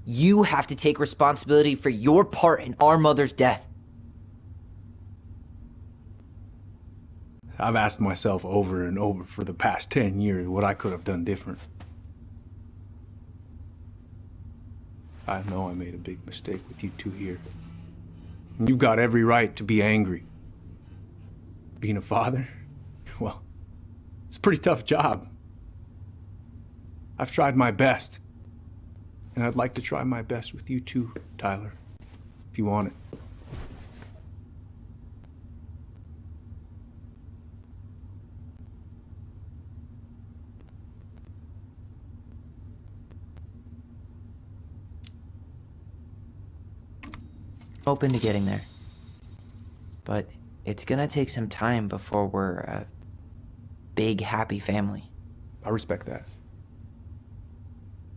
you have to take responsibility for your part in our mother's death. I've asked myself over and over for the past 10 years what I could have done different. I know I made a big mistake with you two here. And you've got every right to be angry. Being a father, well, it's a pretty tough job. I've tried my best. And I'd like to try my best with you too, Tyler, if you want it. Open to getting there. But it's gonna take some time before we're a big, happy family. I respect that.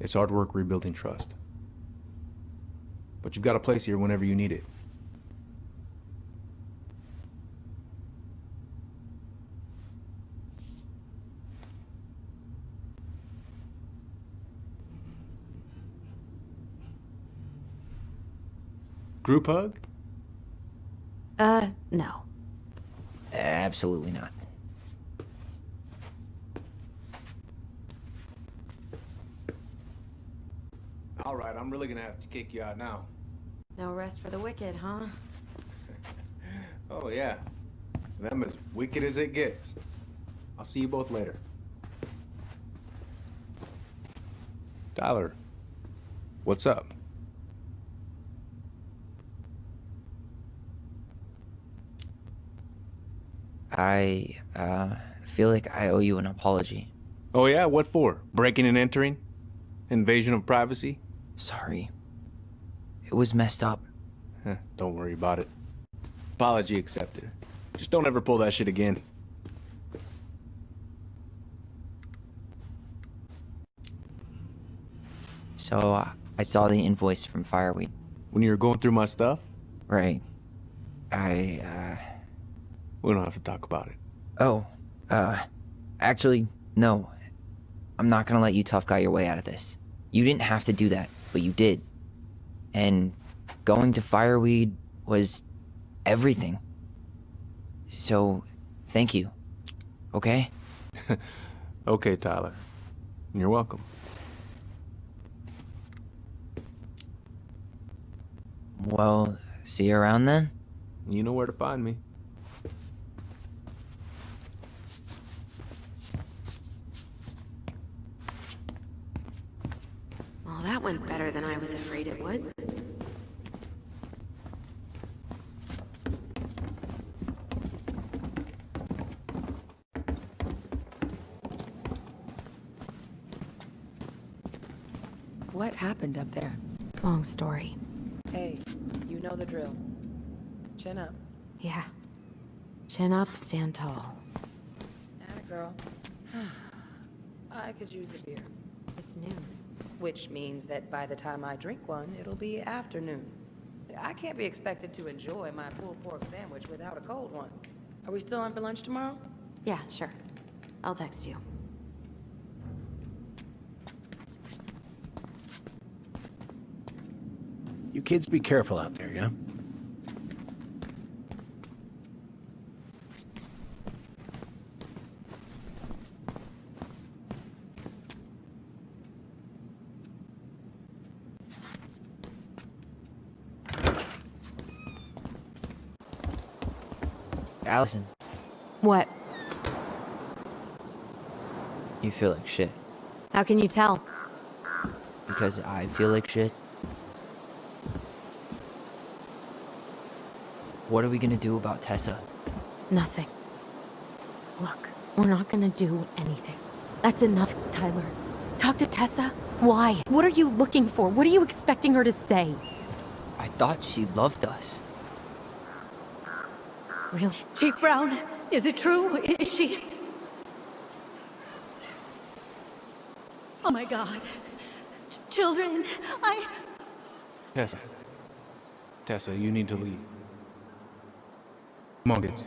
It's hard work rebuilding trust. But you've got a place here whenever you need it. Group hug? No. Absolutely not. All right, I'm really gonna have to kick you out now. No rest for the wicked, huh? Oh, yeah. Them as wicked as it gets. I'll see you both later. Tyler, what's up? I feel like I owe you an apology. Oh, yeah? What for? Breaking and entering? Invasion of privacy? Sorry. It was messed up. Don't worry about it. Apology accepted. Just don't ever pull that shit again. So, I saw the invoice from Fireweed. When you were going through my stuff? Right. We don't have to talk about it. Oh, actually, no. I'm not gonna let you tough guy your way out of this. You didn't have to do that, but you did. And going to Fireweed was everything. So, thank you. Okay? Okay, Tyler. You're welcome. Well, see you around then? You know where to find me. Well, that went better than I was afraid it would. What happened up there? Long story. Hey, you know the drill. Chin up. Yeah. Chin up, stand tall. Atta girl. I could use a beer. It's noon. which means that by the time I drink one, it'll be afternoon. I can't be expected to enjoy my pulled pork sandwich without a cold one. Are we still on for lunch tomorrow? Yeah, sure. I'll text you. You kids be careful out there, yeah? Alyson, What? you feel like shit. How can you tell? Because I feel like shit. What are we gonna do about Tessa? Nothing. Look, we're not gonna do anything. That's enough, Tyler. Talk to Tessa? Why? What are you looking for? What are you expecting her to say? I thought she loved us. Really? Chief Brown, is it true? Is she... Oh my God. Children, Tessa, you need to leave. Come on, kids.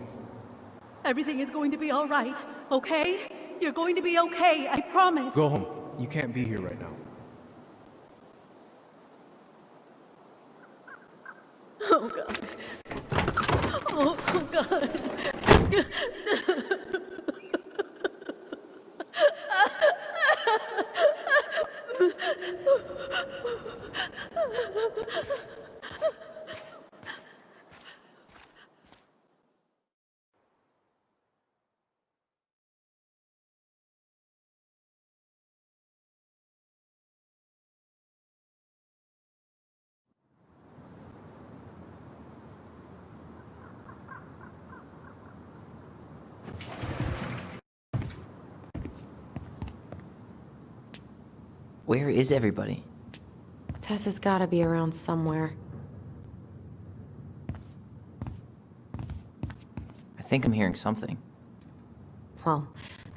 Everything is going to be all right, okay? You're going to be okay, I promise. Go home. You can't be here right now. Oh God. Oh God. Where is everybody? Tessa's gotta be around somewhere. I think I'm hearing something. Well,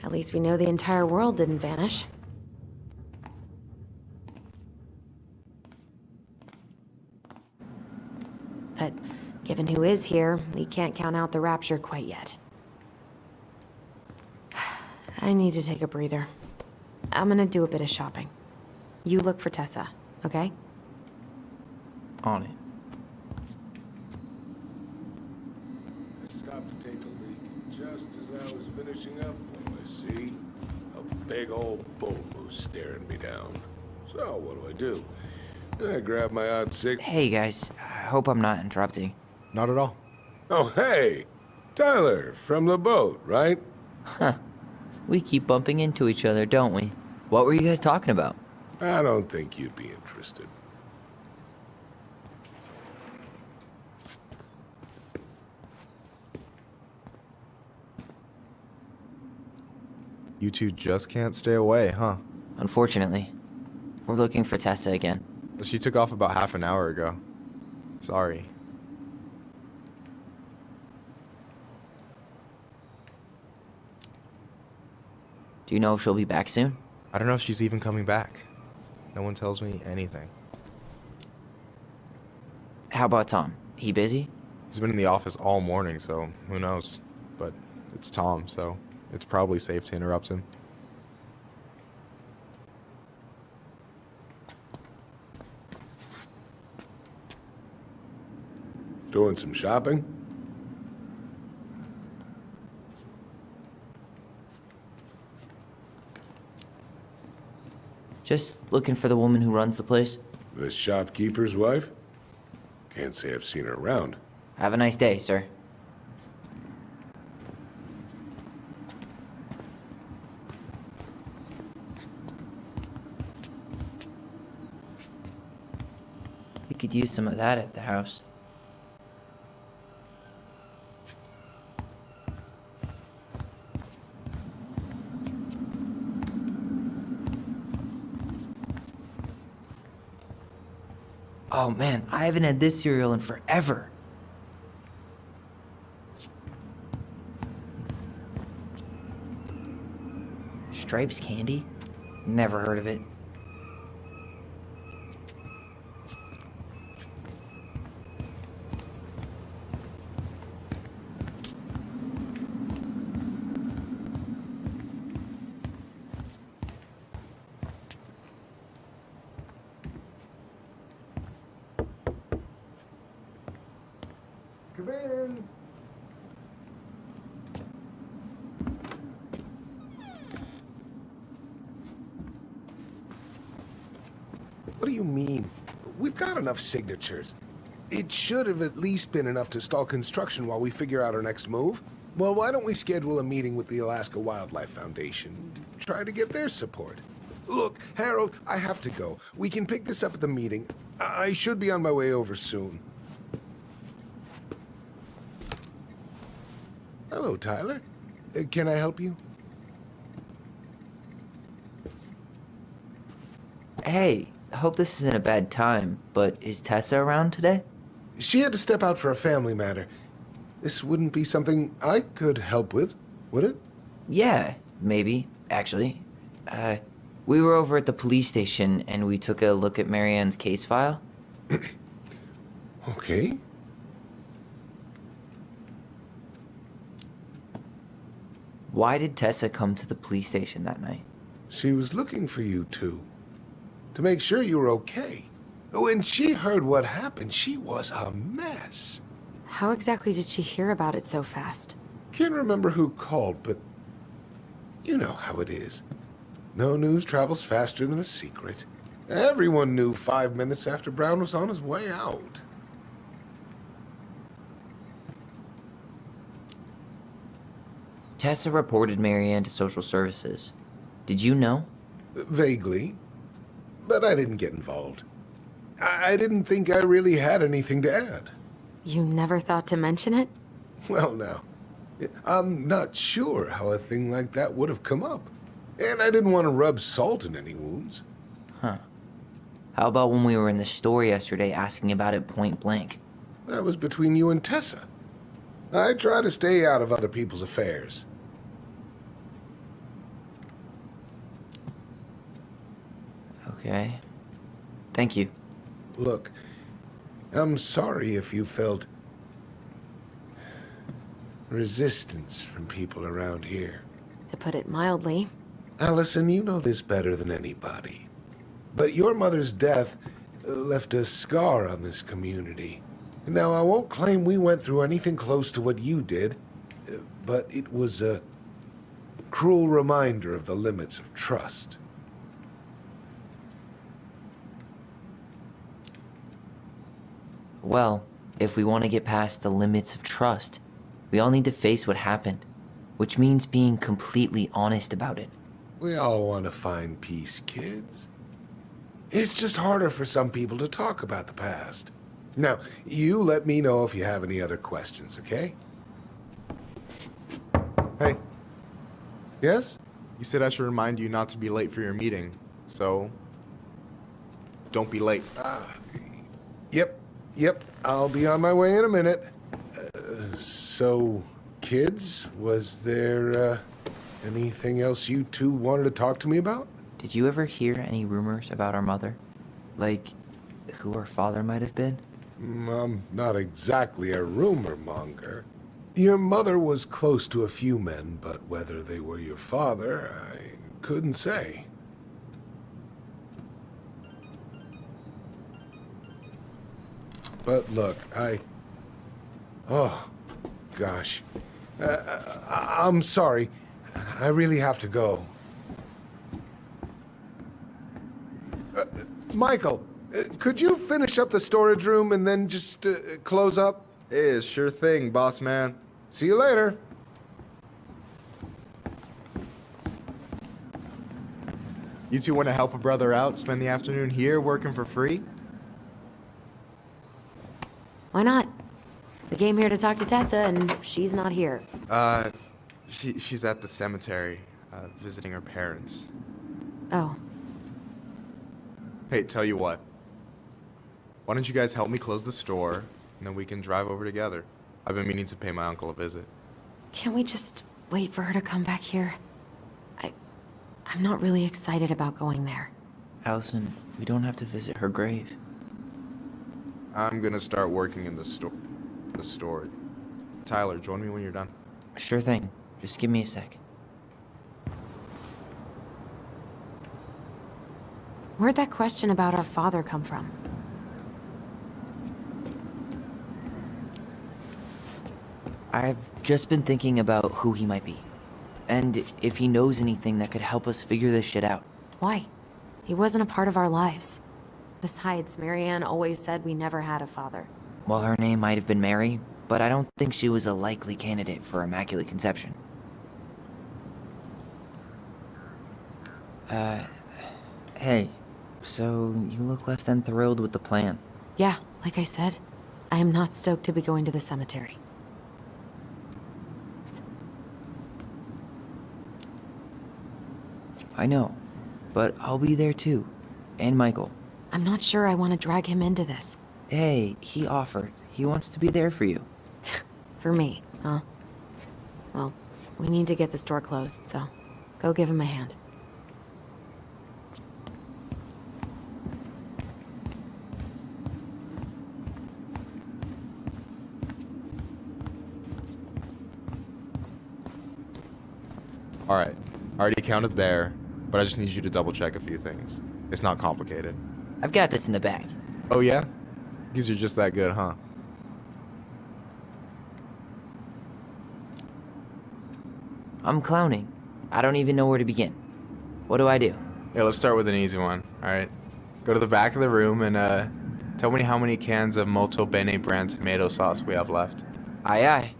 at least we know the entire world didn't vanish. But given who is here, we can't count out the rapture quite yet. I need to take a breather. I'm gonna do a bit of shopping. You look for Tessa, okay? On it. I stopped to take a leak, and just as I was finishing up, I see a big old bull moose staring me down. So, what do? I grab my odd cig- Hey guys, I hope I'm not interrupting. Not at all. Oh, hey! Tyler, from the boat, right? Huh. We keep bumping into each other, don't we? What were you guys talking about? I don't think you'd be interested. You two just can't stay away, huh? Unfortunately. We're looking for Tessa again. She took off about half an hour ago. Sorry. Do you know if she'll be back soon? I don't know if she's even coming back. No one tells me anything. How about Tom? He busy? He's been in the office all morning, so who knows? But it's Tom, so it's probably safe to interrupt him. Doing some shopping? Just looking for the woman who runs the place. The shopkeeper's wife? Can't say I've seen her around. Have a nice day, sir. We could use some of that at the house. Oh man, I haven't had this cereal in forever. Stripes candy? Never heard of it. Come in. What do you mean? We've got enough signatures. It should have at least been enough to stall construction while we figure out our next move. Well, why don't we schedule a meeting with the Alaska Wildlife Foundation? Try to get their support. Look, Harold, I have to go. We can pick this up at the meeting. I should be on my way over soon. Hello, Tyler. Can I help you? Hey, I hope this isn't a bad time, but is Tessa around today? She had to step out for a family matter. This wouldn't be something I could help with, would it? Yeah, maybe, actually. We were over at the police station and we took a look at Marianne's case file. Okay. Why did Tessa come to the police station that night? She was looking for you two. To make sure you were okay. When she heard what happened, she was a mess. How exactly did she hear about it so fast? Can't remember who called, but you know how it is. No news travels faster than a secret. Everyone knew 5 minutes after Brown was on his way out. Tessa reported Marianne to social services. Did you know? Vaguely, but I didn't get involved. I didn't think I really had anything to add. You never thought to mention it? Well, now, I'm not sure how a thing like that would have come up. And I didn't want to rub salt in any wounds. Huh. How about when we were in the store yesterday asking about it point blank? That was between you and Tessa. I try to stay out of other people's affairs. Okay. Thank you. Look, I'm sorry if you felt resistance from people around here. To put it mildly. Alyson, you know this better than anybody. But your mother's death left a scar on this community. Now, I won't claim we went through anything close to what you did, but it was a cruel reminder of the limits of trust. Well, if we want to get past the limits of trust, we all need to face what happened, which means being completely honest about it. We all want to find peace, kids. It's just harder for some people to talk about the past. Now, you let me know if you have any other questions, okay? Hey. Yes? You said I should remind you not to be late for your meeting, so don't be late. Yep, I'll be on my way in a minute. So, kids, was there anything else you two wanted to talk to me about? Did you ever hear any rumors about our mother? Like, who our father might have been? I'm not exactly a rumor monger. Your mother was close to a few men, but whether they were your father, I couldn't say. But look, oh, gosh. I'm sorry. I really have to go. Michael, could you finish up the storage room and then just close up? Yeah, sure thing, boss man. See you later. You two want to help a brother out, spend the afternoon here working for free? Why not? We came here to talk to Tessa, and she's not here. She's at the cemetery, visiting her parents. Oh. Hey, tell you what. Why don't you guys help me close the store, and then we can drive over together. I've been meaning to pay my uncle a visit. Can't we just wait for her to come back here? I'm not really excited about going there. Alyson, we don't have to visit her grave. I'm gonna start working in the store. Tyler, join me when you're done. Sure thing. Just give me a sec. Where'd that question about our father come from? I've just been thinking about who he might be. And if he knows anything that could help us figure this shit out. Why? He wasn't a part of our lives. Besides, Marianne always said we never had a father. Well, her name might have been Mary, but I don't think she was a likely candidate for Immaculate Conception. Hey, so you look less than thrilled with the plan. Yeah, like I said, I am not stoked to be going to the cemetery. I know, but I'll be there too. And Michael. I'm not sure I want to drag him into this. Hey, he offered. He wants to be there for you. For me, huh? Well, we need to get the store closed, so go give him a hand. Alright, I already counted there, but I just need you to double check a few things. It's not complicated. I've got this in the bag. Oh yeah? Because you're just that good, huh? I'm clowning. I don't even know where to begin. What do I do? Yeah, let's start with an easy one, alright? Go to the back of the room and tell me how many cans of Molto Bene brand tomato sauce we have left. Aye aye.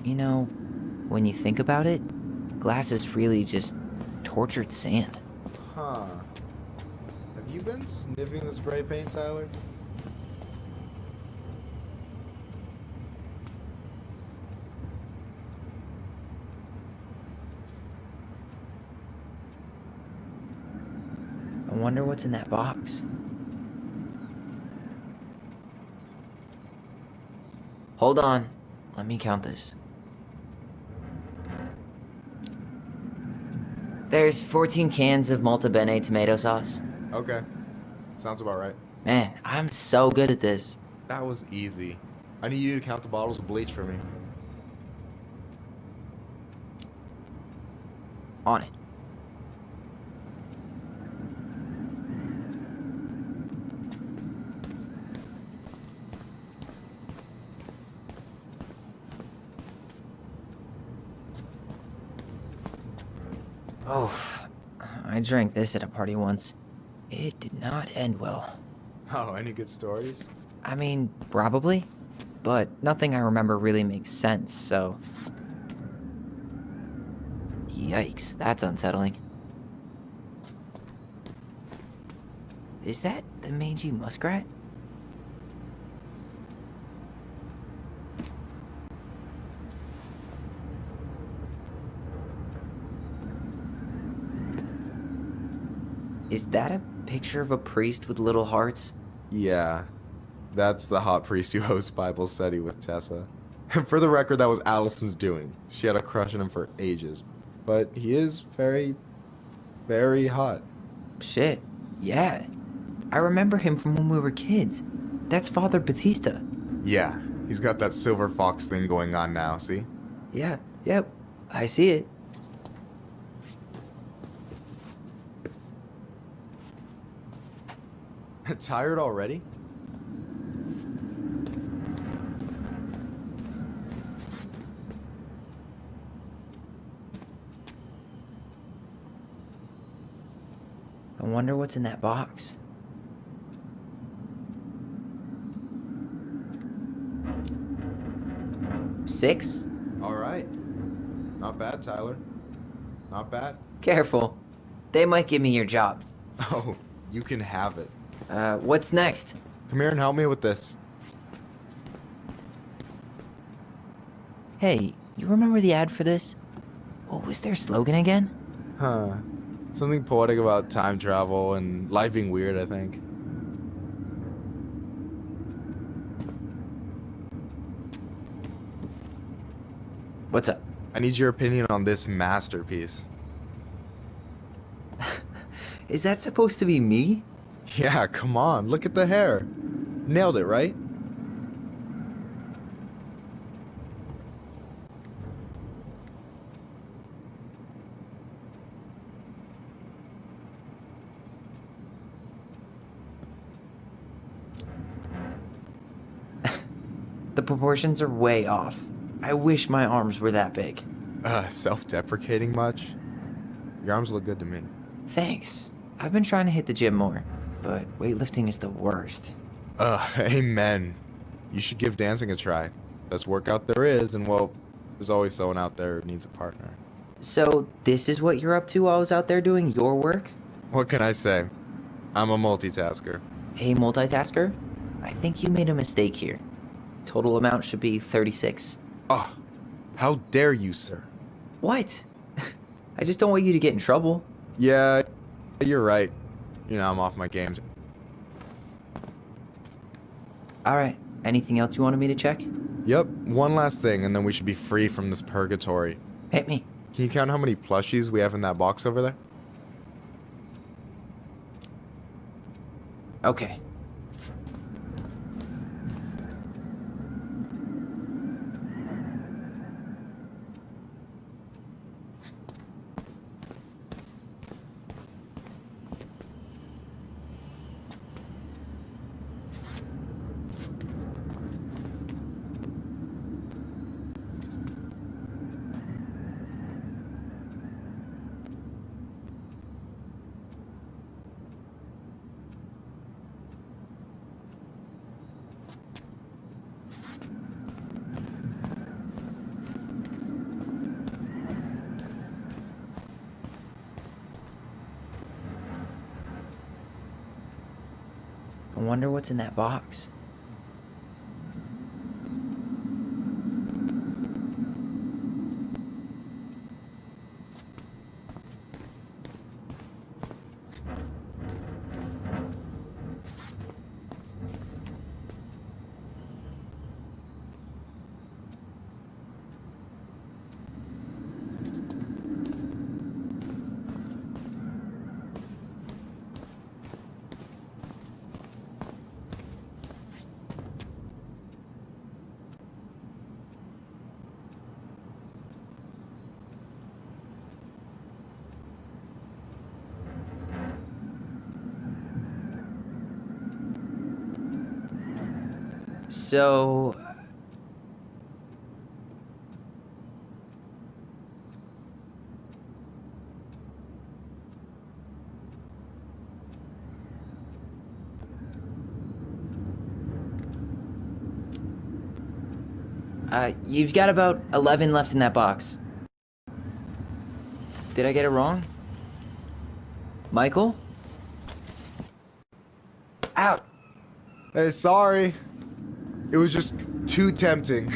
You know, when you think about it, glass is really just tortured sand. Huh. Have you been sniffing the spray paint, Tyler? I wonder what's in that box. Hold on. Let me count this. There's 14 cans of Molto Bene tomato sauce. Okay. Sounds about right. Man, I'm so good at this. That was easy. I need you to count the bottles of bleach for me. On it. Oh, I drank this at a party once. It did not end well. Oh, any good stories? I mean, probably. But nothing I remember really makes sense, so... Yikes, that's unsettling. Is that the mangy muskrat? Is that a picture of a priest with little hearts? Yeah. That's the hot priest who hosts Bible study with Tessa. And for the record, that was Alyson's doing. She had a crush on him for ages. But he is very, very hot. Shit, yeah. I remember him from when we were kids. That's Father Batista. Yeah, he's got that silver fox thing going on now, see? Yeah, yep, I see it. Tired already? I wonder what's in that box. Six? Alright. Not bad, Tyler. Not bad. Careful. They might give me your job. Oh, you can have it. What's next? Come here and help me with this. Hey, you remember the ad for this? What was their slogan again? Huh. Something poetic about time travel and life being weird, I think. What's up? I need your opinion on this masterpiece. Is that supposed to be me? Yeah, come on, look at the hair. Nailed it, right? The proportions are way off. I wish my arms were that big. Self-deprecating much? Your arms look good to me. Thanks. I've been trying to hit the gym more, but weightlifting is the worst. Amen. You should give dancing a try. Best workout there is, and well, there's always someone out there who needs a partner. So, this is what you're up to while I was out there doing your work? What can I say? I'm a multitasker. Hey, multitasker? I think you made a mistake here. Total amount should be 36. Oh, how dare you, sir? What? I just don't want you to get in trouble. Yeah, you're right. You know, I'm off my games. Alright, anything else you wanted me to check? Yep, one last thing, and then we should be free from this purgatory. Hit me. Can you count how many plushies we have in that box over there? Okay. I wonder what's in that box. So... you've got about 11 left in that box. Did I get it wrong? Michael? Out! Hey, sorry. It was just too tempting.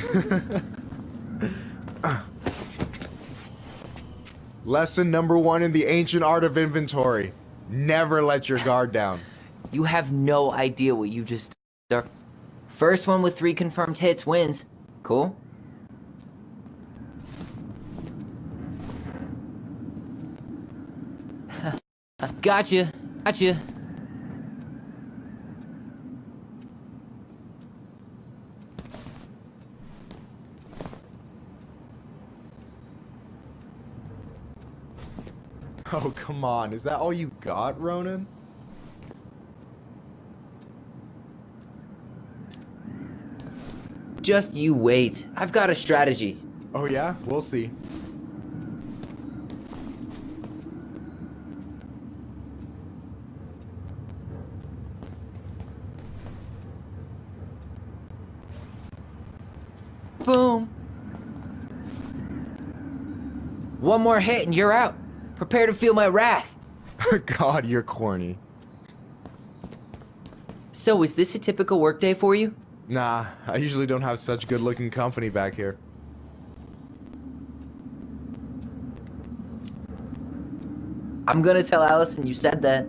Lesson number 1 in the ancient art of inventory. Never let your guard down. You have no idea what you just... First one with 3 confirmed hits wins. Cool? Gotcha. Gotcha. Oh, come on. Is that all you got, Ronan? Just you wait. I've got a strategy. Oh, yeah? We'll see. Boom. One more hit and you're out. Prepare to feel my wrath. God, you're corny. So, is this a typical workday for you? Nah, I usually don't have such good-looking company back here. I'm gonna tell Alyson you said that.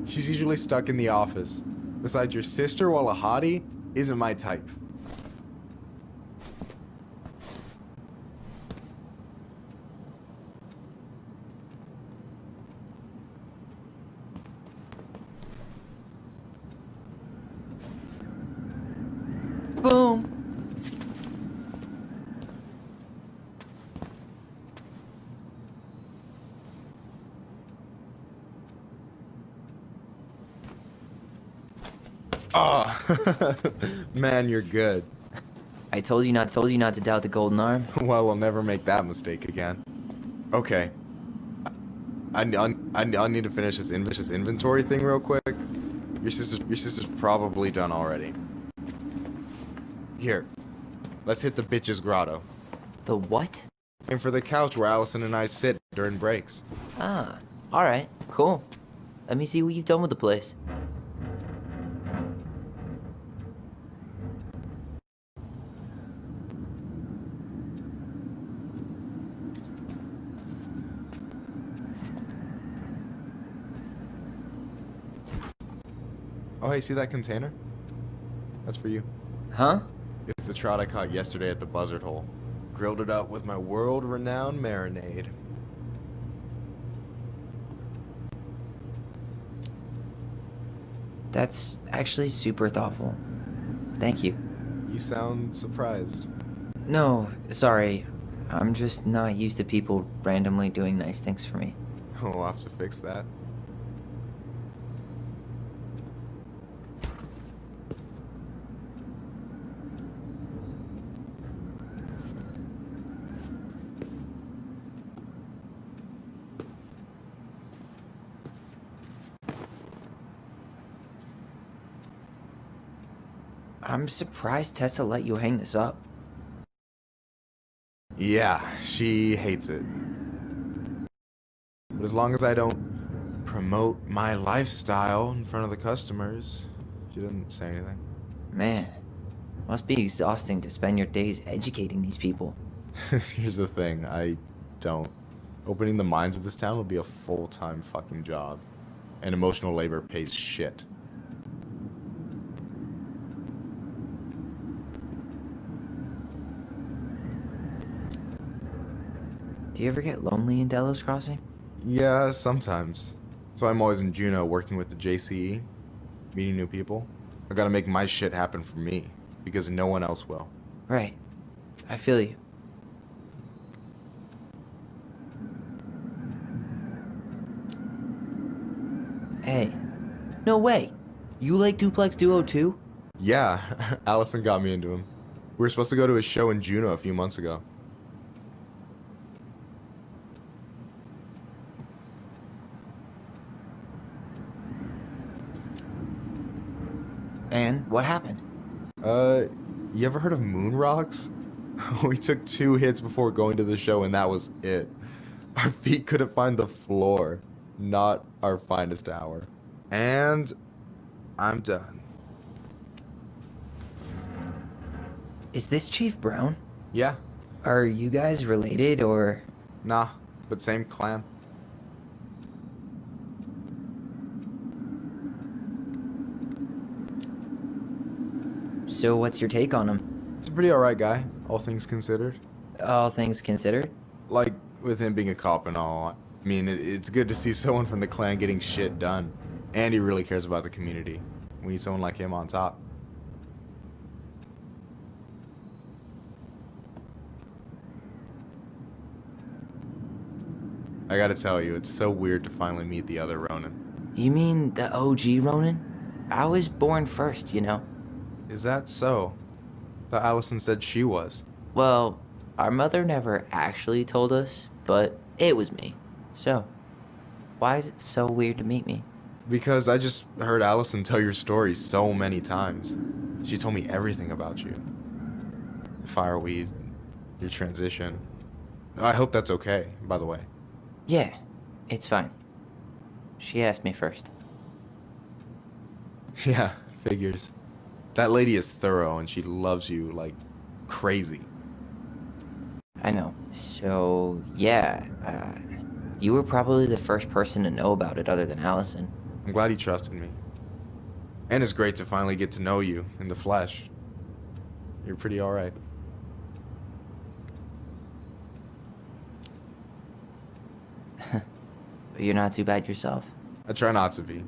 She's usually stuck in the office. Besides, your sister, while a hottie, isn't my type. Boom. Oh, man, you're good. I told you not to doubt the golden arm. Well, we'll never make that mistake again. Okay. I need to finish this inventory thing real quick. Your sister's probably done already. Here, let's hit the bitch's grotto. The what? And for the couch where Alyson and I sit during breaks. Ah, alright, cool. Let me see what you've done with the place. Oh, hey, see that container? That's for you. Huh? It's the trout I caught yesterday at the buzzard hole. Grilled it up with my world-renowned marinade. That's actually super thoughtful. Thank you. You sound surprised. No, sorry. I'm just not used to people randomly doing nice things for me. Oh, we'll have to fix that. I'm surprised Tessa let you hang this up. Yeah, she hates it. But as long as I don't promote my lifestyle in front of the customers, she doesn't say anything. Man, must be exhausting to spend your days educating these people. Here's the thing, I don't. Opening the mines of this town will be a full-time fucking job. And emotional labor pays shit. Do you ever get lonely in Delos Crossing? Yeah, sometimes. So I'm always in Juneau working with the JCE, meeting new people. I gotta make my shit happen for me, because no one else will. Right. I feel you. Hey. No way! You like Duplex Duo too? Yeah, Alyson got me into him. We were supposed to go to a show in Juneau a few months ago. And what happened? You ever heard of moon rocks? We took 2 hits before going to the show and that was it. Our feet couldn't find the floor. Not our finest hour. And I'm done. Is this Chief Brown? Yeah. Are you guys related or? Nah, but same clan. So what's your take on him? He's a pretty alright guy, all things considered. All things considered? Like, with him being a cop and all. I mean, it's good to see someone from the clan getting shit done. And he really cares about the community. We need someone like him on top. I gotta tell you, it's so weird to finally meet the other Ronan. You mean the OG Ronan? I was born first, you know. Is that so? Thought Alyson said she was. Well, our mother never actually told us, but it was me. So, why is it so weird to meet me? Because I just heard Alyson tell your story so many times. She told me everything about you. Fireweed, your transition. I hope that's okay, by the way. Yeah, it's fine. She asked me first. Yeah, figures. That lady is thorough and she loves you like crazy. I know. So, yeah, you were probably the first person to know about it other than Alyson. I'm glad he trusted me. And it's great to finally get to know you in the flesh. You're pretty alright. You're not too bad yourself. I try not to be.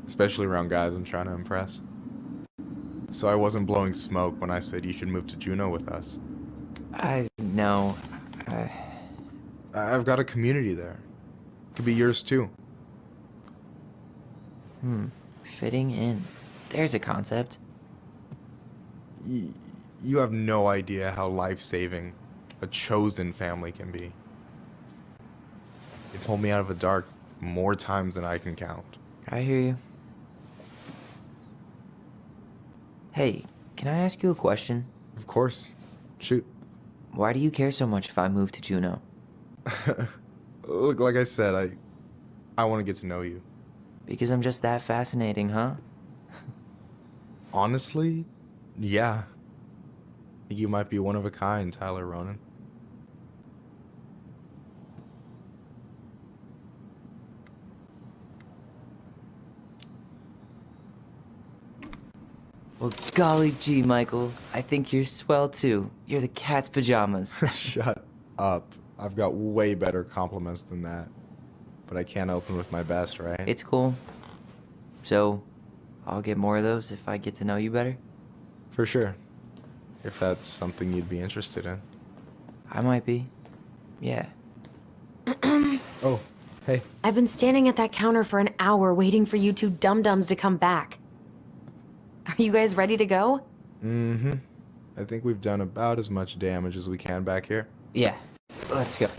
Especially around guys I'm trying to impress. So I wasn't blowing smoke when I said you should move to Juneau with us. I know. I've got a community there. Could be yours too. Fitting in. There's a concept. You have no idea how life-saving a chosen family can be. They pulled me out of the dark more times than I can count. I hear you. Hey, can I ask you a question? Of course. Shoot. Why do you care so much if I move to Juneau? Look, like I said, I want to get to know you. Because I'm just that fascinating, huh? Honestly, yeah. I think you might be one of a kind, Tyler Ronan. Well, golly gee, Michael. I think you're swell too. You're the cat's pajamas. Shut up. I've got way better compliments than that. But I can't open with my best, right? It's cool. So, I'll get more of those if I get to know you better? For sure. If that's something you'd be interested in. I might be. Yeah. Oh, hey. I've been standing at that counter for an hour waiting for you two dum-dums to come back. Are you guys ready to go? Mm-hmm. I think we've done about as much damage as we can back here. Yeah. Let's go.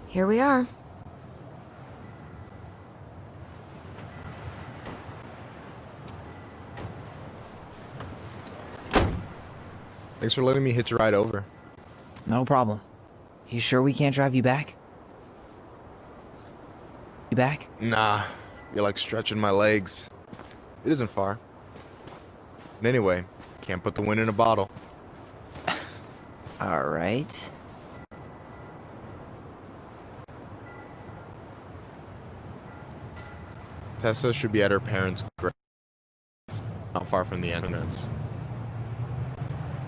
Here we are. Thanks for letting me hitch a ride over. No problem. You sure we can't drive you back? You back? Nah, you're like stretching my legs. It isn't far. And anyway, can't put the wind in a bottle. All right. Tessa should be at her parents' grave, not far from the entrance.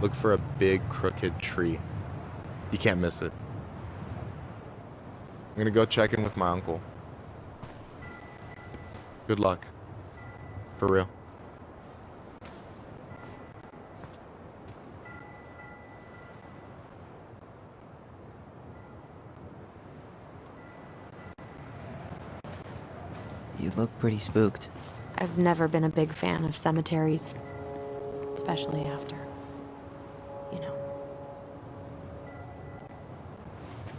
Look for a big crooked tree. You can't miss it. I'm gonna go check in with my uncle. Good luck. For real. You look pretty spooked. I've never been a big fan of cemeteries. Especially after, you know.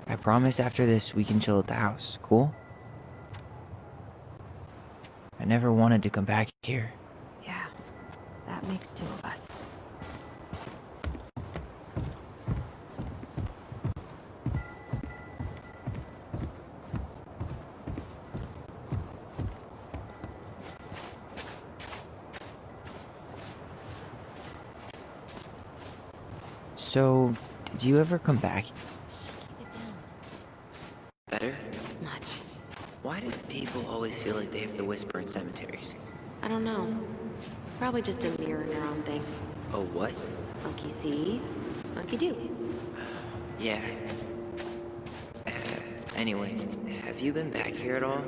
I promise after this we can chill at the house, cool? I never wanted to come back here. Yeah, that makes two of us. So, did you ever come back? Better? Much. Why do people always feel like they have to whisper in cemeteries? I don't know. Probably just a mirror neuron thing. Oh, what? Monkey see, monkey do. Yeah. Anyway, have you been back here at all?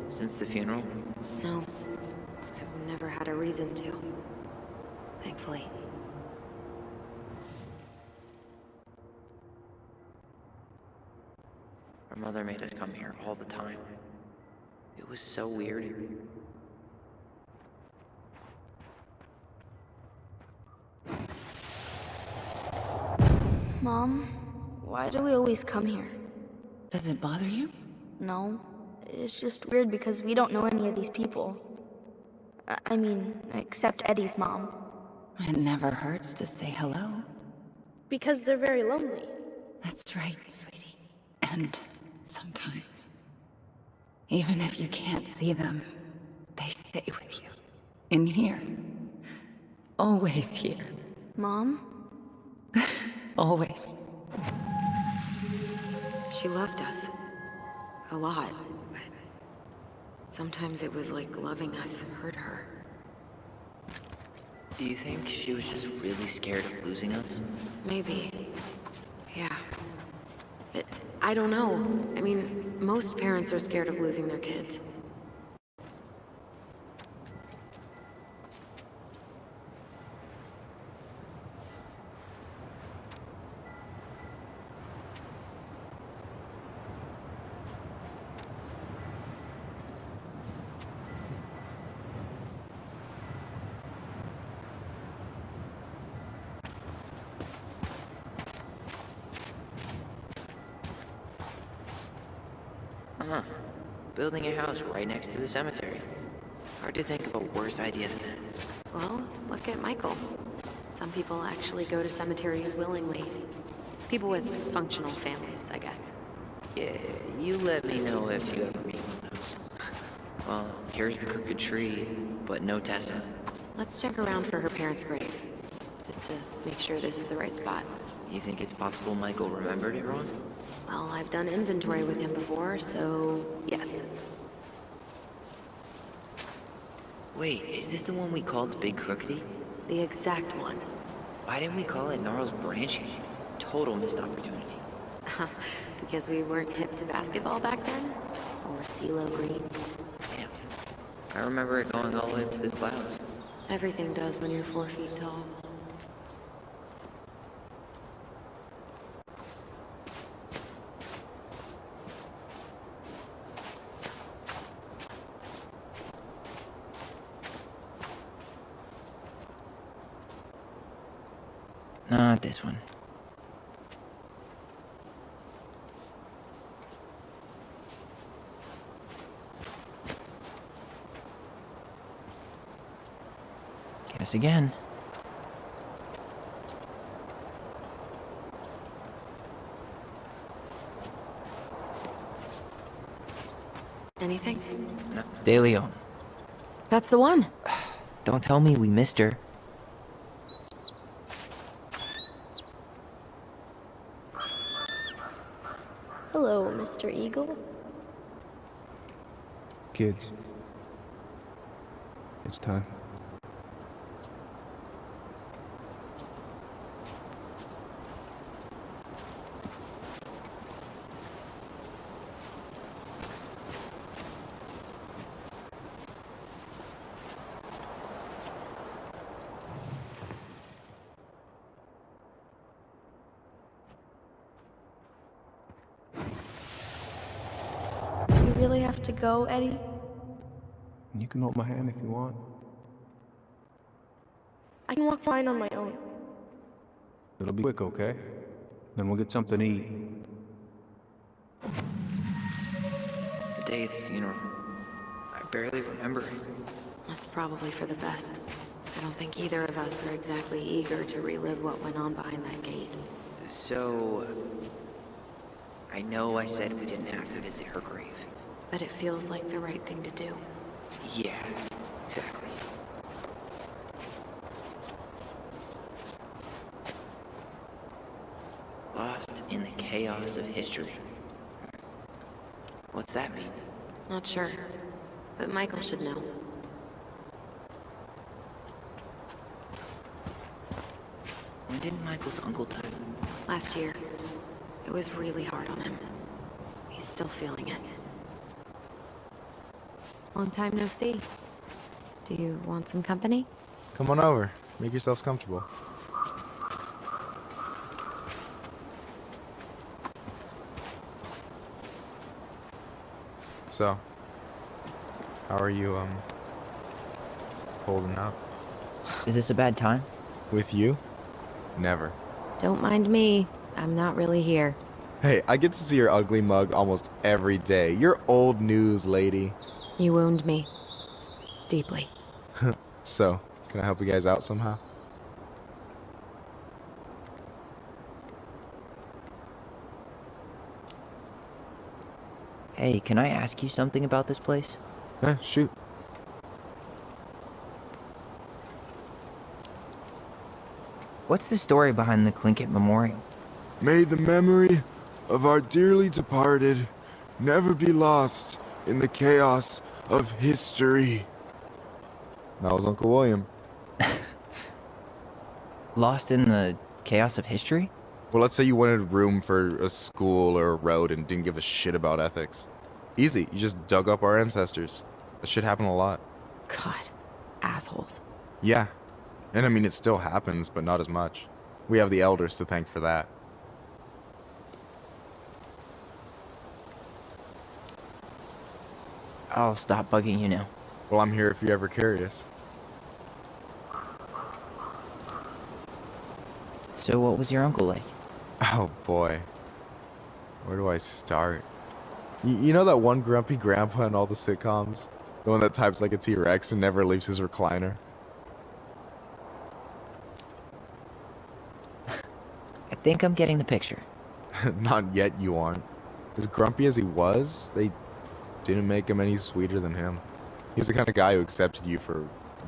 Since the funeral? No. I've never had a reason to. Thankfully. Our mother made us come here all the time. It was so weird. Mom, why do we always come here? Does it bother you? No. It's just weird because we don't know any of these people. I mean, except Eddie's mom. It never hurts to say hello. Because they're very lonely. That's right, sweetie. And sometimes, even if you can't see them, they stay with you. In here. Always here. Mom? Always. She loved us. A lot. But sometimes it was like loving us hurt her. Do you think she was just really scared of losing us? Maybe. Yeah. But I don't know. I mean, most parents are scared of losing their kids. Huh. Building a house right next to the cemetery. Hard to think of a worse idea than that. Well, look at Michael. Some people actually go to cemeteries willingly. People with functional families, I guess. Yeah, you let me know if you ever meet one of those. Well, here's the crooked tree, but no Tessa. Let's check around for her parents' grave, just to make sure this is the right spot. You think it's possible Michael remembered it wrong? Well, I've done inventory with him before, so yes. Wait, is this the one we called Big Crookedy? The exact one. Why didn't we call it Gnarls Branching? Total missed opportunity. Because we weren't hip to basketball back then? Or CeeLo Green? Damn. I remember it going all the way up to the clouds. Everything does when you're 4 feet tall. Not this one. Guess again. Anything? No. De Leon. That's the one. Don't tell me we missed her. Hello, Mr. Eagle. Kids. It's time. You really have to go, Eddie? You can hold my hand if you want. I can walk fine on my own. It'll be quick, okay? Then we'll get something to eat. The day of the funeral. I barely remember it. That's probably for the best. I don't think either of us are exactly eager to relive what went on behind that gate. So... I know I said we didn't have to visit her grave. But it feels like the right thing to do. Yeah, exactly. Lost in the chaos of history. What's that mean? Not sure. But Michael should know. When did Michael's uncle die? Last year. It was really hard on him. He's still feeling it. Long time no see. Do you want some company? Come on over. Make yourselves comfortable. So, how are you, holding up? Is this a bad time? With you? Never. Don't mind me. I'm not really here. Hey, I get to see your ugly mug almost every day. You're old news, lady. You wound me. Deeply. So, can I help you guys out somehow? Hey, can I ask you something about this place? Shoot. What's the story behind the Tlingit Memorial? May the memory of our dearly departed never be lost in the chaos of history. That was Uncle William. Lost in the chaos of history? Well, let's say you wanted room for a school or a road and didn't give a shit about ethics. Easy, you just dug up our ancestors. That shit happened a lot. God, assholes. Yeah, and I mean, it still happens, but not as much. We have the elders to thank for that. I'll stop bugging you now. Well, I'm here if you're ever curious. So what was your uncle like? Oh boy. Where do I start? You know that one grumpy grandpa in all the sitcoms? The one that types like a T-Rex and never leaves his recliner? I think I'm getting the picture. Not yet, you aren't. As grumpy as he was, they didn't make him any sweeter than him. He's the kind of guy who accepted you for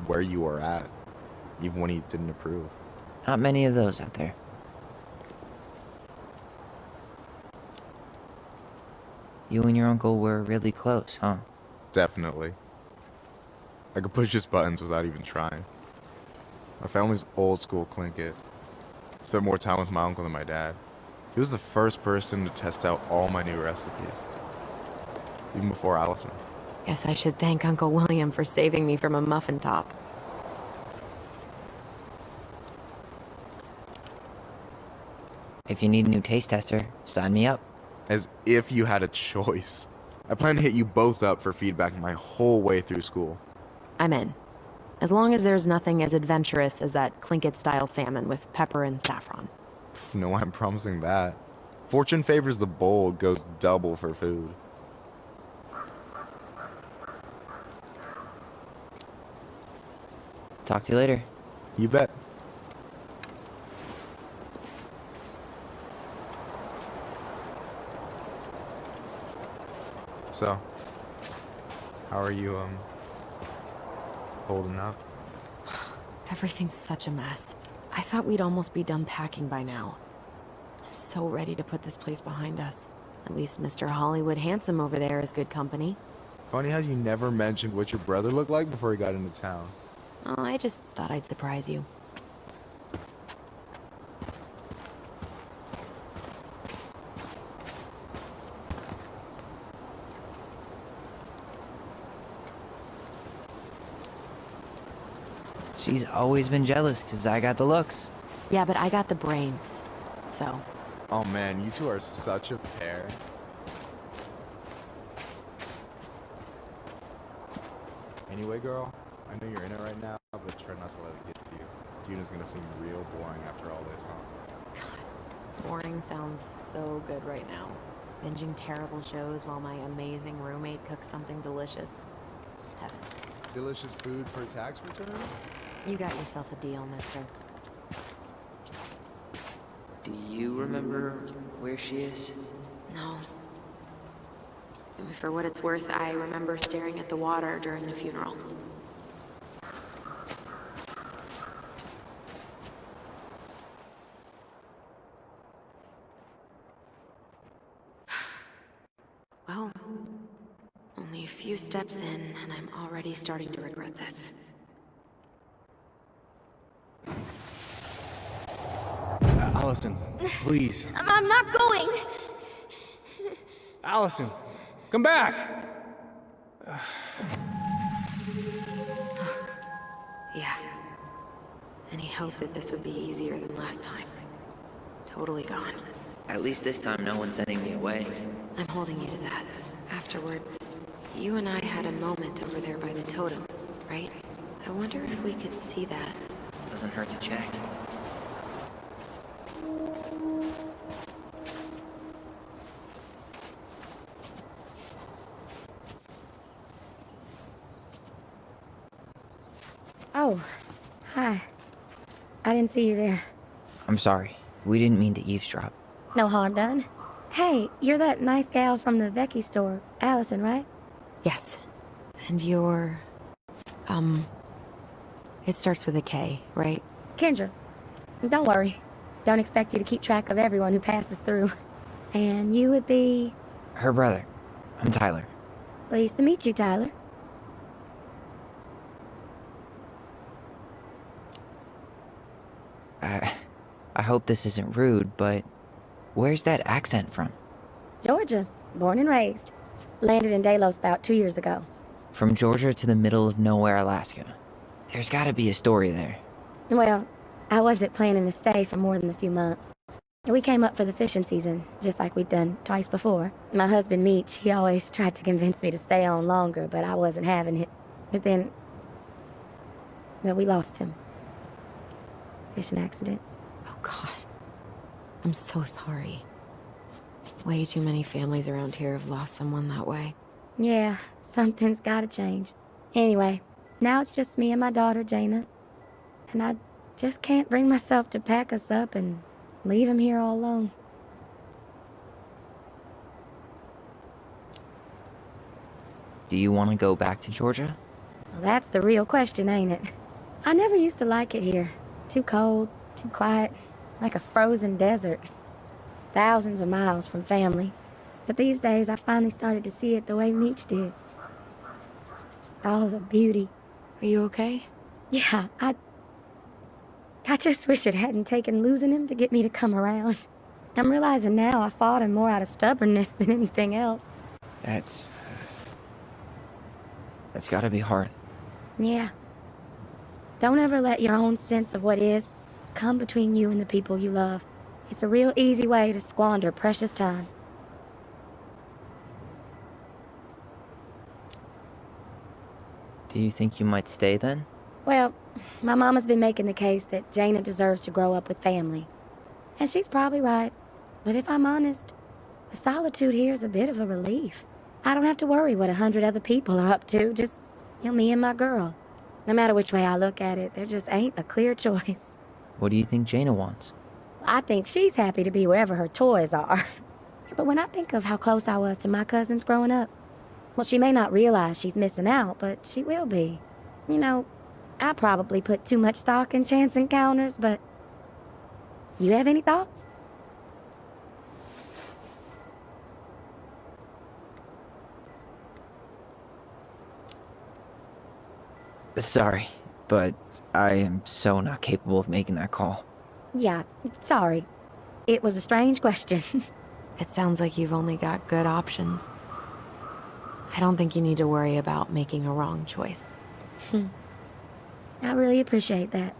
where you were at, even when he didn't approve. Not many of those out there. You and your uncle were really close, huh? Definitely. I could push his buttons without even trying. My family's old school Tlingit. Spent more time with my uncle than my dad. He was the first person to test out all my new recipes. Even before Alyson. Guess I should thank Uncle William for saving me from a muffin top. If you need a new taste tester, sign me up. As if you had a choice. I plan to hit you both up for feedback my whole way through school. I'm in. As long as there's nothing as adventurous as that Tlingit-style salmon with pepper and saffron. No, I'm promising that. Fortune favors the bold, goes double for food. Talk to you later. You bet. So, how are you, holding up? Everything's such a mess. I thought we'd almost be done packing by now. I'm so ready to put this place behind us. At least Mr. Hollywood Handsome over there is good company. Funny how you never mentioned what your brother looked like before he got into town. Oh, I just thought I'd surprise you. She's always been jealous because I got the looks. Yeah, but I got the brains, so... Oh man, you two are such a pair. Anyway, girl, I know you're in it right now, but try not to let it get to you. Juna's gonna seem real boring after all this, huh? God, boring sounds so good right now. Binging terrible shows while my amazing roommate cooks something delicious. Heaven. Delicious food for tax return? You got yourself a deal, mister. Do you remember where she is? No. For what it's worth, I remember staring at the water during the funeral. Well, only a few steps in, and I'm already starting to regret this. Alyson, please. I'm not going! Alyson, come back! Yeah. Any hope that this would be easier than last time? Totally gone. At least this time no one's sending me away. I'm holding you to that. Afterwards, you and I had a moment over there by the totem, right? I wonder if we could see that. Doesn't hurt to check. Oh, hi. I didn't see you there. I'm sorry. We didn't mean to eavesdrop. No harm done. Hey, you're that nice gal from the Vecchi store, Alyson, right? Yes. And you're... It starts with a K, right? Kendra. Don't worry. Don't expect you to keep track of everyone who passes through. And you would be? Her brother. I'm Tyler. Pleased to meet you, Tyler. I hope this isn't rude, but where's that accent from? Georgia, born and raised. Landed in Delos about 2 years ago. From Georgia to the middle of nowhere, Alaska. There's gotta be a story there. Well, I wasn't planning to stay for more than a few months. We came up for the fishing season, just like we'd done twice before. My husband, Meech, he always tried to convince me to stay on longer, but I wasn't having it. But then... well, we lost him. Fishing accident. Oh, God. I'm so sorry. Way too many families around here have lost someone that way. Yeah, something's gotta change. Anyway, now it's just me and my daughter, Jaina. And I just can't bring myself to pack us up and leave him here all alone. Do you want to go back to Georgia? Well, that's the real question, ain't it? I never used to like it here. Too cold, too quiet, like a frozen desert. Thousands of miles from family. But these days, I finally started to see it the way Meech did. All the beauty. Are you okay? Yeah, I just wish it hadn't taken losing him to get me to come around. I'm realizing now I fought him more out of stubbornness than anything else. That's gotta be hard. Yeah. Don't ever let your own sense of what is come between you and the people you love. It's a real easy way to squander precious time. Do you think you might stay then? Well, my mama's been making the case that Jaina deserves to grow up with family. And she's probably right. But if I'm honest, the solitude here is a bit of a relief. I don't have to worry what 100 other people are up to, just, me and my girl. No matter which way I look at it, there just ain't a clear choice. What do you think Jaina wants? I think she's happy to be wherever her toys are. But when I think of how close I was to my cousins growing up, well, she may not realize she's missing out, but she will be. I probably put too much stock in chance encounters, but... you have any thoughts? Sorry, but I am so not capable of making that call. Yeah, sorry. It was a strange question. It sounds like you've only got good options. I don't think you need to worry about making a wrong choice. I really appreciate that.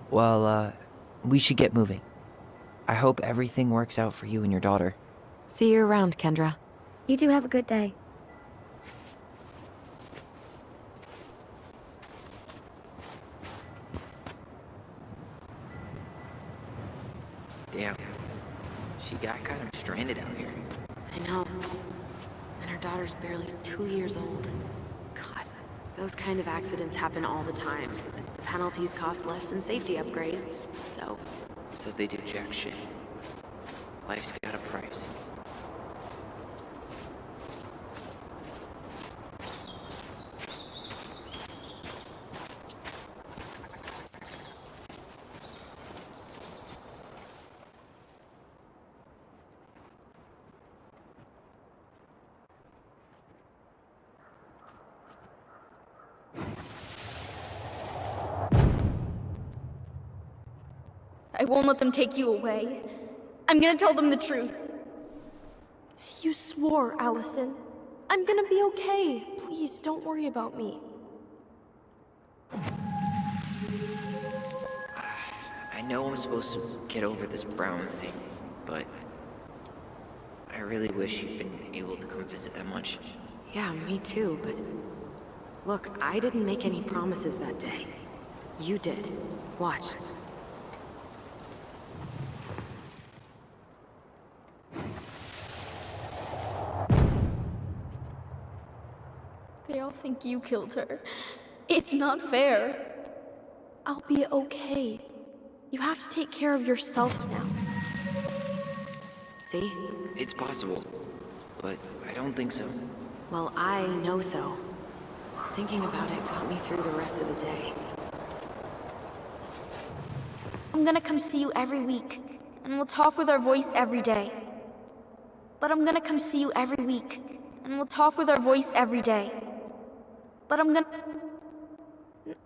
Well, we should get moving. I hope everything works out for you and your daughter. See you around, Kendra. You two have a good day. Damn. She got kind of stranded out here. I know. And her daughter's barely 2 years old. God, those kind of accidents happen all the time. The penalties cost less than safety upgrades, so... So they do jack shit. Life's got a price. I won't let them take you away. I'm gonna tell them the truth. You swore, Alyson. I'm gonna be okay. Please, don't worry about me. I know I'm supposed to get over this Brown thing, but I really wish you'd been able to come visit that much. Yeah, me too, but... Look, I didn't make any promises that day. You did. Watch. They all think you killed her. It's not fair. I'll be okay. You have to take care of yourself now. See? It's possible, but I don't think so. Well, I know so. Thinking about it got me through the rest of the day. I'm gonna come see you every week, and we'll talk with our voice every day. But I'm gonna come see you every week, and we'll talk with our voice every day. But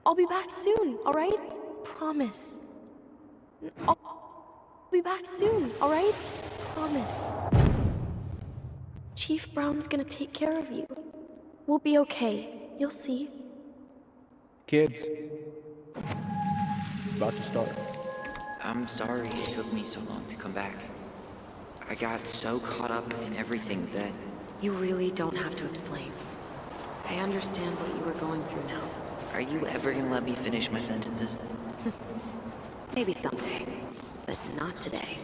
I'll be back soon, alright? Promise. I'll be back soon, alright? Promise. Chief Brown's gonna take care of you. We'll be okay. You'll see. Kids. About to start. I'm sorry it took me so long to come back. I got so caught up in everything that... You really don't have to explain. I understand what you were going through now. Are you ever gonna let me finish my sentences? Maybe someday, but not today.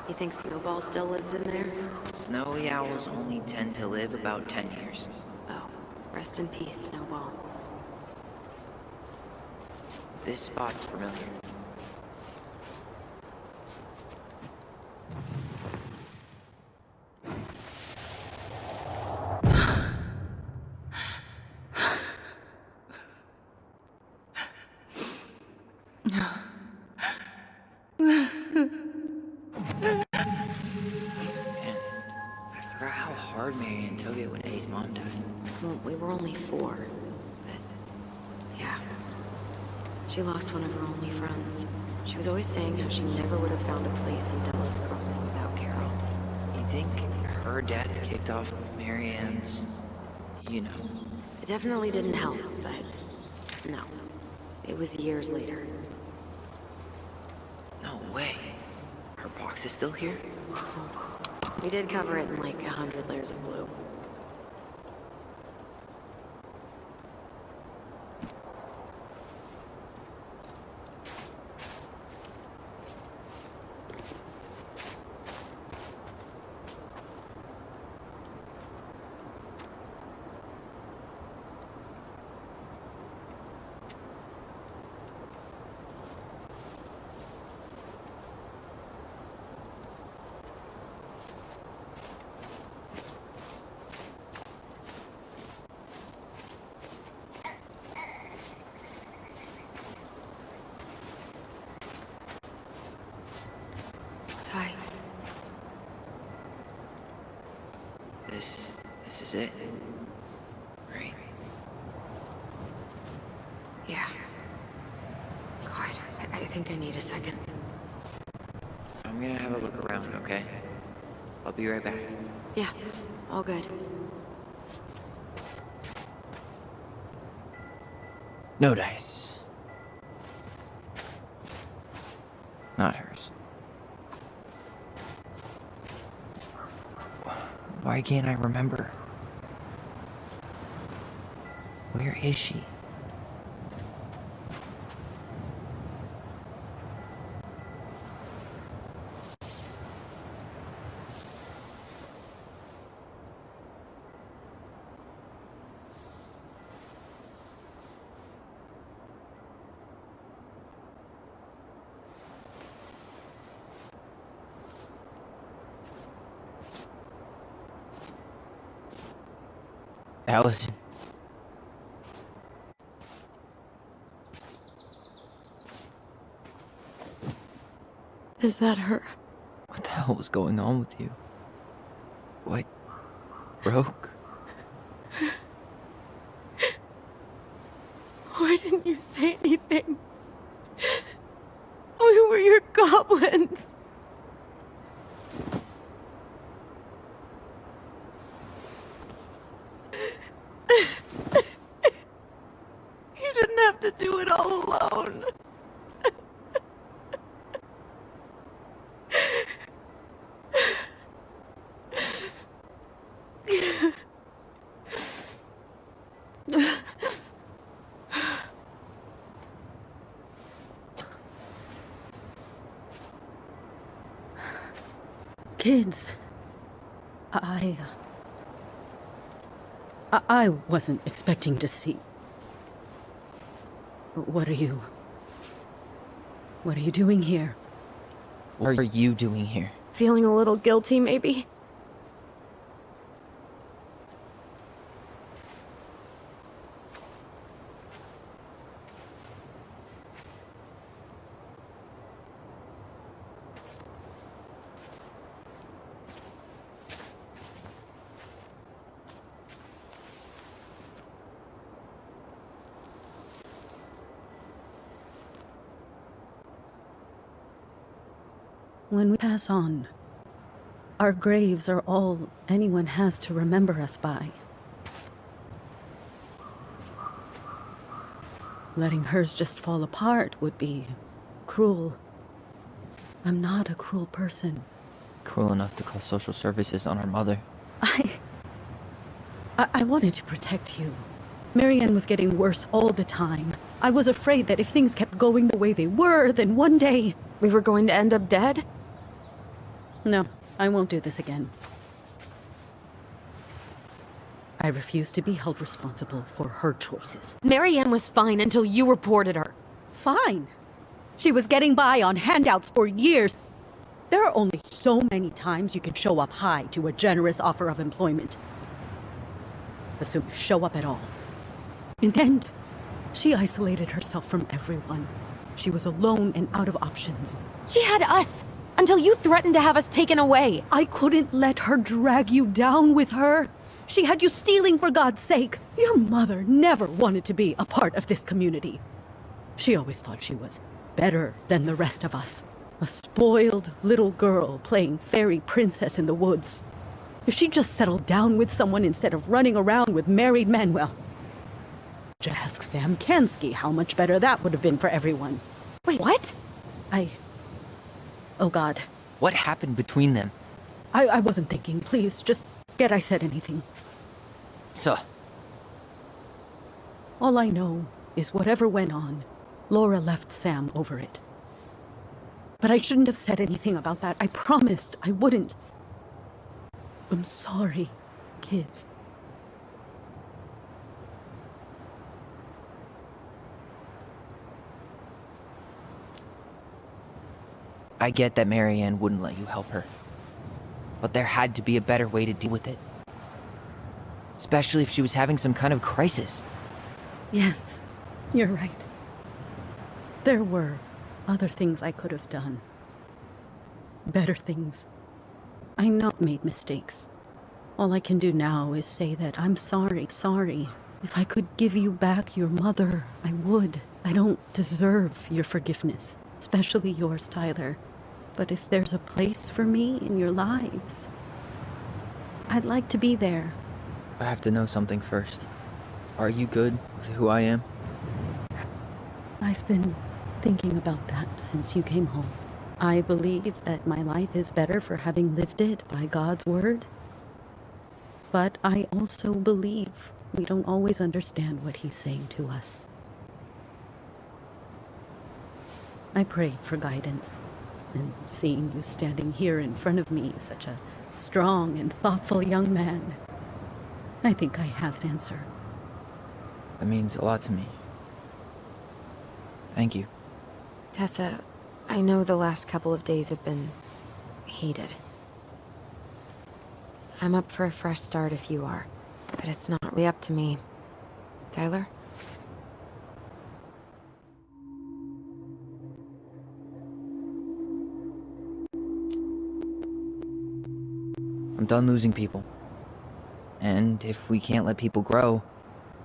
You think Snowball still lives in there? Snowy owls only tend to live about 10 years. Oh, rest in peace, Snowball. This spot's familiar. Well, we were only 4, but yeah. She lost one of her only friends. She was always saying how she never would have found a place in Delos Crossing without Carol. You think her death kicked off Marianne's, you know? It definitely didn't help, but no. It was years later. No way. Her box is still here? We did cover it in like 100 layers of blue. This is it. Right? Yeah. God, I think I need a second. I'm gonna have a look around, okay? I'll be right back. Yeah, all good. No dice. Not hers. Why can't I remember? Where is she? Alyson. Is that her? What the hell was going on with you? What broke? Why didn't you say anything? We were your goblins. You didn't have to do it all alone. Kids, I wasn't expecting to see. What are you doing here? What are you doing here? Feeling a little guilty, maybe? when we pass on, our graves are all anyone has to remember us by. Letting hers just fall apart would be cruel. I'm not a cruel person. Cruel enough to call social services on our mother. I wanted to protect you. Marianne was getting worse all the time. I was afraid that if things kept going the way they were, then one day... We were going to end up dead? No, I won't do this again. I refuse to be held responsible for her choices. Marianne was fine until you reported her. Fine. She was getting by on handouts for years. There are only so many times you can show up high to a generous offer of employment. Assume you show up at all. In the end, she isolated herself from everyone. She was alone and out of options. She had us, until you threatened to have us taken away. I couldn't let her drag you down with her. She had you stealing for God's sake. Your mother never wanted to be a part of this community. She always thought she was better than the rest of us. A spoiled little girl playing fairy princess in the woods. If she just settled down with someone instead of running around with married men, well... just ask Sam Kansky how much better that would have been for everyone. Wait, what? Oh God. What happened between them? I wasn't thinking. Please, just get I said anything. So? All I know is whatever went on, Laura left Sam over it. But I shouldn't have said anything about that. I promised I wouldn't. I'm sorry, kids. I get that Marianne wouldn't let you help her. But there had to be a better way to deal with it. Especially if she was having some kind of crisis. Yes, you're right. There were other things I could have done. Better things. I know I made mistakes. All I can do now is say that I'm sorry. If I could give you back your mother, I would. I don't deserve your forgiveness, especially yours, Tyler. But if there's a place for me in your lives, I'd like to be there. I have to know something first. Are you good with who I am? I've been thinking about that since you came home. I believe that my life is better for having lived it by God's word. But I also believe we don't always understand what He's saying to us. I pray for guidance, and seeing you standing here in front of me, such a strong and thoughtful young man, I think I have the answer. That means a lot to me. Thank you. Tessa, I know the last couple of days have been heated. I'm up for a fresh start if you are, but it's not really up to me. Tyler? I'm done losing people. And if we can't let people grow,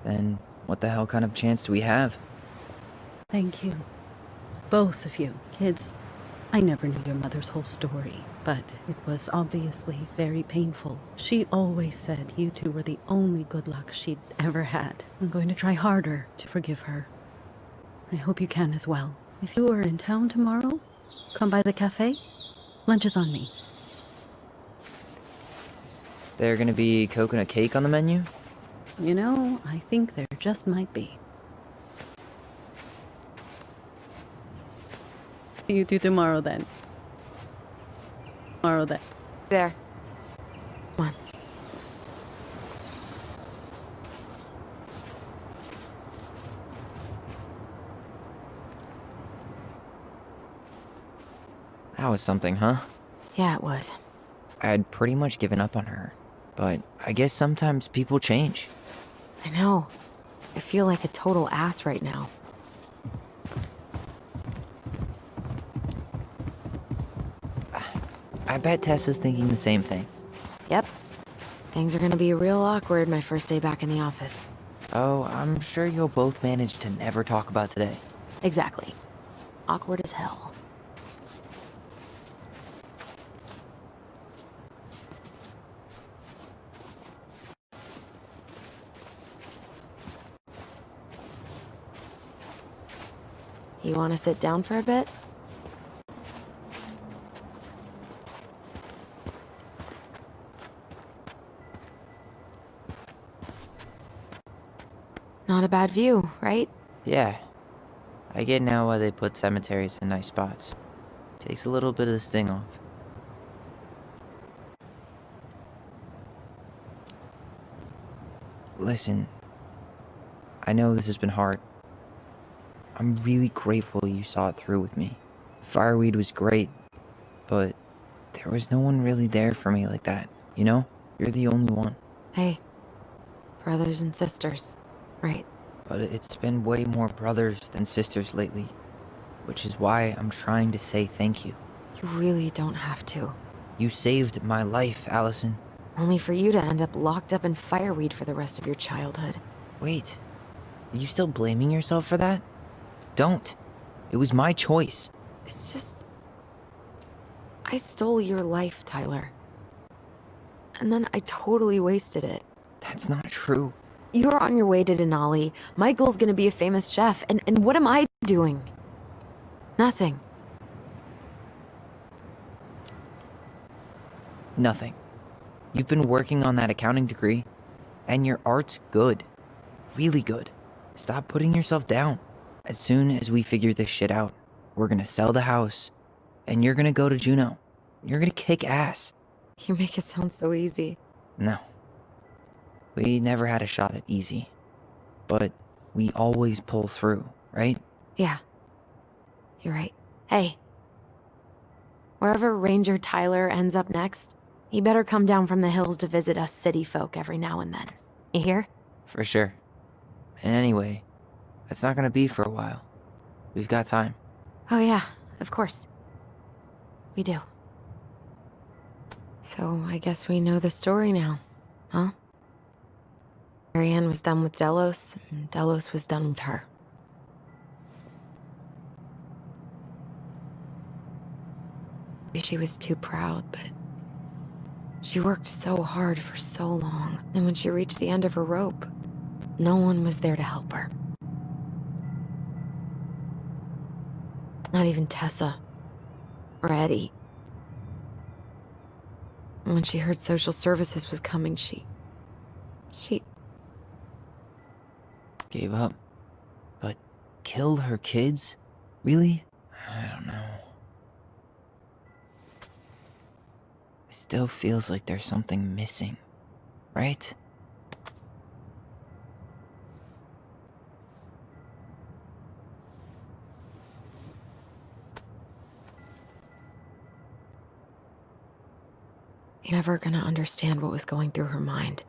then what the hell kind of chance do we have? Thank you. Both of you. Kids, I never knew your mother's whole story, but it was obviously very painful. She always said you two were the only good luck she'd ever had. I'm going to try harder to forgive her. I hope you can as well. If you are in town tomorrow, come by the cafe. Lunch is on me. There gonna be coconut cake on the menu? You know, I think there just might be. See you two tomorrow then. There. Come on. That was something, huh? Yeah, it was. I had pretty much given up on her. But I guess sometimes people change. I know. I feel like a total ass right now. I bet Tessa's thinking the same thing. Yep. Things are gonna be real awkward my first day back in the office. Oh, I'm sure you'll both manage to never talk about today. Exactly. Awkward as hell. You want to sit down for a bit? Not a bad view, right? Yeah. I get now why they put cemeteries in nice spots. Takes a little bit of the sting off. Listen, I know this has been hard. I'm really grateful you saw it through with me. Fireweed was great, but there was no one really there for me like that, you know? You're the only one. Hey, brothers and sisters, right? But it's been way more brothers than sisters lately, which is why I'm trying to say thank you. You really don't have to. You saved my life, Alyson. Only for you to end up locked up in fireweed for the rest of your childhood. Wait, are you still blaming yourself for that? Don't. It was my choice. It's just... I stole your life, Tyler. And then I totally wasted it. That's not true. You're on your way to Denali. Michael's gonna be a famous chef, and what am I doing? Nothing. Nothing. You've been working on that accounting degree, and your art's good. Really good. Stop putting yourself down. As soon as we figure this shit out, we're gonna sell the house, and you're gonna go to Juneau. You're gonna kick ass. You make it sound so easy. No. We never had a shot at easy. But we always pull through, right? Yeah. You're right. Hey. Wherever Ranger Tyler ends up next, he better come down from the hills to visit us city folk every now and then. You hear? For sure. And anyway, that's not gonna be for a while. We've got time. Oh yeah, of course. We do. So I guess we know the story now, huh? Marianne was done with Delos, and Delos was done with her. She was too proud, but she worked so hard for so long, and when she reached the end of her rope, no one was there to help her. Not even Tessa or Eddie. And when she heard social services was coming, she Gave up? But killed her kids? Really? I don't know. It still feels like there's something missing, right? You're never gonna understand what was going through her mind.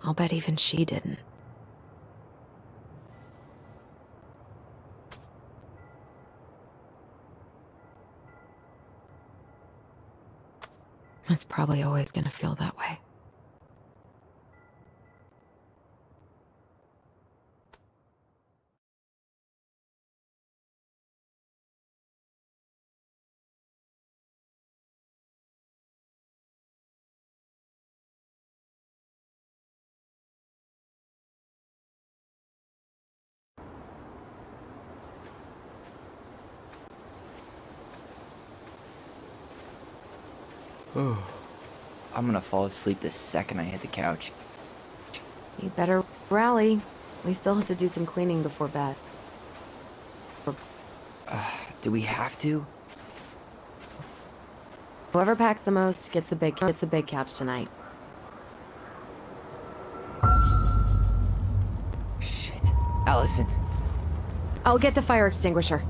I'll bet even she didn't. It's probably always gonna feel that way. I'm gonna fall asleep the second I hit the couch. You better rally. We still have to do some cleaning before bed. Do we have to? Whoever packs the most gets the big couch tonight. Shit. Alyson. I'll get the fire extinguisher.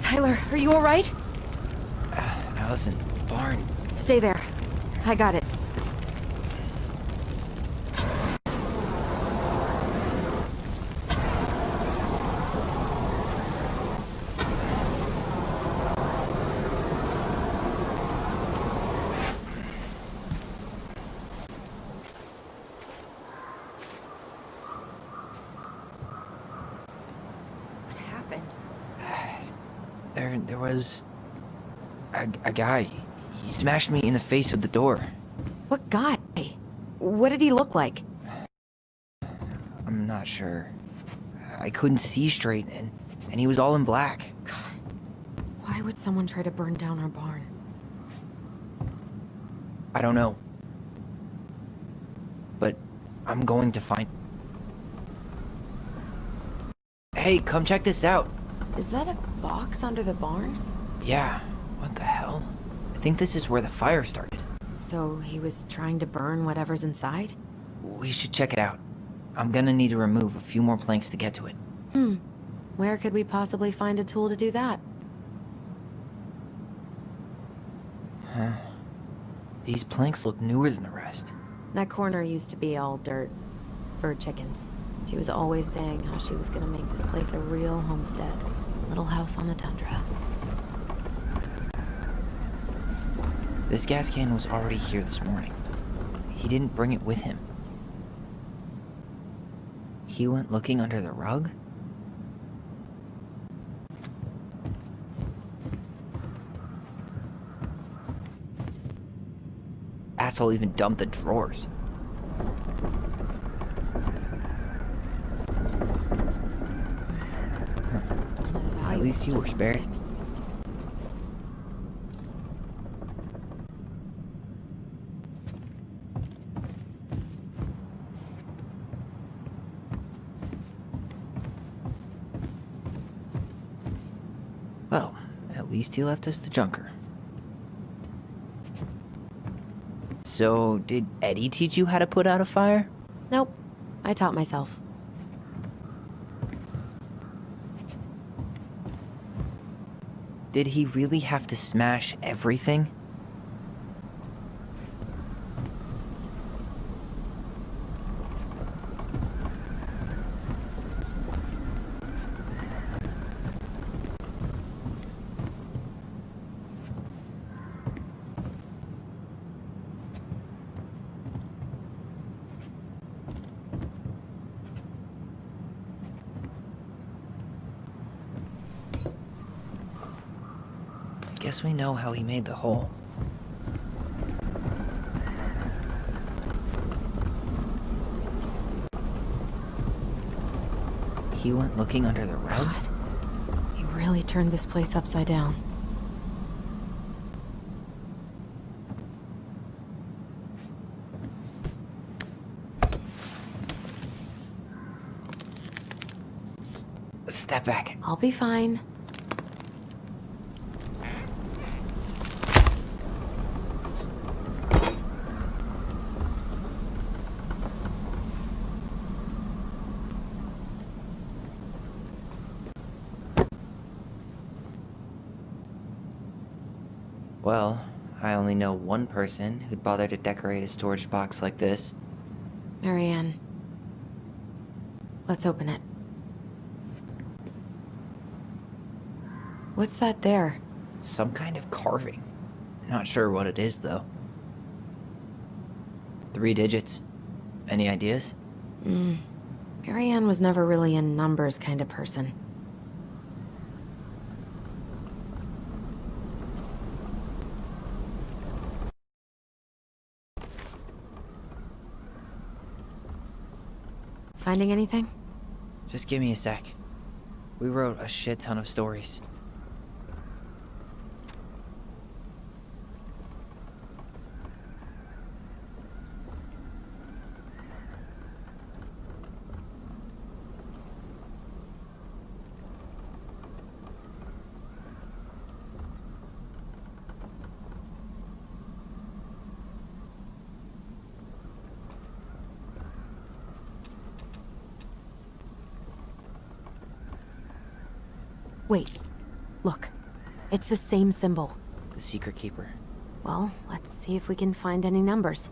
Tyler, are you all right? Alyson, barn. Stay there. I got it. there was a guy. He smashed me in the face with the door. What guy? What did he look like? I'm not sure. I couldn't see straight, and he was all in black. God, why would someone try to burn down our barn? I don't know. But I'm going to find... Hey, come check this out. Is that a box under the barn? Yeah, what the hell? I think this is where the fire started. So he was trying to burn whatever's inside? We should check it out. I'm gonna need to remove a few more planks to get to it. Where could we possibly find a tool to do that? Huh. These planks look newer than the rest. That corner used to be all dirt for chickens. She was always saying how she was gonna make this place a real homestead. Little house on the tundra. This gas can was already here this morning. He didn't bring it with him. He went looking under the rug? Asshole even dumped the drawers. At least you were spared. Well, at least he left us the junker. So, did Eddie teach you how to put out a fire? Nope. I taught myself. Did he really have to smash everything? Guess we know how he made the hole. He went looking under the rug? God, he really turned this place upside down. Step back. I'll be fine. Well, I only know one person who'd bother to decorate a storage box like this. Marianne. Let's open it. What's that there? Some kind of carving. Not sure what it is, though. 3 digits. Any ideas? Marianne was never really a numbers kind of person. Finding anything? Just give me a sec. We wrote a shit ton of stories. Wait. Look. It's the same symbol. The Secret Keeper. Well, let's see if we can find any numbers.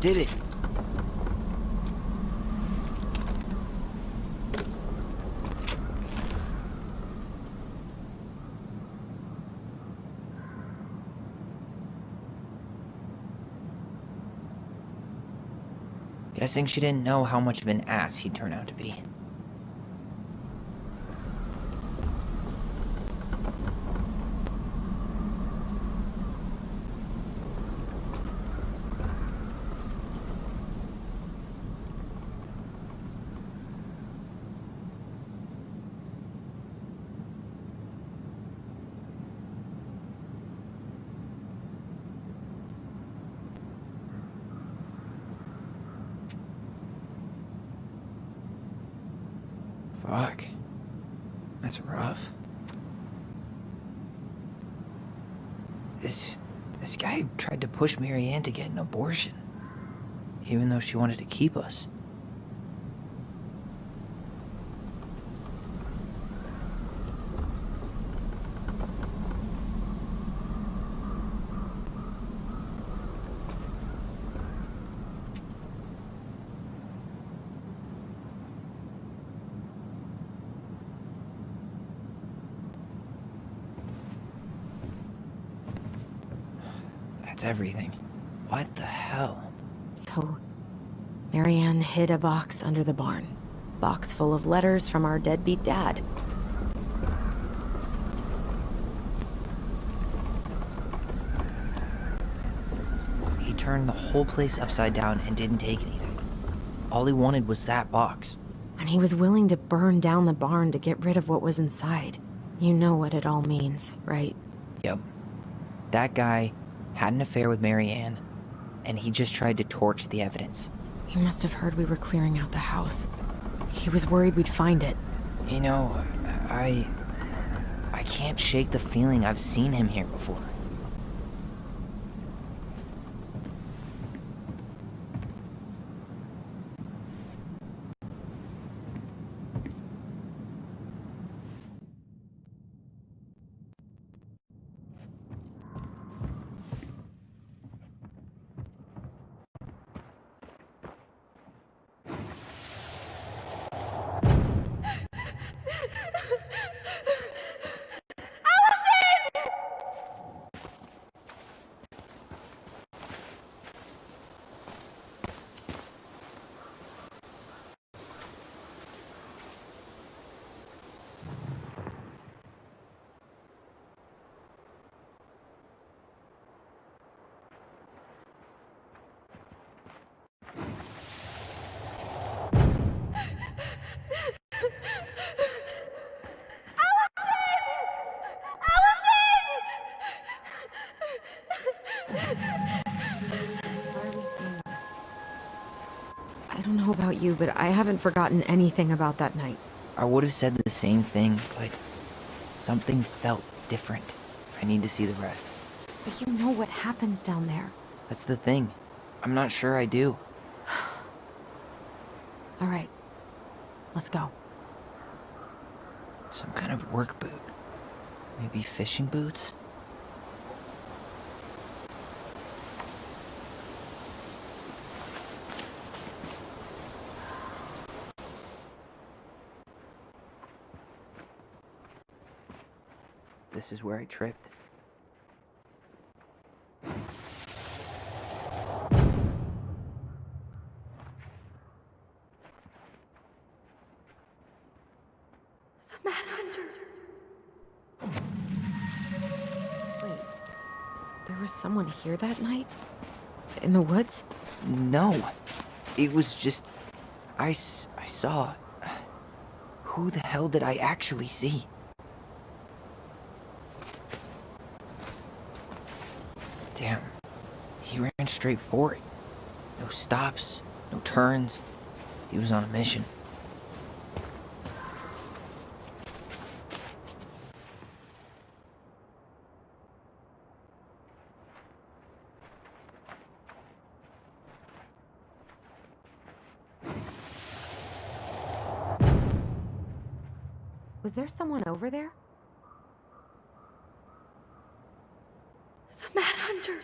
did it. Guessing she didn't know how much of an ass he'd turn out to be. Fuck. That's rough. This guy tried to push Marianne to get an abortion, even though she wanted to keep us. That's everything. What the hell? So, Marianne hid a box under the barn. Box full of letters from our deadbeat dad. He turned the whole place upside down and didn't take anything. All he wanted was that box. And he was willing to burn down the barn to get rid of what was inside. You know what it all means, right? Yep. That guy had an affair with Marianne, and he just tried to torch the evidence. He must have heard we were clearing out the house. He was worried we'd find it. You know, I can't shake the feeling I've seen him here before. I don't know about you, but I haven't forgotten anything about that night. I would have said the same thing, but something felt different. I need to see the rest. But you know what happens down there. That's the thing. I'm not sure I do. All right, let's go. Some kind of work boot. Maybe fishing boots? This is where I tripped. The Mad Hunter. Wait, there was someone here that night? In the woods? No. It was just... I saw... Who the hell did I actually see? Damn. He ran straight for it. No stops, no turns. He was on a mission. Was there someone over there? The Mad Hunter.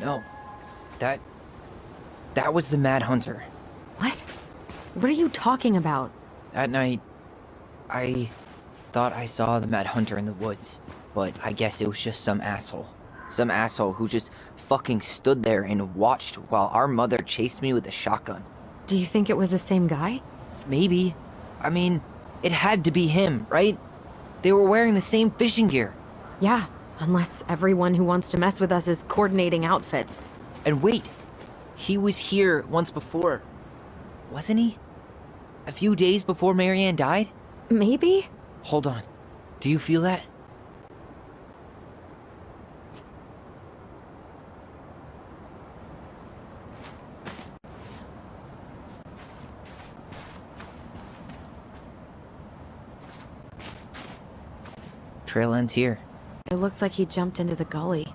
No. That was the Mad Hunter. What? What are you talking about? That night, I thought I saw the Mad Hunter in the woods, but I guess it was just some asshole. Some asshole who just fucking stood there and watched while our mother chased me with a shotgun. Do you think it was the same guy? Maybe. I mean, it had to be him, right? They were wearing the same fishing gear. Yeah, unless everyone who wants to mess with us is coordinating outfits. And wait, he was here once before, wasn't he? A few days before Marianne died? Maybe? Hold on. Do you feel that? Trail ends here. It looks like he jumped into the gully.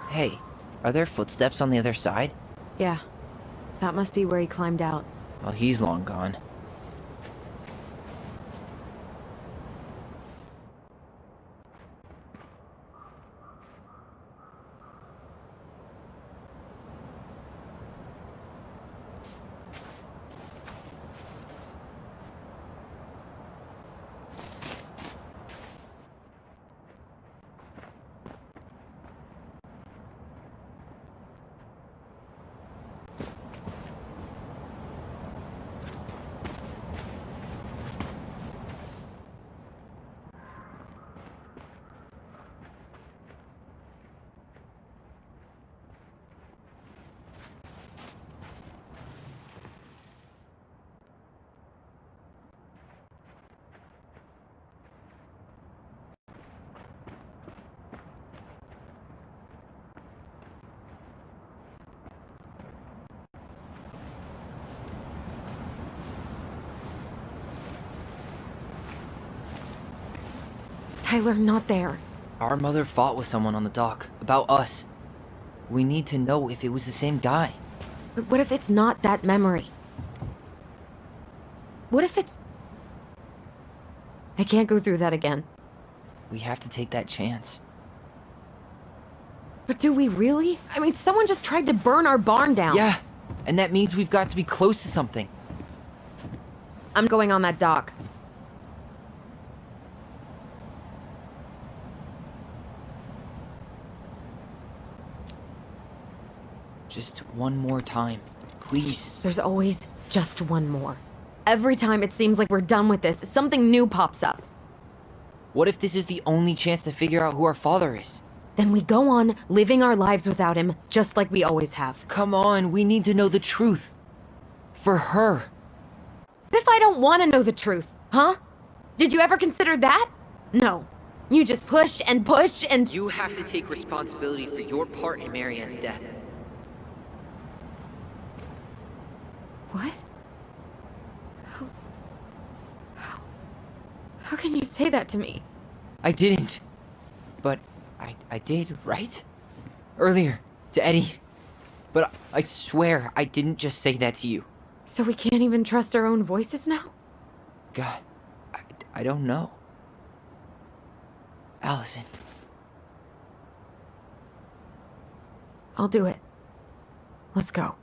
Hey, are there footsteps on the other side? Yeah, that must be where he climbed out. Well, he's long gone. Tyler, not there. Our mother fought with someone on the dock about us. We need to know if it was the same guy. But what if it's not that memory? What if it's... I can't go through that again. We have to take that chance. But do we really? I mean, someone just tried to burn our barn down. Yeah, and that means we've got to be close to something. I'm going on that dock. Just one more time, please. There's always just one more. Every time it seems like we're done with this, something new pops up. What if this is the only chance to figure out who our father is? Then we go on living our lives without him, just like we always have. Come on, we need to know the truth. For her. What if I don't want to know the truth, huh? Did you ever consider that? No. You just push and push and... You have to take responsibility for your part in Marianne's death. What? How can you say that to me? I didn't. But I did, right? Earlier, to Eddie. But I swear I didn't just say that to you. So we can't even trust our own voices now? God, I don't know. Alyson. I'll do it. Let's go.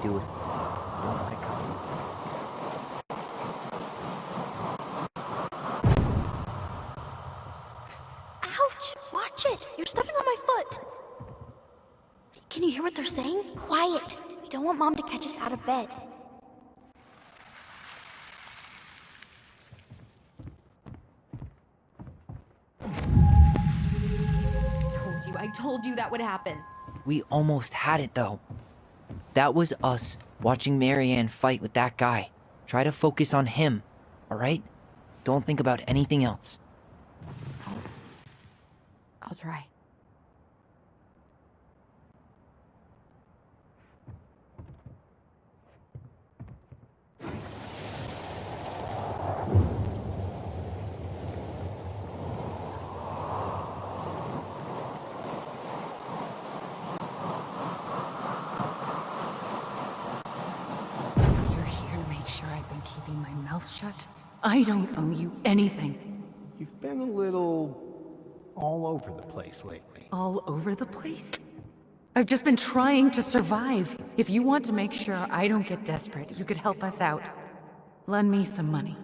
Do it. Ouch! Watch it! You're stepping on my foot! Can you hear what they're saying? Quiet! We don't want Mom to catch us out of bed. I told you that would happen. We almost had it, though. That was us watching Marianne fight with that guy. Try to focus on him, alright? Don't think about anything else. I'll try. mouth shut? I don't owe you anything. You've been a little all over the place lately. All over the place? I've just been trying to survive. If you want to make sure I don't get desperate, you could help us out. Lend me some money.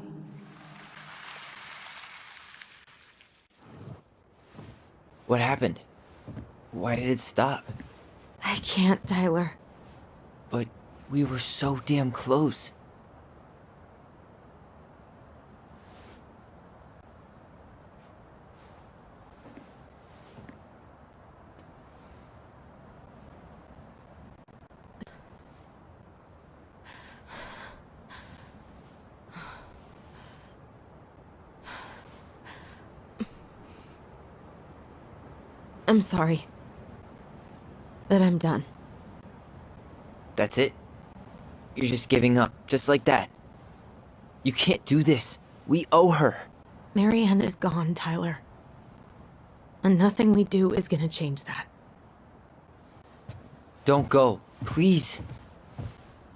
What happened? Why did it stop? I can't, Tyler. But we were so damn close. I'm sorry. But I'm done. That's it? You're just giving up, just like that. You can't do this. We owe her. Marianne is gone, Tyler. And nothing we do is gonna change that. Don't go, please.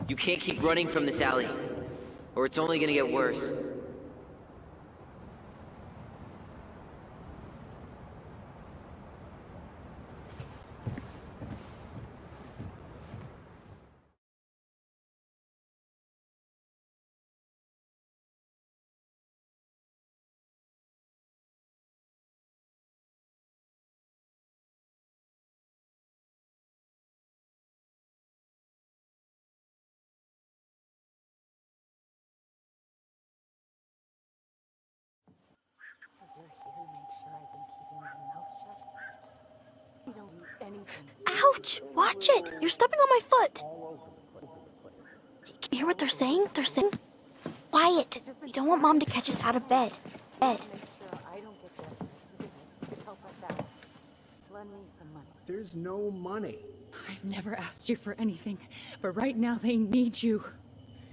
You can't keep running from this alley, or it's only gonna get worse. Ouch! Watch it! You're stepping on my foot! You hear what they're saying? They're saying, quiet! We don't want Mom to catch us out of bed. There's no money. I've never asked you for anything, but right now they need you.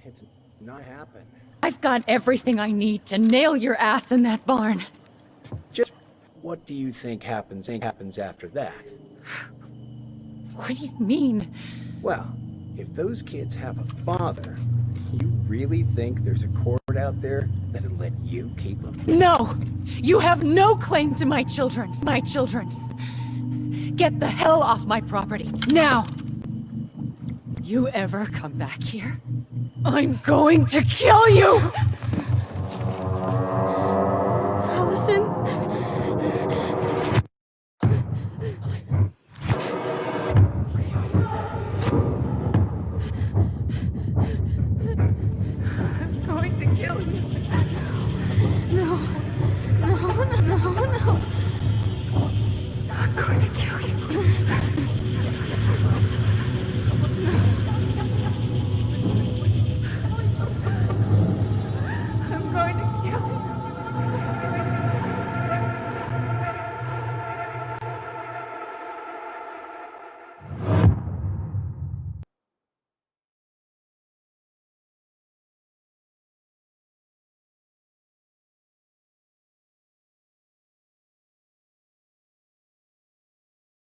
It's not happening. I've got everything I need to nail your ass in that barn. Just what do you think happens after that? What do you mean? Well, if those kids have a father, you really think there's a court out there that'll let you keep them? No! You have no claim to my children. My children. Get the hell off my property, now! You ever come back here, I'm going to kill you! Alyson? I'm going to kill you. No. I'm going to kill you. I'm going to kill you.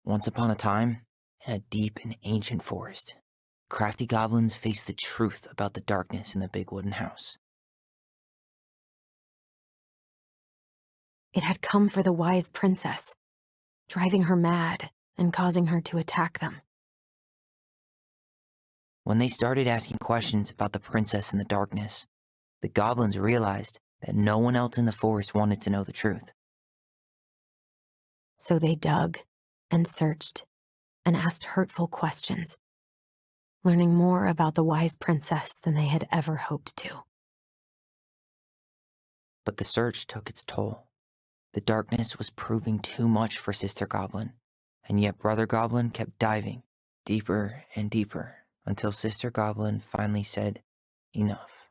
Once upon a time, in a deep and ancient forest, crafty goblins faced the truth about the darkness in the big wooden house. It had come for the wise princess, driving her mad and causing her to attack them. When they started asking questions about the princess in the darkness, the goblins realized that no one else in the forest wanted to know the truth. So they dug and searched and asked hurtful questions, learning more about the wise princess than they had ever hoped to. But the search took its toll. The darkness was proving too much for Sister Goblin, and yet Brother Goblin kept diving deeper and deeper until Sister Goblin finally said, enough.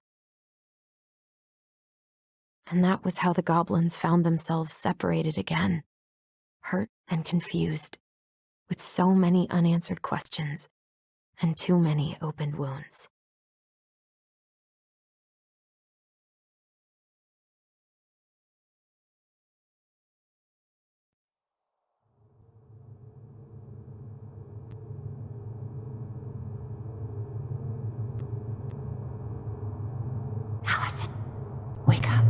And that was how the goblins found themselves separated again, hurt and confused, with so many unanswered questions and too many opened wounds. Alyson. Wake up.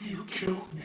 You killed me.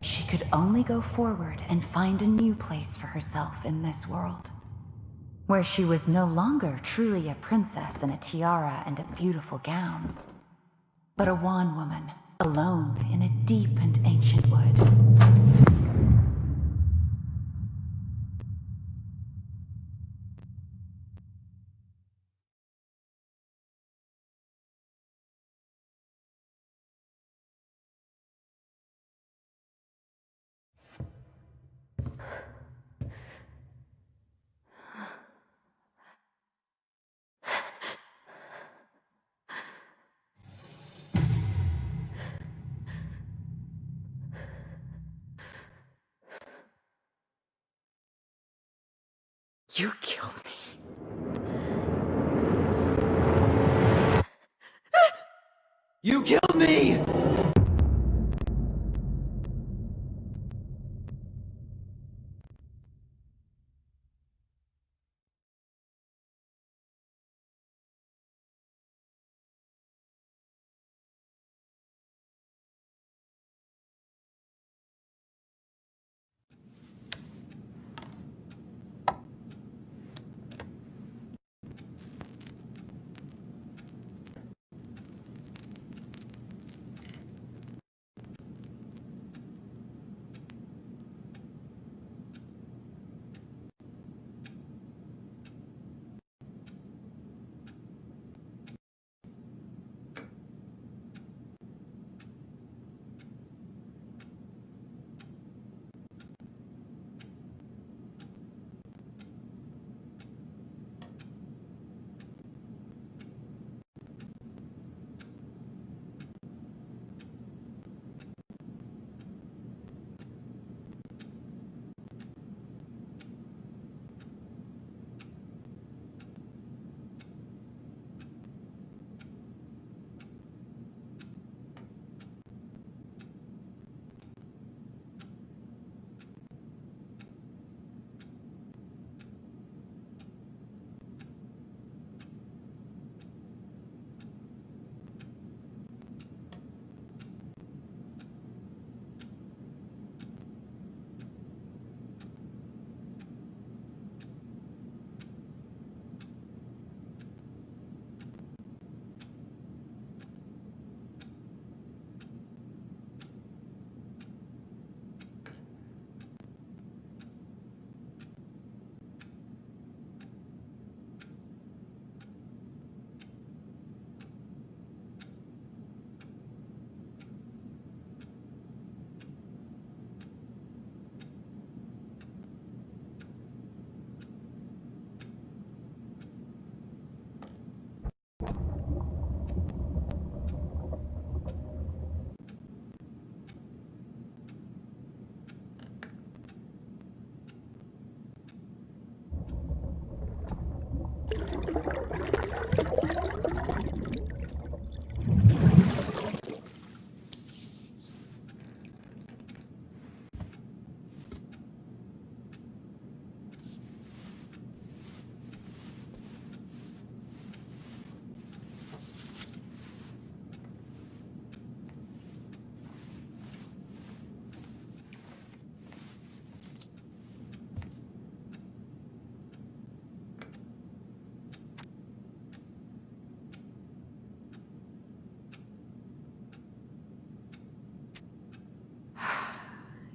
She could only go forward and find a new place for herself in this world, where she was no longer truly a princess in a tiara and a beautiful gown, but a wan woman, alone in a deep and ancient wood. You killed me. You killed me!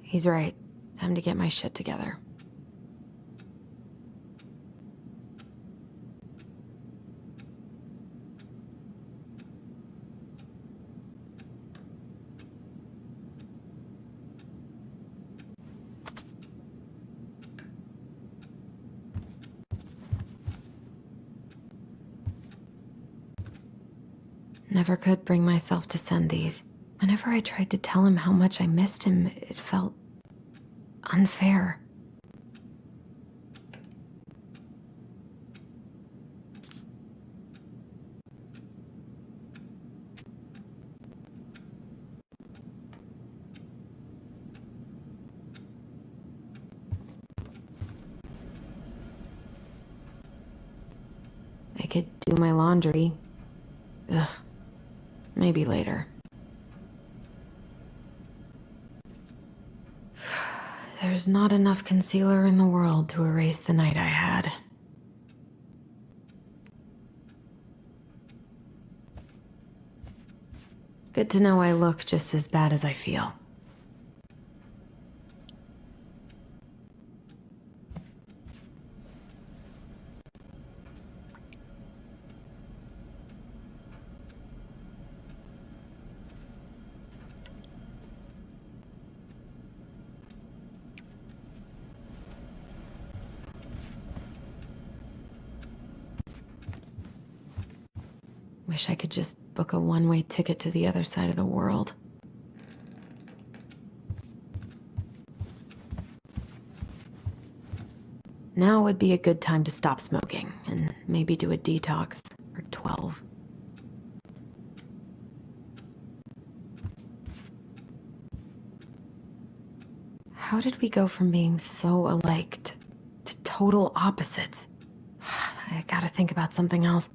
He's right. Time to get my shit together. Never could bring myself to send these. Whenever I tried to tell him how much I missed him, it felt unfair. I could do my laundry. Ugh. Maybe later. There's not enough concealer in the world to erase the night I had. Good to know I look just as bad as I feel. Wish I could just book a one-way ticket to the other side of the world. Now would be a good time to stop smoking, and maybe do a detox for 12. How did we go from being so alike to total opposites? I gotta think about something else.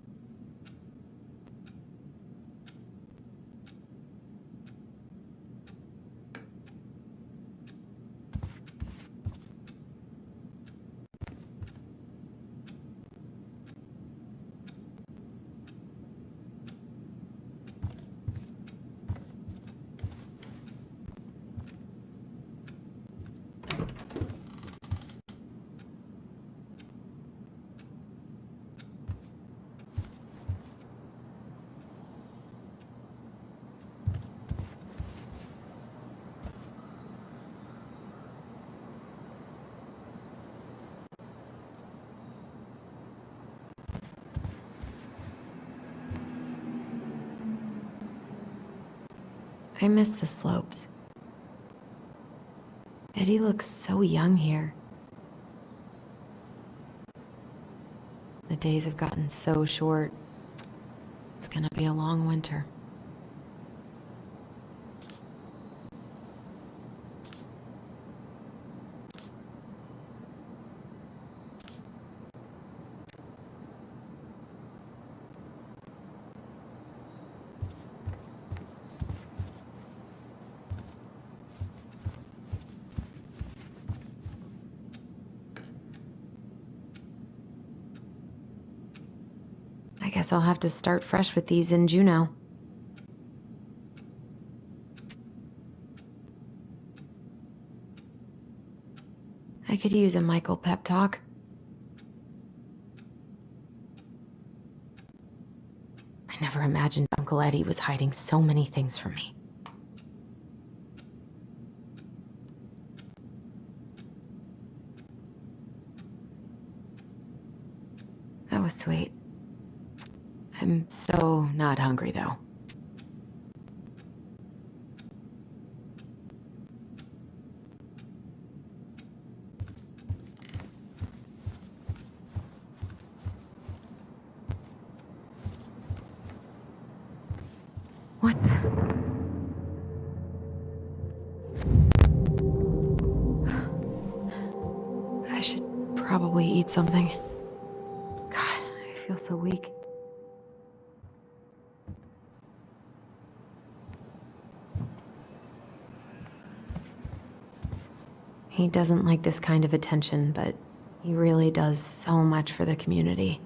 I miss the slopes. Eddie looks so young here. The days have gotten so short. It's gonna be a long winter. I guess I'll have to start fresh with these in Juneau. I could use a Michael pep talk. I never imagined Uncle Eddie was hiding so many things from me. That was sweet. I'm so not hungry, though. What the? I should probably eat something. God, I feel so weak. He doesn't like this kind of attention, but he really does so much for the community.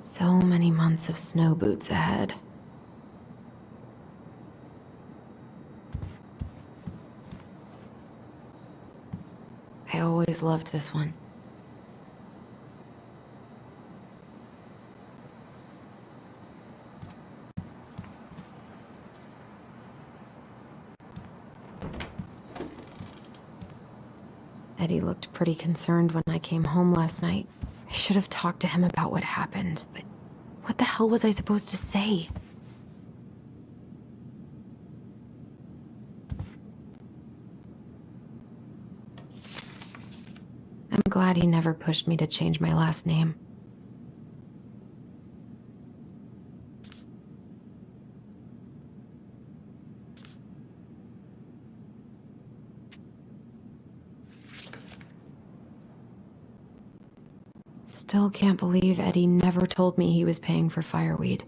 So many months of snow boots ahead. I always loved this one. Eddie looked pretty concerned when I came home last night. I should have talked to him about what happened, but what the hell was I supposed to say? I'm glad he never pushed me to change my last name. Still can't believe Eddie never told me he was paying for fireweed.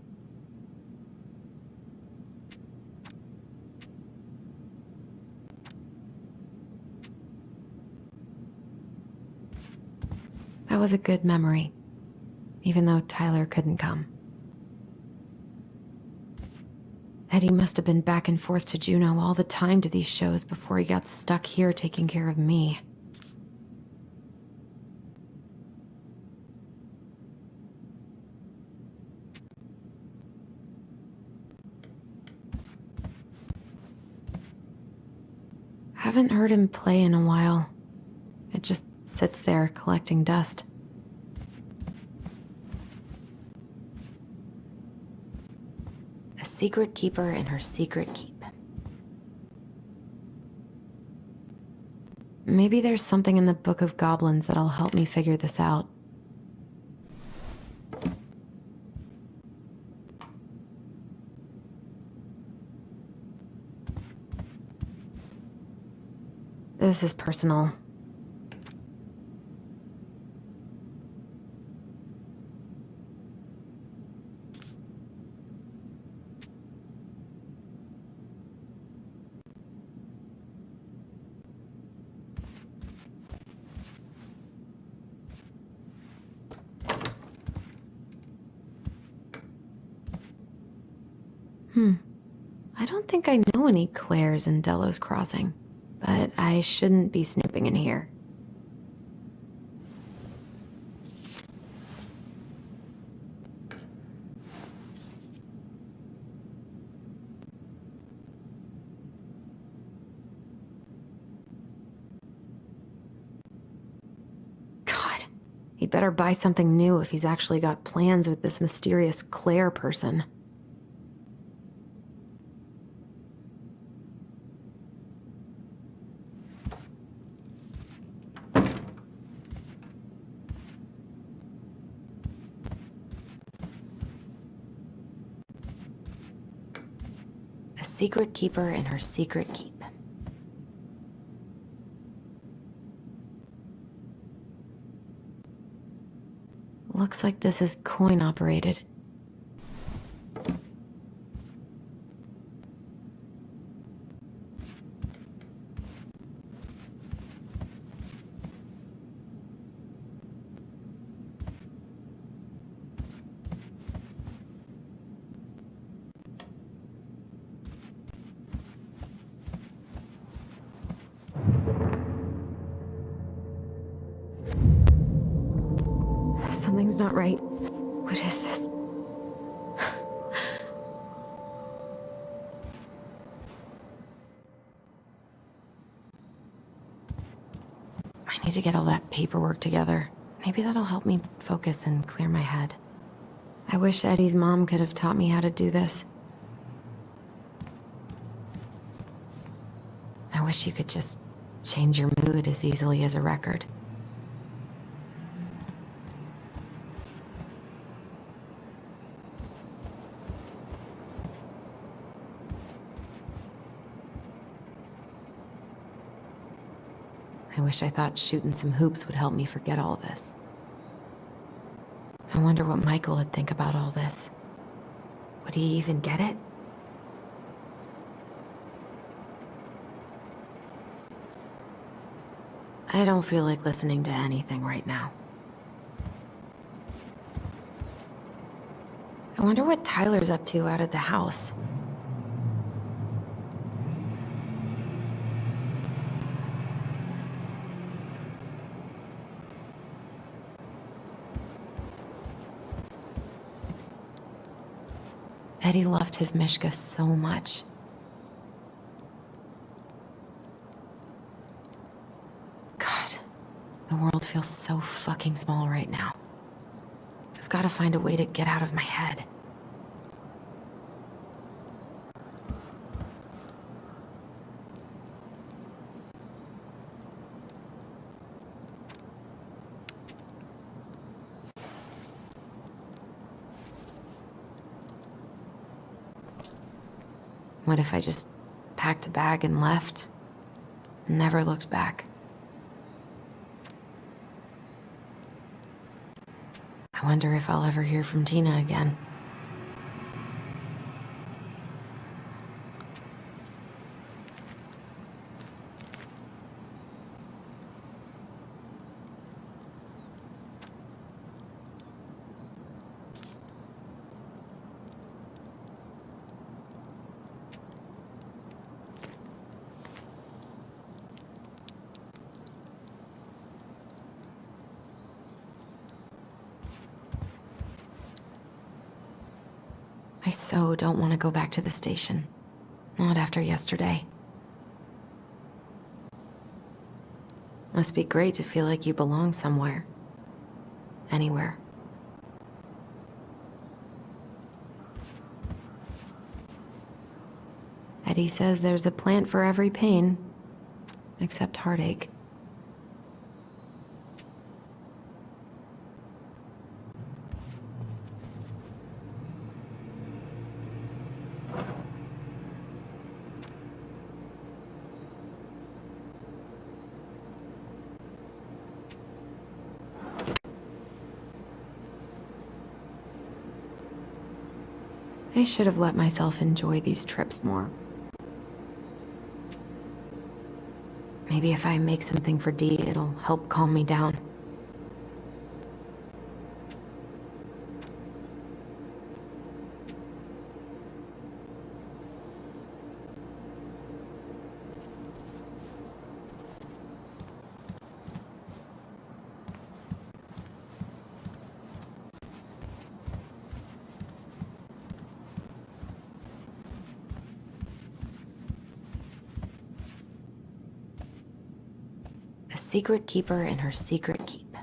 That was a good memory, even though Tyler couldn't come. Eddie must have been back and forth to Juneau all the time to these shows before he got stuck here taking care of me. Haven't heard him play in a while. It just sits there collecting dust. A secret keeper in her secret keep. Maybe there's something in the Book of Goblins that'll help me figure this out. This is personal. I don't think I know any Claires in Delos Crossing, but I shouldn't be snooping in here. God, he'd better buy something new if he's actually got plans with this mysterious Claire person. A secret keeper in her secret keep. Looks like this is coin operated. Something's not right. What is this? I need to get all that paperwork together. Maybe that'll help me focus and clear my head. I wish Eddie's mom could have taught me how to do this. I wish you could just change your mood as easily as a record. I wish I thought shooting some hoops would help me forget all this. I wonder what Michael would think about all this. Would he even get it? I don't feel like listening to anything right now. I wonder what Tyler's up to out at the house. Eddie loved his Mishka so much. God, the world feels so fucking small right now. I've got to find a way to get out of my head. What if I just packed a bag and left? Never looked back. I wonder if I'll ever hear from Tina again. I so don't want to go back to the station. Not after yesterday. Must be great to feel like you belong somewhere. Anywhere. Eddie says there's a plant for every pain, except heartache. I should have let myself enjoy these trips more. Maybe if I make something for Dee, it'll help calm me down. A secret keeper in her secret keep.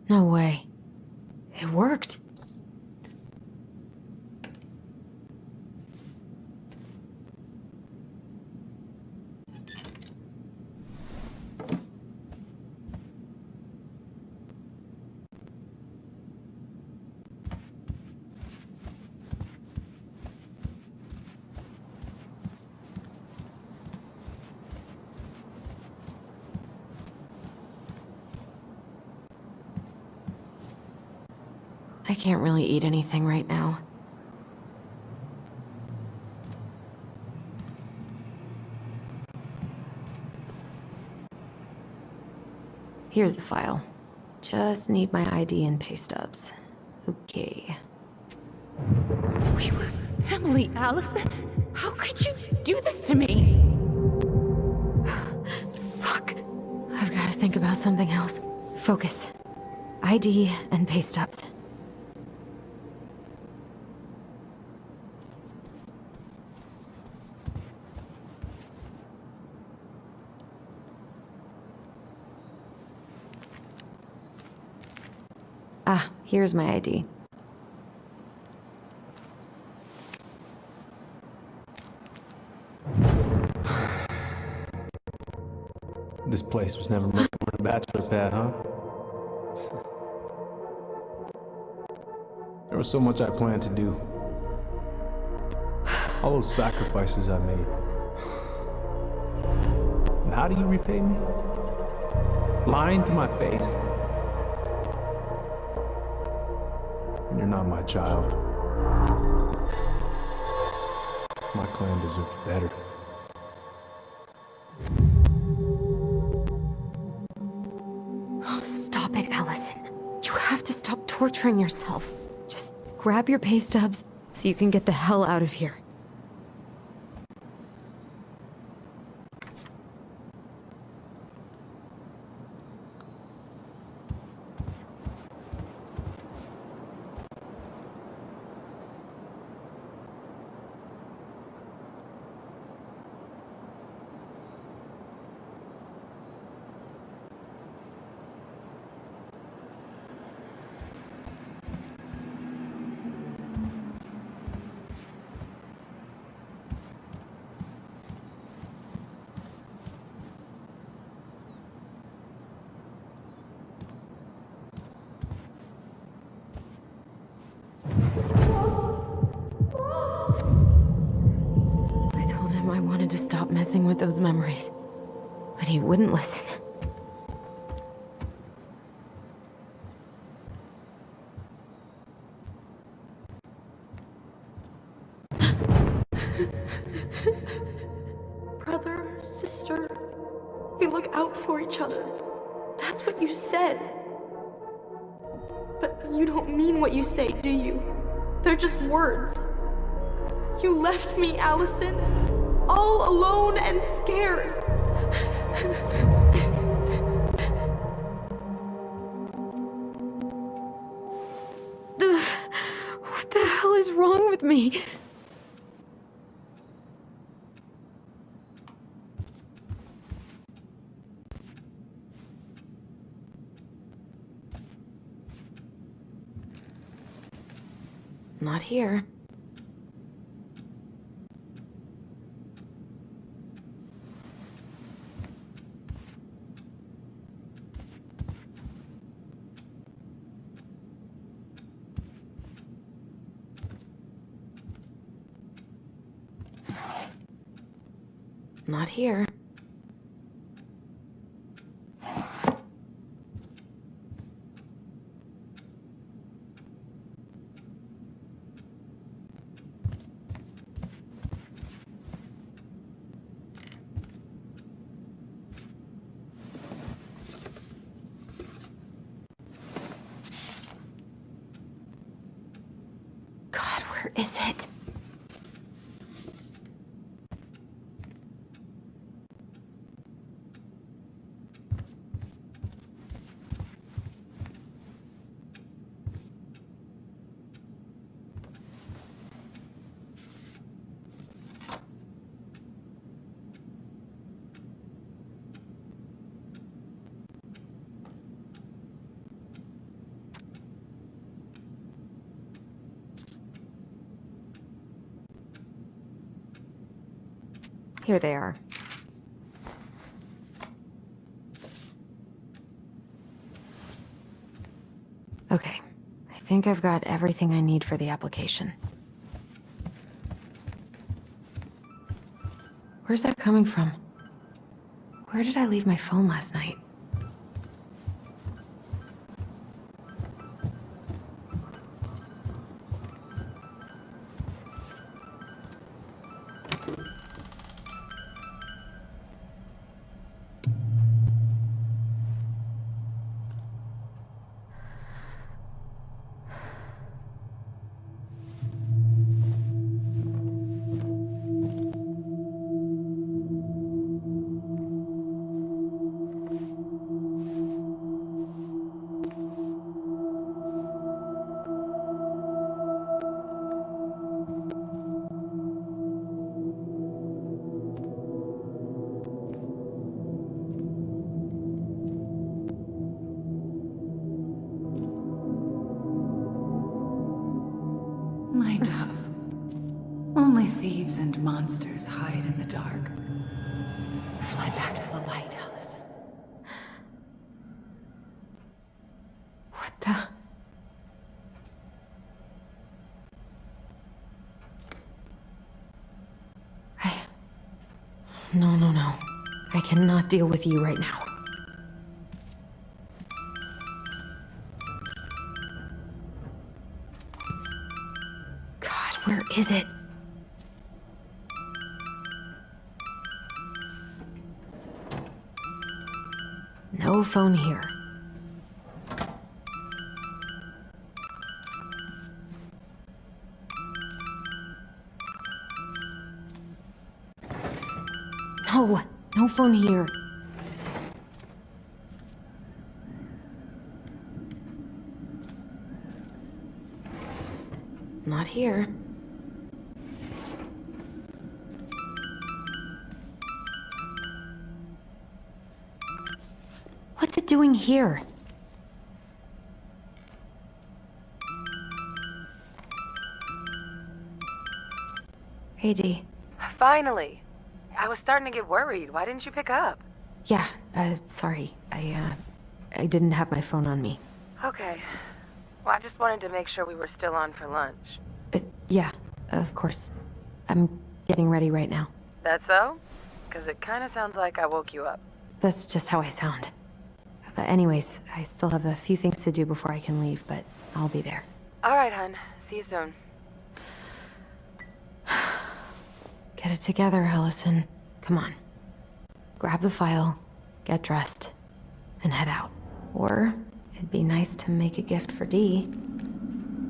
No way. It worked. I can't really eat anything right now. Here's the file. Just need my ID and pay stubs. Okay. We were family, Alyson. How could you do this to me? Fuck. I've got to think about something else. Focus. ID and pay stubs. Ah, here's my ID. This place was never meant for a bachelor pad, huh? There was so much I planned to do. All those sacrifices I made. And how do you repay me? Lying to my face. You're not my child. My clan deserves better. Oh, stop it, Alyson. You have to stop torturing yourself. Just grab your pay stubs so you can get the hell out of here. I wanted to stop messing with those memories, but he wouldn't listen. Brother, sister, we look out for each other. That's what you said. But you don't mean what you say, do you? They're just words. You left me, Alyson, all alone and scared. What the hell is wrong with me? Not here. Not here. God, where is it? Here they are. Okay, I think I've got everything I need for the application. Where's that coming from? Where did I leave my phone last night? My dove. Only thieves and monsters hide in the dark. Fly back to the light, Alyson. What the? No. I cannot deal with you right now. God, where is it? No phone here. No phone here. Not here. What's it doing here? Hey, Dee. Finally. I was starting to get worried. Why didn't you pick up? Yeah, sorry. I didn't have my phone on me. Okay. Well, I just wanted to make sure we were still on for lunch. Yeah, of course. I'm getting ready right now. That so? Because it kind of sounds like I woke you up. That's just how I sound. But anyways, I still have a few things to do before I can leave, but I'll be there. All right, hun. See you soon. Get it together, Alyson. Come on. Grab the file, get dressed, and head out. Or it'd be nice to make a gift for Dee.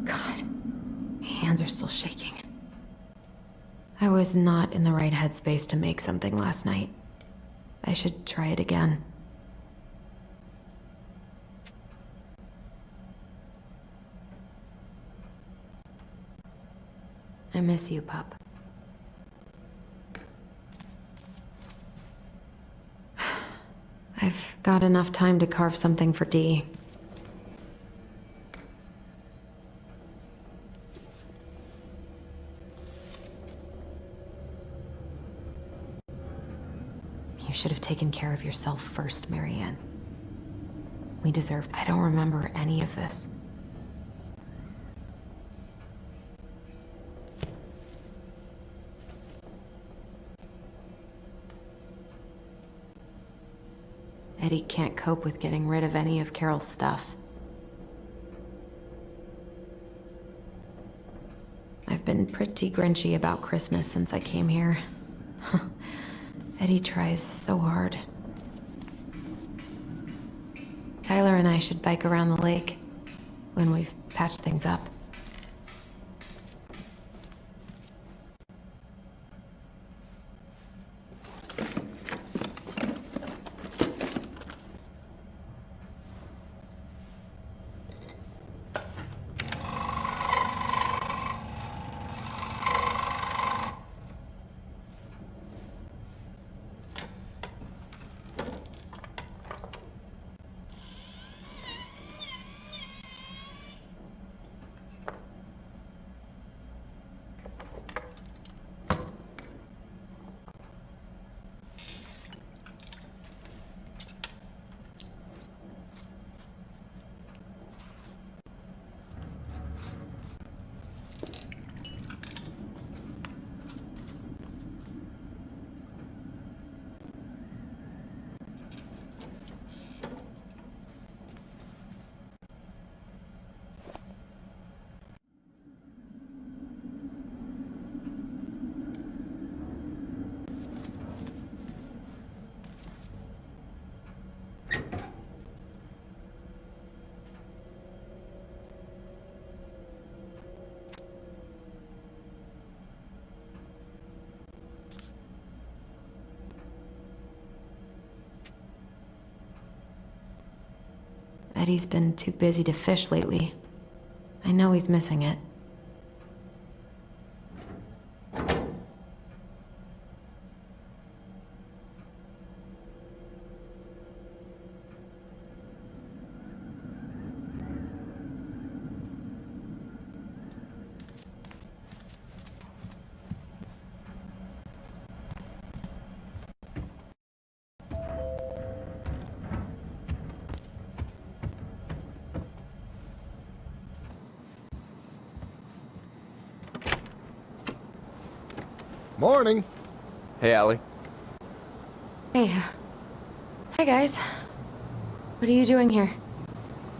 God, my hands are still shaking. I was not in the right headspace to make something last night. I should try it again. I miss you, pup. I've got enough time to carve something for Dee. You should have taken care of yourself first, Marianne. We deserve... I don't remember any of this. Eddie can't cope with getting rid of any of Carol's stuff. I've been pretty grinchy about Christmas since I came here. Eddie tries so hard. Tyler and I should bike around the lake when we've patched things up. Eddie's been too busy to fish lately. I know he's missing it. Morning. Hey, Allie. Hey. Hi, guys. What are you doing here?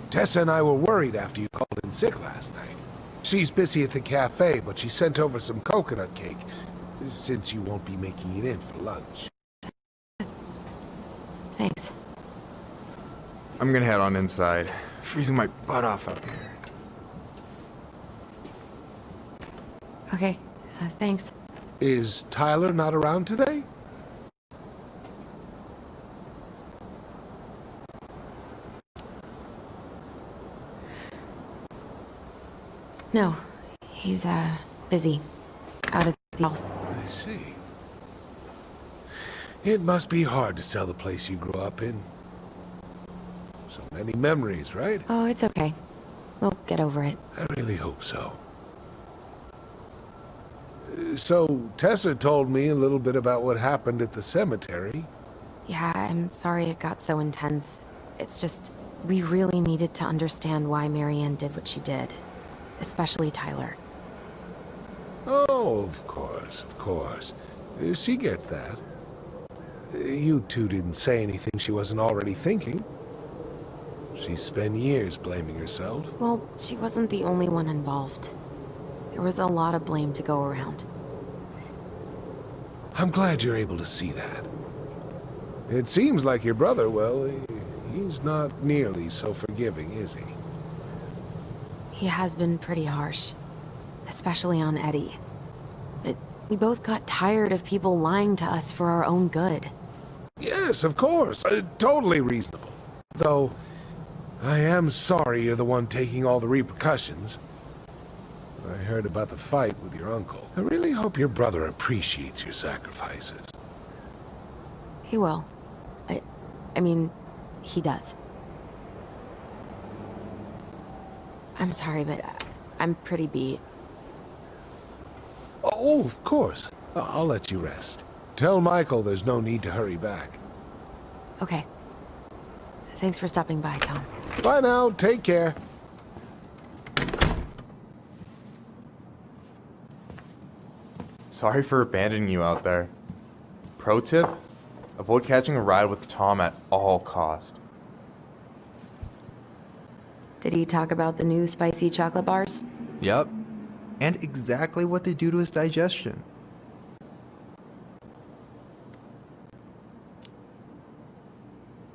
Tessa and I were worried after you called in sick last night. She's busy at the cafe, but she sent over some coconut cake, since you won't be making it in for lunch. Thanks. I'm gonna head on inside. Freezing my butt off out here. Okay, thanks. Is Tyler not around today? No, he's, busy. Out at the house. I see. It must be hard to sell the place you grew up in. So many memories, right? Oh, it's okay. We'll get over it. I really hope so. So, Tessa told me a little bit about what happened at the cemetery. Yeah, I'm sorry it got so intense. It's just, we really needed to understand why Marianne did what she did. Especially Tyler. Oh, of course, of course. She gets that. You two didn't say anything she wasn't already thinking. She spent years blaming herself. Well, she wasn't the only one involved. There was a lot of blame to go around. I'm glad you're able to see that. It seems like your brother, well, he's not nearly so forgiving, is he? He has been pretty harsh. Especially on Eddie. But we both got tired of people lying to us for our own good. Yes, of course. Totally reasonable. Though, I am sorry you're the one taking all the repercussions. I heard about the fight with your uncle. I really hope your brother appreciates your sacrifices. He will. I mean, he does. I'm sorry, but I'm pretty beat. Oh, of course. I'll let you rest. Tell Michael there's no need to hurry back. Okay. Thanks for stopping by, Tom. Bye now. Take care. Sorry for abandoning you out there. Pro tip? Avoid catching a ride with Tom at all cost. Did he talk about the new spicy chocolate bars? Yep. And exactly what they do to his digestion.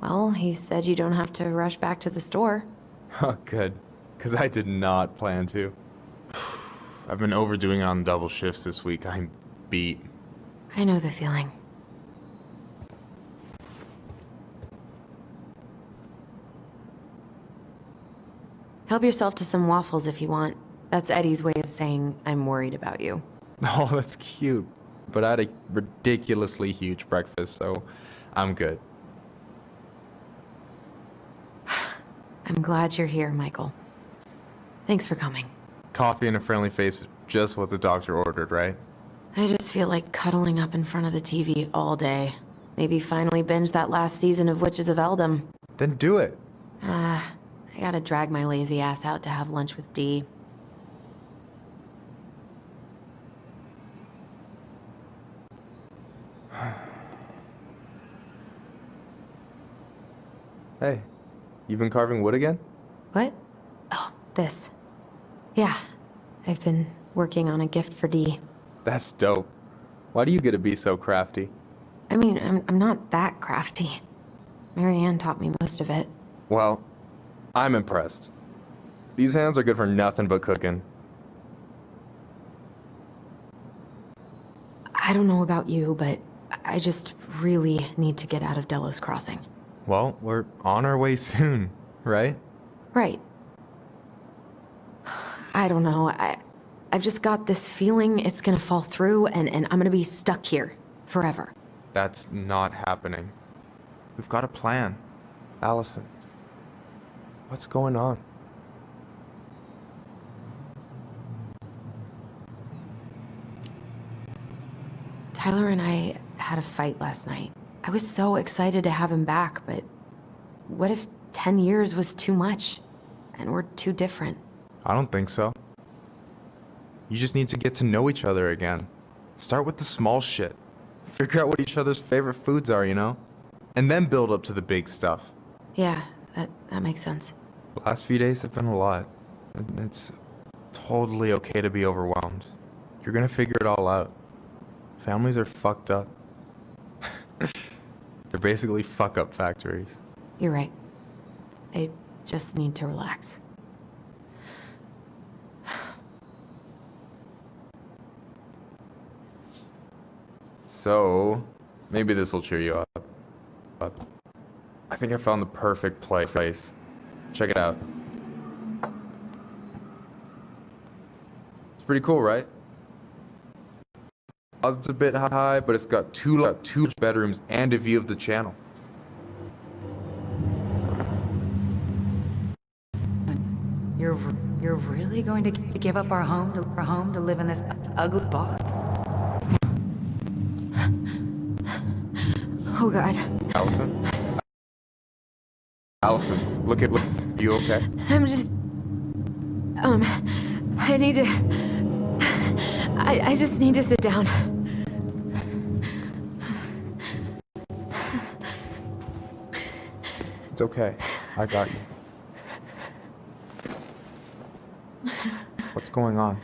Well, he said you don't have to rush back to the store. Huh, good. Because I did not plan to. I've been overdoing it on double shifts this week. I'm beat. I know the feeling. Help yourself to some waffles if you want. That's Eddie's way of saying, I'm worried about you. Oh, that's cute. But I had a ridiculously huge breakfast, so I'm good. I'm glad you're here, Michael. Thanks for coming. Coffee and a friendly face is just what the doctor ordered, right? I just feel like cuddling up in front of the TV all day. Maybe finally binge that last season of Witches of Eldom. Then do it. I gotta drag my lazy ass out to have lunch with Dee. Hey, you've been carving wood again? What? Oh, this. Yeah, I've been working on a gift for Dee. That's dope. Why do you get to be so crafty? I mean, I'm not that crafty. Marianne taught me most of it. Well, I'm impressed. These hands are good for nothing but cooking. I don't know about you, but I just really need to get out of Delos Crossing. Well, we're on our way soon, right? Right. I don't know. I've just got this feeling it's gonna fall through and I'm gonna be stuck here forever. That's not happening. We've got a plan. Alyson, what's going on? Tyler and I had a fight last night. I was so excited to have him back, but what if 10 years was too much and we're too different? I don't think so. You just need to get to know each other again. Start with the small shit. Figure out what each other's favorite foods are, you know? And then build up to the big stuff. Yeah, that makes sense. The last few days have been a lot. It's totally okay to be overwhelmed. You're gonna figure it all out. Families are fucked up. They're basically fuck-up factories. You're right. I just need to relax. So, maybe this will cheer you up. I think I found the perfect place. Check it out. It's pretty cool, right? It's a bit high, but it's got two bedrooms and a view of the channel. You're really going to give up our home to live in this ugly box? Oh God. Alyson, look. You okay? I'm just... I need to... I just need to sit down. It's okay. I got you. What's going on?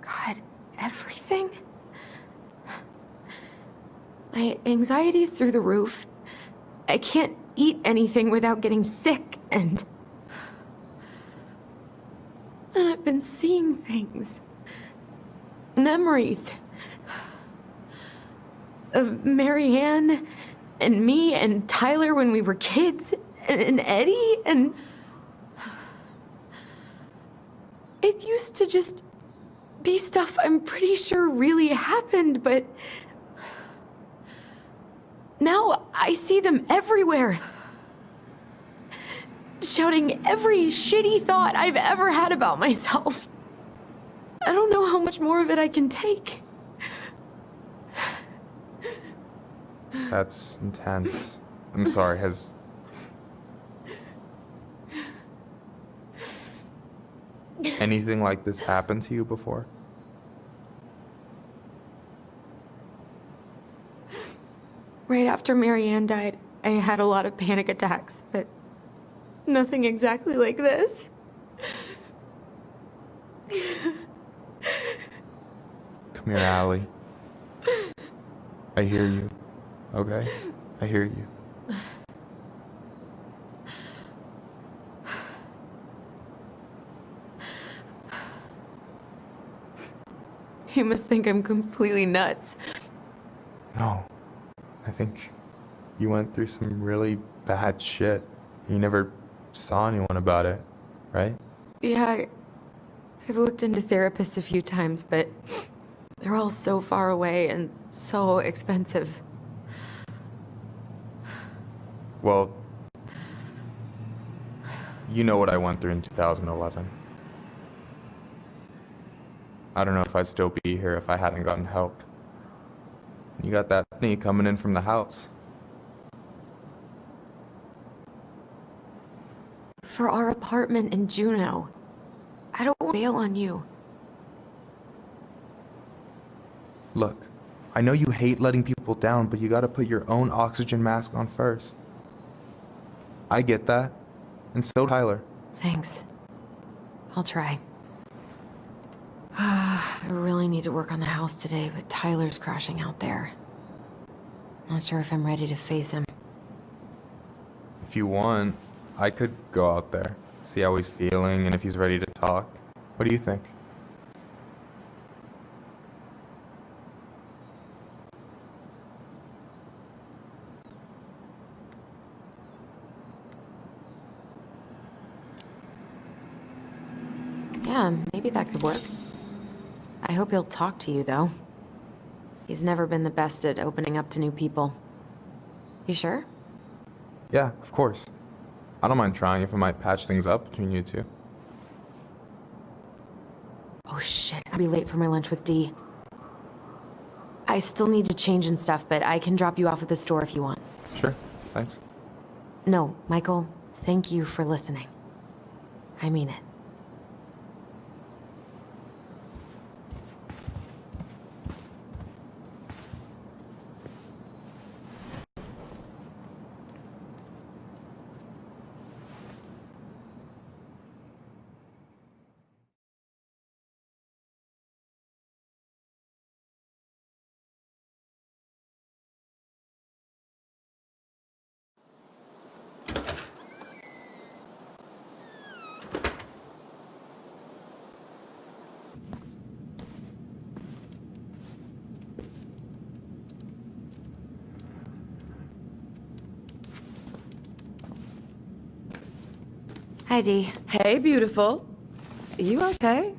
God, everything? My anxiety's through the roof. I can't eat anything without getting sick, and I've been seeing things. Memories. Of Marianne, and me, and Tyler when we were kids, and Eddie, and... It used to just be stuff I'm pretty sure really happened, but... Now I see them everywhere. Shouting every shitty thought I've ever had about myself. I don't know how much more of it I can take. That's intense. I'm sorry, has... anything like this happened to you before? Right after Marianne died, I had a lot of panic attacks, but nothing exactly like this. Come here, Allie. I hear you. Okay? I hear you. You must think I'm completely nuts. No. I think you went through some really bad shit. You never saw anyone about it, right? Yeah, I've looked into therapists a few times, but they're all so far away and so expensive. Well, you know what I went through in 2011. I don't know if I'd still be here if I hadn't gotten help. You got that thing coming in from the house. For our apartment in Juneau. I don't want to bail on you. Look, I know you hate letting people down, but you gotta put your own oxygen mask on first. I get that. And so Tyler. Thanks. I'll try. I really need to work on the house today, but Tyler's crashing out there. Not sure if I'm ready to face him. If you want, I could go out there, see how he's feeling, and if he's ready to talk. What do you think? Yeah, maybe that could work. I hope he'll talk to you, though. He's never been the best at opening up to new people. You sure? Yeah, of course. I don't mind trying if it might patch things up between you two. Oh shit, I'll be late for my lunch with Dee. I still need to change and stuff, but I can drop you off at the store if you want. Sure, thanks. No, Michael, thank you for listening. I mean it. Hi, Dee. Hey, beautiful. You okay?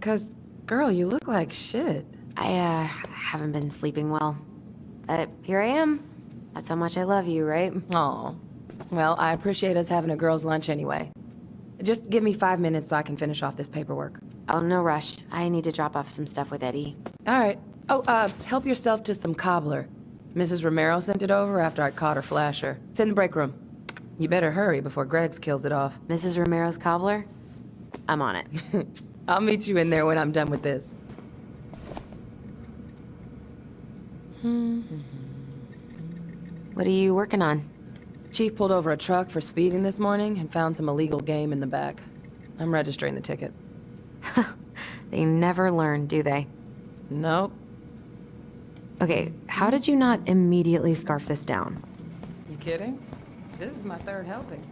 'Cause, girl, you look like shit. I haven't been sleeping well. But here I am. That's how much I love you, right? Aw. Well, I appreciate us having a girls' lunch anyway. Just give me 5 minutes so I can finish off this paperwork. Oh, no rush. I need to drop off some stuff with Eddie. All right. Oh, help yourself to some cobbler. Mrs. Romero sent it over after I caught her flasher. It's in the break room. You better hurry before Greggs kills it off. Mrs. Romero's cobbler? I'm on it. I'll meet you in there when I'm done with this. What are you working on? Chief pulled over a truck for speeding this morning and found some illegal game in the back. I'm registering the ticket. They never learn, do they? Nope. Okay, how did you not immediately scarf this down? You kidding? This is my third helping.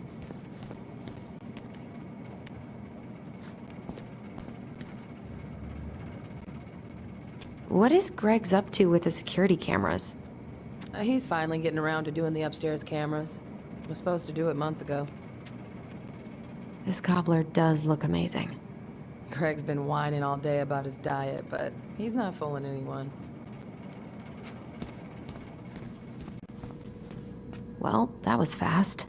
What is Greg's up to with the security cameras? He's finally getting around to doing the upstairs cameras. Was supposed to do it months ago. This cobbler does look amazing. Greg's been whining all day about his diet, but he's not fooling anyone. Well, that was fast.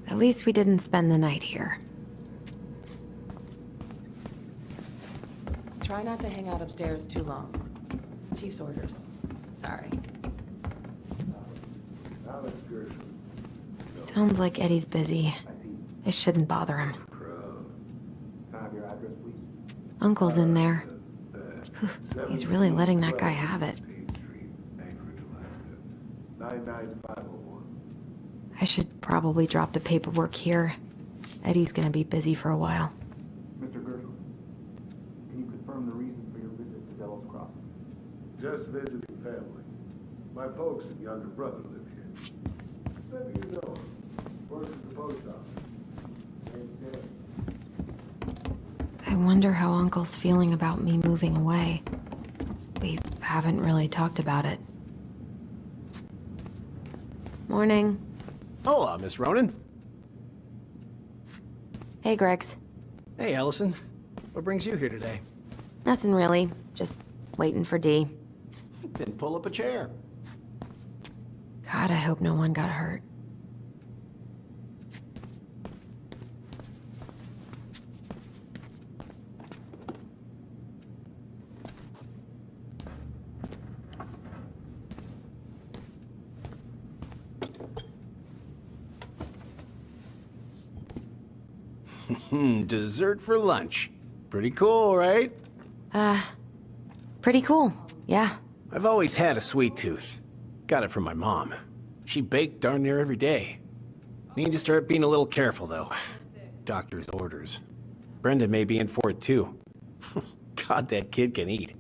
At least we didn't spend the night here. Try not to hang out upstairs too long. Chief's orders. Sorry. Sounds like Eddie's busy. I shouldn't bother him. Uncle's in there. He's really letting that guy have it. I should probably drop the paperwork here. Eddie's gonna be busy for a while. Mr. Gershel, can you confirm the reason for your visit to Devil's Crossing? Just visiting family. My folks and younger brother live here. 7 years old. Works at the post office. I wonder how Uncle's feeling about me moving away. We haven't really talked about it. Morning. Hola, Miss Ronan. Hey, Greggs. Hey, Alyson. What brings you here today? Nothing really. Just waiting for Dee. Then pull up a chair. God, I hope no one got hurt. Dessert for lunch. Pretty cool, right? Pretty cool, yeah. I've always had a sweet tooth. Got it from my mom. She baked darn near every day. Need to start being a little careful, though. Doctor's orders. Brenda may be in for it, too. God, that kid can eat.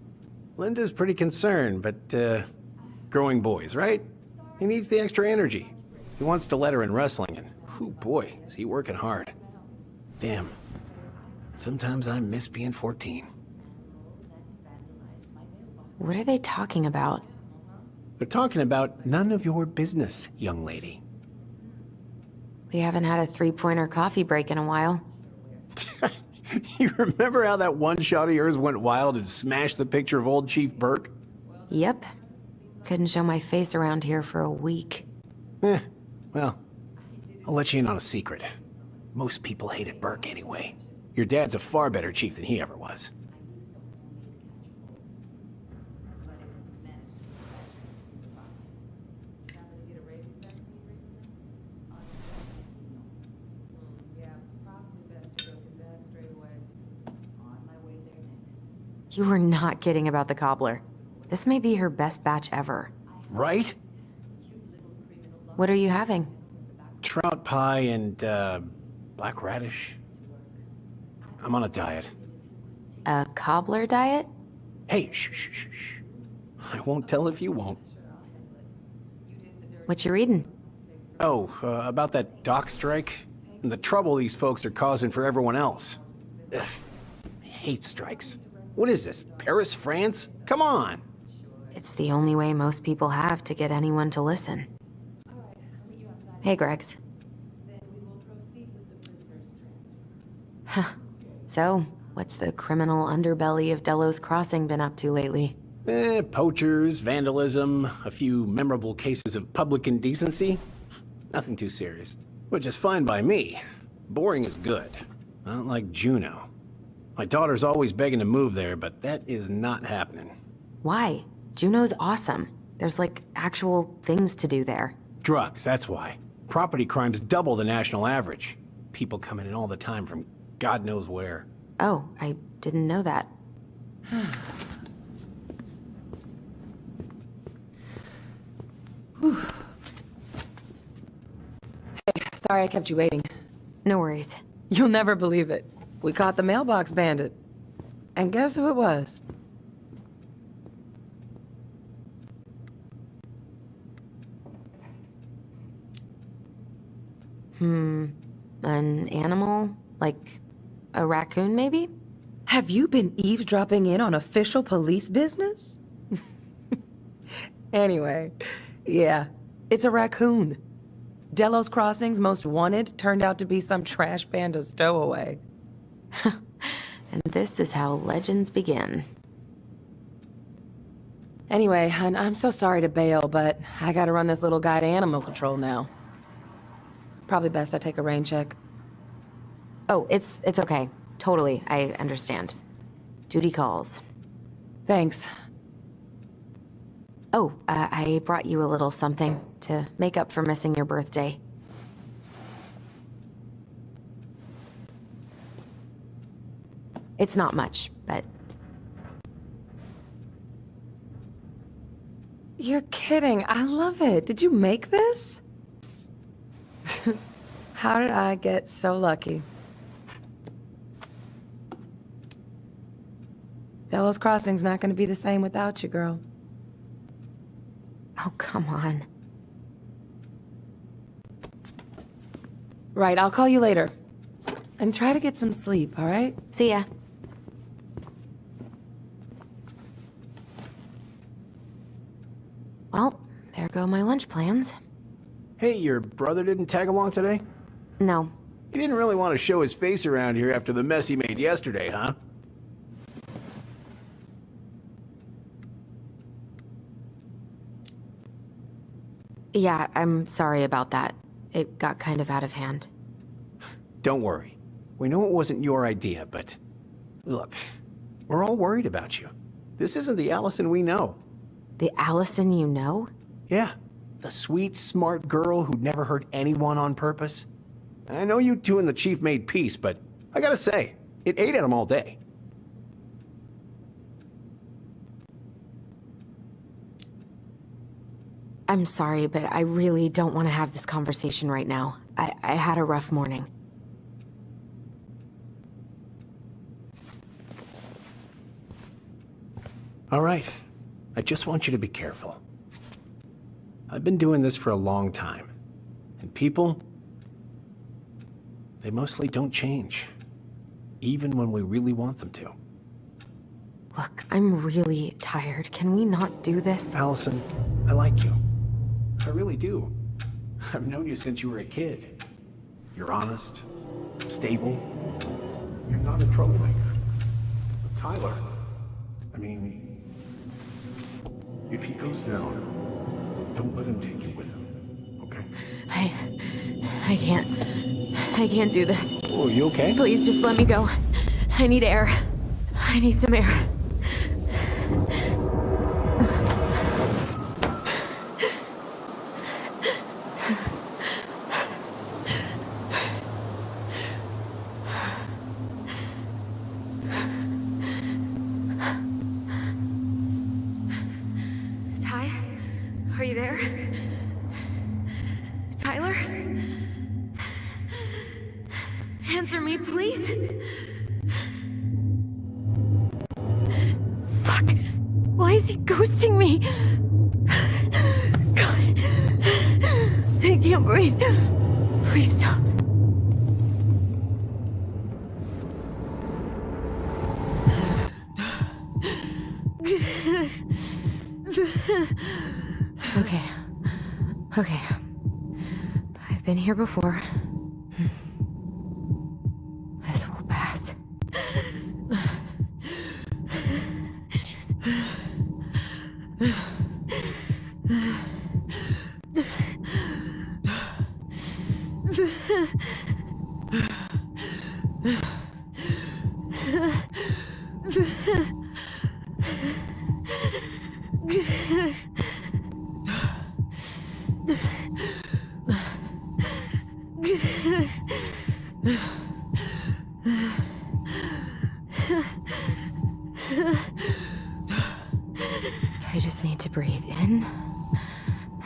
Linda's pretty concerned, but, growing boys, right? He needs the extra energy. He wants to let her in wrestling, and, whew, boy, is he working hard. Damn. Sometimes I miss being 14. What are they talking about? They're talking about none of your business, young lady. We haven't had a three-pointer coffee break in a while. You remember how that one shot of yours went wild and smashed the picture of old Chief Burke? Yep. Couldn't show my face around here for a week. Well, I'll let you in on a secret. Most people hated Burke anyway. Your dad's a far better chief than he ever was. You were not kidding about the cobbler. This may be her best batch ever. Right? What are you having? Trout pie and, black radish. I'm on a diet. A cobbler diet? Hey, shh. I won't tell if you won't. What you reading? Oh, about that dock strike and the trouble these folks are causing for everyone else. Ugh, I hate strikes. What is this, Paris, France? Come on! It's the only way most people have to get anyone to listen. Hey, Gregs. Huh. So, what's the criminal underbelly of Delos Crossing been up to lately? Poachers, vandalism, a few memorable cases of public indecency. Nothing too serious. Which is fine by me. Boring is good. Not like Juneau. My daughter's always begging to move there, but that is not happening. Why? Juneau's awesome. There's like actual things to do there. Drugs, that's why. Property crime's double the national average. People coming in all the time from God knows where. Oh, I didn't know that. Hey, sorry I kept you waiting. No worries. You'll never believe it. We caught the mailbox bandit. And guess who it was? An animal? Like a raccoon, maybe? Have you been eavesdropping in on official police business? Anyway, yeah, it's a raccoon. Delos Crossing's most wanted turned out to be some trash panda stowaway. And this is how legends begin. Anyway, I'm so sorry to bail, but I gotta run this little guy to animal control now. Probably best I take a rain check. Oh, it's okay. Totally, I understand. Duty calls. Thanks. Oh, I brought you a little something to make up for missing your birthday. It's not much, but... You're kidding. I love it. Did you make this? How did I get so lucky? Delos Crossing's not going to be the same without you, girl. Oh, come on. Right, I'll call you later. And try to get some sleep, all right? See ya. Well, there go my lunch plans. Hey, your brother didn't tag along today? No. He didn't really want to show his face around here after the mess he made yesterday, huh? Yeah, I'm sorry about that. It got kind of out of hand. Don't worry. We know it wasn't your idea, but... Look, we're all worried about you. This isn't the Alyson we know. The Alyson you know? Yeah. The sweet, smart girl who'd never hurt anyone on purpose. I know you two and the chief made peace, but I gotta say, it ate at him all day. I'm sorry, but I really don't want to have this conversation right now. I had a rough morning. All right. I just want you to be careful. I've been doing this for a long time. And people, they mostly don't change. Even when we really want them to. Look, I'm really tired. Can we not do this? Alyson, I like you. I really do. I've known you since you were a kid. You're honest, stable. You're not a troublemaker. But Tyler, I mean, if he goes down, don't let him take you with him, okay? I can't do this. Oh, you okay? Please just let me go. I need air. I need some air. Ty? Are you there? Tyler? Answer me, please. Fuck. Why is he ghosting me? God. I can't breathe. Please stop. Okay. Okay. I've been here before. This will pass. I just need to breathe in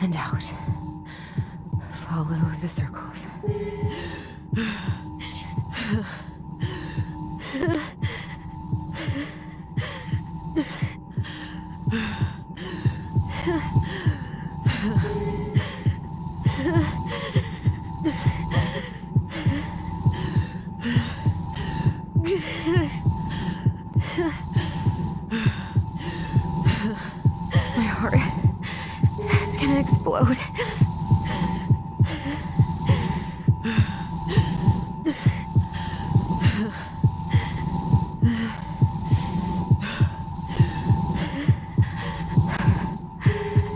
and out. Follow the circles. My heart, it's gonna explode.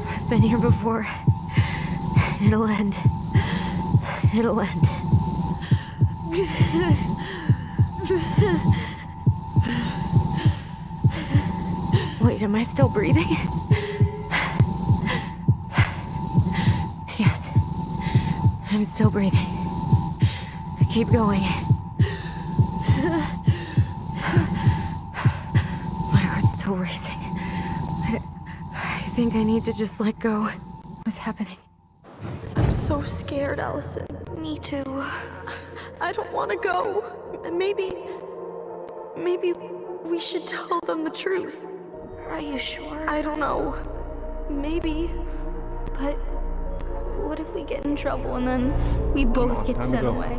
I've been here before. It'll end. It'll end. Wait, am I still breathing? Yes. I'm still breathing. Keep going. My heart's still racing. I think I need to just let go. What's happening? I'm so scared, Alyson. Me too. I don't want to go. Maybe we should tell them the truth. Are you sure? I don't know. Maybe. But what if we get in trouble and then we both get sent away?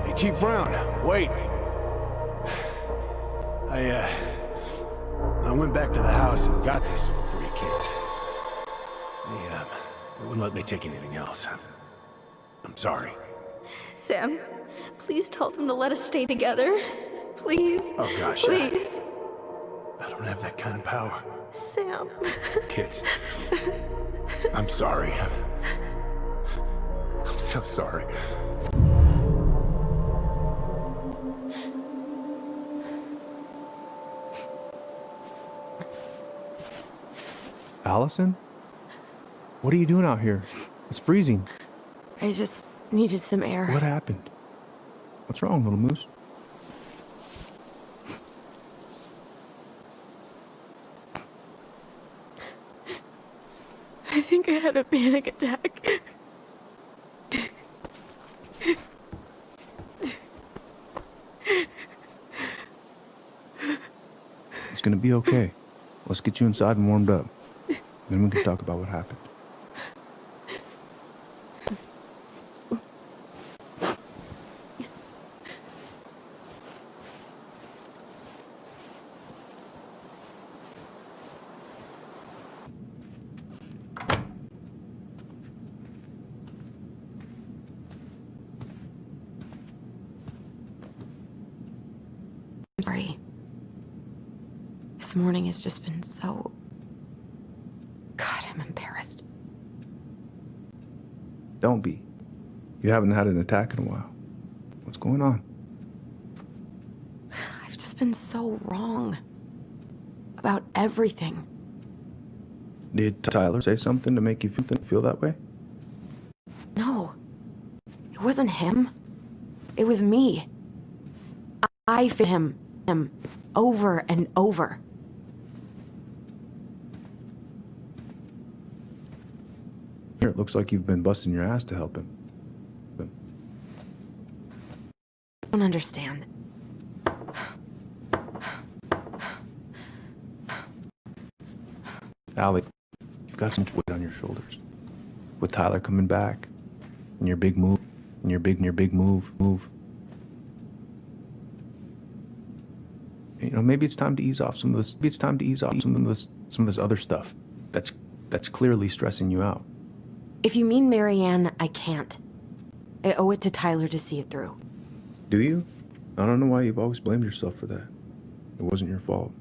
Hey, Chief Brown, wait. I went back to the house and got these 3 kids. They wouldn't let me take anything else. I'm sorry. Sam, please tell them to let us stay together. Please. Oh gosh. Please. I don't have that kind of power. Sam. Kids. I'm sorry. I'm so sorry. Alyson? What are you doing out here? It's freezing. I just needed some air. What happened? What's wrong, little moose? I think I had a panic attack. It's gonna be okay. Let's get you inside and warmed up. Then we can talk about what happened. I'm sorry. This morning has just been so... God, I'm embarrassed. Don't be. You haven't had an attack in a while. What's going on? just been so wrong. About everything. Did Tyler say something to make you feel that way? No. It wasn't him. It was me. I fit him over and over. Here, it looks like you've been busting your ass to help him. I don't understand. Allie, you've got some weight on your shoulders. With Tyler coming back, and your big move, and your big move. You know, maybe it's time to ease off some of this. Maybe it's time to ease off some of this other stuff that's clearly stressing you out. If you mean Marianne, I can't. I owe it to Tyler to see it through. Do you? I don't know why you've always blamed yourself for that. It wasn't your fault.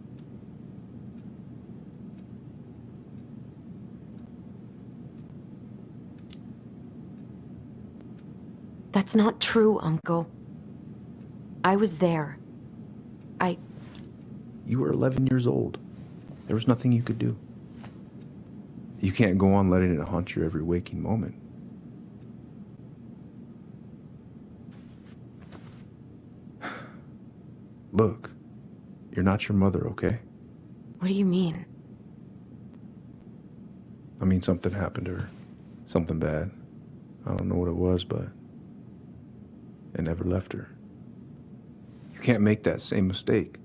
That's not true, Uncle. I was there. You were 11 years old. There was nothing you could do. You can't go on letting it haunt your every waking moment. Look, you're not your mother, okay? What do you mean? I mean, something happened to her. Something bad. I don't know what it was, but it never left her. You can't make that same mistake.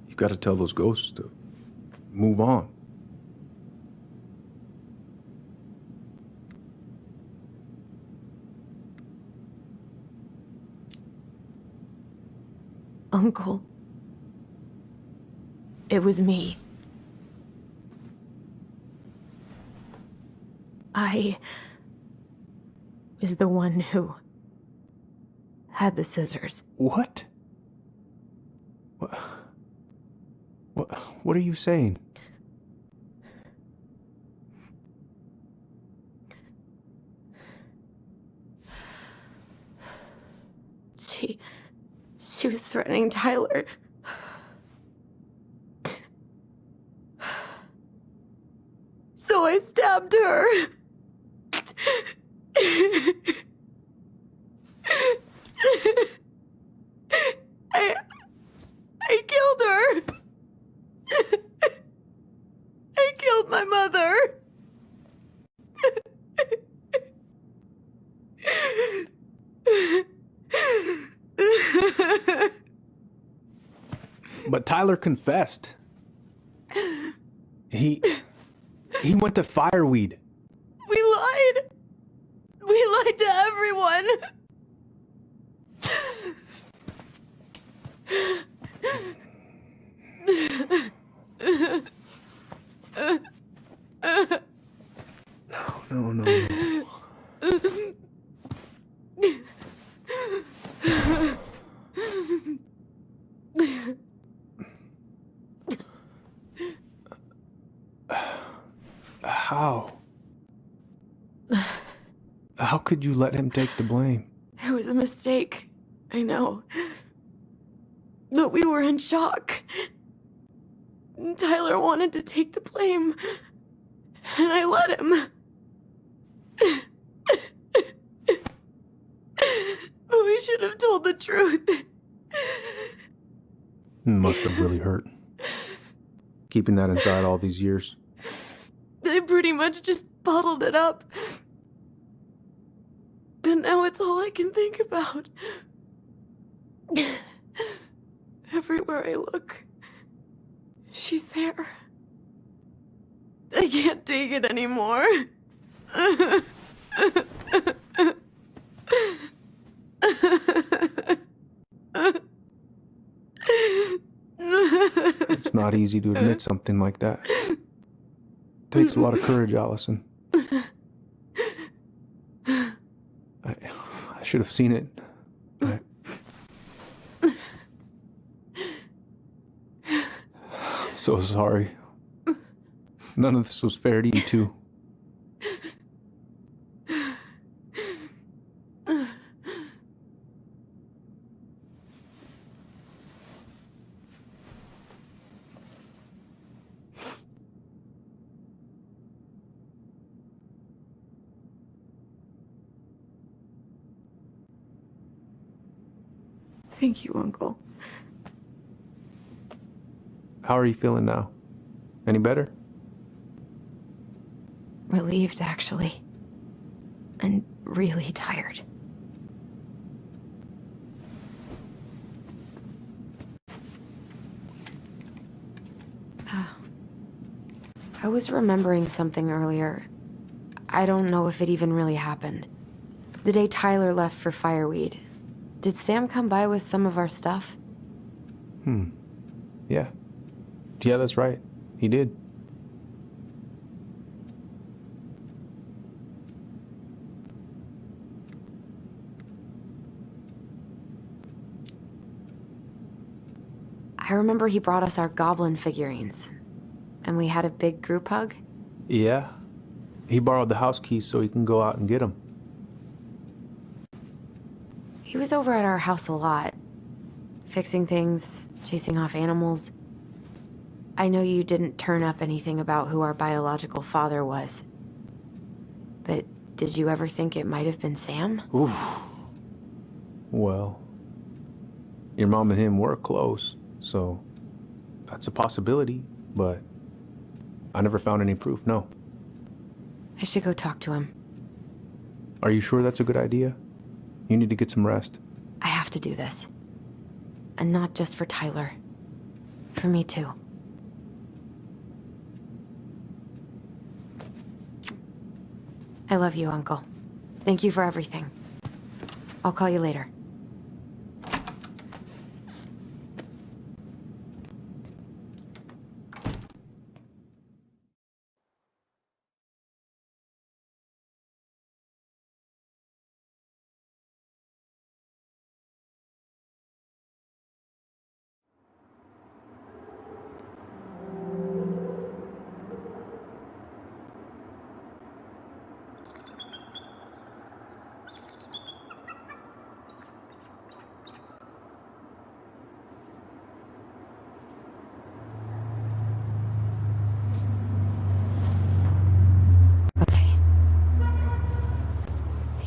You've got to tell those ghosts to move on. Uncle. It was me. I was the one who had the scissors. What? What are you saying? She was threatening Tyler. So I stabbed her. I killed her. I killed my mother. But Tyler confessed. He went to Fireweed. We lied. We lied to everyone. No. How could you let him take the blame? It was a mistake. I know. But we were in shock. Tyler wanted to take the blame. And I let him. But we should have told the truth. Must have really hurt. Keeping that inside all these years. I pretty much just bottled it up. And now it's all I can think about. Everywhere I look, she's there. I can't take it anymore. It's not easy to admit something like that. Takes a lot of courage, Alyson. I should have seen it. I'm so sorry. None of this was fair to you two. Thank you, Uncle. How are you feeling now? Any better? Relieved, actually. And really tired. I was remembering something earlier. I don't know if it even really happened. The day Tyler left for fireweed, did Sam come by with some of our stuff? Yeah. Yeah, that's right. He did. I remember he brought us our goblin figurines. And we had a big group hug? Yeah. He borrowed the house keys so he can go out and get them. He was over at our house a lot. Fixing things, chasing off animals. I know you didn't turn up anything about who our biological father was. But did you ever think it might have been Sam? Oof. Well, your mom and him were close, so that's a possibility, but I never found any proof, no. I should go talk to him. Are you sure that's a good idea? You need to get some rest. I have to do this. And not just for Tyler. For me too. I love you, Uncle. Thank you for everything. I'll call you later.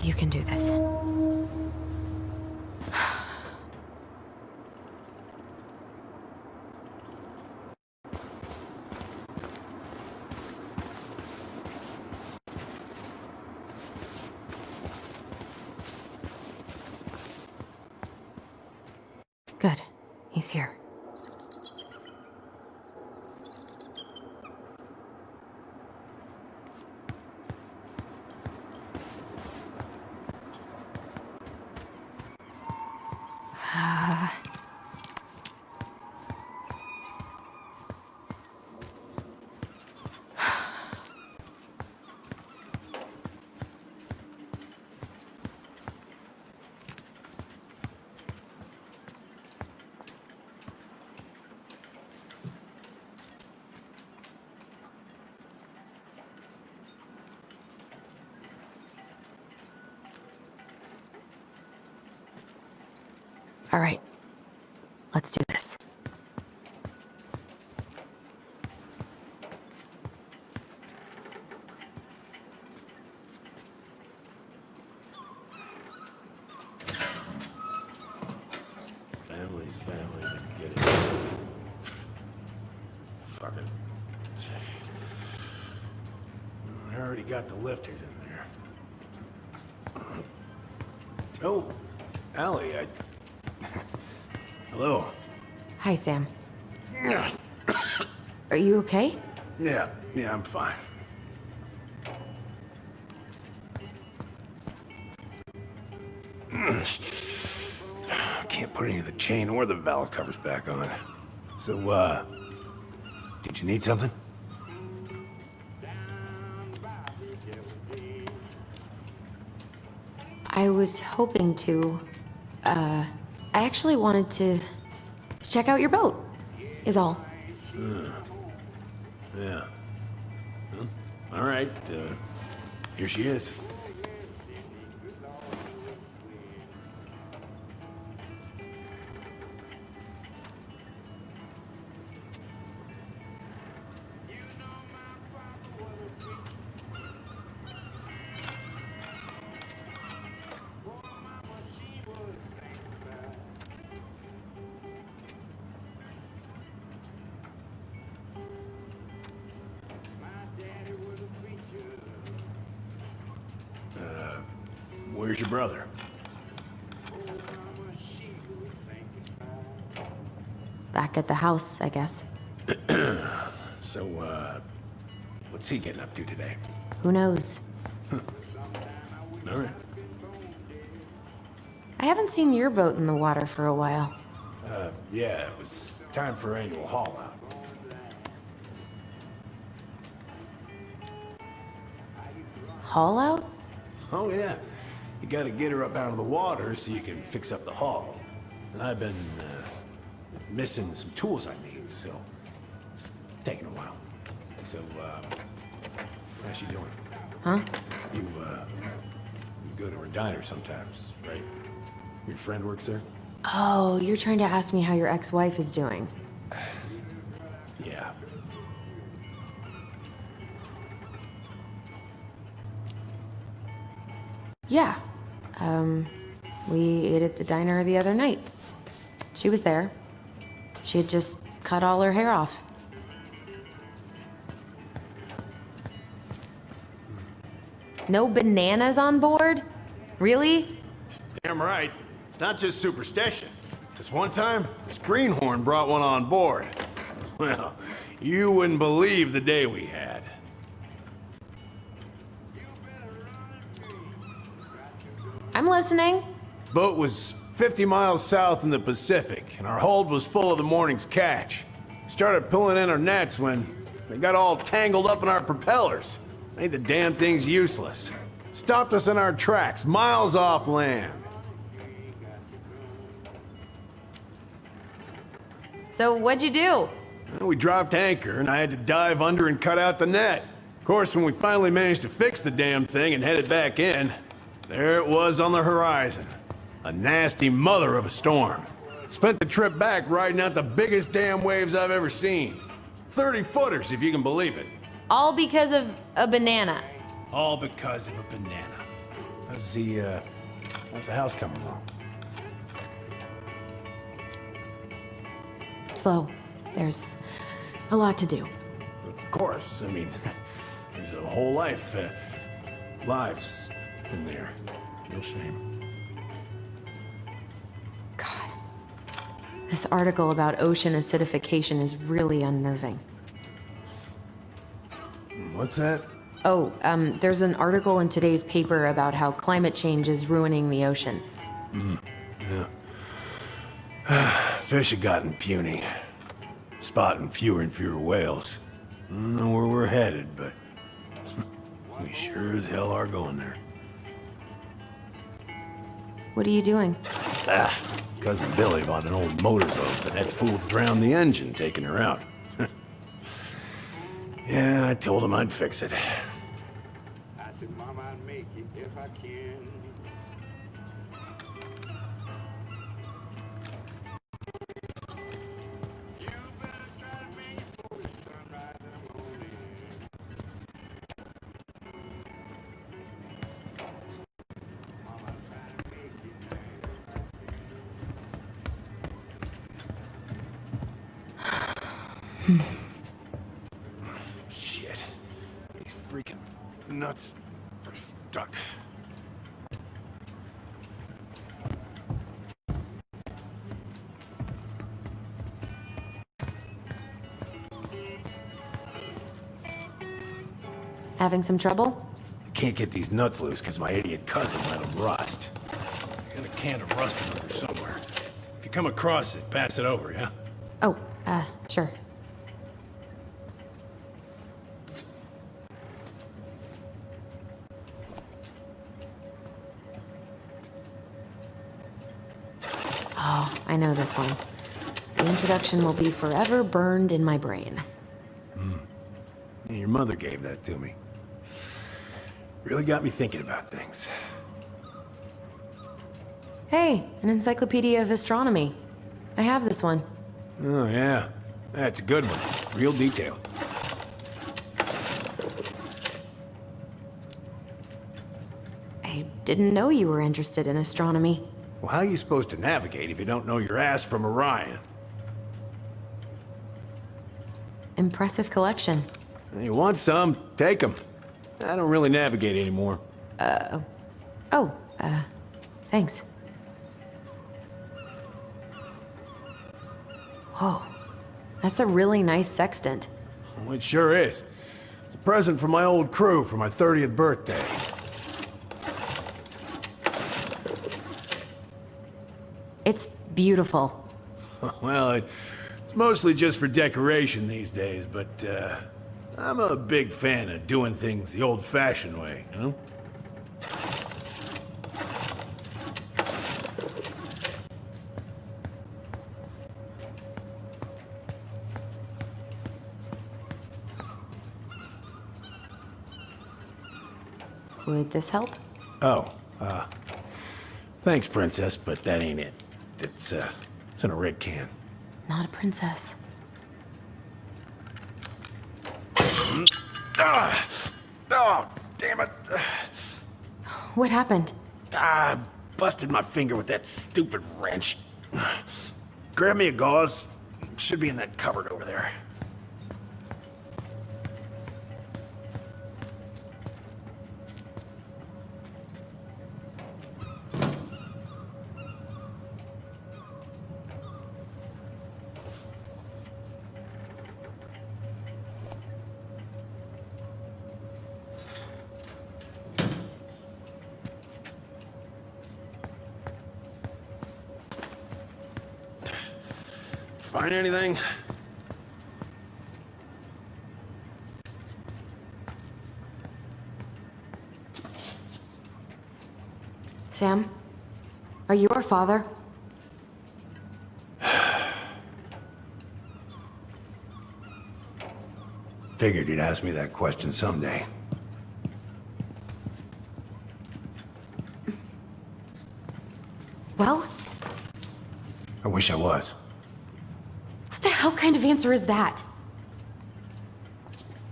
You can do this. Good. He's here. All right. Let's do this. Family's family. Get it. Fucking. I already got the lifters in there. Oh, Allie, Hello. Hi, Sam. Are you okay? Yeah, I'm fine. Can't put any of the chain or the valve covers back on. So, did you need something? I was hoping to. I actually wanted to check out your boat, is all. Yeah. Well, all right, here she is. Where's your brother? Back at the house, I guess. So, what's he getting up to today? Who knows? All right. I haven't seen your boat in the water for a while. Yeah, it was time for annual haul out. Haul out? Oh, yeah. You gotta get her up out of the water so you can fix up the hull. And I've been, missing some tools I need, so it's taking a while. So, how's she doing? Huh? You go to her diner sometimes, right? Your friend works there? Oh, you're trying to ask me how your ex-wife is doing. Yeah. Yeah. We ate at the diner the other night. She was there. She had just cut all her hair off. No bananas on board? Really? Damn right. It's not just superstition. This one time, this greenhorn brought one on board. Well, you wouldn't believe the day we had. I'm listening. Boat was 50 miles south in the Pacific, and our hold was full of the morning's catch. Started pulling in our nets when they got all tangled up in our propellers. Made the damn things useless. Stopped us in our tracks, miles off land. So what'd you do? Well, we dropped anchor, and I had to dive under and cut out the net. Of course, when we finally managed to fix the damn thing and headed back in, there it was on the horizon. A nasty mother of a storm. Spent the trip back riding out the biggest damn waves I've ever seen. 30-footers, if you can believe it. All because of a banana. All because of a banana. How's the house coming along? Slow. There's a lot to do. Of course. I mean, there's a whole lives in there. No shame. God. This article about ocean acidification is really unnerving. What's that? Oh, there's an article in today's paper about how climate change is ruining the ocean. Yeah. Fish have gotten puny. Spotting fewer and fewer whales. I don't know where we're headed, but we sure as hell are going there. What are you doing? Cousin Billy bought an old motorboat, but that fool drowned the engine taking her out. Yeah, I told him I'd fix it. I said, Mama, I'll make it if I can. Shit. These freaking nuts are stuck. Having some trouble? Can't get these nuts loose because my idiot cousin let them rust. Got a can of rust remover somewhere. If you come across it, pass it over, yeah? Oh, sure. Oh, I know this one. The introduction will be forever burned in my brain. Yeah, your mother gave that to me. Really got me thinking about things. Hey, an encyclopedia of astronomy. I have this one. Oh, yeah. That's a good one. Real detailed. I didn't know you were interested in astronomy. Well, how are you supposed to navigate if you don't know your ass from Orion? Impressive collection. You want some? Take them. I don't really navigate anymore. Thanks. Whoa. That's a really nice sextant. Well, it sure is. It's a present from my old crew for my 30th birthday. It's beautiful. Well, it's mostly just for decoration these days, but I'm a big fan of doing things the old-fashioned way, you know? Would this help? Oh, thanks, Princess, but that ain't it. It's in a red can. Not a princess. Oh, damn it. What happened? I busted my finger with that stupid wrench. Grab me a gauze. Should be in that cupboard over there. Find anything? Sam? Are you our father? Figured you'd ask me that question someday. Well? I wish I was. What the hell kind of answer is that?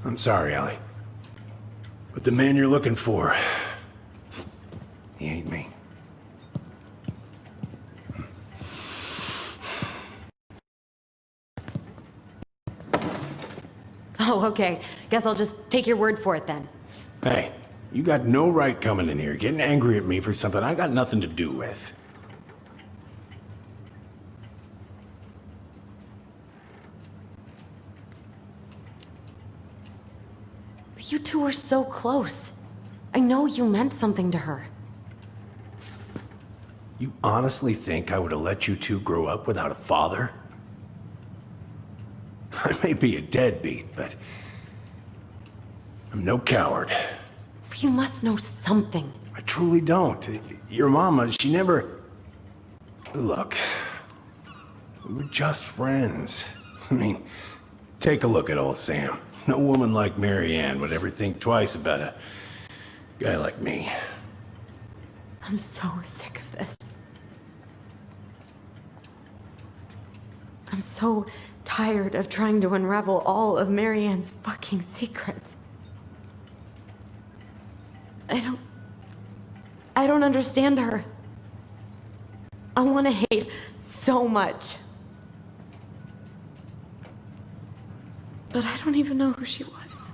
I'm sorry, Allie. But the man you're looking for, he ain't me. Oh, okay. Guess I'll just take your word for it then. Hey, you got no right coming in here getting angry at me for something I got nothing to do with. You two were so close. I know you meant something to her. You honestly think I would have let you two grow up without a father? I may be a deadbeat, but I'm no coward. You must know something. I truly don't. Your mama, she never... Look, we were just friends. I mean, take a look at old Sam. No woman like Mary Ann would ever think twice about a guy like me. I'm so sick of this. I'm so tired of trying to unravel all of Mary Ann's fucking secrets. I don't understand her. I want to hate so much. But I don't even know who she was.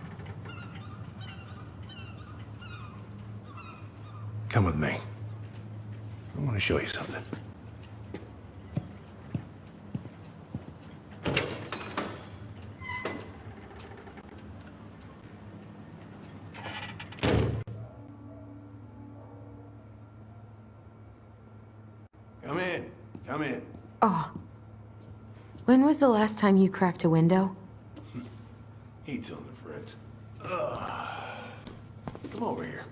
Come with me. I want to show you something. Come in. Come in. Oh. When was the last time you cracked a window? Heat's on the fritz. Come over here.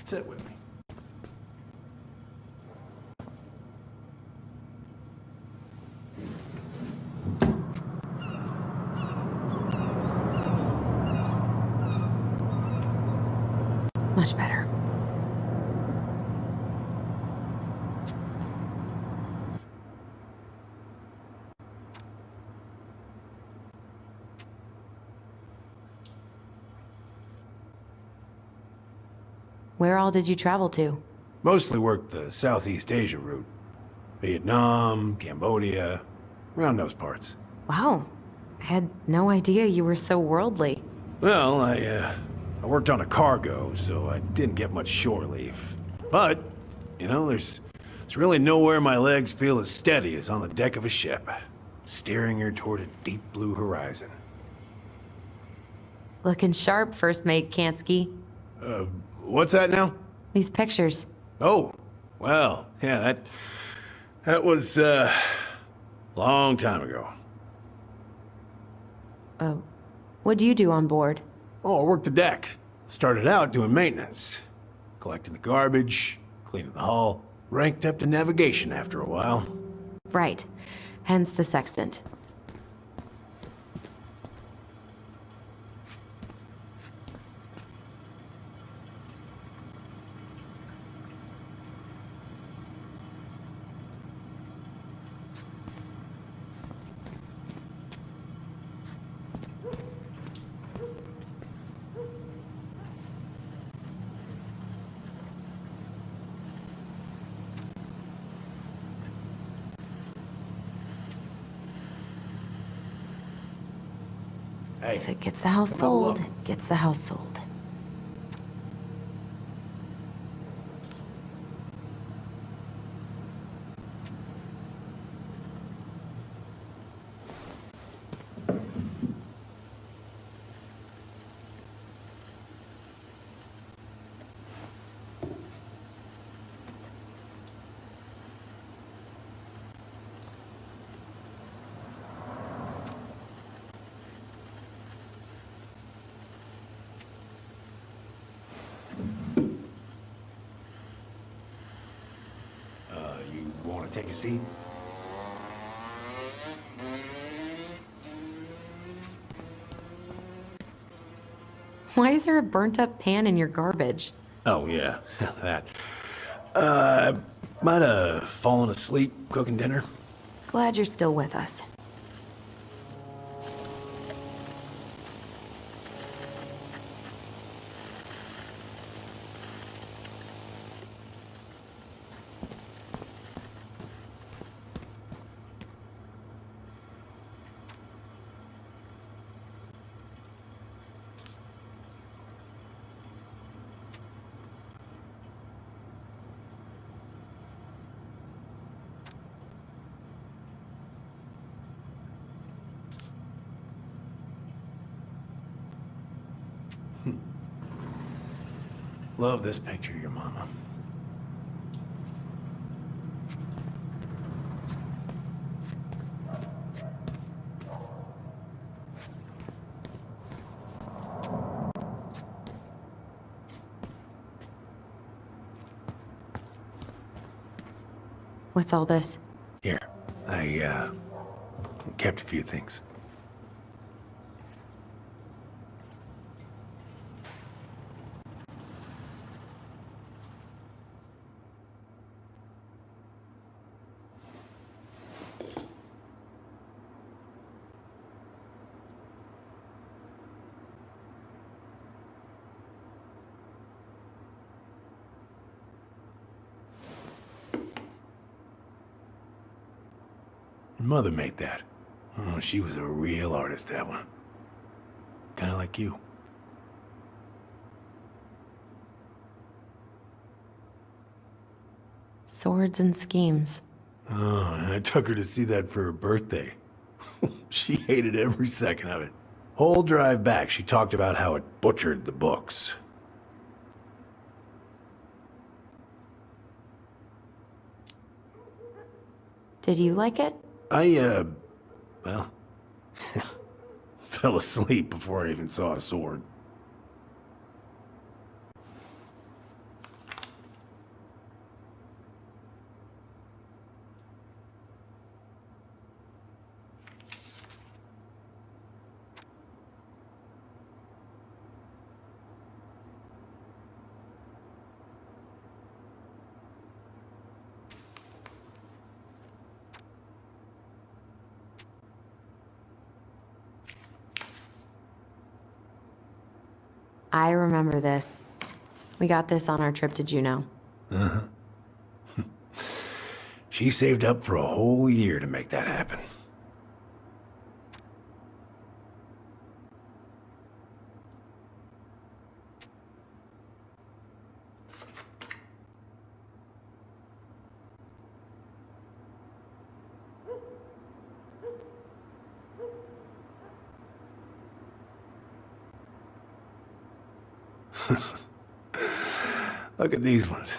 Sit with me. Much better. Where all did you travel to? Mostly worked the Southeast Asia route. Vietnam, Cambodia, around those parts. Wow. I had no idea you were so worldly. Well, I worked on a cargo, so I didn't get much shore leave. But You know, there's really nowhere my legs feel as steady as on the deck of a ship, steering her toward a deep blue horizon. Looking sharp, first mate Kansky. What's that now? These pictures. Oh, well, yeah, that was, long time ago. What do you do on board? Oh, I worked the deck. Started out doing maintenance. Collecting the garbage, cleaning the hull. Ranked up to navigation after a while. Right. Hence the sextant. Hey, if it gets the house sold, it gets the house sold. You want to take a seat? Why is there a burnt-up pan in your garbage? Oh, yeah, that. Might have fallen asleep cooking dinner. Glad you're still with us. Love this picture of your mama. What's all this? Here, I kept a few things. Your mother made that. Oh, she was a real artist, that one. Kinda like you. Swords and schemes. Oh, and I took her to see that for her birthday. She hated every second of it. Whole drive back, she talked about how it butchered the books. Did you like it? Well, fell asleep before I even saw a sword. I remember this. We got this on our trip to Juneau. Uh-huh. She saved up for a whole year to make that happen. Look at these ones.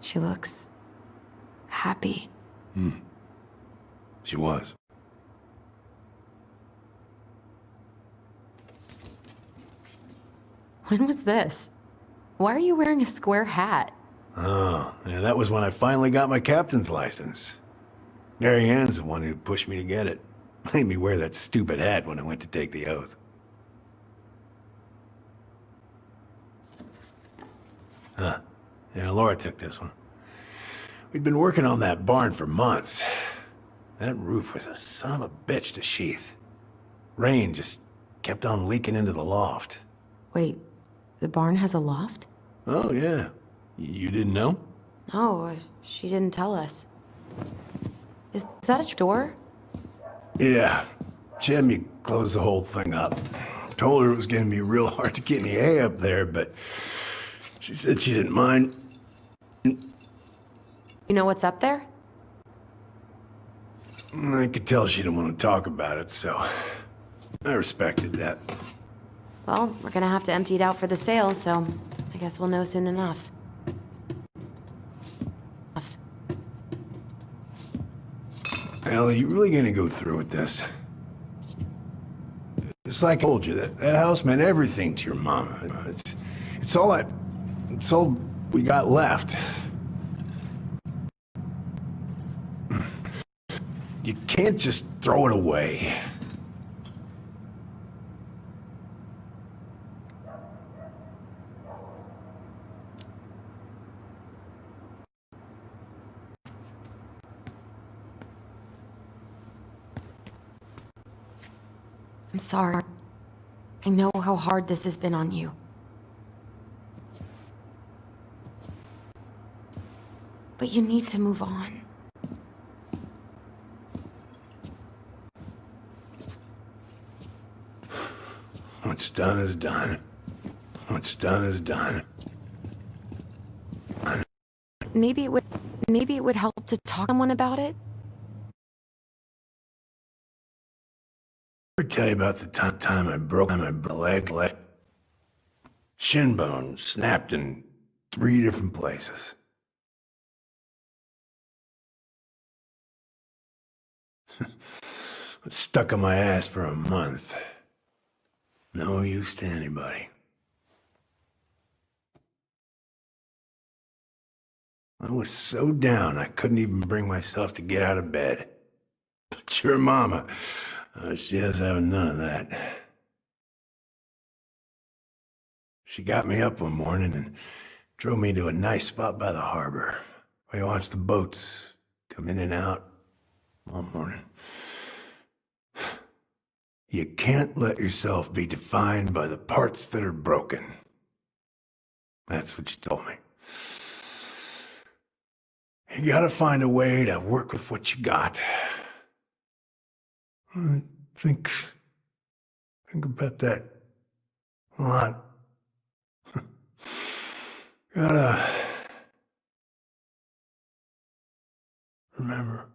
She looks happy. She was. When was this? Why are you wearing a square hat? Oh, yeah, that was when I finally got my captain's license. Mary Ann's the one who pushed me to get it. Made me wear that stupid hat when I went to take the oath. Huh. Yeah, Laura took this one. We'd been working on that barn for months. That roof was a son of a bitch to sheath. Rain just kept on leaking into the loft. Wait, the barn has a loft? Oh, yeah. You didn't know? Oh, she didn't tell us. Is that a door? Yeah. She had me close the whole thing up. Told her it was gonna be real hard to get any hay up there, but she said she didn't mind. You know what's up there? I could tell she didn't want to talk about it, so I respected that. Well, we're gonna have to empty it out for the sale, so I guess we'll know soon enough. Al, you really gonna go through with this? It's like I told you, that house meant everything to your mama. It's all we got left. You can't just throw it away. I'm sorry. I know how hard this has been on you. But you need to move on. What's done is done. What's done is done. Maybe it would help to talk to someone about it. Ever tell you about the time I broke my leg? Shin bone snapped in 3 different places. It's stuck on my ass for a month. No use to anybody. I was so down I couldn't even bring myself to get out of bed. But your mama, she has having none of that. She got me up one morning and drove me to a nice spot by the harbor, where I watched the boats come in and out all morning. You can't let yourself be defined by the parts that are broken. That's what she told me. You gotta find a way to work with what you got. I think about that a lot. Gotta remember.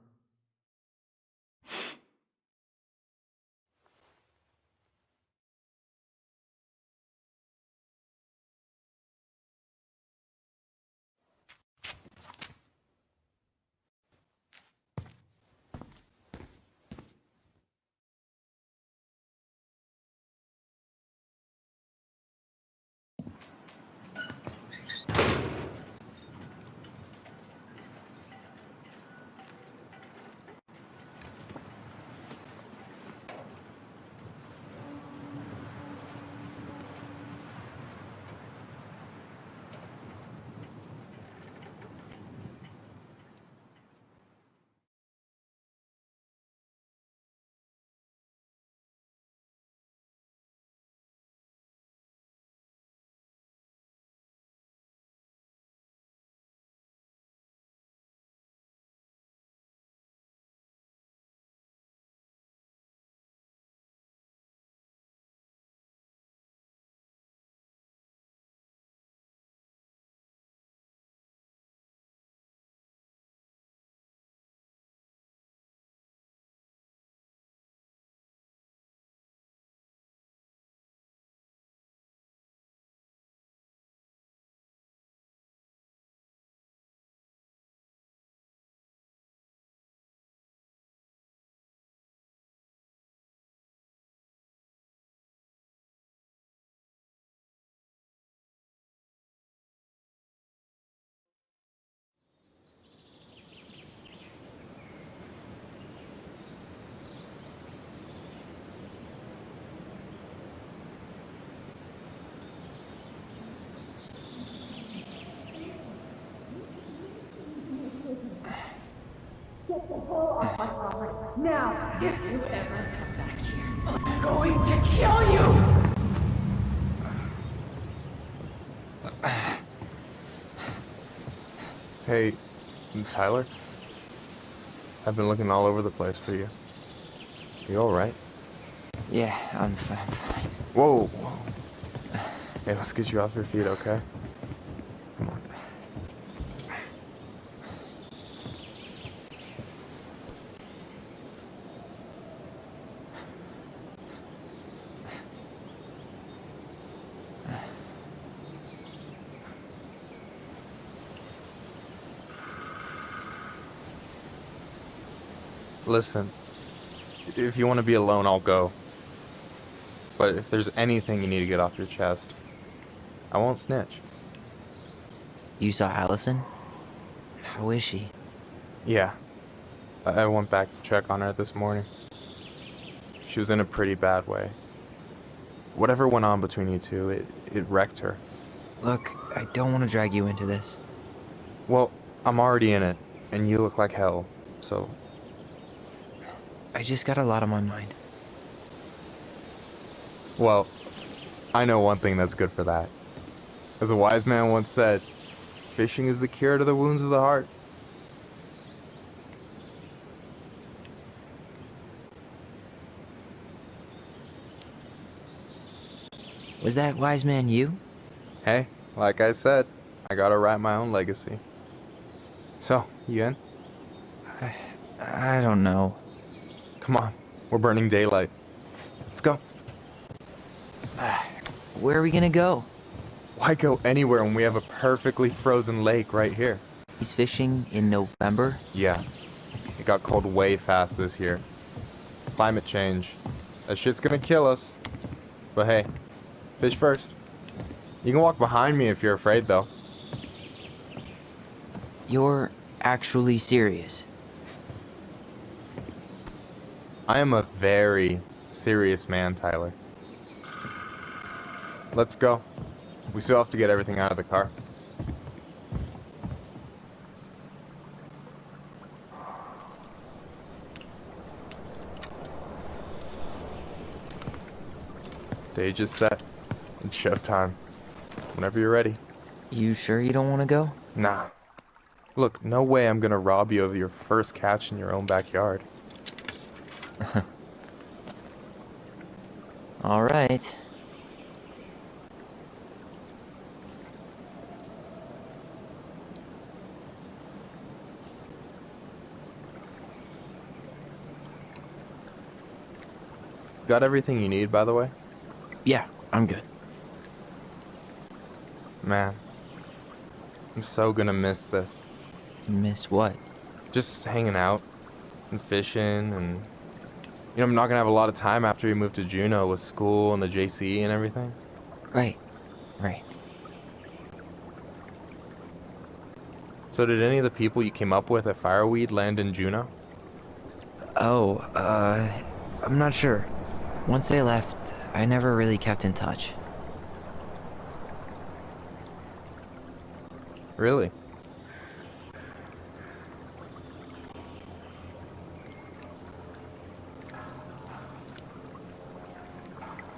all off my property. Now, if you ever come back here, I'm going to kill you! Hey, Tyler? I've been looking all over the place for you. You alright? Yeah, I'm fine. Whoa, whoa. Hey, let's get you off your feet, okay? Come on. Listen, if you want to be alone, I'll go. But if there's anything you need to get off your chest, I won't snitch. You saw Alyson? How is she? Yeah. I went back to check on her this morning. She was in a pretty bad way. Whatever went on between you two, it wrecked her. Look, I don't want to drag you into this. Well, I'm already in it, and you look like hell, so... I just got a lot on my mind. Well, I know one thing that's good for that. As a wise man once said, fishing is the cure to the wounds of the heart. Was that wise man you? Hey, like I said, I gotta write my own legacy. So, you in? I don't know. Come on, we're burning daylight. Let's go. Where are we gonna go? Why go anywhere when we have a perfectly frozen lake right here? He's fishing in November? Yeah. It got cold way fast this year. Climate change. That shit's gonna kill us. But hey, fish first. You can walk behind me if you're afraid, though. You're actually serious? I am a very serious man, Tyler. Let's go. We still have to get everything out of the car. Stage is set. It's showtime. Whenever you're ready. You sure you don't want to go? Nah. Look, no way I'm gonna rob you of your first catch in your own backyard. All right. Got everything you need, by the way? Yeah, I'm good. Man, I'm so gonna miss this. Miss what? Just hanging out and fishing and... You know, I'm not gonna have a lot of time after we move to Juneau with school and the JC and everything. Right. So did any of the people you came up with at Fireweed land in Juneau? Oh, I'm not sure. Once they left, I never really kept in touch. Really?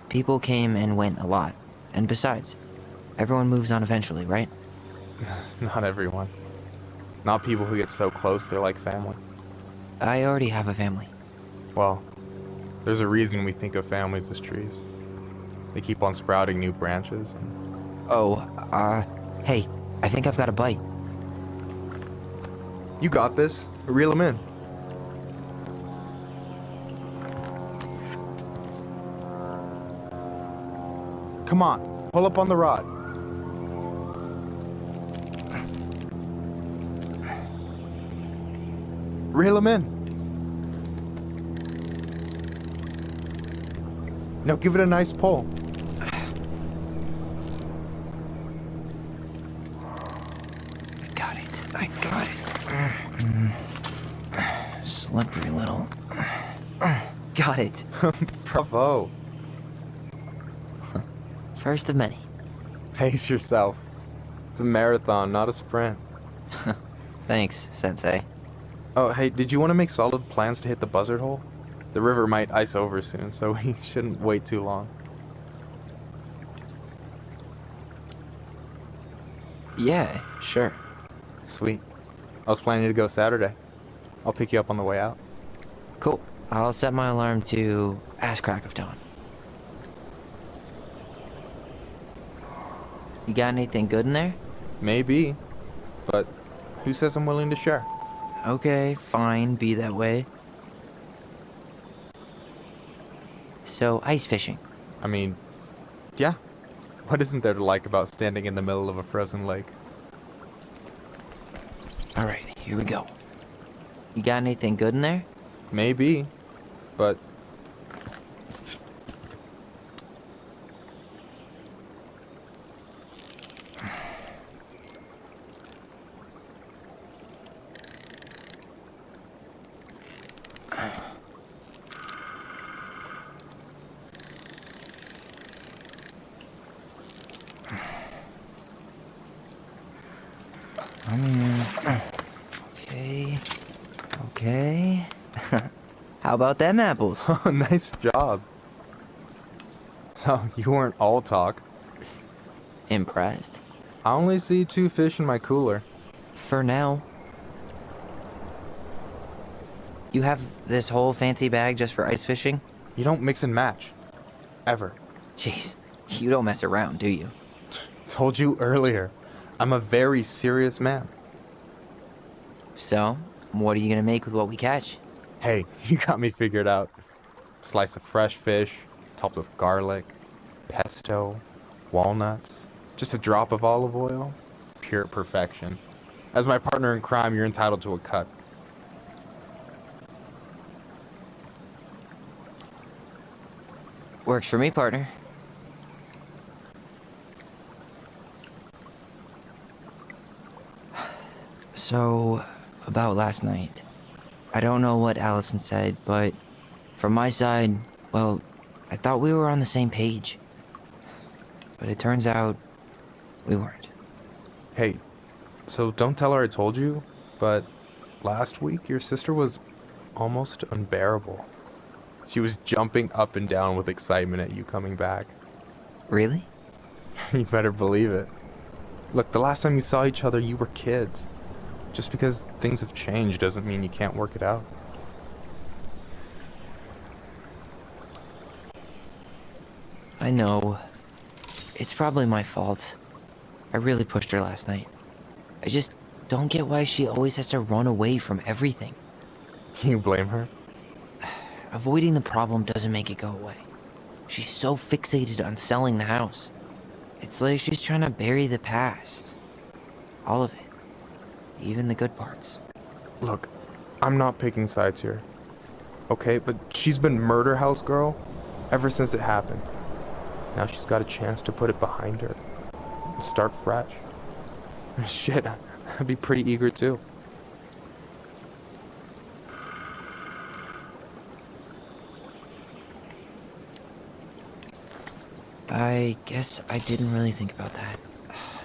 People came and went a lot. And besides, everyone moves on eventually, right? Not everyone. Not people who get so close they're like family. I already have a family. Well, there's a reason we think of families as trees. They keep on sprouting new branches. Hey, I think I've got a bite. You got this. Reel them in. Come on, pull up on the rod. Reel them in. Now give it a nice pull. I got it. Slippery little. Got it. Bravo. First of many. Pace yourself. It's a marathon, not a sprint. Thanks, Sensei. Oh, hey, did you want to make solid plans to hit the buzzard hole? The river might ice over soon, so we shouldn't wait too long. Yeah, sure. Sweet. I was planning to go Saturday. I'll pick you up on the way out. Cool. I'll set my alarm to ass crack of dawn. You got anything good in there? Maybe, but who says I'm willing to share? Okay, fine, be that way. So, ice fishing. I mean, yeah. What isn't there to like about standing in the middle of a frozen lake? Alright, here we go. You got anything good in there? Maybe, but... Okay. How about them apples? Oh, nice job. So, you weren't all talk. Impressed? I only see 2 fish in my cooler. For now. You have this whole fancy bag just for ice fishing? You don't mix and match. Ever. Jeez, you don't mess around, do you? Told you earlier. I'm a very serious man. So, what are you gonna make with what we catch? Hey, you got me figured out. Slice of fresh fish, topped with garlic, pesto, walnuts, just a drop of olive oil. Pure perfection. As my partner in crime, you're entitled to a cut. Works for me, partner. So, about last night. I don't know what Alyson said, but from my side, well, I thought we were on the same page. But it turns out we weren't. Hey, so don't tell her I told you, but last week your sister was almost unbearable. She was jumping up and down with excitement at you coming back. Really? You better believe it. Look, the last time you saw each other, you were kids. Just because things have changed doesn't mean you can't work it out. I know. It's probably my fault. I really pushed her last night. I just don't get why she always has to run away from everything. You blame her? Avoiding the problem doesn't make it go away. She's so fixated on selling the house. It's like she's trying to bury the past. All of it. Even the good parts. Look, I'm not picking sides here. Okay, but she's been murder house girl ever since it happened. Now she's got a chance to put it behind her. And start fresh. Shit, I'd be pretty eager too. I guess I didn't really think about that.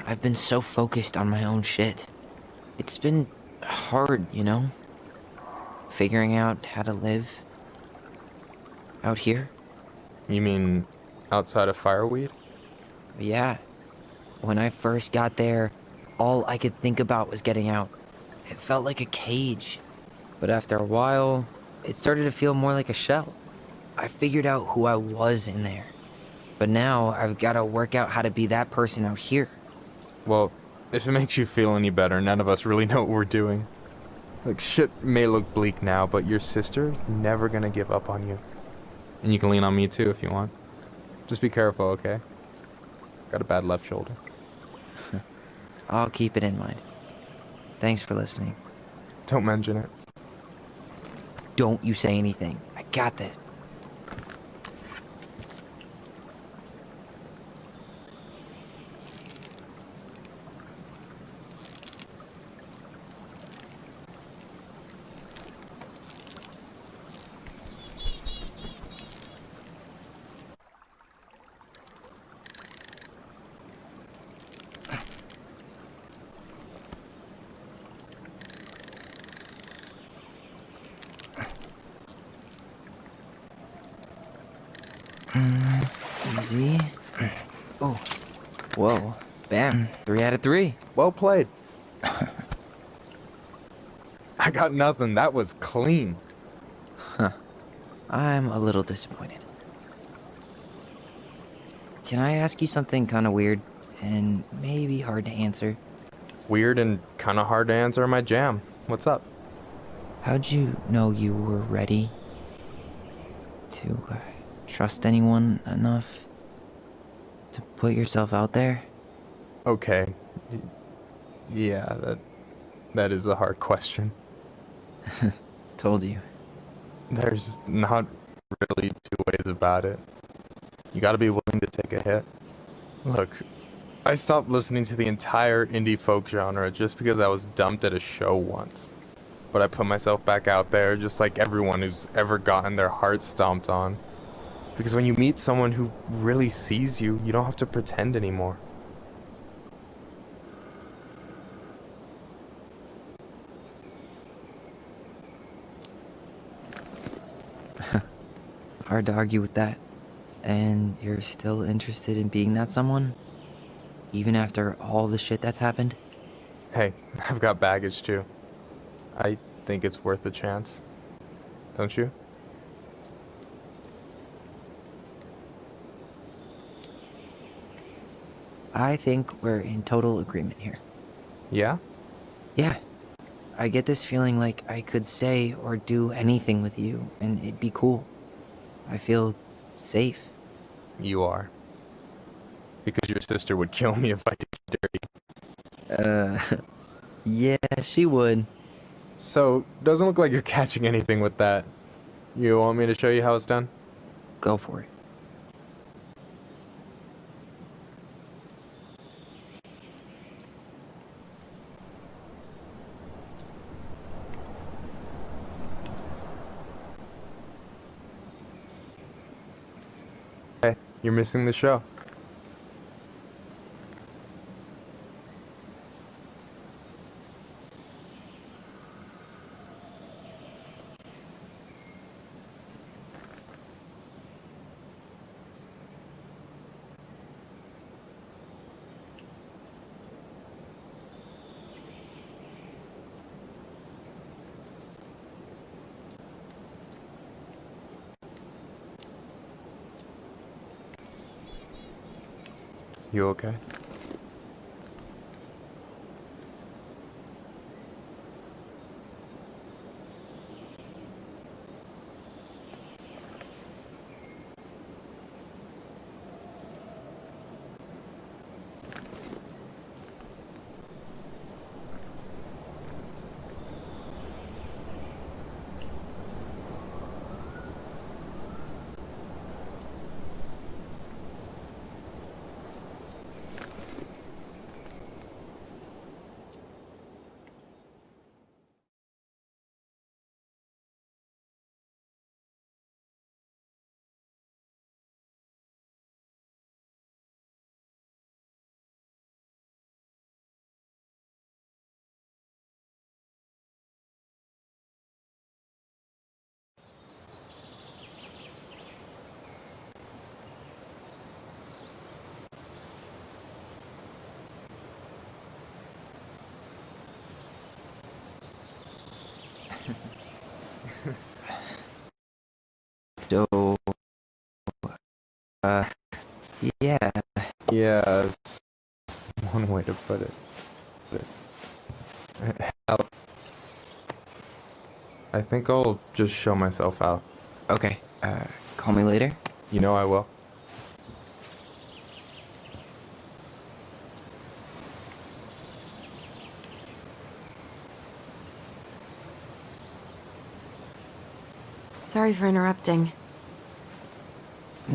I've been so focused on my own shit. It's been hard, you know? Figuring out how to live out here. You mean outside of Fireweed? Yeah. When I first got there, all I could think about was getting out. It felt like a cage. But after a while, it started to feel more like a shell. I figured out who I was in there. But now I've got to work out how to be that person out here. Well, if it makes you feel any better, none of us really know what we're doing. Like, shit may look bleak now, but your sister's never gonna give up on you. And you can lean on me too if you want. Just be careful, okay? Got a bad left shoulder. I'll keep it in mind. Thanks for listening. Don't mention it. Don't you say anything. I got this. Easy. Oh. Whoa. Bam. 3 out of 3. Well played. I got nothing. That was clean. Huh. I'm a little disappointed. Can I ask you something kind of weird and maybe hard to answer? Weird and kind of hard to answer my jam. What's up? How'd you know you were ready to trust anyone enough to put yourself out there? Okay. Yeah, that is a hard question. Told you. There's not really two ways about it. You gotta be willing to take a hit. Look, I stopped listening to the entire indie folk genre just because I was dumped at a show once. But I put myself back out there just like everyone who's ever gotten their heart stomped on. Because when you meet someone who really sees you, you don't have to pretend anymore. Hard to argue with that. And you're still interested in being that someone? Even after all the shit that's happened? Hey, I've got baggage too. I think it's worth a chance. Don't you? I think we're in total agreement here. Yeah? Yeah. I get this feeling like I could say or do anything with you, and it'd be cool. I feel safe. You are. Because your sister would kill me if I did dirty. Yeah, she would. So, doesn't look like you're catching anything with that. You want me to show you how it's done? Go for it. Hey, you're missing the show. You okay? So, yeah. Yeah, it's one way to put it. Hell, I think I'll just show myself out. Okay, call me later? You know I will. Sorry for interrupting.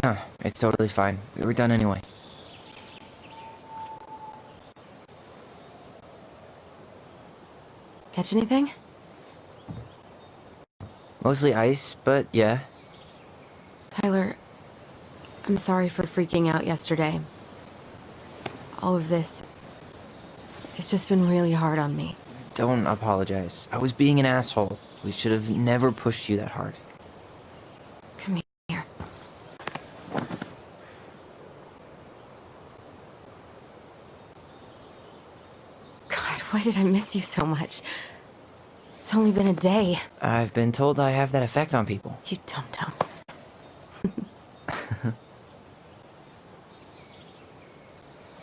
No, it's totally fine. We were done anyway. Catch anything? Mostly ice, but yeah. Tyler, I'm sorry for freaking out yesterday. All of this, it's just been really hard on me. Don't apologize. I was being an asshole. We should have never pushed you that hard. Come here. Why did I miss you so much? It's only been a day. I've been told I have that effect on people. You dum-dum.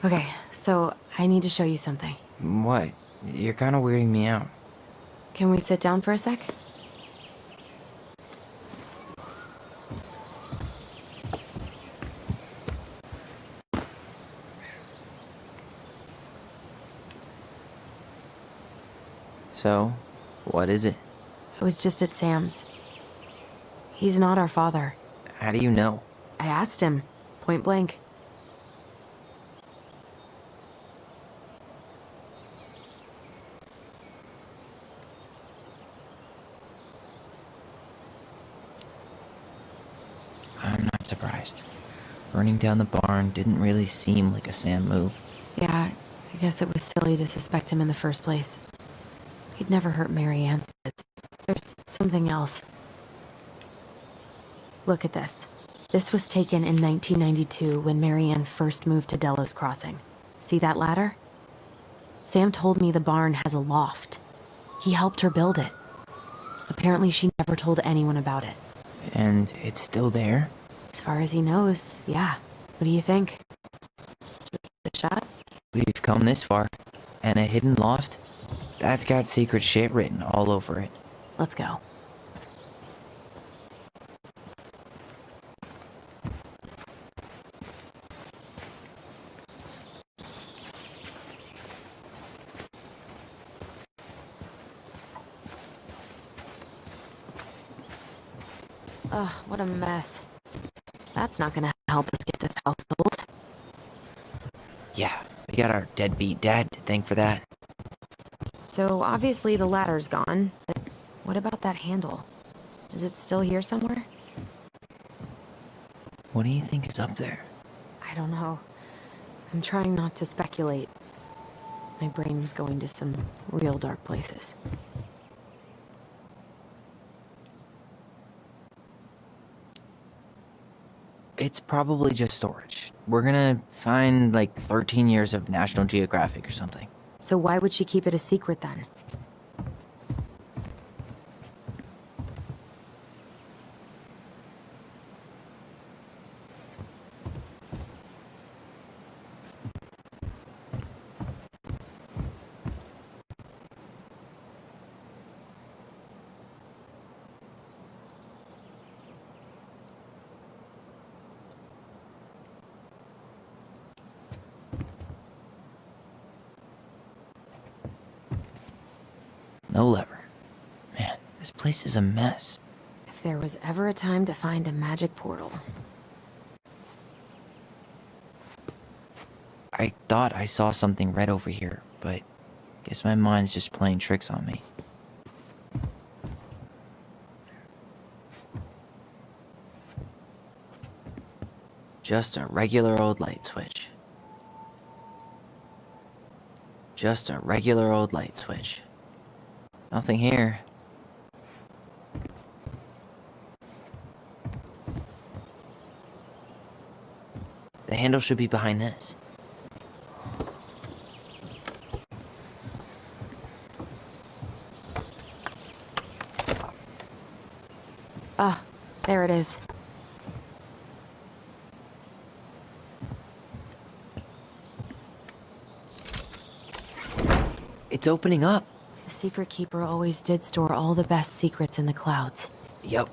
Okay, so I need to show you something. What? You're kind of weirding me out. Can we sit down for a sec? So, what is it? I was just at Sam's. He's not our father. How do you know? I asked him, point blank. I'm not surprised. Burning down the barn didn't really seem like a Sam move. Yeah, I guess it was silly to suspect him in the first place. He'd never hurt Mary Ann's kids. There's something else. Look at this. This was taken in 1992 when Mary Ann first moved to Delos Crossing. See that ladder? Sam told me the barn has a loft. He helped her build it. Apparently she never told anyone about it. And it's still there? As far as he knows, yeah. What do you think? Should we give it a shot? We've come this far. And a hidden loft? That's got secret shit written all over it. Let's go. Ugh, what a mess. That's not gonna help us get this house sold. Yeah, we got our deadbeat dad to thank for that. So obviously the ladder's gone, but what about that handle? Is it still here somewhere? What do you think is up there? I don't know. I'm trying not to speculate. My brain was going to some real dark places. It's probably just storage. We're gonna find like 13 years of National Geographic or something. So why would she keep it a secret then? No lever. Man, this place is a mess. If there was ever a time to find a magic portal. I thought I saw something red over here, but guess my mind's just playing tricks on me. Just a regular old light switch. Just a regular old light switch. Nothing here. The handle should be behind this. Ah, there it is. It's opening up. The secret keeper always did store all the best secrets in the clouds. Yep.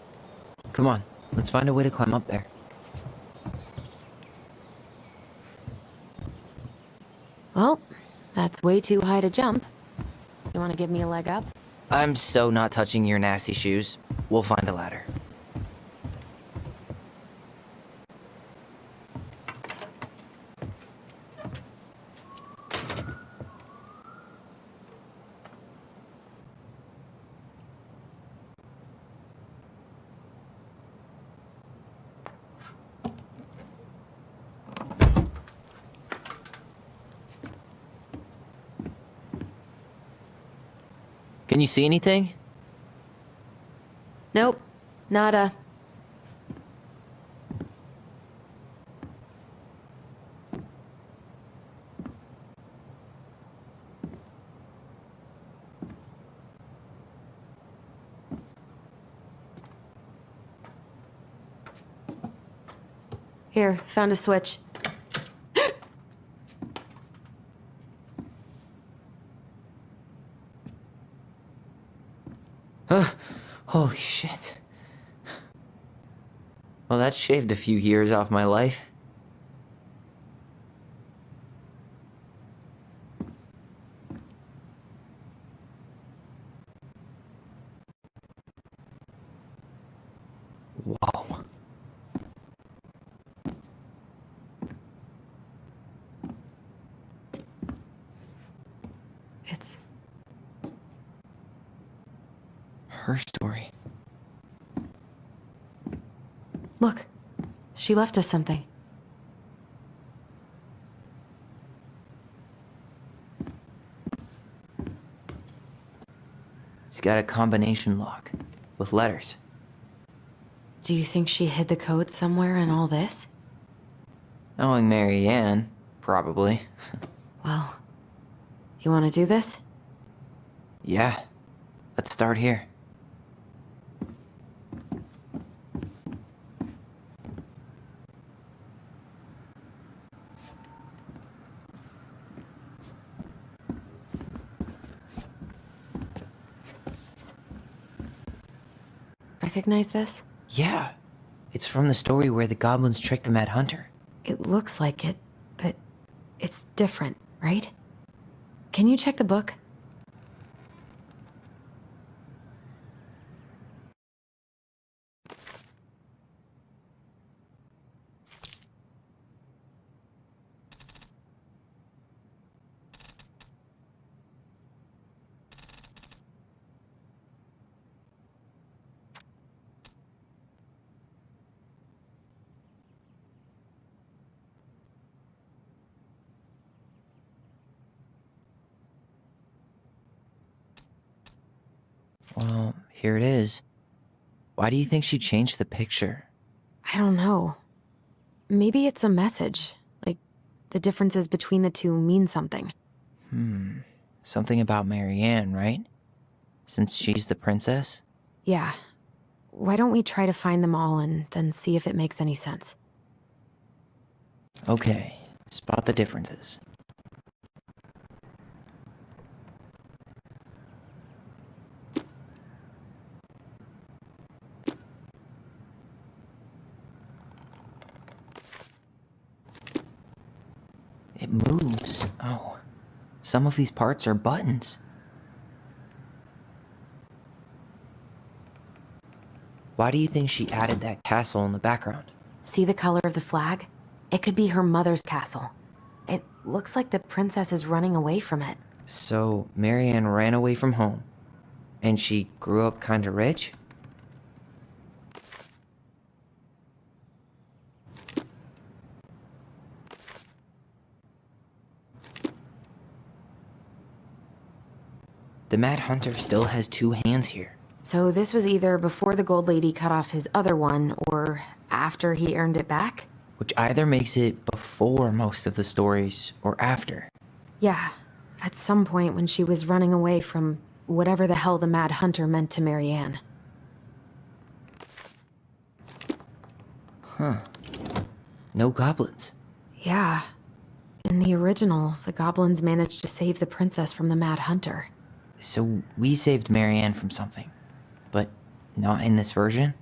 Come on, let's find a way to climb up there. Well, that's way too high to jump. You want to give me a leg up? I'm so not touching your nasty shoes. We'll find a ladder. Can you see anything? Nope. Nada. Here, found a switch. Holy shit. Well, that shaved a few years off my life. Whoa. It's her story. Look, she left us something. It's got a combination lock with letters. Do you think she hid the code somewhere in all this? Knowing Mary Ann, probably. Well, you want to do this? Yeah. Let's start here. Recognize this? Yeah. It's from the story where the goblins tricked the Mad Hunter. It looks like it, but it's different, right? Can you check the book? Well, here it is. Why do you think she changed the picture? I don't know. Maybe it's a message. Like, the differences between the two mean something. Something about Mary Ann, right? Since she's the princess? Yeah. Why don't we try to find them all and then see if it makes any sense? Okay, spot the differences. It moves. Oh, some of these parts are buttons. Why do you think she added that castle in the background? See the color of the flag? It could be her mother's castle. It looks like the princess is running away from it. So, Mary Ann ran away from home, and she grew up kinda rich? The Mad Hunter still has two hands here. So this was either before the Gold Lady cut off his other one, or after he earned it back? Which either makes it before most of the stories, or after. Yeah, at some point when she was running away from whatever the hell the Mad Hunter meant to Mary Ann. Huh. No goblins. Yeah. In the original, the goblins managed to save the princess from the Mad Hunter. So we saved Mary Ann from something, but not in this version?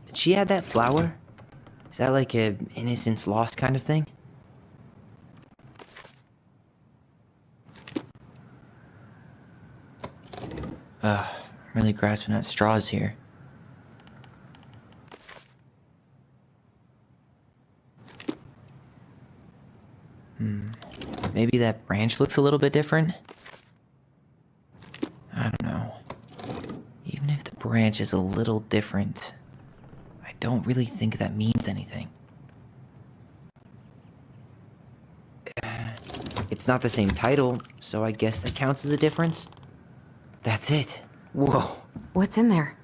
Did she add that flower? Is that like a innocence lost kind of thing? I'm really grasping at straws here. Maybe that branch looks a little bit different? I don't know. Even if the branch is a little different, I don't really think that means anything. It's not the same title, so I guess that counts as a difference. That's it. Whoa. What's in there?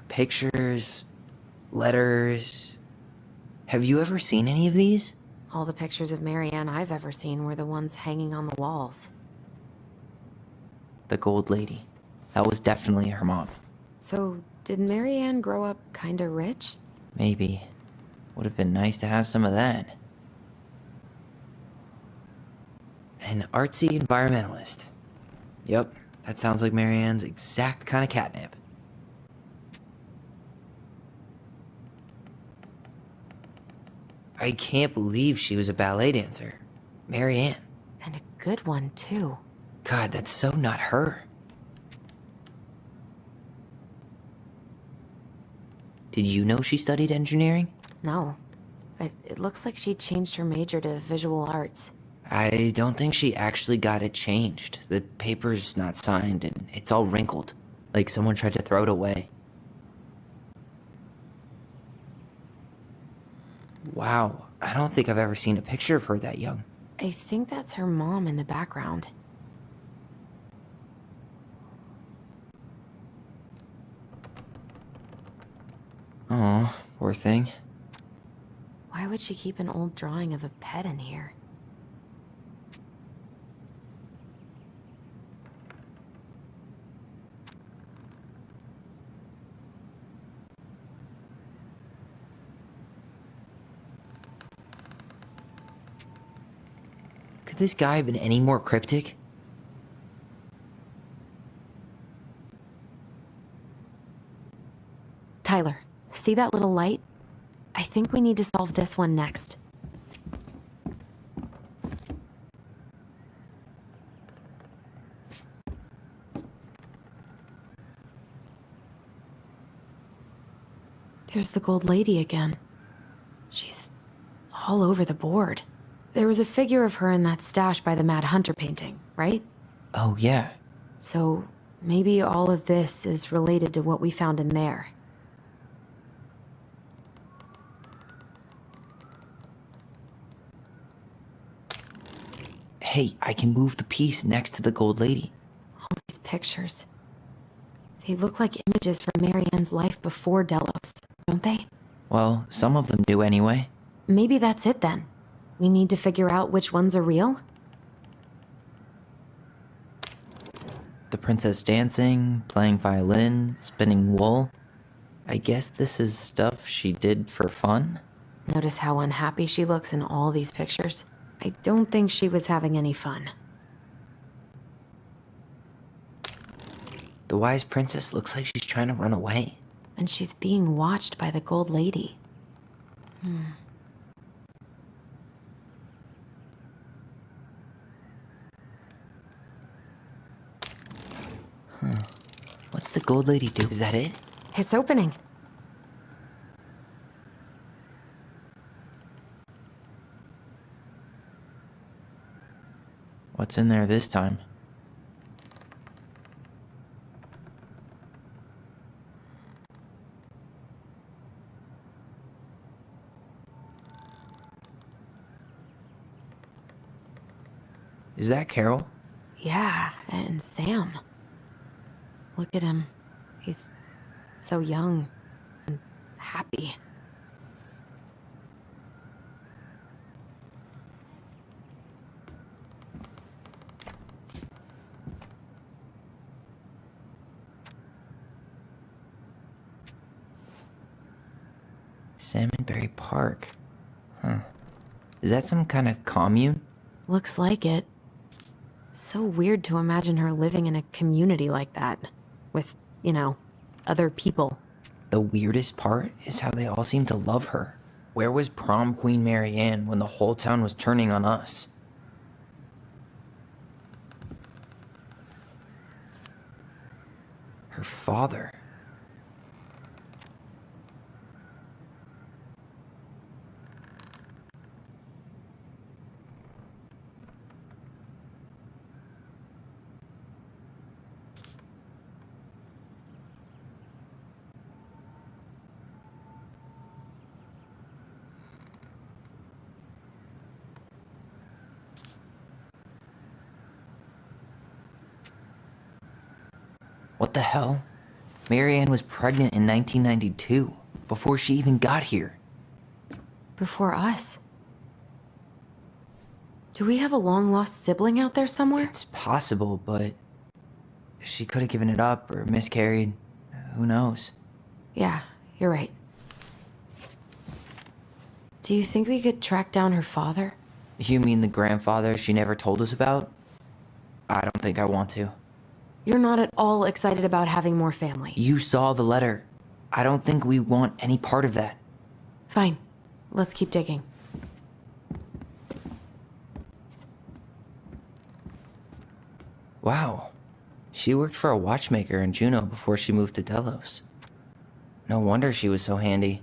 Pictures, letters. Have you ever seen any of these? All the pictures of Marianne I've ever seen were the ones hanging on the walls. The Gold Lady. That was definitely her mom. So, did Marianne grow up kinda rich? Maybe. Would have been nice to have some of that. An artsy environmentalist. Yep, that sounds like Marianne's exact kind of catnip. I can't believe she was a ballet dancer. Marianne. And a good one, too. God, that's so not her. Did you know she studied engineering? No. But it looks like she changed her major to visual arts. I don't think she actually got it changed. The paper's not signed and it's all wrinkled. Like someone tried to throw it away. Wow, I don't think I've ever seen a picture of her that young. I think that's her mom in the background. Oh, poor thing. Why would she keep an old drawing of a pet in here? Could this guy have been any more cryptic? Tyler, see that little light? I think we need to solve this one next. There's the Gold Lady again. She's all over the board. There was a figure of her in that stash by the Mad Hunter painting, right? Oh, yeah. So maybe all of this is related to what we found in there. Hey, I can move the piece next to the Gold Lady. All these pictures. They look like images from Marianne's life before Delos, don't they? Well, some of them do anyway. Maybe that's it then. We need to figure out which ones are real? The princess dancing, playing violin, spinning wool. I guess this is stuff she did for fun? Notice how unhappy she looks in all these pictures? I don't think she was having any fun. The wise princess looks like she's trying to run away. And she's being watched by the Gold Lady. What's the Gold Lady do? Is that it? It's opening. What's in there this time? Is that Carol? Yeah, and Sam. Look at him. He's so young and happy. Salmonberry Park. Huh. Is that some kind of commune? Looks like it. So weird to imagine her living in a community like that. With, other people. The weirdest part is how they all seem to love her. Where was prom queen Marianne when the whole town was turning on us? Her father. What the hell? Marianne was pregnant in 1992, before she even got here. Before us? Do we have a long-lost sibling out there somewhere? It's possible, but she could have given it up or miscarried. Who knows? Yeah, you're right. Do you think we could track down her father? You mean the grandfather she never told us about? I don't think I want to. You're not at all excited about having more family. You saw the letter. I don't think we want any part of that. Fine. Let's keep digging. Wow. She worked for a watchmaker in Juneau before she moved to Delos. No wonder she was so handy.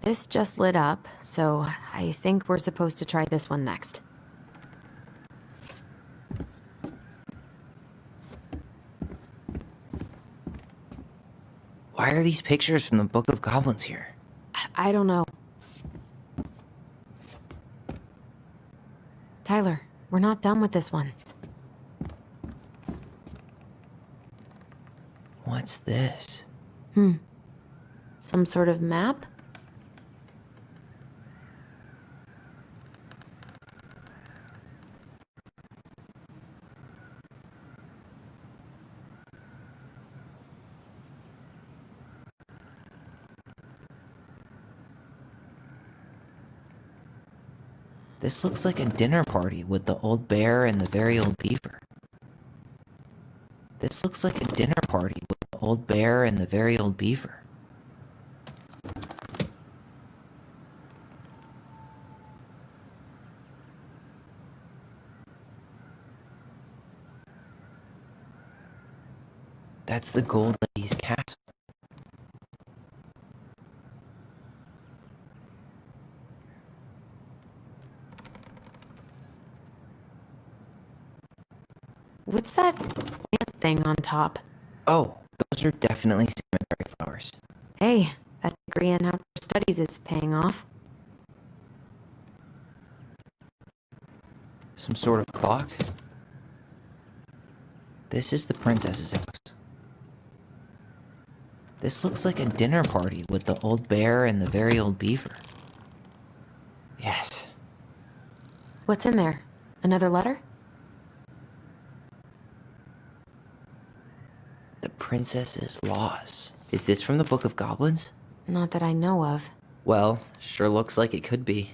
This just lit up, so I think we're supposed to try this one next. Why are these pictures from the Book of Goblins here? I don't know. Tyler, we're not done with this one. What's this? Some sort of map? This looks like a dinner party with the old bear and the very old beaver. This looks like a dinner party with the old bear and the very old beaver. That's the Gold Lady's castle. What's that plant thing on top? Oh, those are definitely cemetery flowers. Hey, that degree in outdoor studies is paying off. Some sort of clock? This is the princess's house. This looks like a dinner party with the old bear and the very old beaver. Yes. What's in there? Another letter? The princess's laws. Is this from the Book of Goblins? Not that I know of. Well, sure looks like it could be.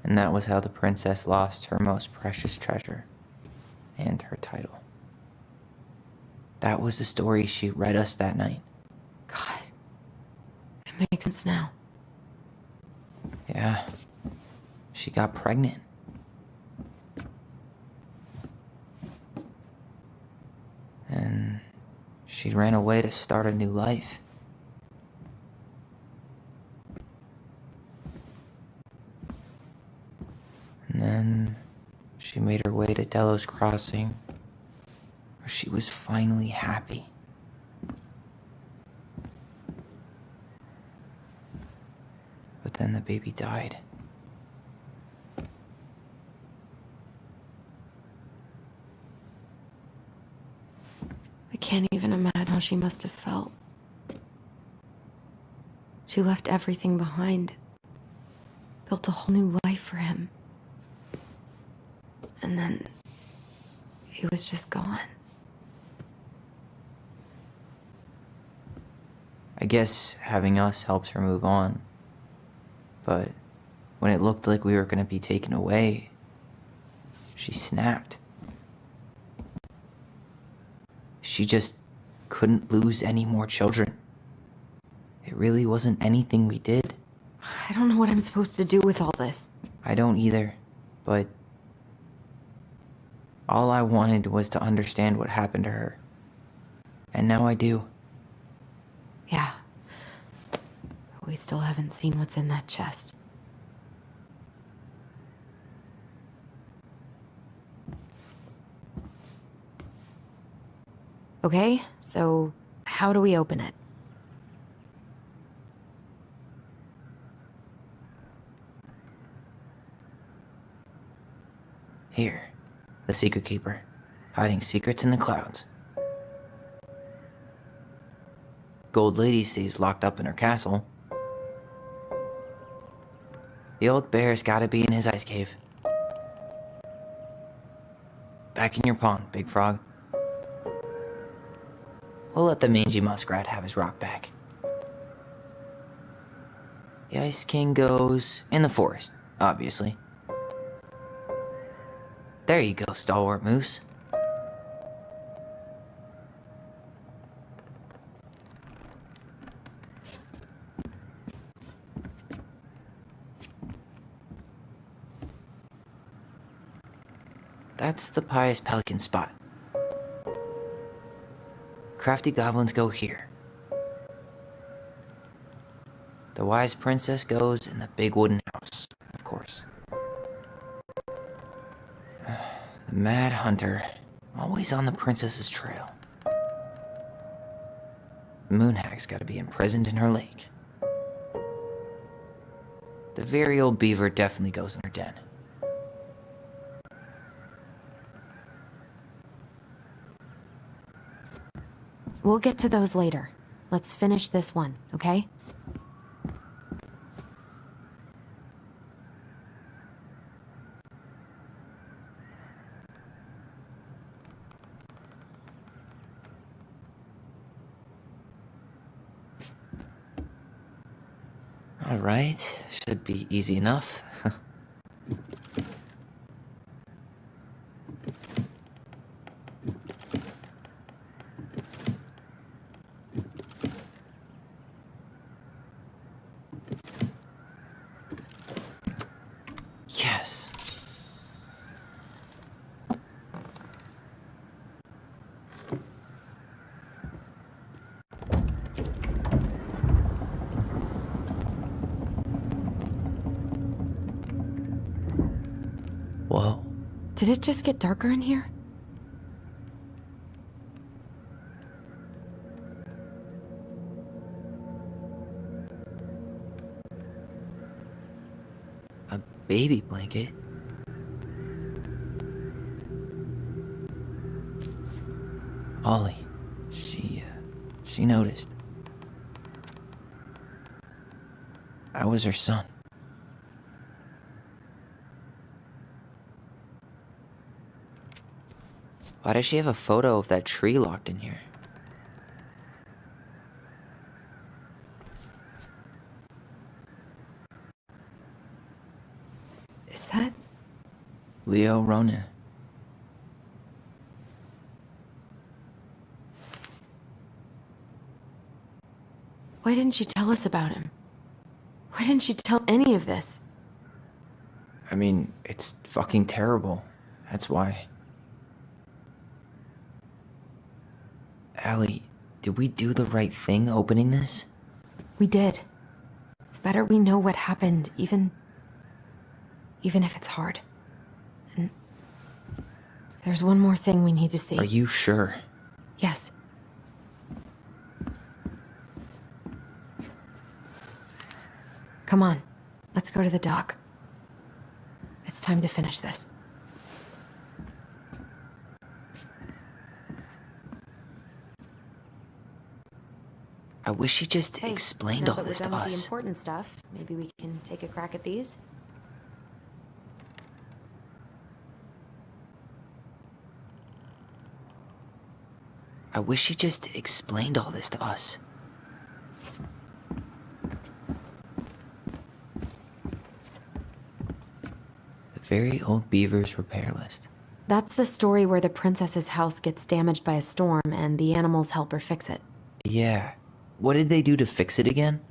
And that was how the princess lost her most precious treasure and her title. That was the story she read us that night. God, it makes sense now. Yeah, she got pregnant. And she ran away to start a new life. And then she made her way to Delos Crossing, where she was finally happy. But then the baby died. I can't even imagine how she must have felt. She left everything behind, built a whole new life for him. And then he was just gone. I guess having us helps her move on. But when it looked like we were gonna be taken away, she snapped. She just couldn't lose any more children. It really wasn't anything we did. I don't know what I'm supposed to do with all this. I don't either, but all I wanted was to understand what happened to her. And now I do. Yeah. But we still haven't seen what's in that chest. Okay, so how do we open it? Here, the Secret Keeper, hiding secrets in the clouds. Gold Lady stays locked up in her castle. The old bear's gotta be in his ice cave. Back in your pond, Big Frog. We'll let the mangy muskrat have his rock back. The Ice King goes in the forest, obviously. There you go, stalwart moose. That's the pious pelican spot. Crafty goblins go here. The wise princess goes in the big wooden house, of course. The mad hunter, always on the princess's trail. The moon hag's gotta be imprisoned in her lake. The very old beaver definitely goes in her den. We'll get to those later. Let's finish this one, okay? All right, should be easy enough. Yes. Whoa. Did it just get darker in here? A baby blanket? Ollie. She noticed. I was her son. Why does she have a photo of that tree locked in here? Is that... Leo Ronan. Why didn't she tell us about him? Why didn't she tell any of this? I mean, it's fucking terrible. That's why. Allie, did we do the right thing opening this? We did. It's better we know what happened, even if it's hard. And there's one more thing we need to see. Are you sure? Yes. Come on, let's go to the dock. It's time to finish this. I wish she just explained all this to The us. important stuff. Maybe we can take a crack at these. I wish she just explained all this to us. Very old beavers repair list. That's the story where the princess's house gets damaged by a storm and the animals help her fix it. Yeah. What did they do to fix it again?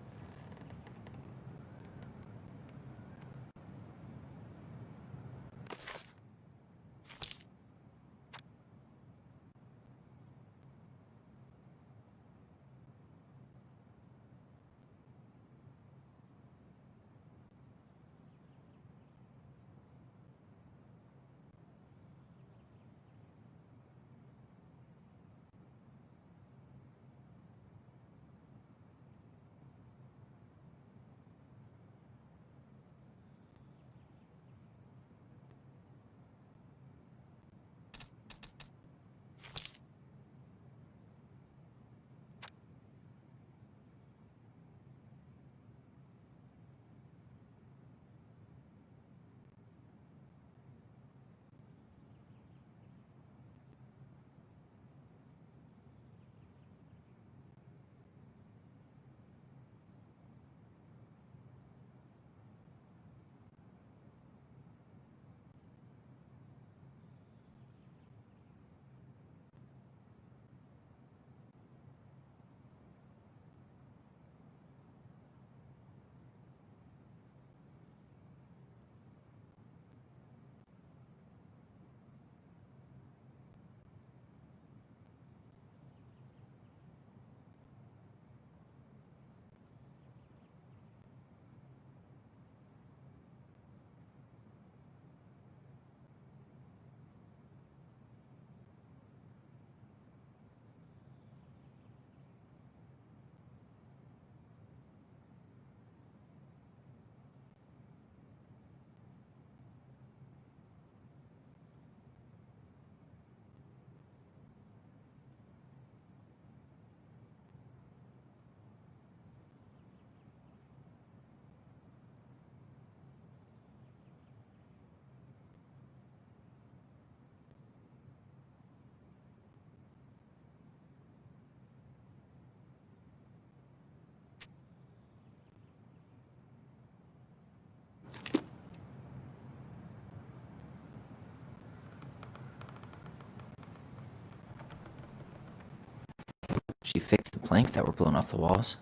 She fixed the planks that were blown off the walls.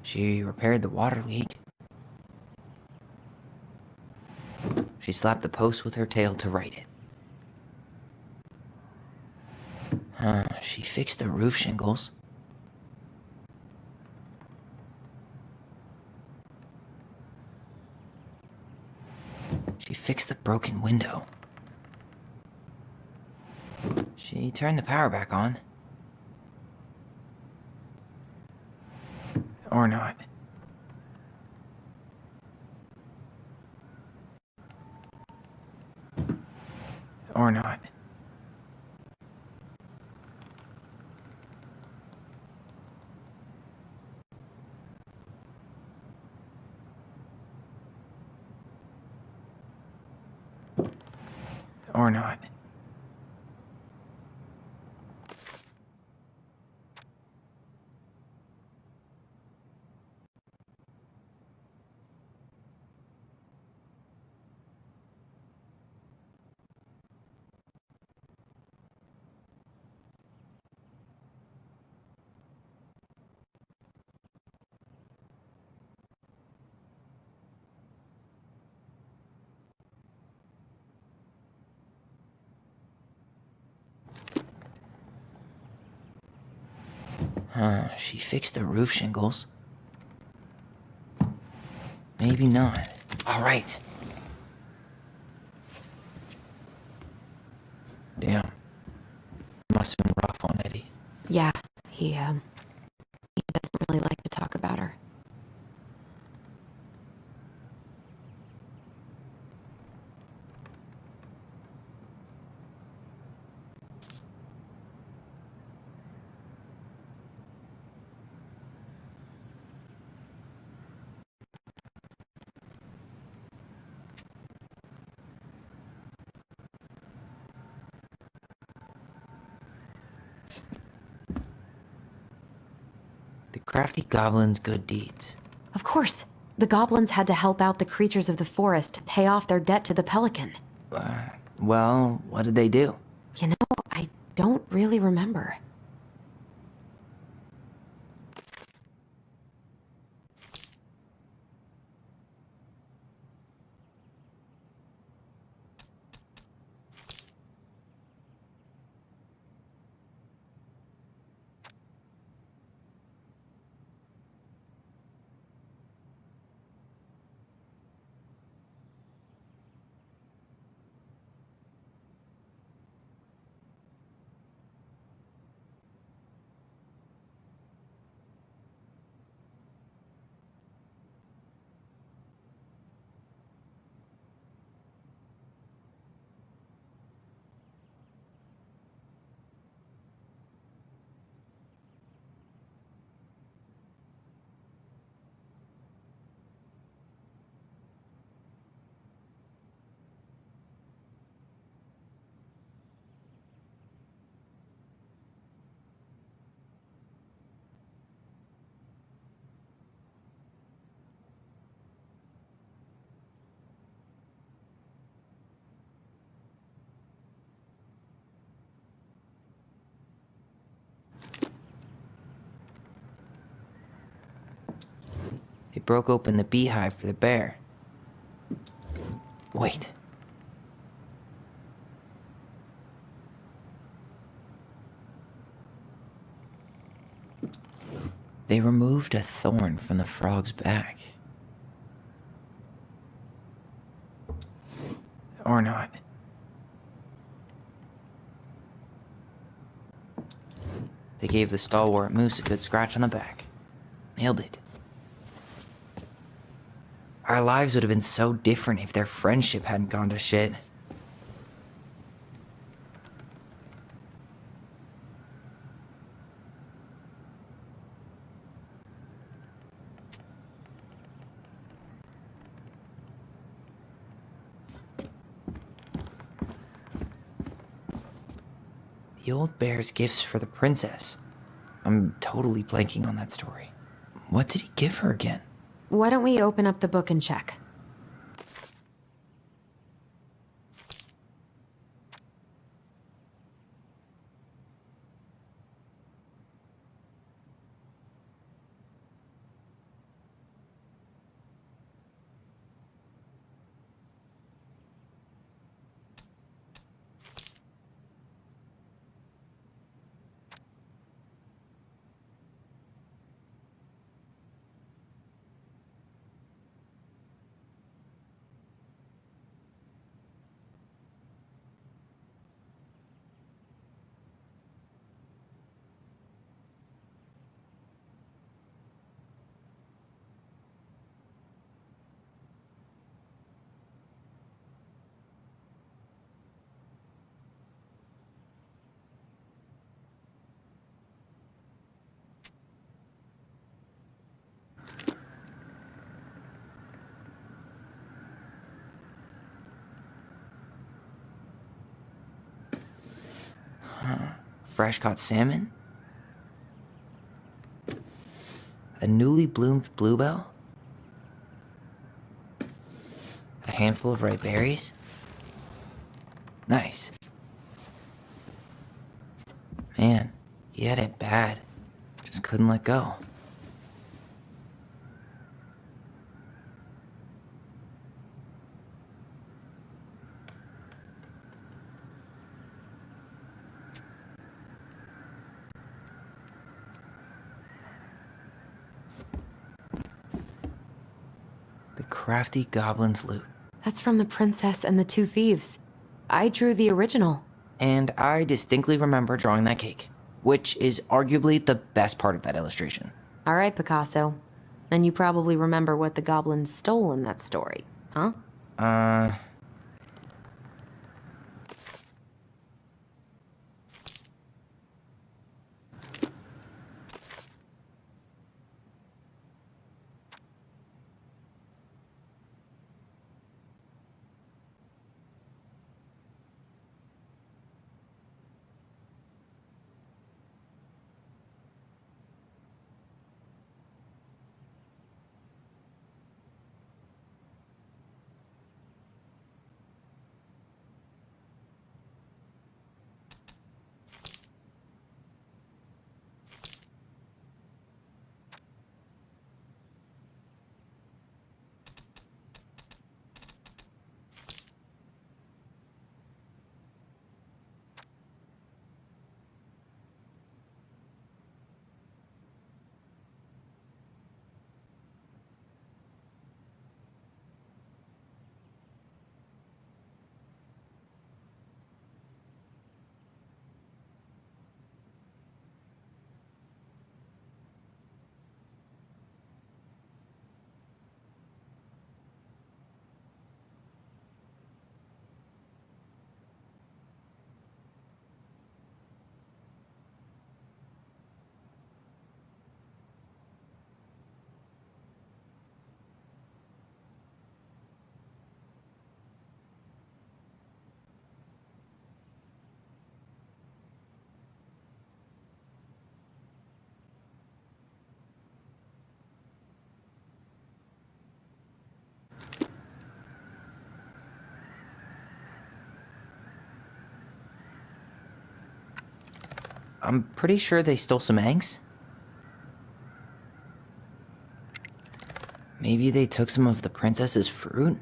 She repaired the water leak. She slapped the post with her tail to right it. She fixed the roof shingles. She fixed the broken window. She turned the power back on. Or not. Or not. Or not. She fixed the roof shingles. Maybe not. All right. Damn. Must have been rough on Eddie. Yeah, he doesn't really like to talk about her. The crafty goblin's good deeds. Of course. The goblins had to help out the creatures of the forest to pay off their debt to the pelican. Well, what did they do? You know, I don't really remember. They broke open the beehive for the bear. Wait. They removed a thorn from the frog's back. Or not. They gave the stalwart moose a good scratch on the back. Nailed it. Our lives would have been so different if their friendship hadn't gone to shit. The old bear's gifts for the princess. I'm totally blanking on that story. What did he give her again? Why don't we open up the book and check? Fresh caught salmon? A newly bloomed bluebell? A handful of ripe berries? Nice. Man, he had it bad. Just couldn't let go. The crafty goblin's loot. That's from The Princess and the Two Thieves. I drew the original. And I distinctly remember drawing that cake, which is arguably the best part of that illustration. All right, Picasso. And you probably remember what the goblins stole in that story, huh? I'm pretty sure they stole some eggs. Maybe they took some of the princess's fruit?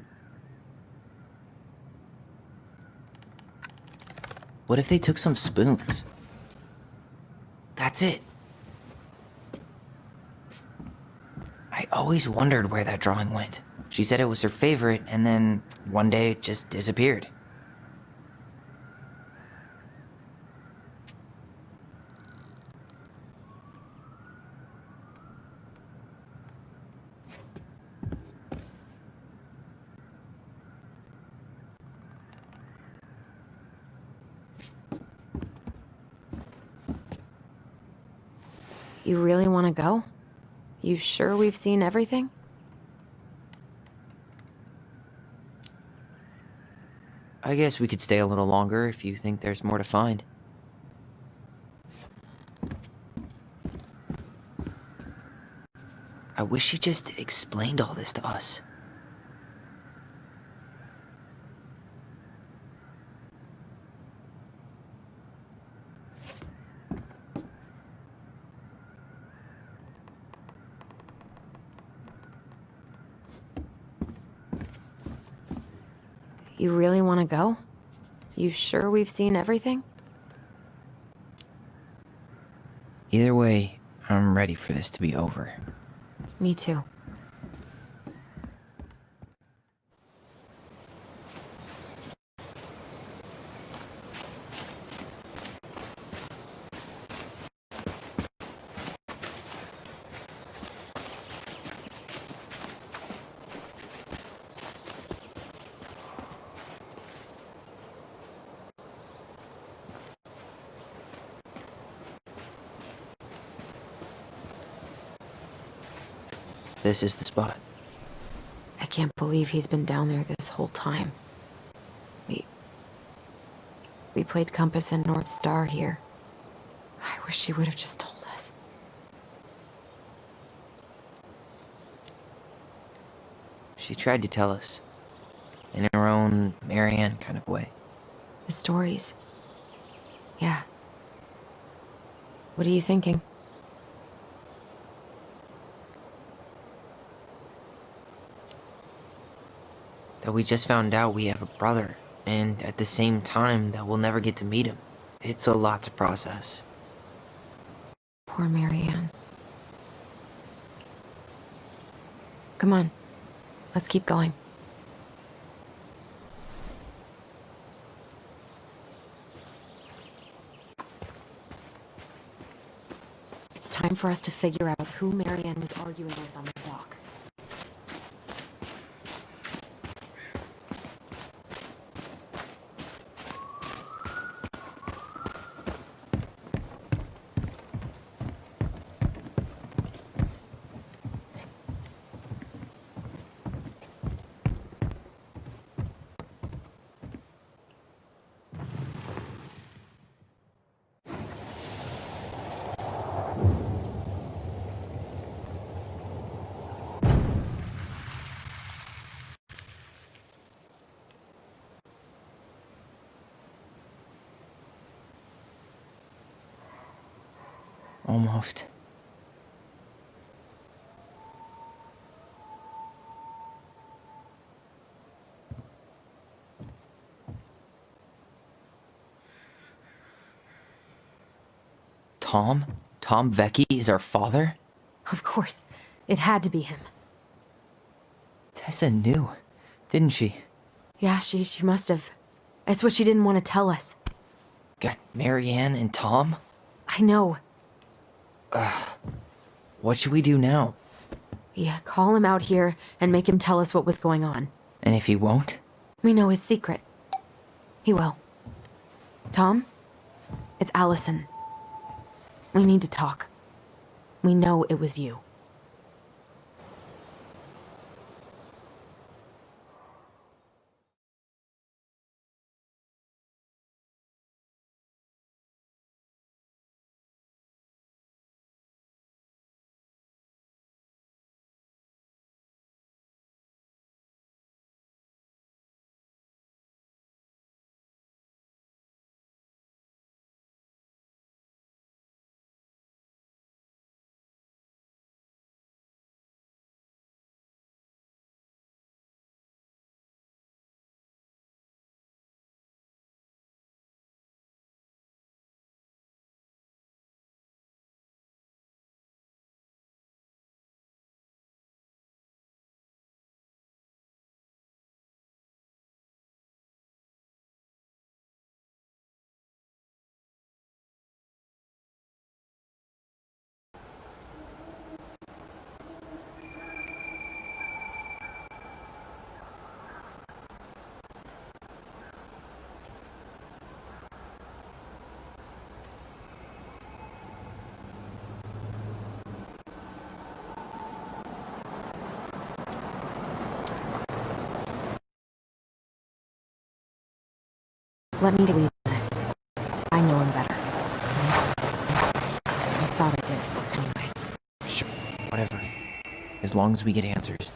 What if they took some spoons? That's it. I always wondered where that drawing went. She said it was her favorite, and then one day it just disappeared. You really want to go? You sure we've seen everything? I guess we could stay a little longer if you think there's more to find. I wish she just explained all this to us. You really want to go? You sure we've seen everything? Either way, I'm ready for this to be over. Me too. This is the spot. I can't believe he's been down there this whole time. We played Compass and North Star here. I wish she would have just told us. She tried to tell us. In her own Marianne kind of way. The stories. Yeah. What are you thinking? That we just found out we have a brother, and at the same time that we'll never get to meet him. It's a lot to process. Poor Marianne. Come on. Let's keep going. It's time for us to figure out who Marianne was arguing with on the dock. Almost. Tom? Tom Vecchi is our father? Of course. It had to be him. Tessa knew, didn't she? Yeah, she must have. It's what she didn't want to tell us. Got Marianne and Tom? I know. What should we do now? Yeah, call him out here and make him tell us what was going on. And if he won't? We know his secret. He will. Tom? It's Alyson. We need to talk. We know it was you. Let me believe this. I know him better. I thought I did, anyway. Sure, whatever. As long as we get answers.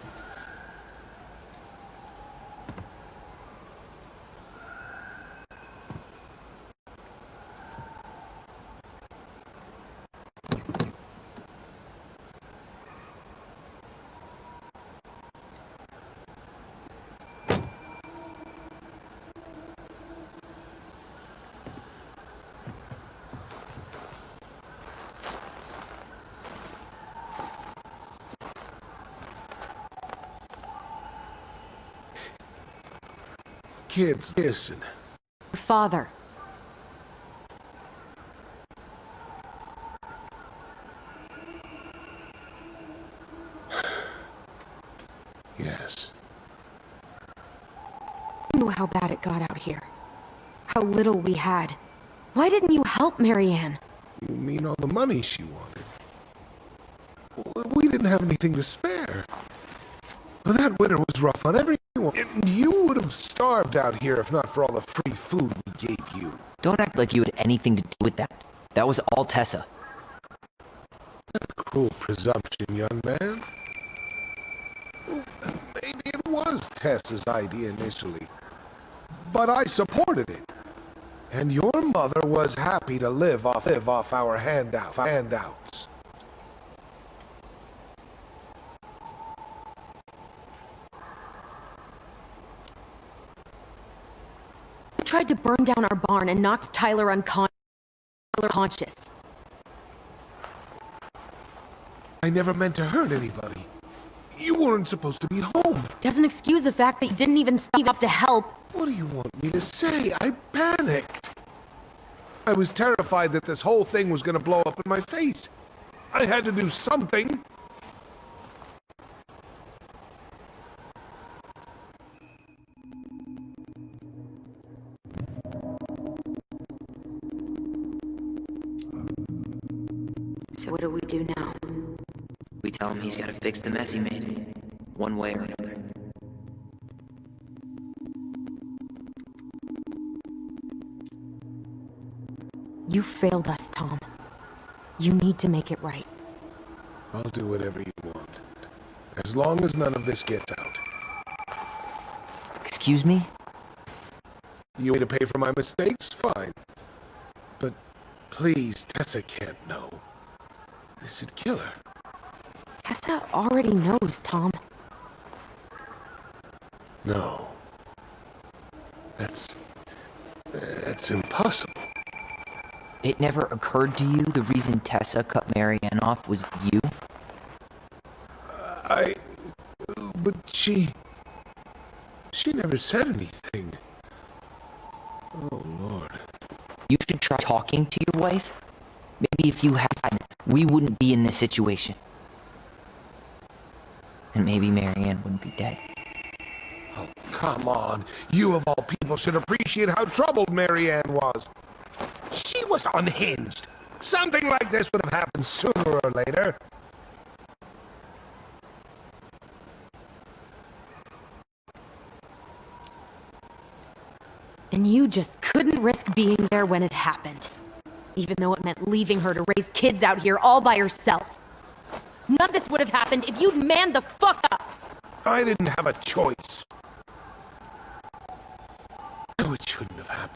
Kids, listen. Father. Yes. You knew how bad it got out here. How little we had. Why didn't you help Marianne? You mean all the money she wanted? Well, we didn't have anything to spare. Well, that winter was rough on everyone. You would have starved out here if not for all the free food we gave you. Don't act like you had anything to do with that. That was all Tessa. A cruel presumption, young man. Well, maybe it was Tessa's idea initially, but I supported it. And your mother was happy to live off our handouts. Tried to burn down our barn and knocked Tyler unconscious. I never meant to hurt anybody. You weren't supposed to be home. Doesn't excuse the fact that you didn't even stop up to help. What do you want me to say? I panicked. I was terrified that this whole thing was going to blow up in my face. I had to do something. So what do we do now? We tell him he's got to fix the mess he made, one way or another. You failed us, Tom. You need to make it right. I'll do whatever you want, as long as none of this gets out. Excuse me? You want me to pay for my mistakes? Fine. But please, Tessa can't know. This would kill her. Tessa already knows, Tom. No. That's impossible. It never occurred to you the reason Tessa cut Marianne off was you? But she never said anything. Oh, Lord. You should try talking to your wife. Maybe if you had, we wouldn't be in this situation. And maybe Marianne wouldn't be dead. Oh, come on. You of all people should appreciate how troubled Marianne was. She was unhinged. Something like this would have happened sooner or later. And you just couldn't risk being there when it happened. Even though it meant leaving her to raise kids out here all by herself. None of this would have happened if you'd manned the fuck up! I didn't have a choice. No, it shouldn't have happened.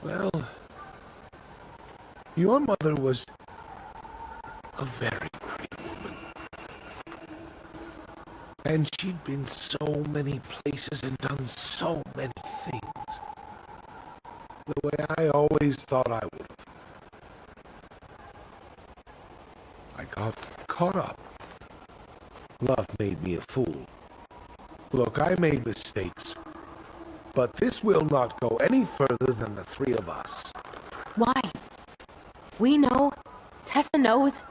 Well, your mother was a very pretty woman. And she'd been so many places and done so many things. The way I always thought I would have. I got caught up. Love made me a fool. Look, I made mistakes. But this will not go any further than the three of us. Why? We know. Tessa knows.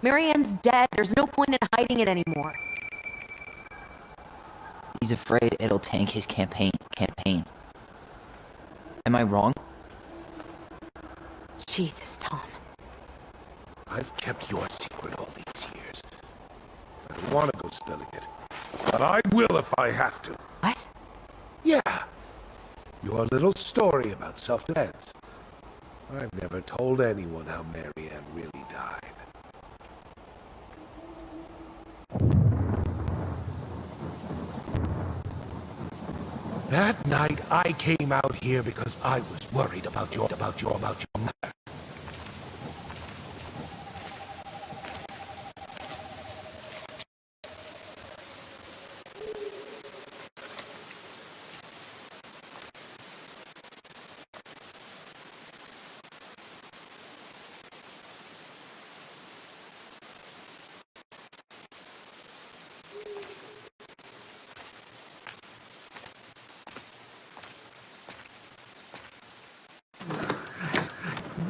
Marianne's dead. There's no point in hiding it anymore. He's afraid it'll tank his campaign. Am I wrong? Jesus, Tom. I've kept your secret all these years. I don't want to go spilling it. But I will if I have to. What? Yeah. Your little story about self-defense. I've never told anyone how Mary Ann really died. That night, I came out here because I was worried about your mother.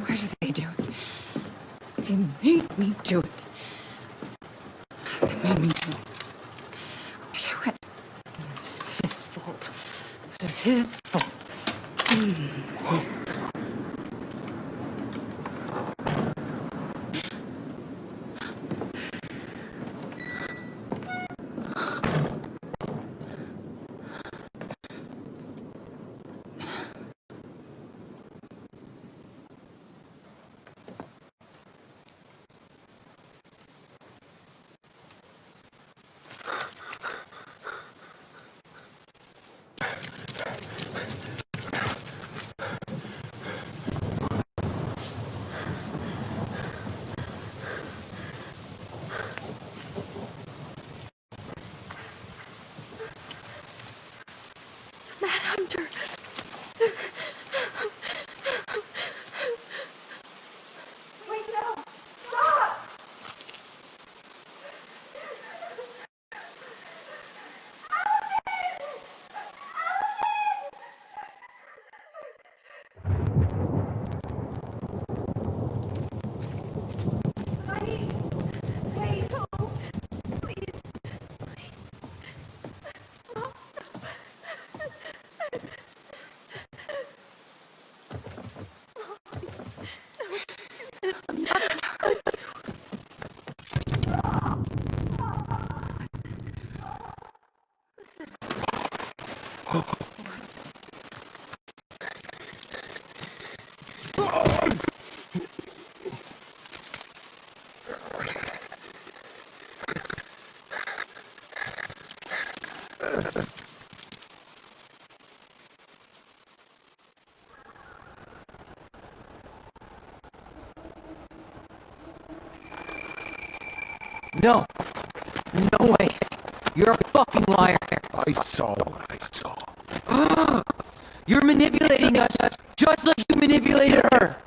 Why do they do it? They made me do it. They made me do it. This is his fault. This is his fault. No! No way! You're a fucking liar! I saw what I saw. You're manipulating us just like you manipulated her!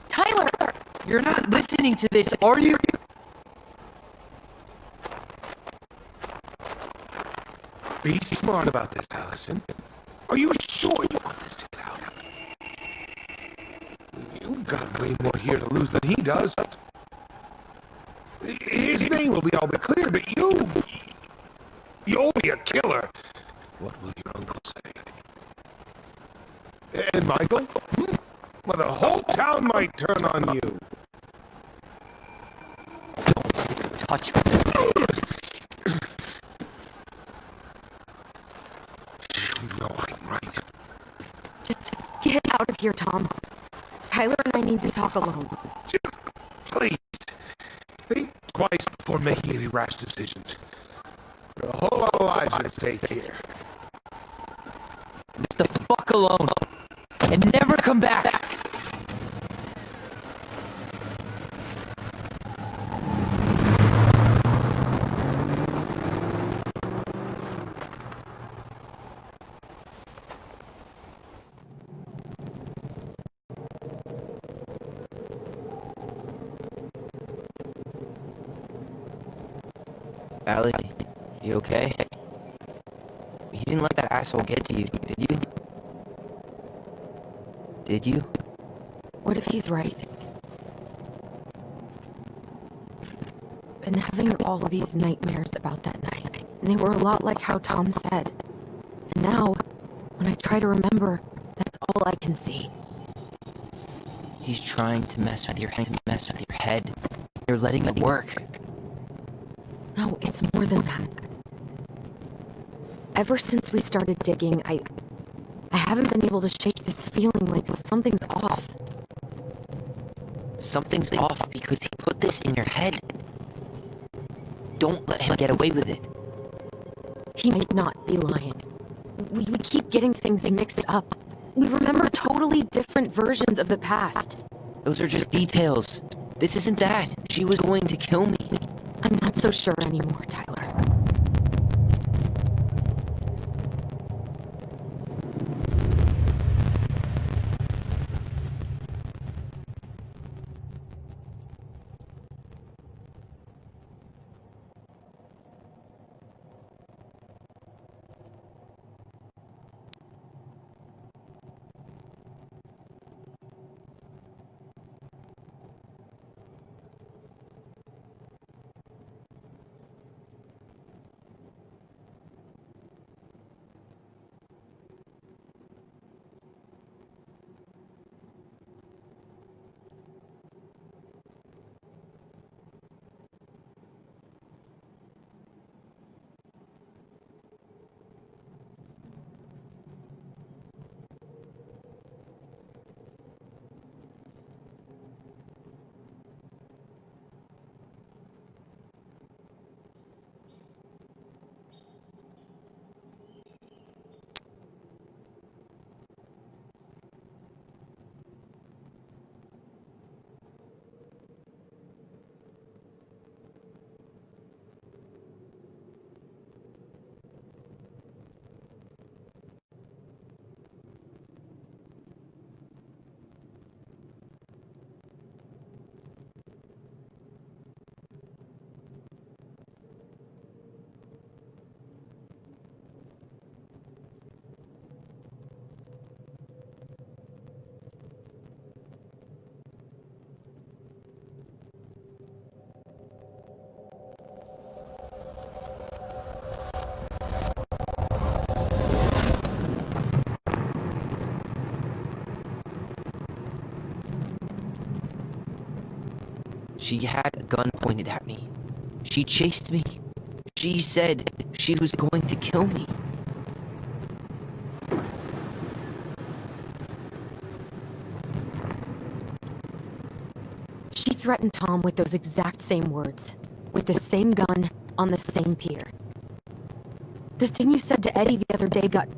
Tyler! You're not listening to this, are you? Be smart about this, Alyson. Are you sure you want this to get out? You've got way more here to lose than he does. His name will be all but clear, but you'll be a killer. What will your uncle say? And Michael? Well, the whole town might turn on you. Don't touch me. You know I'm right. Just get out of here, Tom. Tyler and I need to talk alone. Just please. Think twice before making any rash decisions. There are a whole lot of lives at stake here. Leave the fuck alone. And never come back! Allie, you okay? You didn't let that asshole get to you, did you? Did you? What if he's right? Been having all of these nightmares about that night, and they were a lot like how Tom said. And now, when I try to remember, that's all I can see. He's trying to mess with your head. You're letting it work. No, it's more than that. Ever since we started digging, I haven't been able to shake this feeling like something's off. Something's off because he put this in your head. Don't let him get away with it. He might not be lying. We keep getting things mixed up. We remember totally different versions of the past. Those are just details. This isn't that. She was going to kill me. I'm not so sure anymore, Tyler. She had a gun pointed at me. She chased me. She said she was going to kill me. She threatened Tom with those exact same words, with the same gun, on the same pier. The thing you said to Eddie the other day got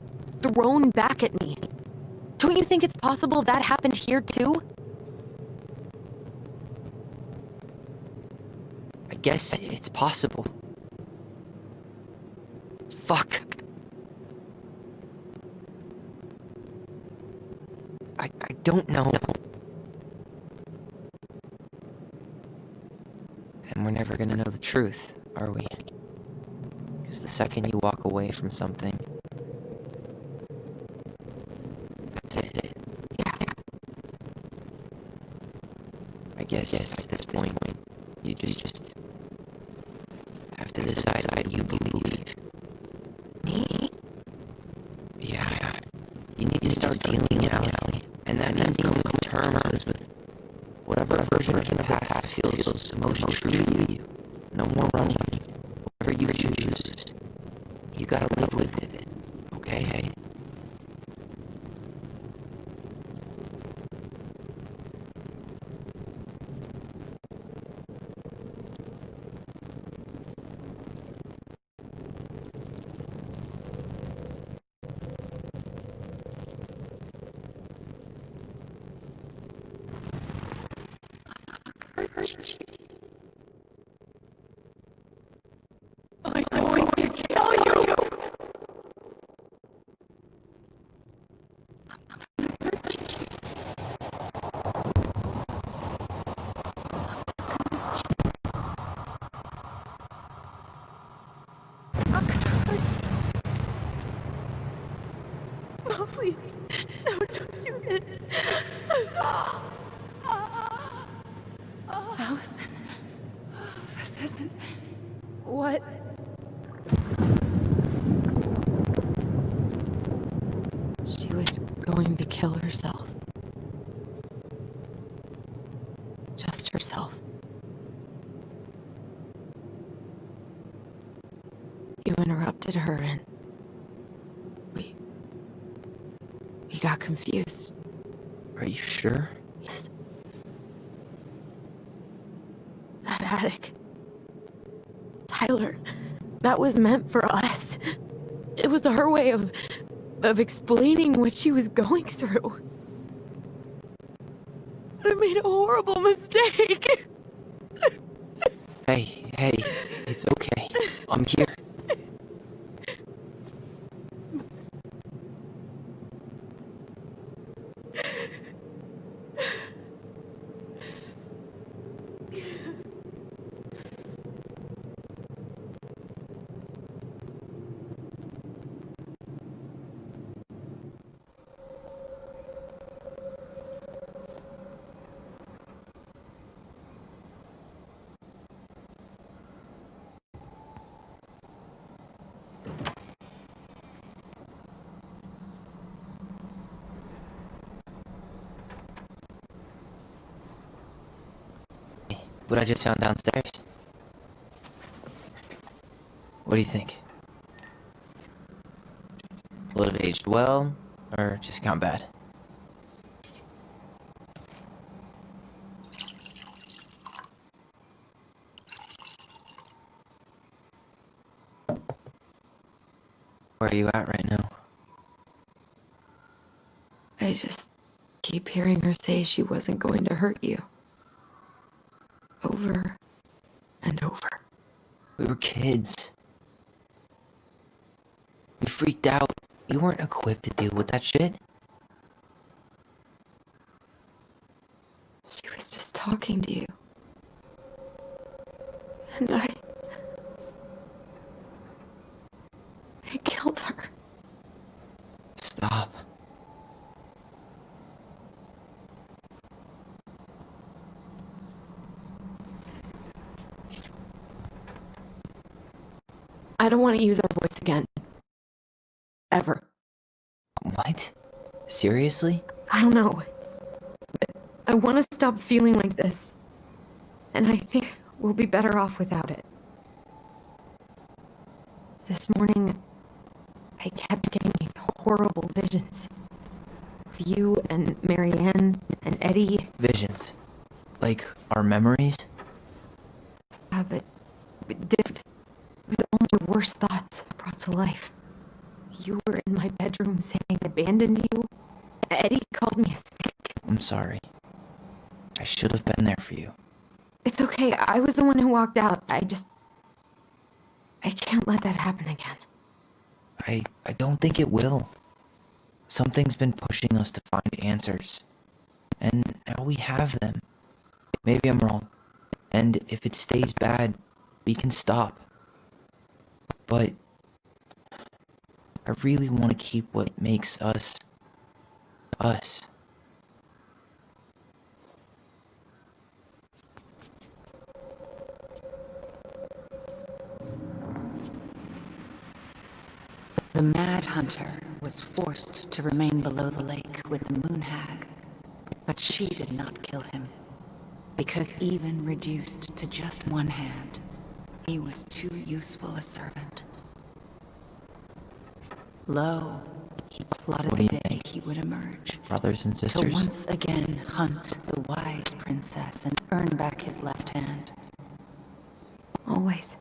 thrown back at me. Don't you think it's possible that happened here too? I guess it's possible. Fuck. I don't know. And we're never gonna know the truth, are we? Because the second you walk away from something, that's it. Yeah. I guess at this point, you just have to decide what you believe. Me? Yeah. You need to start dealing it out, Allie. And that means coming to terms with whatever version of the past feels the most true to you. No more running. Whatever you choose, you gotta live with it. Okay? I'm going to kill you! No, please. No, don't do this. Alyson. This isn't... What? She was going to kill herself. Just herself. You interrupted her and got confused. Are you sure? Yes. That attic. Tyler, that was meant for us. It was her way of explaining what she was going through. I made a horrible mistake. Hey, it's okay. I'm here. What I just found downstairs? What do you think? Would have aged well, or just gone bad? Where are you at right now? I just keep hearing her say she wasn't going to hurt you. Over and over. We were kids. We freaked out. You weren't equipped to deal with that shit. She was just talking to you. And I killed her. Stop. I don't want to use our voice again. Ever. What? Seriously? I don't know. I want to stop feeling like this. And I think we'll be better off without it. This morning, I kept getting these horrible visions. Of you and Marianne and Eddie. Visions? Like our memories? Yeah, but different. It was all my worst thoughts brought to life. You were in my bedroom saying I abandoned you. Eddie called me a stick. I'm sorry. I should have been there for you. It's okay. I was the one who walked out. I can't let that happen again. I don't think it will. Something's been pushing us to find answers. And now we have them. Maybe I'm wrong. And if it stays bad, we can stop. But I really want to keep what makes us us. The Mad Hunter was forced to remain below the lake with the Moon Hag, but she did not kill him, because even reduced to just one hand, he was too useful a servant. Lo, he plotted the day he would emerge. Brothers and To sisters? once again hunt the wise princess and earn back his left hand. Always.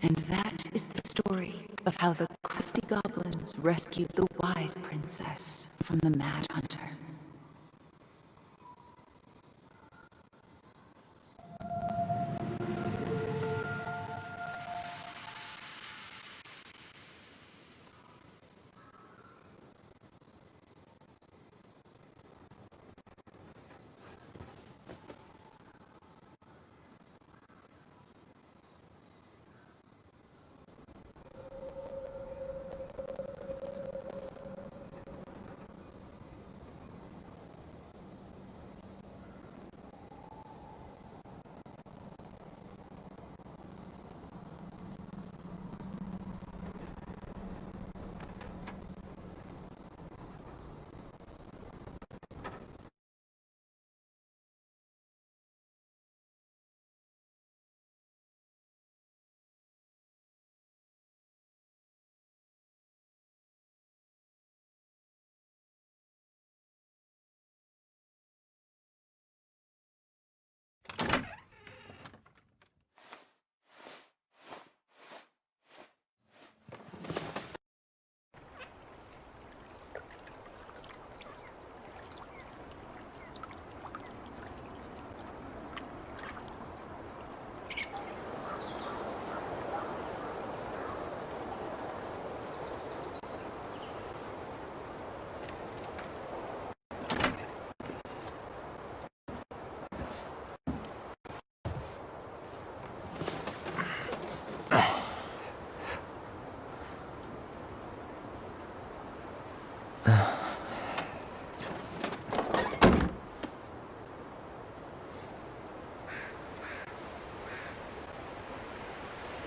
And that is the story of how the crafty goblins rescued the wise princess from the Mad Hunter.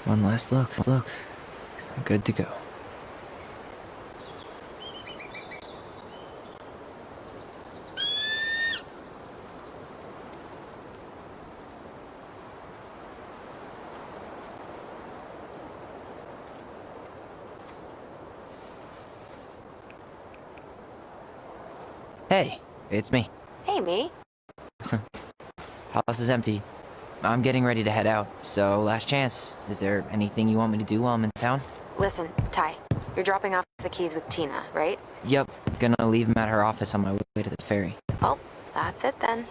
One last look. Good to go. Hey, it's me. Hey, me. House is empty. I'm getting ready to head out, so last chance. Is there anything you want me to do while I'm in town? Listen, Ty, you're dropping off the keys with Tina, right? Yep, gonna leave them at her office on my way to the ferry. Well, that's it then.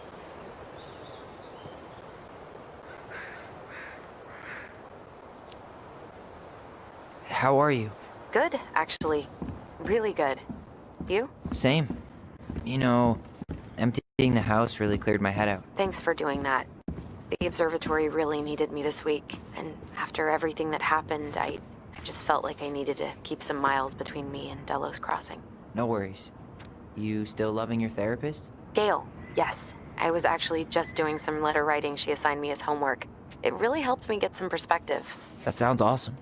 How are you? Good, actually. Really good. You? Same. You know, emptying the house really cleared my head out. Thanks for doing that. The observatory really needed me this week, and after everything that happened, I just felt like I needed to keep some miles between me and Delos Crossing. No worries. You still loving your therapist? Gail, yes. I was actually just doing some letter writing she assigned me as homework. It really helped me get some perspective. That sounds awesome.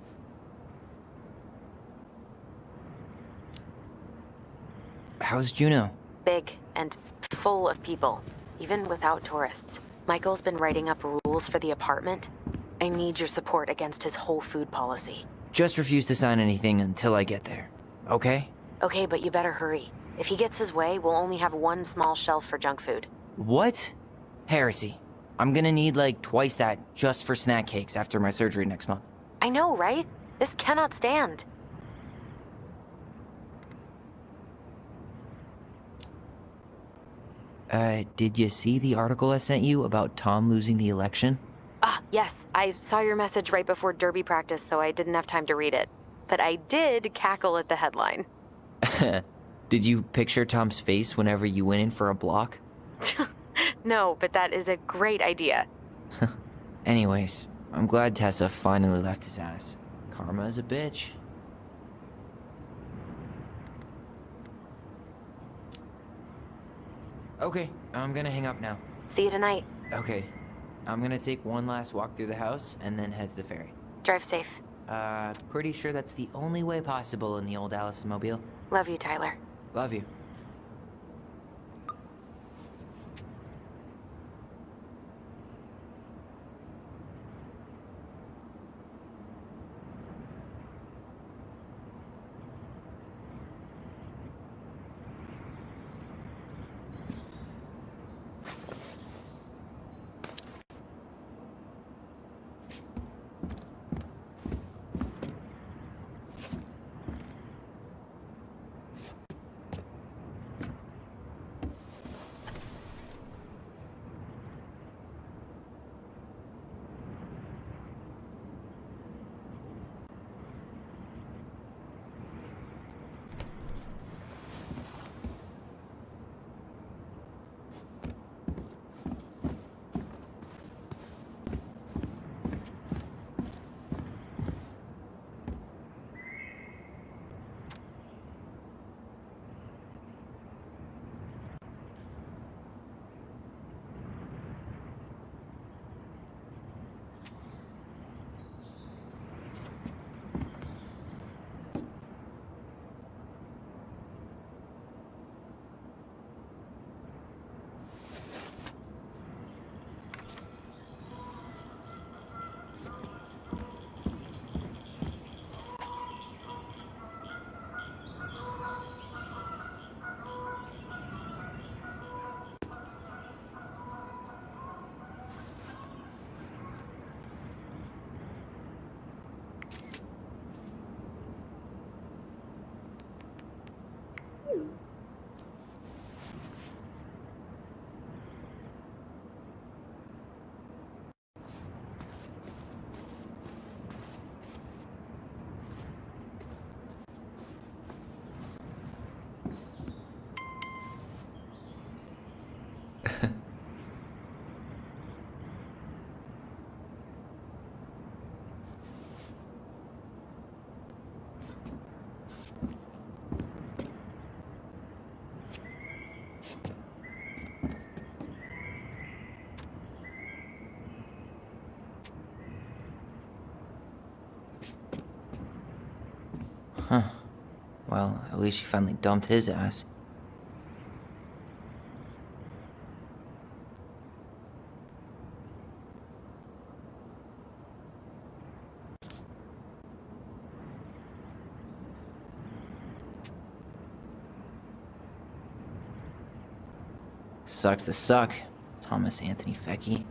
How's Juneau? Big and full of people, even without tourists. Michael's been writing up rules for the apartment. I need your support against his whole food policy. Just refuse to sign anything until I get there, okay? Okay, but you better hurry. If he gets his way, we'll only have one small shelf for junk food. What? Heresy. I'm gonna need like twice that just for snack cakes after my surgery next month. I know, right? This cannot stand. Did you see the article I sent you about Tom losing the election? Ah, yes. I saw your message right before derby practice, so I didn't have time to read it. But I did cackle at the headline. Did you picture Tom's face whenever you went in for a block? No, but that is a great idea. Anyways, I'm glad Tessa finally left his ass. Karma is a bitch. Okay, I'm gonna hang up now. See you tonight. Okay. I'm gonna take one last walk through the house and then head to the ferry. Drive safe. Pretty sure that's the only way possible in the old Alyson mobile. Love you, Tyler. Love you. Well, at least she finally dumped his ass. Sucks to suck, Thomas Anthony Fecky.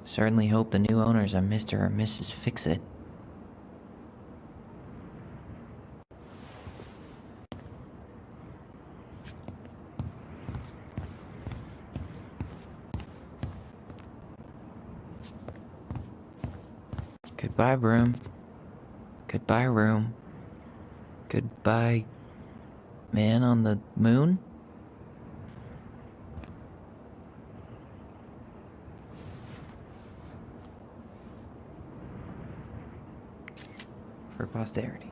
Certainly hope the new owners are Mr. or Mrs. Fix-It. Goodbye, broom. Goodbye, room. Goodbye, man on the moon? For posterity.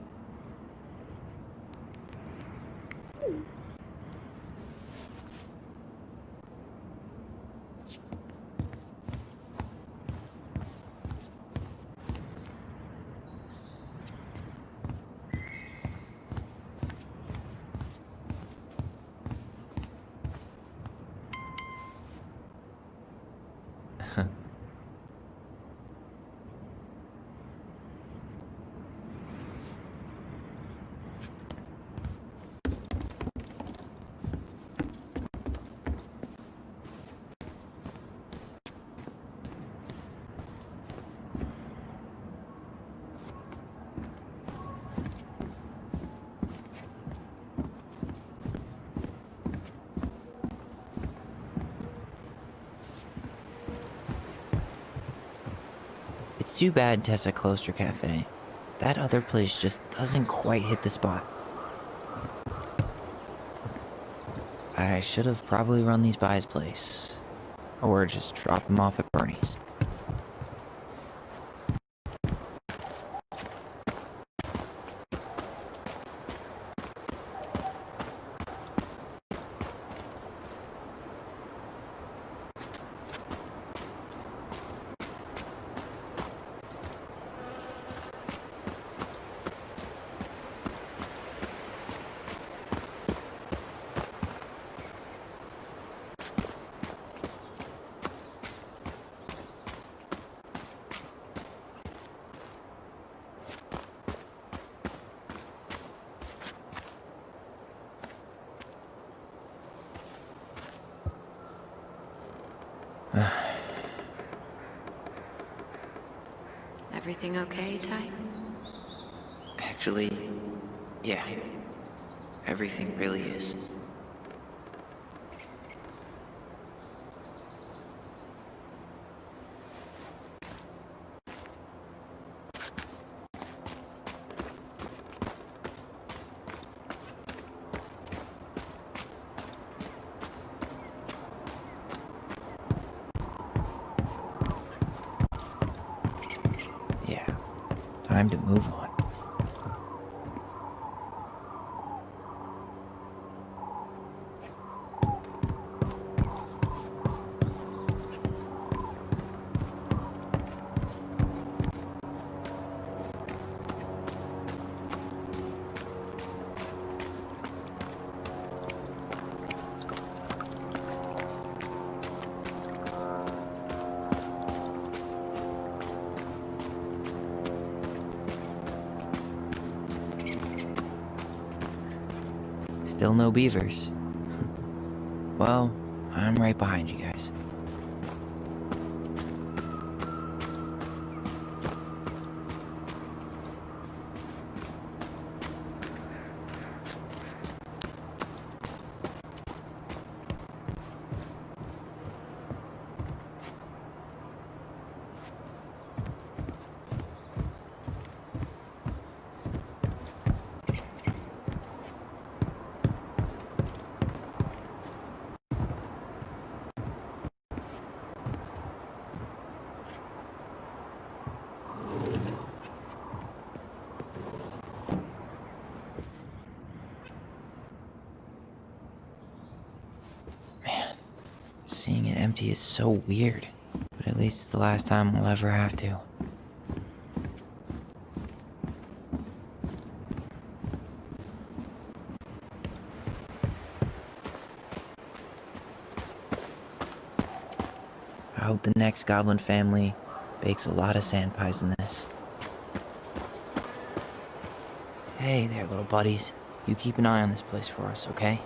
It's too bad Tessa closed her cafe. That other place just doesn't quite hit the spot. I should have probably run these by his place. Or just drop him off at Bernie's. Everything okay, Ty? Actually, yeah. Everything really is. Time to move on. Still no beavers. Well, I'm right behind you guys. Seeing it empty is so weird, but at least it's the last time we'll ever have to. I hope the next goblin family bakes a lot of sand pies in this. Hey there, little buddies. You keep an eye on this place for us, okay?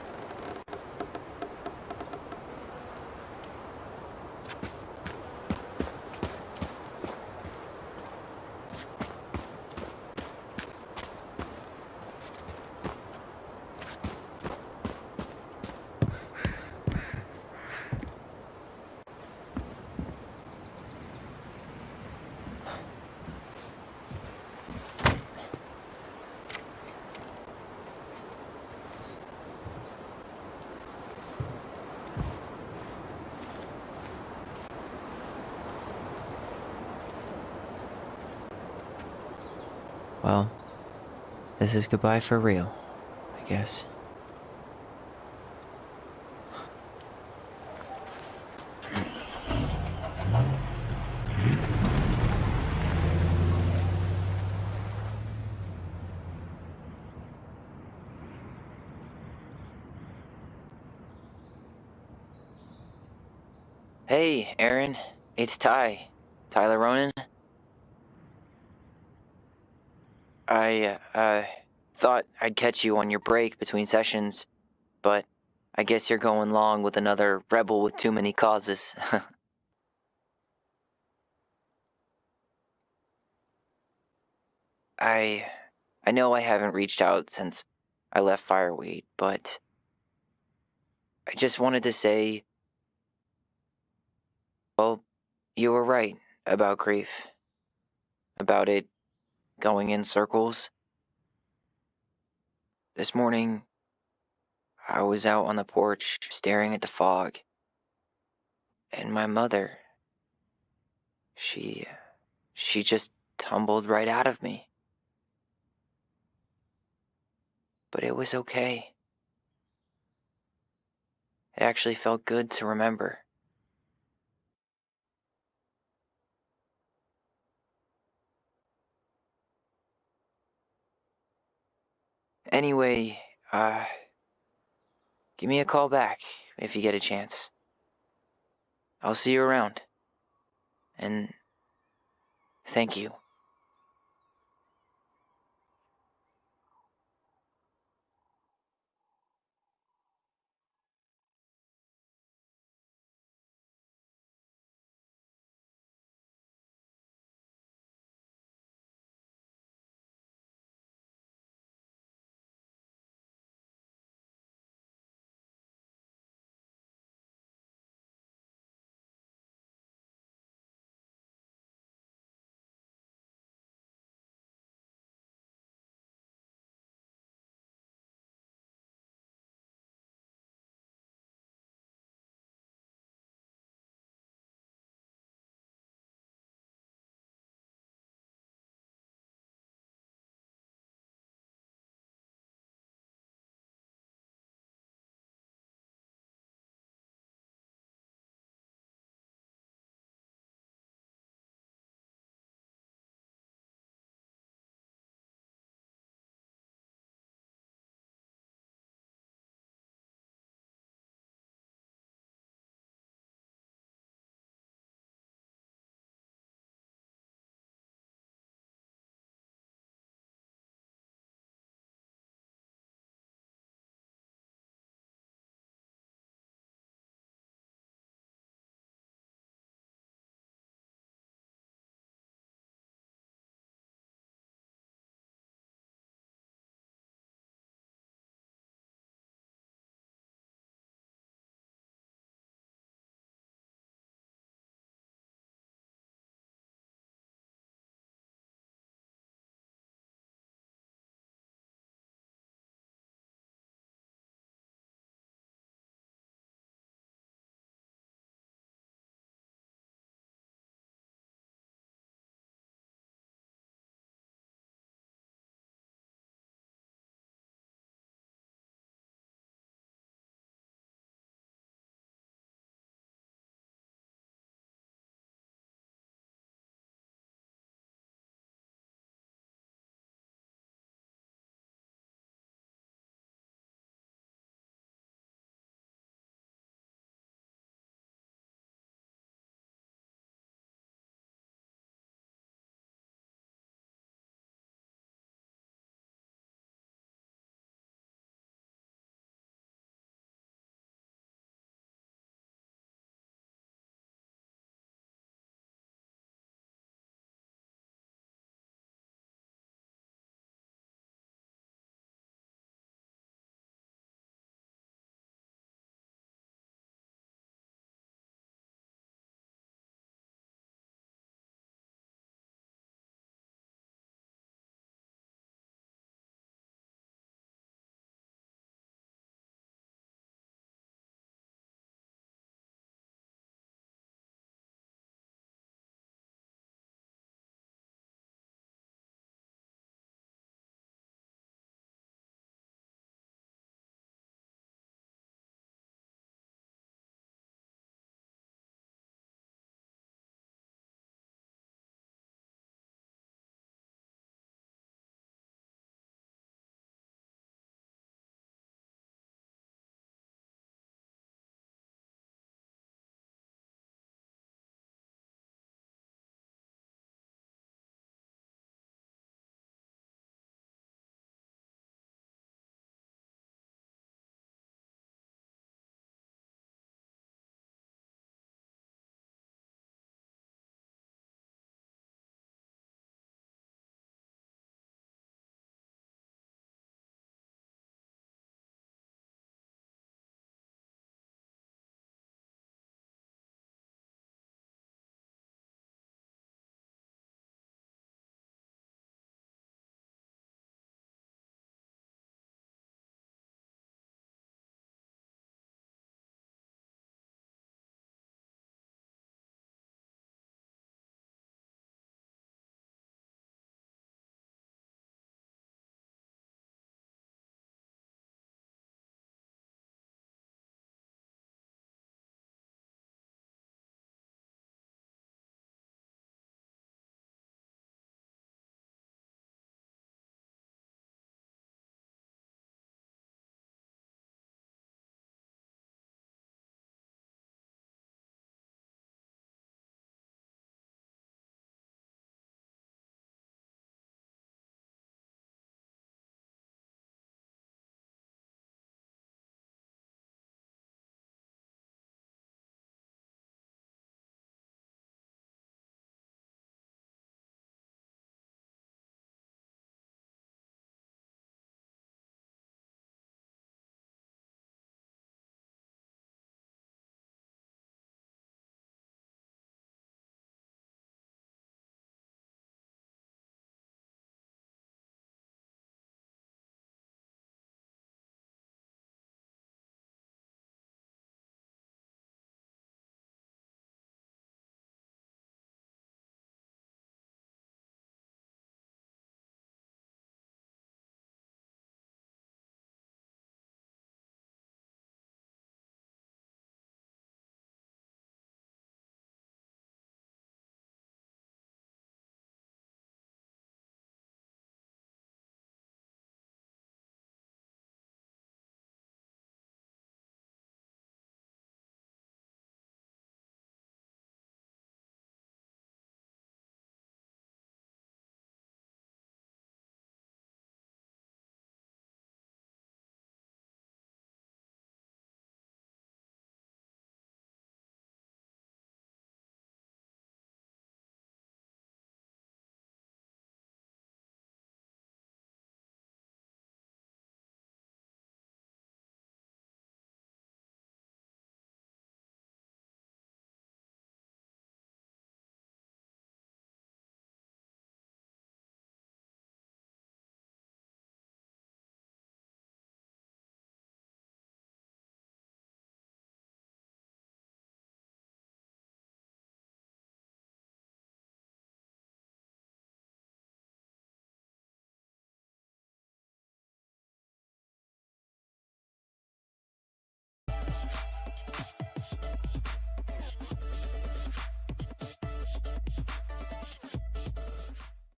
Well, this is goodbye for real, I guess. Hey, Aaron. It's Tyler Ronan. I thought I'd catch you on your break between sessions, but I guess you're going long with another rebel with too many causes. I know I haven't reached out since I left Fireweed, but I just wanted to say, well, you were right about grief. About it going in circles. This morning, I was out on the porch staring at the fog, and my mother, she just tumbled right out of me. But it was okay. It actually felt good to remember. Anyway, give me a call back if you get a chance. I'll see you around. And thank you.